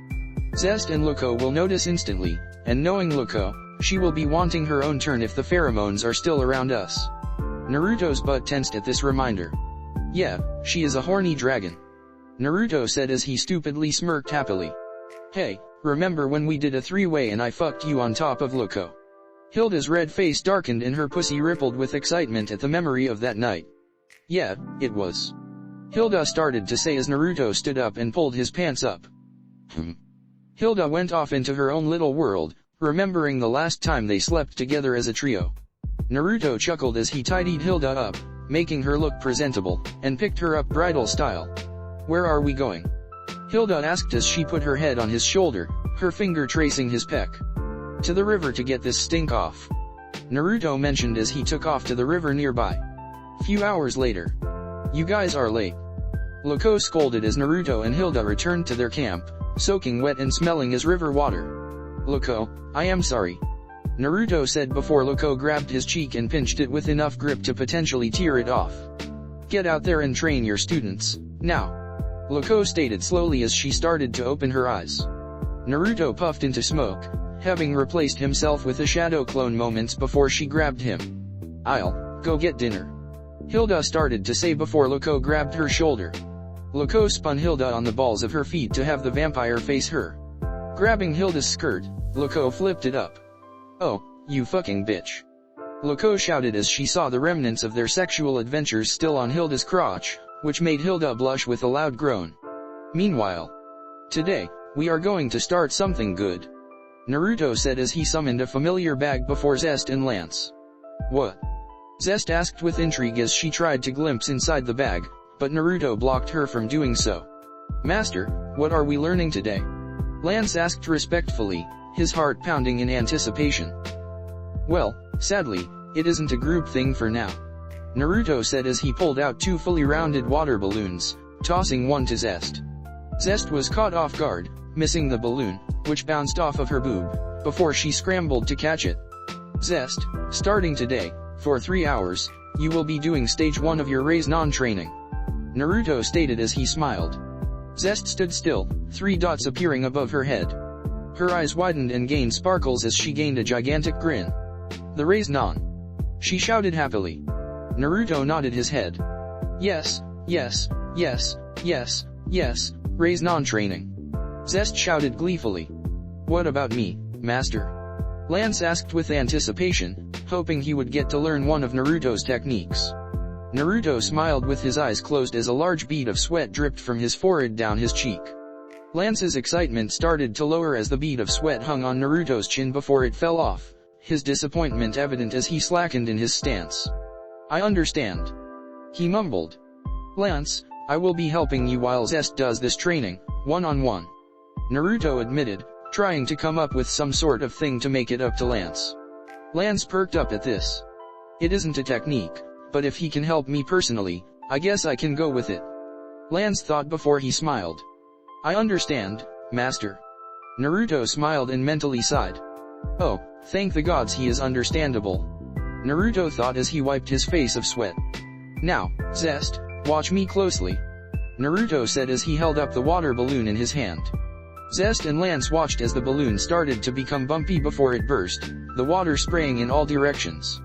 Zest and Luko will notice instantly, and knowing Luko, she will be wanting her own turn if the pheromones are still around us. Naruto's butt tensed at this reminder. Yeah, she is a horny dragon. Naruto said as he stupidly smirked happily. Hey, remember when we did a three-way and I fucked you on top of Luko? Hilda's red face darkened and her pussy rippled with excitement at the memory of that night. Yeah, it was. Hilda started to say as Naruto stood up and pulled his pants up. Hilda went off into her own little world, remembering the last time they slept together as a trio. Naruto chuckled as he tidied Hilda up, making her look presentable, and picked her up bridal style. Where are we going? Hilda asked as she put her head on his shoulder, her finger tracing his pec. To the river to get this stink off. Naruto mentioned as he took off to the river nearby. Few hours later. You guys are late. Luko scolded as Naruto and Hilda returned to their camp, soaking wet and smelling as river water. Luko, I am sorry. Naruto said before Luko grabbed his cheek and pinched it with enough grip to potentially tear it off. Get out there and train your students, now. Luko stated slowly as she started to open her eyes. Naruto puffed into smoke, having replaced himself with a shadow clone moments before she grabbed him. I'll go get dinner. Hilda started to say before Luko grabbed her shoulder. Luko spun Hilda on the balls of her feet to have the vampire face her. Grabbing Hilda's skirt, Luko flipped it up. Oh, you fucking bitch. Luko shouted as she saw the remnants of their sexual adventures still on Hilda's crotch, which made Hilda blush with a loud groan. Meanwhile, today, we are going to start something good. Naruto said as he summoned a familiar bag before Zest and Lance. What? Zest asked with intrigue as she tried to glimpse inside the bag, but Naruto blocked her from doing so. Master, what are we learning today? Lance asked respectfully, his heart pounding in anticipation. Well, sadly, it isn't a group thing for now. Naruto said as he pulled out two fully rounded water balloons, tossing one to Zest. Zest was caught off guard, missing the balloon, which bounced off of her boob, before she scrambled to catch it. Zest, starting today, for 3 hours, you will be doing stage 1 of your Raise Non training. Naruto stated as he smiled. Zest stood still, 3 dots appearing above her head. Her eyes widened and gained sparkles as she gained a gigantic grin. The Raise Non. She shouted happily. Naruto nodded his head. Yes, yes, yes, yes, yes, Raise Non training. Zest shouted gleefully. What about me, master? Lance asked with anticipation, hoping he would get to learn one of Naruto's techniques. Naruto smiled with his eyes closed as a large bead of sweat dripped from his forehead down his cheek. Lance's excitement started to lower as the bead of sweat hung on Naruto's chin before it fell off, his disappointment evident as he slackened in his stance. I understand. He mumbled. Lance, I will be helping you while Zest does this training, one-on-one. Naruto admitted, trying to come up with some sort of thing to make it up to Lance. Lance perked up at this. It isn't a technique, but if he can help me personally, I guess I can go with it. Lance thought before he smiled. I understand, master. Naruto smiled and mentally sighed. Oh, thank the gods he is understandable. Naruto thought as he wiped his face of sweat. Now, Zest, watch me closely. Naruto said as he held up the water balloon in his hand. Zest and Lance watched as the balloon started to become bumpy before it burst, the water spraying in all directions.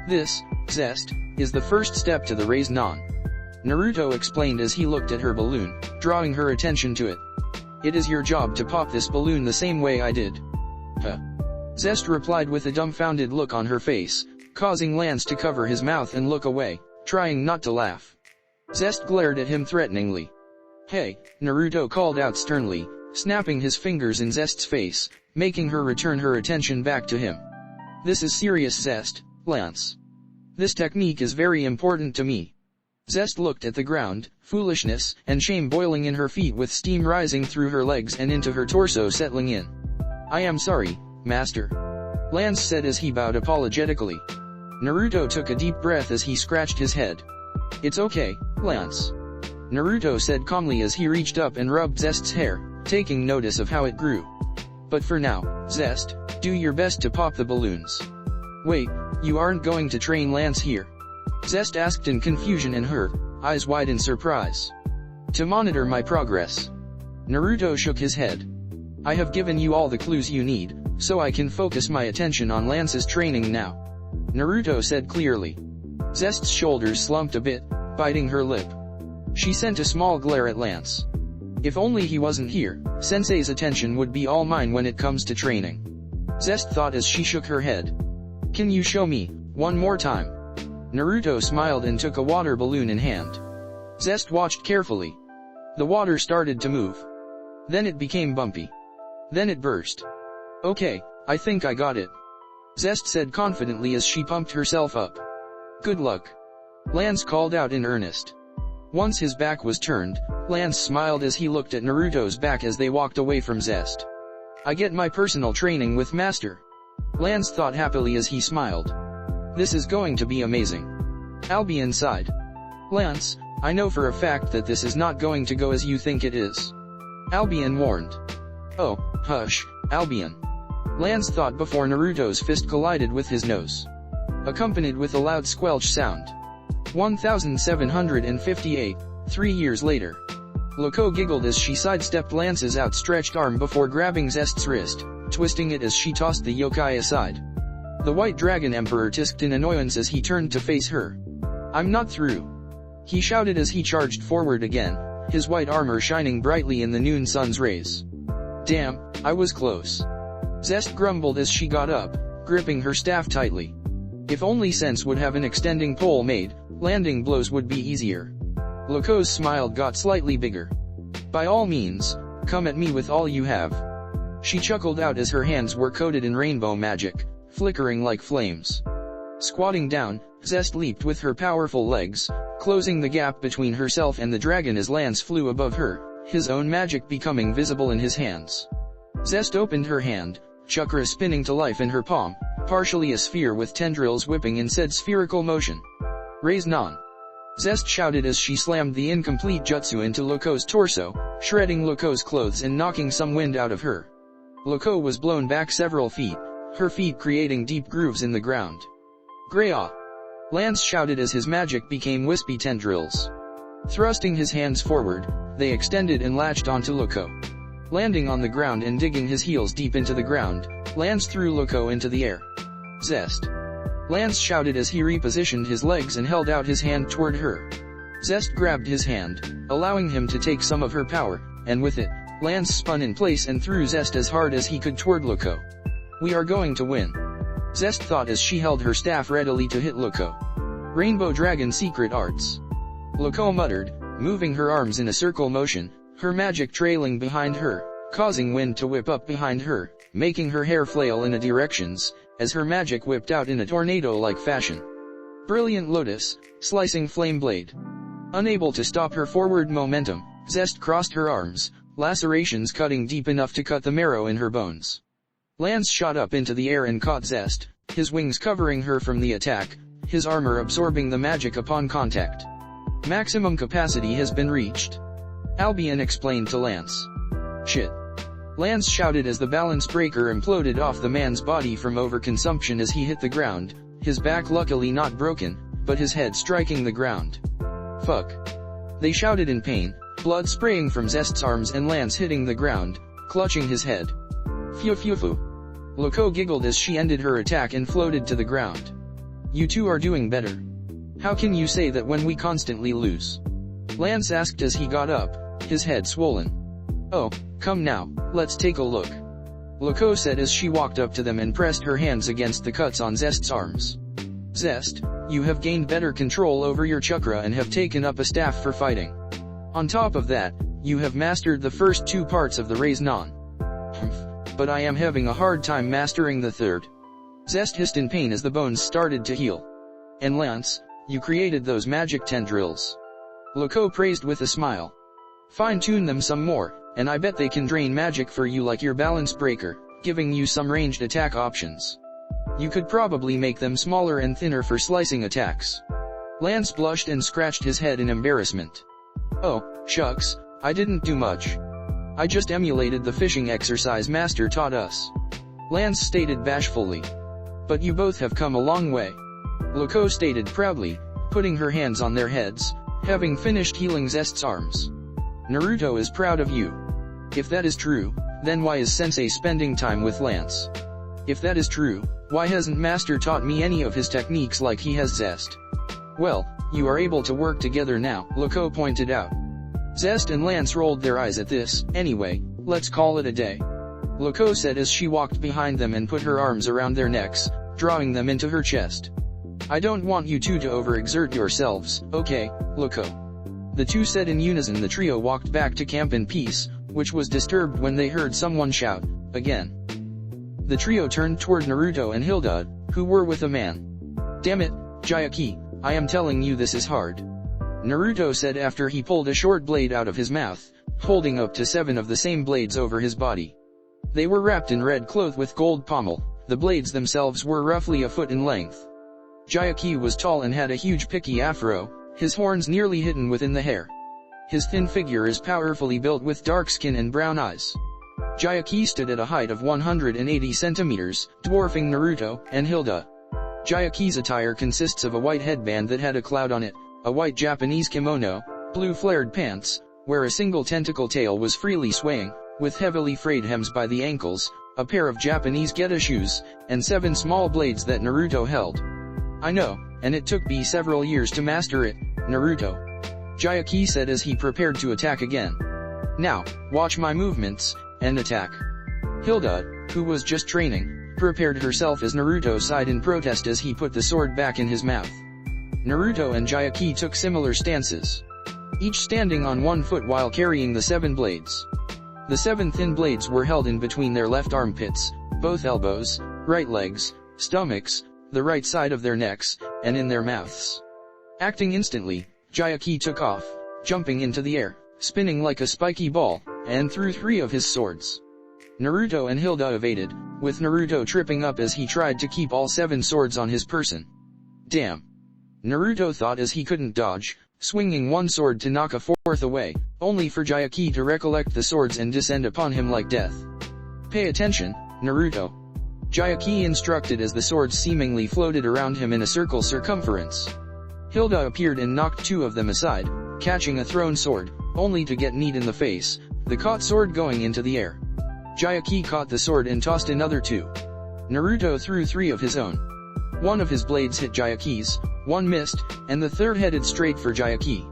This, Zest, is the first step to the Raise Non. Naruto explained as he looked at her balloon, drawing her attention to it. It is your job to pop this balloon the same way I did. Huh. Zest replied with a dumbfounded look on her face, causing Lance to cover his mouth and look away, trying not to laugh. Zest glared at him threateningly. Hey, Naruto called out sternly, snapping his fingers in Zest's face, making her return her attention back to him. This is serious, Zest, Lance. This technique is very important to me. Zest looked at the ground, foolishness and shame boiling in her feet with steam rising through her legs and into her torso settling in. I am sorry, Master. Lance said as he bowed apologetically. Naruto took a deep breath as he scratched his head. It's okay, Lance. Naruto said calmly as he reached up and rubbed Zest's hair, taking notice of how it grew. But for now, Zest, do your best to pop the balloons. Wait, you aren't going to train Lance here? Zest asked in confusion and her eyes wide in surprise. To monitor my progress. Naruto shook his head. I have given you all the clues you need, so I can focus my attention on Lance's training now. Naruto said clearly. Zest's shoulders slumped a bit, biting her lip. She sent a small glare at Lance. If only he wasn't here, Sensei's attention would be all mine when it comes to training. Zest thought as she shook her head. Can you show me, one more time? Naruto smiled and took a water balloon in hand. Zest watched carefully. The water started to move. Then it became bumpy. Then it burst. Okay, I think I got it. Zest said confidently as she pumped herself up. Good luck. Lance called out in earnest. Once his back was turned, Lance smiled as he looked at Naruto's back as they walked away from Zest. I get my personal training with Master. Lance thought happily as he smiled. This is going to be amazing. Albion sighed. Lance, I know for a fact that this is not going to go as you think it is. Albion warned. Oh, hush, Albion. Lance thought before Naruto's fist collided with his nose. Accompanied with a loud squelch sound. 1758, 3 years later. Loco giggled as she sidestepped Lance's outstretched arm before grabbing Zest's wrist, twisting it as she tossed the yokai aside. The White Dragon Emperor tisked in annoyance as he turned to face her. I'm not through. He shouted as he charged forward again, his white armor shining brightly in the noon sun's rays. Damn, I was close. Zest grumbled as she got up, gripping her staff tightly. If only Sense would have an extending pole made, landing blows would be easier. Loco's smile got slightly bigger. By all means, come at me with all you have. She chuckled out as her hands were coated in rainbow magic, flickering like flames. Squatting down, Zest leaped with her powerful legs, closing the gap between herself and the dragon as Lance flew above her, his own magic becoming visible in his hands. Zest opened her hand, chakra spinning to life in her palm, partially a sphere with tendrils whipping in said spherical motion. Raise non. Zest shouted as she slammed the incomplete jutsu into Loco's torso, shredding Loco's clothes and knocking some wind out of her. Loco was blown back several feet, her feet creating deep grooves in the ground. Greya! Lance shouted as his magic became wispy tendrils. Thrusting his hands forward, they extended and latched onto Loco. Landing on the ground and digging his heels deep into the ground, Lance threw Loco into the air. Zest! Lance shouted as he repositioned his legs and held out his hand toward her. Zest grabbed his hand, allowing him to take some of her power, and with it, Lance spun in place and threw Zest as hard as he could toward Loco. We are going to win. Zest thought as she held her staff readily to hit Loco. Rainbow Dragon Secret Arts. Loco muttered, moving her arms in a circle motion, her magic trailing behind her, causing wind to whip up behind her, making her hair flail in a directions, as her magic whipped out in a tornado-like fashion. Brilliant Lotus, slicing flame blade. Unable to stop her forward momentum, Zest crossed her arms, lacerations cutting deep enough to cut the marrow in her bones. Lance shot up into the air and caught Zest, his wings covering her from the attack, his armor absorbing the magic upon contact. Maximum capacity has been reached. Albion explained to Lance. Shit. Lance shouted as the balance breaker imploded off the man's body from overconsumption as he hit the ground, his back luckily not broken, but his head striking the ground. Fuck. They shouted in pain, blood spraying from Zest's arms and Lance hitting the ground, clutching his head. Phew phew phew. Loco giggled as she ended her attack and floated to the ground. You two are doing better. How can you say that when we constantly lose? Lance asked as he got up, his head swollen. Oh, come now, let's take a look. Loco said as she walked up to them and pressed her hands against the cuts on Zest's arms. Zest, you have gained better control over your chakra and have taken up a staff for fighting. On top of that, you have mastered the first 2 parts of the raise non. But I am having a hard time mastering the third. Zest hissed in pain as the bones started to heal. And Lance, you created those magic tendrils. Loco praised with a smile. Fine-tune them some more, and I bet they can drain magic for you like your balance breaker, giving you some ranged attack options. You could probably make them smaller and thinner for slicing attacks. Lance blushed and scratched his head in embarrassment. Oh, shucks, I didn't do much. I just emulated the fishing exercise Master taught us. Lance stated bashfully. But you both have come a long way. Loco stated proudly, putting her hands on their heads, having finished healing Zest's arms. Naruto is proud of you. If that is true, then why is Sensei spending time with Lance? If that is true, why hasn't Master taught me any of his techniques like he has Zest? Well, you are able to work together now, Loco pointed out. Zest and Lance rolled their eyes at this. Anyway, let's call it a day. Loco said as she walked behind them and put her arms around their necks, drawing them into her chest. I don't want you two to overexert yourselves, okay, Loco? The two said in unison. The trio walked back to camp in peace, which was disturbed when they heard someone shout, again. The trio turned toward Naruto and Hilda, who were with a man. Damn it, Jayaki, I am telling you this is hard. Naruto said after he pulled a short blade out of his mouth, holding up to 7 of the same blades over his body. They were wrapped in red cloth with gold pommel. The blades themselves were roughly a foot in length. Jayaki was tall and had a huge picky afro, his horns nearly hidden within the hair. His thin figure is powerfully built with dark skin and brown eyes. Jayaki stood at a height of 180 centimeters, dwarfing Naruto and Hilda. Jayaki's attire consists of a white headband that had a cloud on it, a white Japanese kimono, blue flared pants, where a single tentacle tail was freely swaying, with heavily frayed hems by the ankles, a pair of Japanese Geta shoes, and 7 small blades that Naruto held. I know, and it took me several years to master it, Naruto. Jayaki said as he prepared to attack again. Now, watch my movements, and attack. Hilda, who was just training, prepared herself as Naruto sighed in protest as he put the sword back in his mouth. Naruto and Jayaki took similar stances, each standing on 1 foot while carrying the 7 blades. The 7 thin blades were held in between their left armpits, both elbows, right legs, stomachs, the right side of their necks, and in their mouths. Acting instantly, Jayaki took off, jumping into the air, spinning like a spiky ball, and threw 3 of his swords. Naruto and Hilda evaded, with Naruto tripping up as he tried to keep all 7 swords on his person. Damn. Naruto thought as he couldn't dodge, swinging 1 sword to knock a 4th away, only for Jayaki to recollect the swords and descend upon him like death. Pay attention, Naruto. Jayaki instructed as the swords seemingly floated around him in a circle circumference. Hilda appeared and knocked 2 of them aside, catching a thrown sword, only to get kneed in the face, the caught sword going into the air. Jayaki caught the sword and tossed another 2. Naruto threw 3 of his own. 1 of his blades hit Jayaki's, 1 missed, and the 3rd headed straight for Jayaki.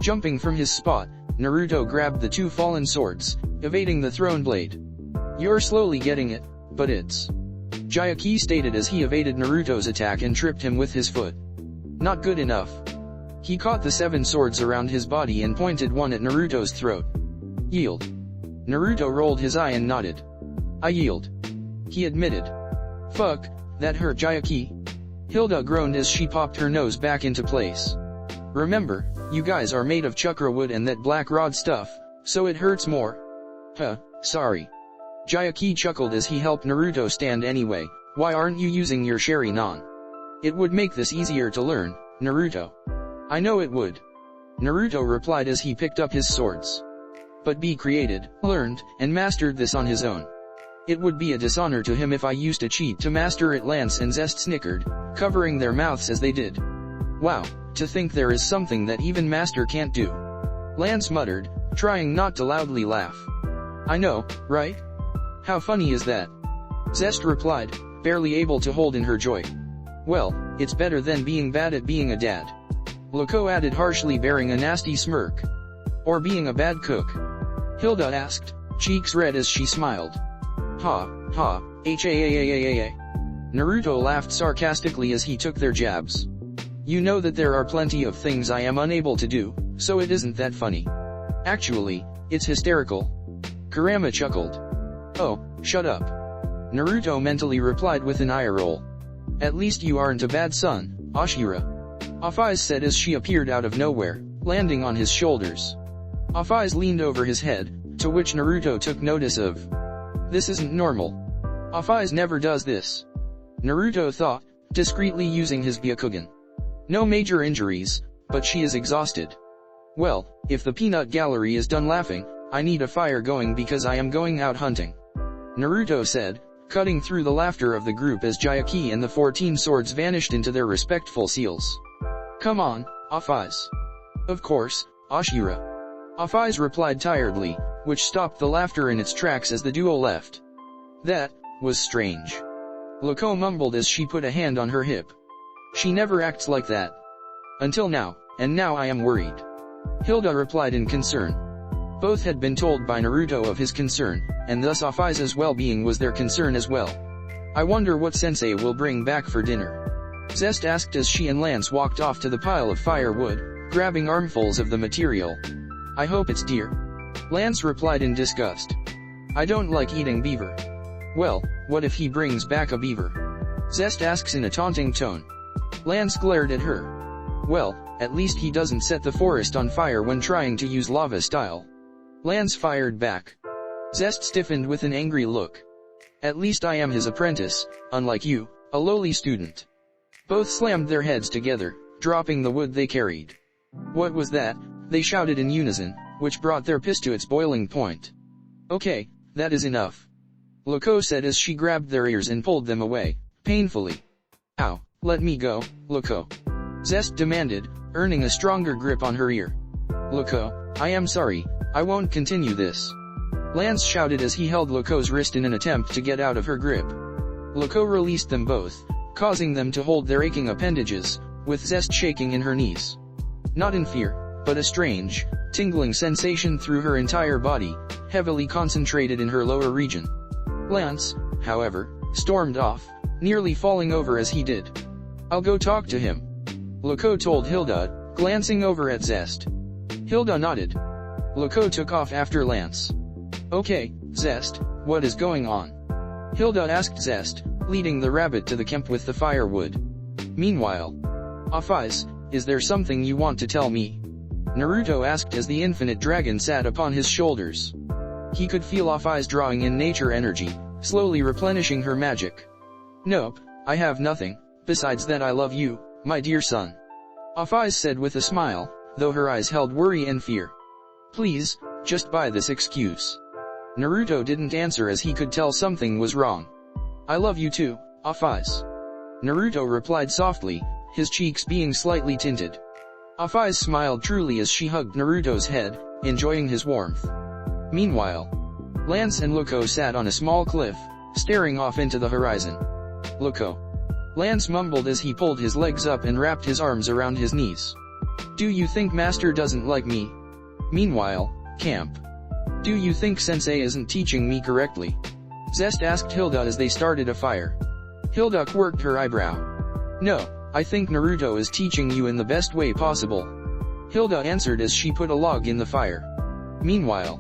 Jumping from his spot, Naruto grabbed the 2 fallen swords, evading the thrown blade. You're slowly getting it, but it's... Jayaki stated as he evaded Naruto's attack and tripped him with his foot. Not good enough. He caught the 7 swords around his body and pointed one at Naruto's throat. Yield. Naruto rolled his eye and nodded. I yield. He admitted. Fuck, that hurt Jayaki. Hilda groaned as she popped her nose back into place. Remember, you guys are made of chakra wood and that black rod stuff, so it hurts more. Huh, sorry. Jayaki chuckled as he helped Naruto stand anyway. Why aren't you using your Sharingan? It would make this easier to learn, Naruto. I know it would. Naruto replied as he picked up his swords. But be created, learned, and mastered this on his own. It would be a dishonor to him if I used a cheat to master it. Lance and Zest snickered, covering their mouths as they did. Wow, to think there is something that even Master can't do. Lance muttered, trying not to loudly laugh. I know, right? How funny is that? Zest replied, barely able to hold in her joy. Well, it's better than being bad at being a dad. Loco added harshly, bearing a nasty smirk. Or being a bad cook? Hilda asked, cheeks red as she smiled. Ha, ha, ha. Naruto laughed sarcastically as he took their jabs. You know that there are plenty of things I am unable to do, so it isn't that funny. Actually, It's hysterical. Kurama chuckled. Oh, shut up. Naruto mentally replied with an eye roll. At least you aren't a bad son, Ashira. Afaiz said as she appeared out of nowhere, landing on his shoulders. Afaiz leaned over his head, to which Naruto took notice of. This isn't normal. Afaiz never does this. Naruto thought, discreetly using his Byakugan. No major injuries, but she is exhausted. Well, if the peanut gallery is done laughing, I need a fire going because I am going out hunting. Naruto said, cutting through the laughter of the group as Jayaki and the 14 swords vanished into their respectful seals. Come on, Afaiz. Of course, Ashira. Afaiz replied tiredly, which stopped the laughter in its tracks as the duo left. That was strange. Loco mumbled as she put a hand on her hip. She never acts like that. Until now, and now I am worried. Hilda replied in concern. Both had been told by Naruto of his concern, and thus Afaiz's well-being was their concern as well. I wonder what sensei will bring back for dinner. Zest asked as she and Lance walked off to the pile of firewood, grabbing armfuls of the material. I hope it's deer. Lance replied in disgust. I don't like eating beaver. Well, what if he brings back a beaver? Zest asks in a taunting tone. Lance glared at her. Well, at least he doesn't set the forest on fire when trying to use lava style. Lance fired back. Zest stiffened with an angry look. At least I am his apprentice, unlike you, a lowly student. Both slammed their heads together, dropping the wood they carried. What was that? They shouted in unison, which brought their piss to its boiling point. Okay, that is enough. Loco said as she grabbed their ears and pulled them away, painfully. Ow, let me go, Loco. Zest demanded, earning a stronger grip on her ear. Loco, I am sorry, I won't continue this. Lance shouted as he held Loco's wrist in an attempt to get out of her grip. Loco released them both, causing them to hold their aching appendages, with Zest shaking in her knees. Not in fear, but a strange, tingling sensation through her entire body, heavily concentrated in her lower region. Lance, however, stormed off, nearly falling over as he did. I'll go talk to him. Loco told Hilda, glancing over at Zest. Hilda nodded. Loco took off after Lance. Okay, Zest, what is going on? Hilda asked Zest, leading the rabbit to the camp with the firewood. Meanwhile, Afaiz, is there something you want to tell me? Naruto asked as the infinite dragon sat upon his shoulders. He could feel Afaiz drawing in nature energy, slowly replenishing her magic. Nope, I have nothing, besides that I love you, my dear son. Afaiz said with a smile, though her eyes held worry and fear. Please, just buy this excuse. Naruto didn't answer as he could tell something was wrong. I love you too, Afaiz. Naruto replied softly, his cheeks being slightly tinted. Afaiz smiled truly as she hugged Naruto's head, enjoying his warmth. Meanwhile, Lance and Loco sat on a small cliff, staring off into the horizon. Loco. Lance mumbled as he pulled his legs up and wrapped his arms around his knees. Do you think Master doesn't like me? Meanwhile, camp. Do you think Sensei isn't teaching me correctly? Zest asked Hilda as they started a fire. Hilda quirked her eyebrow. No, I think Naruto is teaching you in the best way possible. Hilda answered as she put a log in the fire. Meanwhile,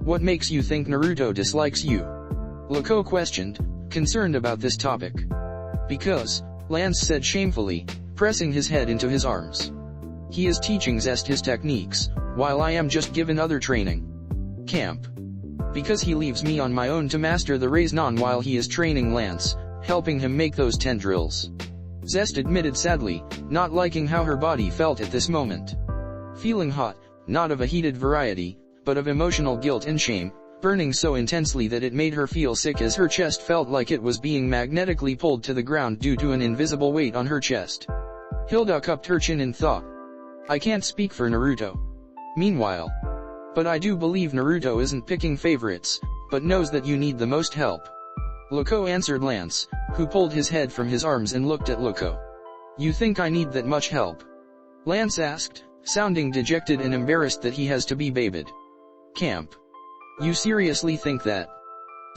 what makes you think Naruto dislikes you? Loco questioned, concerned about this topic. Because, Lance said shamefully, pressing his head into his arms. He is teaching Zest his techniques, while I am just given other training. Camp. Because he leaves me on my own to master the Raiznan while he is training Lance, helping him make those 10 drills. Zest admitted sadly, not liking how her body felt at this moment. Feeling hot, not of a heated variety, but of emotional guilt and shame, burning so intensely that it made her feel sick as her chest felt like it was being magnetically pulled to the ground due to an invisible weight on her chest. Hilda cupped her chin in thought. I can't speak for Naruto. Meanwhile. But I do believe Naruto isn't picking favorites, but knows that you need the most help. Loco answered Lance, who pulled his head from his arms and looked at Loco. You think I need that much help? Lance asked, sounding dejected and embarrassed that he has to be babied. Camp. You seriously think that?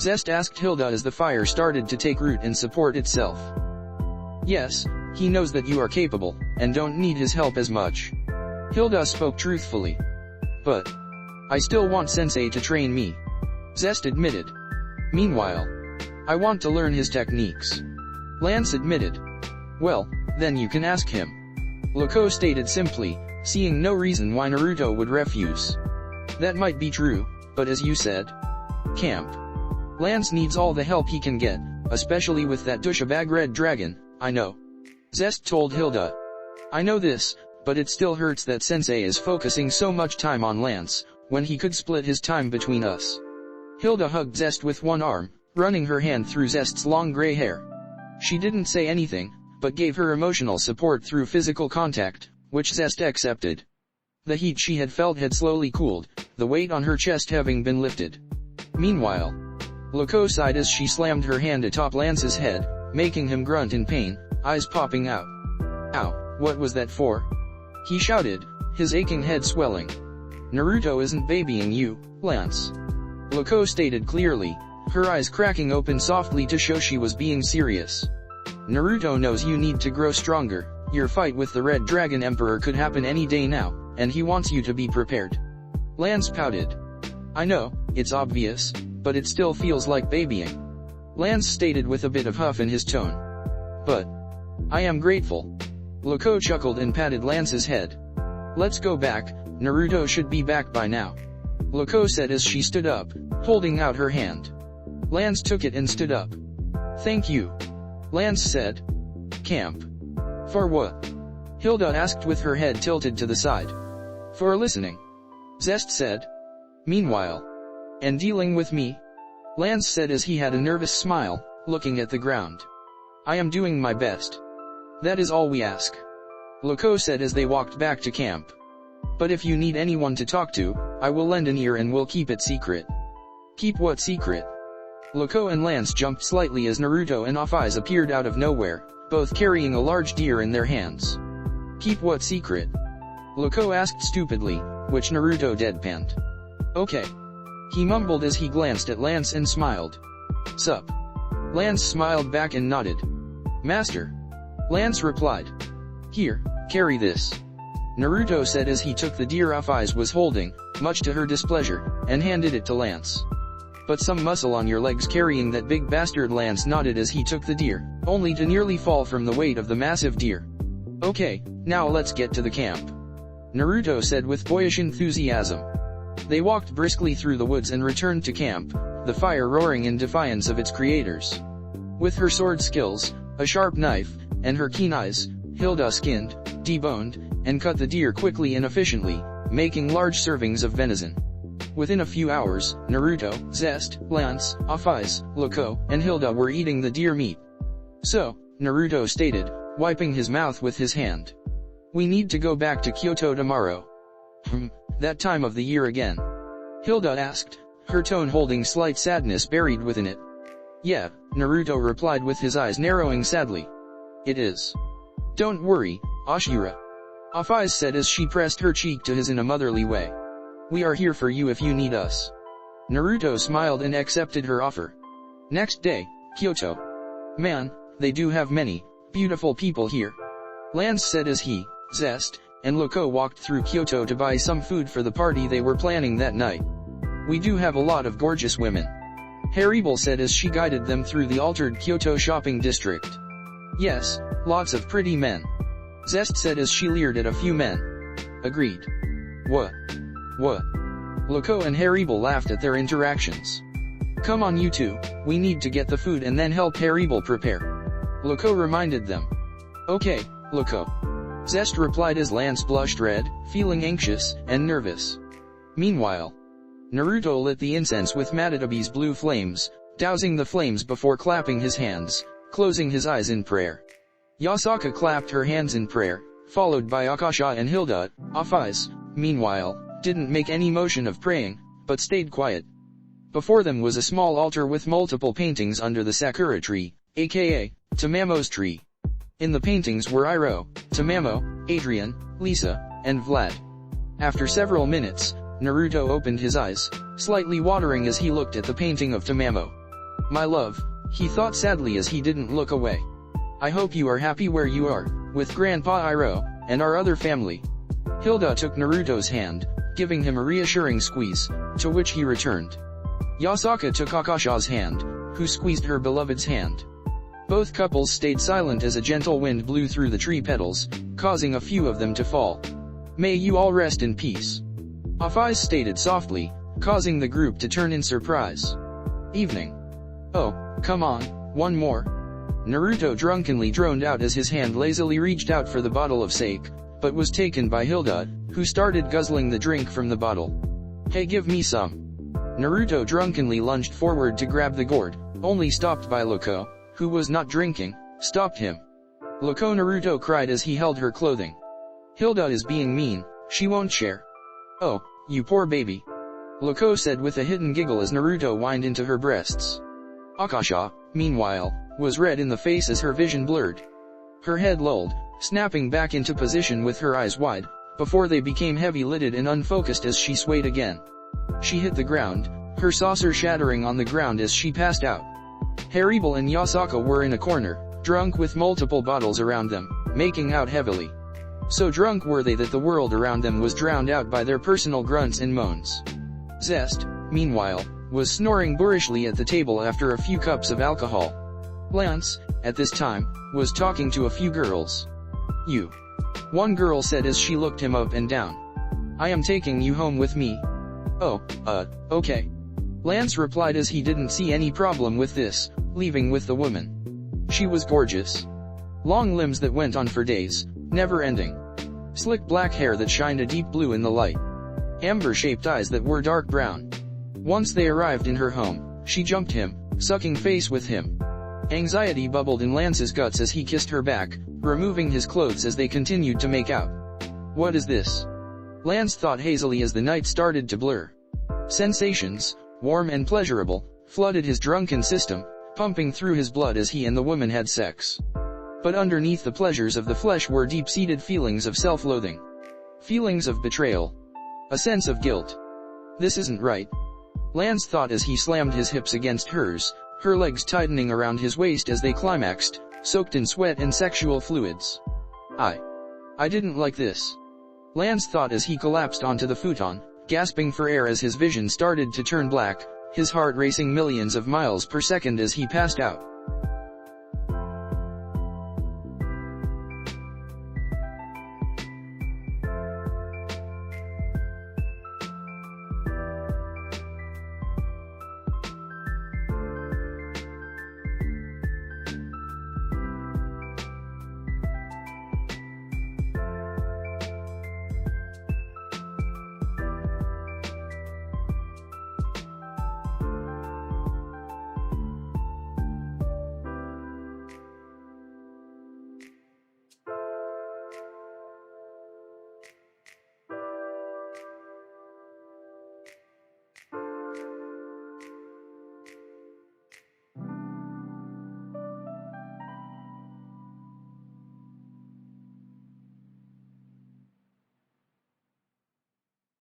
Zest asked Hilda as the fire started to take root and support itself. Yes, he knows that you are capable, and don't need his help as much. Hilda spoke truthfully. But, I still want sensei to train me, Zest admitted. Meanwhile, I want to learn his techniques, Lance admitted. Well, then you can ask him, Loco stated simply, seeing no reason why Naruto would refuse. That might be true, but as you said, camp. Lance needs all the help he can get, especially with that douchebag red dragon. I know, Zest told Hilda. I know this, but it still hurts that sensei is focusing so much time on Lance, when he could split his time between us. Hilda hugged Zest with one arm, running her hand through Zest's long gray hair. She didn't say anything, but gave her emotional support through physical contact, which Zest accepted. The heat she had felt had slowly cooled, the weight on her chest having been lifted. Meanwhile, Loco sighed as she slammed her hand atop Lance's head, making him grunt in pain, eyes popping out. Ow, what was that for? He shouted, his aching head swelling. Naruto isn't babying you, Lance, Loco stated clearly, her eyes cracking open softly to show she was being serious. Naruto knows you need to grow stronger, your fight with the Red Dragon Emperor could happen any day now, and he wants you to be prepared. Lance pouted. I know, it's obvious, but it still feels like babying, Lance stated with a bit of huff in his tone. But I am grateful. Loco chuckled and patted Lance's head. Let's go back, Naruto should be back by now, Loco said as she stood up, holding out her hand. Lance took it and stood up. Thank you, Lance said. Camp. For what? Hilda asked with her head tilted to the side. For listening, Zest said. Meanwhile, and dealing with me, Lance said as he had a nervous smile, looking at the ground. I am doing my best. That is all we ask, Loco said as they walked back to camp. But if you need anyone to talk to, I will lend an ear and we'll keep it secret. Keep what secret? Loco and Lance jumped slightly as Naruto and Offeyes appeared out of nowhere, both carrying a large deer in their hands. Keep what secret? Loco asked stupidly, which Naruto deadpanned. Okay, he mumbled as he glanced at Lance and smiled. Sup? Lance smiled back and nodded. Master, Lance replied. Here, carry this, Naruto said as he took the deer Offeyes was holding, much to her displeasure, and handed it to Lance. But some muscle on your legs carrying that big bastard, Lance nodded as he took the deer, only to nearly fall from the weight of the massive deer. Okay, now let's get to the camp, Naruto said with boyish enthusiasm. They walked briskly through the woods and returned to camp, the fire roaring in defiance of its creators. With her sword skills, a sharp knife, and her keen eyes, Hilda skinned, deboned, and cut the deer quickly and efficiently, making large servings of venison. Within a few hours, Naruto, Zest, Lance, Offeyes, Loco, and Hilda were eating the deer meat. So, Naruto stated, wiping his mouth with his hand. We need to go back to Kyoto tomorrow. That time of the year again? Hilda asked, her tone holding slight sadness buried within it. Yeah, Naruto replied with his eyes narrowing sadly. It is. Don't worry, Ashura, Offeyes said as she pressed her cheek to his in a motherly way. We are here for you if you need us. Naruto smiled and accepted her offer. Next day, Kyoto. Man, they do have many beautiful people here, Lance said as he, Zest, and Loco walked through Kyoto to buy some food for the party they were planning that night. We do have a lot of gorgeous women, Harem said as she guided them through the altered Kyoto shopping district. Yes, lots of pretty men, Zest said as she leered at a few men. Agreed. What? Loco and Harem laughed at their interactions. Come on you two, we need to get the food and then help Harem prepare, Loco reminded them. Okay, Loco, Zest replied as Lance blushed red, feeling anxious and nervous. Meanwhile, Naruto lit the incense with Madadabi's blue flames, dousing the flames before clapping his hands, closing his eyes in prayer. Yasaka clapped her hands in prayer, followed by Akasha and Hilda. Offeyes, meanwhile, didn't make any motion of praying, but stayed quiet. Before them was a small altar with multiple paintings under the Sakura tree, aka, Tamamo's tree. In the paintings were Iroh, Tamamo, Adrian, Lisa, and Vlad. After several minutes, Naruto opened his eyes, slightly watering as he looked at the painting of Tamamo. My love, he thought sadly as he didn't look away. I hope you are happy where you are, with Grandpa Iroh, and our other family. Hilda took Naruto's hand, giving him a reassuring squeeze, to which he returned. Yasaka took Akasha's hand, who squeezed her beloved's hand. Both couples stayed silent as a gentle wind blew through the tree petals, causing a few of them to fall. May you all rest in peace. Afaiz stated softly, causing the group to turn in surprise. Evening. Oh, come on, one more. Naruto drunkenly droned out as his hand lazily reached out for the bottle of sake, but was taken by Hilda, who started guzzling the drink from the bottle. Hey, give me some. Naruto drunkenly lunged forward to grab the gourd, only stopped by Loco, who was not drinking, stopped him. Loco, Naruto cried as he held her clothing. Hilda is being mean, she won't share. Oh, you poor baby. Loco said with a hidden giggle as Naruto whined into her breasts. Akasha, meanwhile, was red in the face as her vision blurred. Her head lolled, snapping back into position with her eyes wide, before they became heavy-lidded and unfocused as she swayed again. She hit the ground, her saucer shattering on the ground as she passed out. Harem and Yasaka were in a corner, drunk with multiple bottles around them, making out heavily. So drunk were they that the world around them was drowned out by their personal grunts and moans. Zest, meanwhile, was snoring boorishly at the table after a few cups of alcohol. Lance, at this time, was talking to a few girls. You. One girl said as she looked him up and down. I am taking you home with me. Oh, okay. Lance replied as he didn't see any problem with this, leaving with the woman. She was gorgeous. Long limbs that went on for days, never ending. Slick black hair that shined a deep blue in the light. Amber-shaped eyes that were dark brown. Once they arrived in her home, she jumped him, sucking face with him. Anxiety bubbled in Lance's guts as he kissed her back, removing his clothes as they continued to make out. What is this? Lance thought hazily as the night started to blur. Sensations, warm and pleasurable, flooded his drunken system, pumping through his blood as he and the woman had sex. But underneath the pleasures of the flesh were deep-seated feelings of self-loathing. Feelings of betrayal. A sense of guilt. This isn't right. Lance thought as he slammed his hips against hers, her legs tightening around his waist as they climaxed, soaked in sweat and sexual fluids. I didn't like this. Lance thought as he collapsed onto the futon, gasping for air as his vision started to turn black, his heart racing millions of miles per second as he passed out.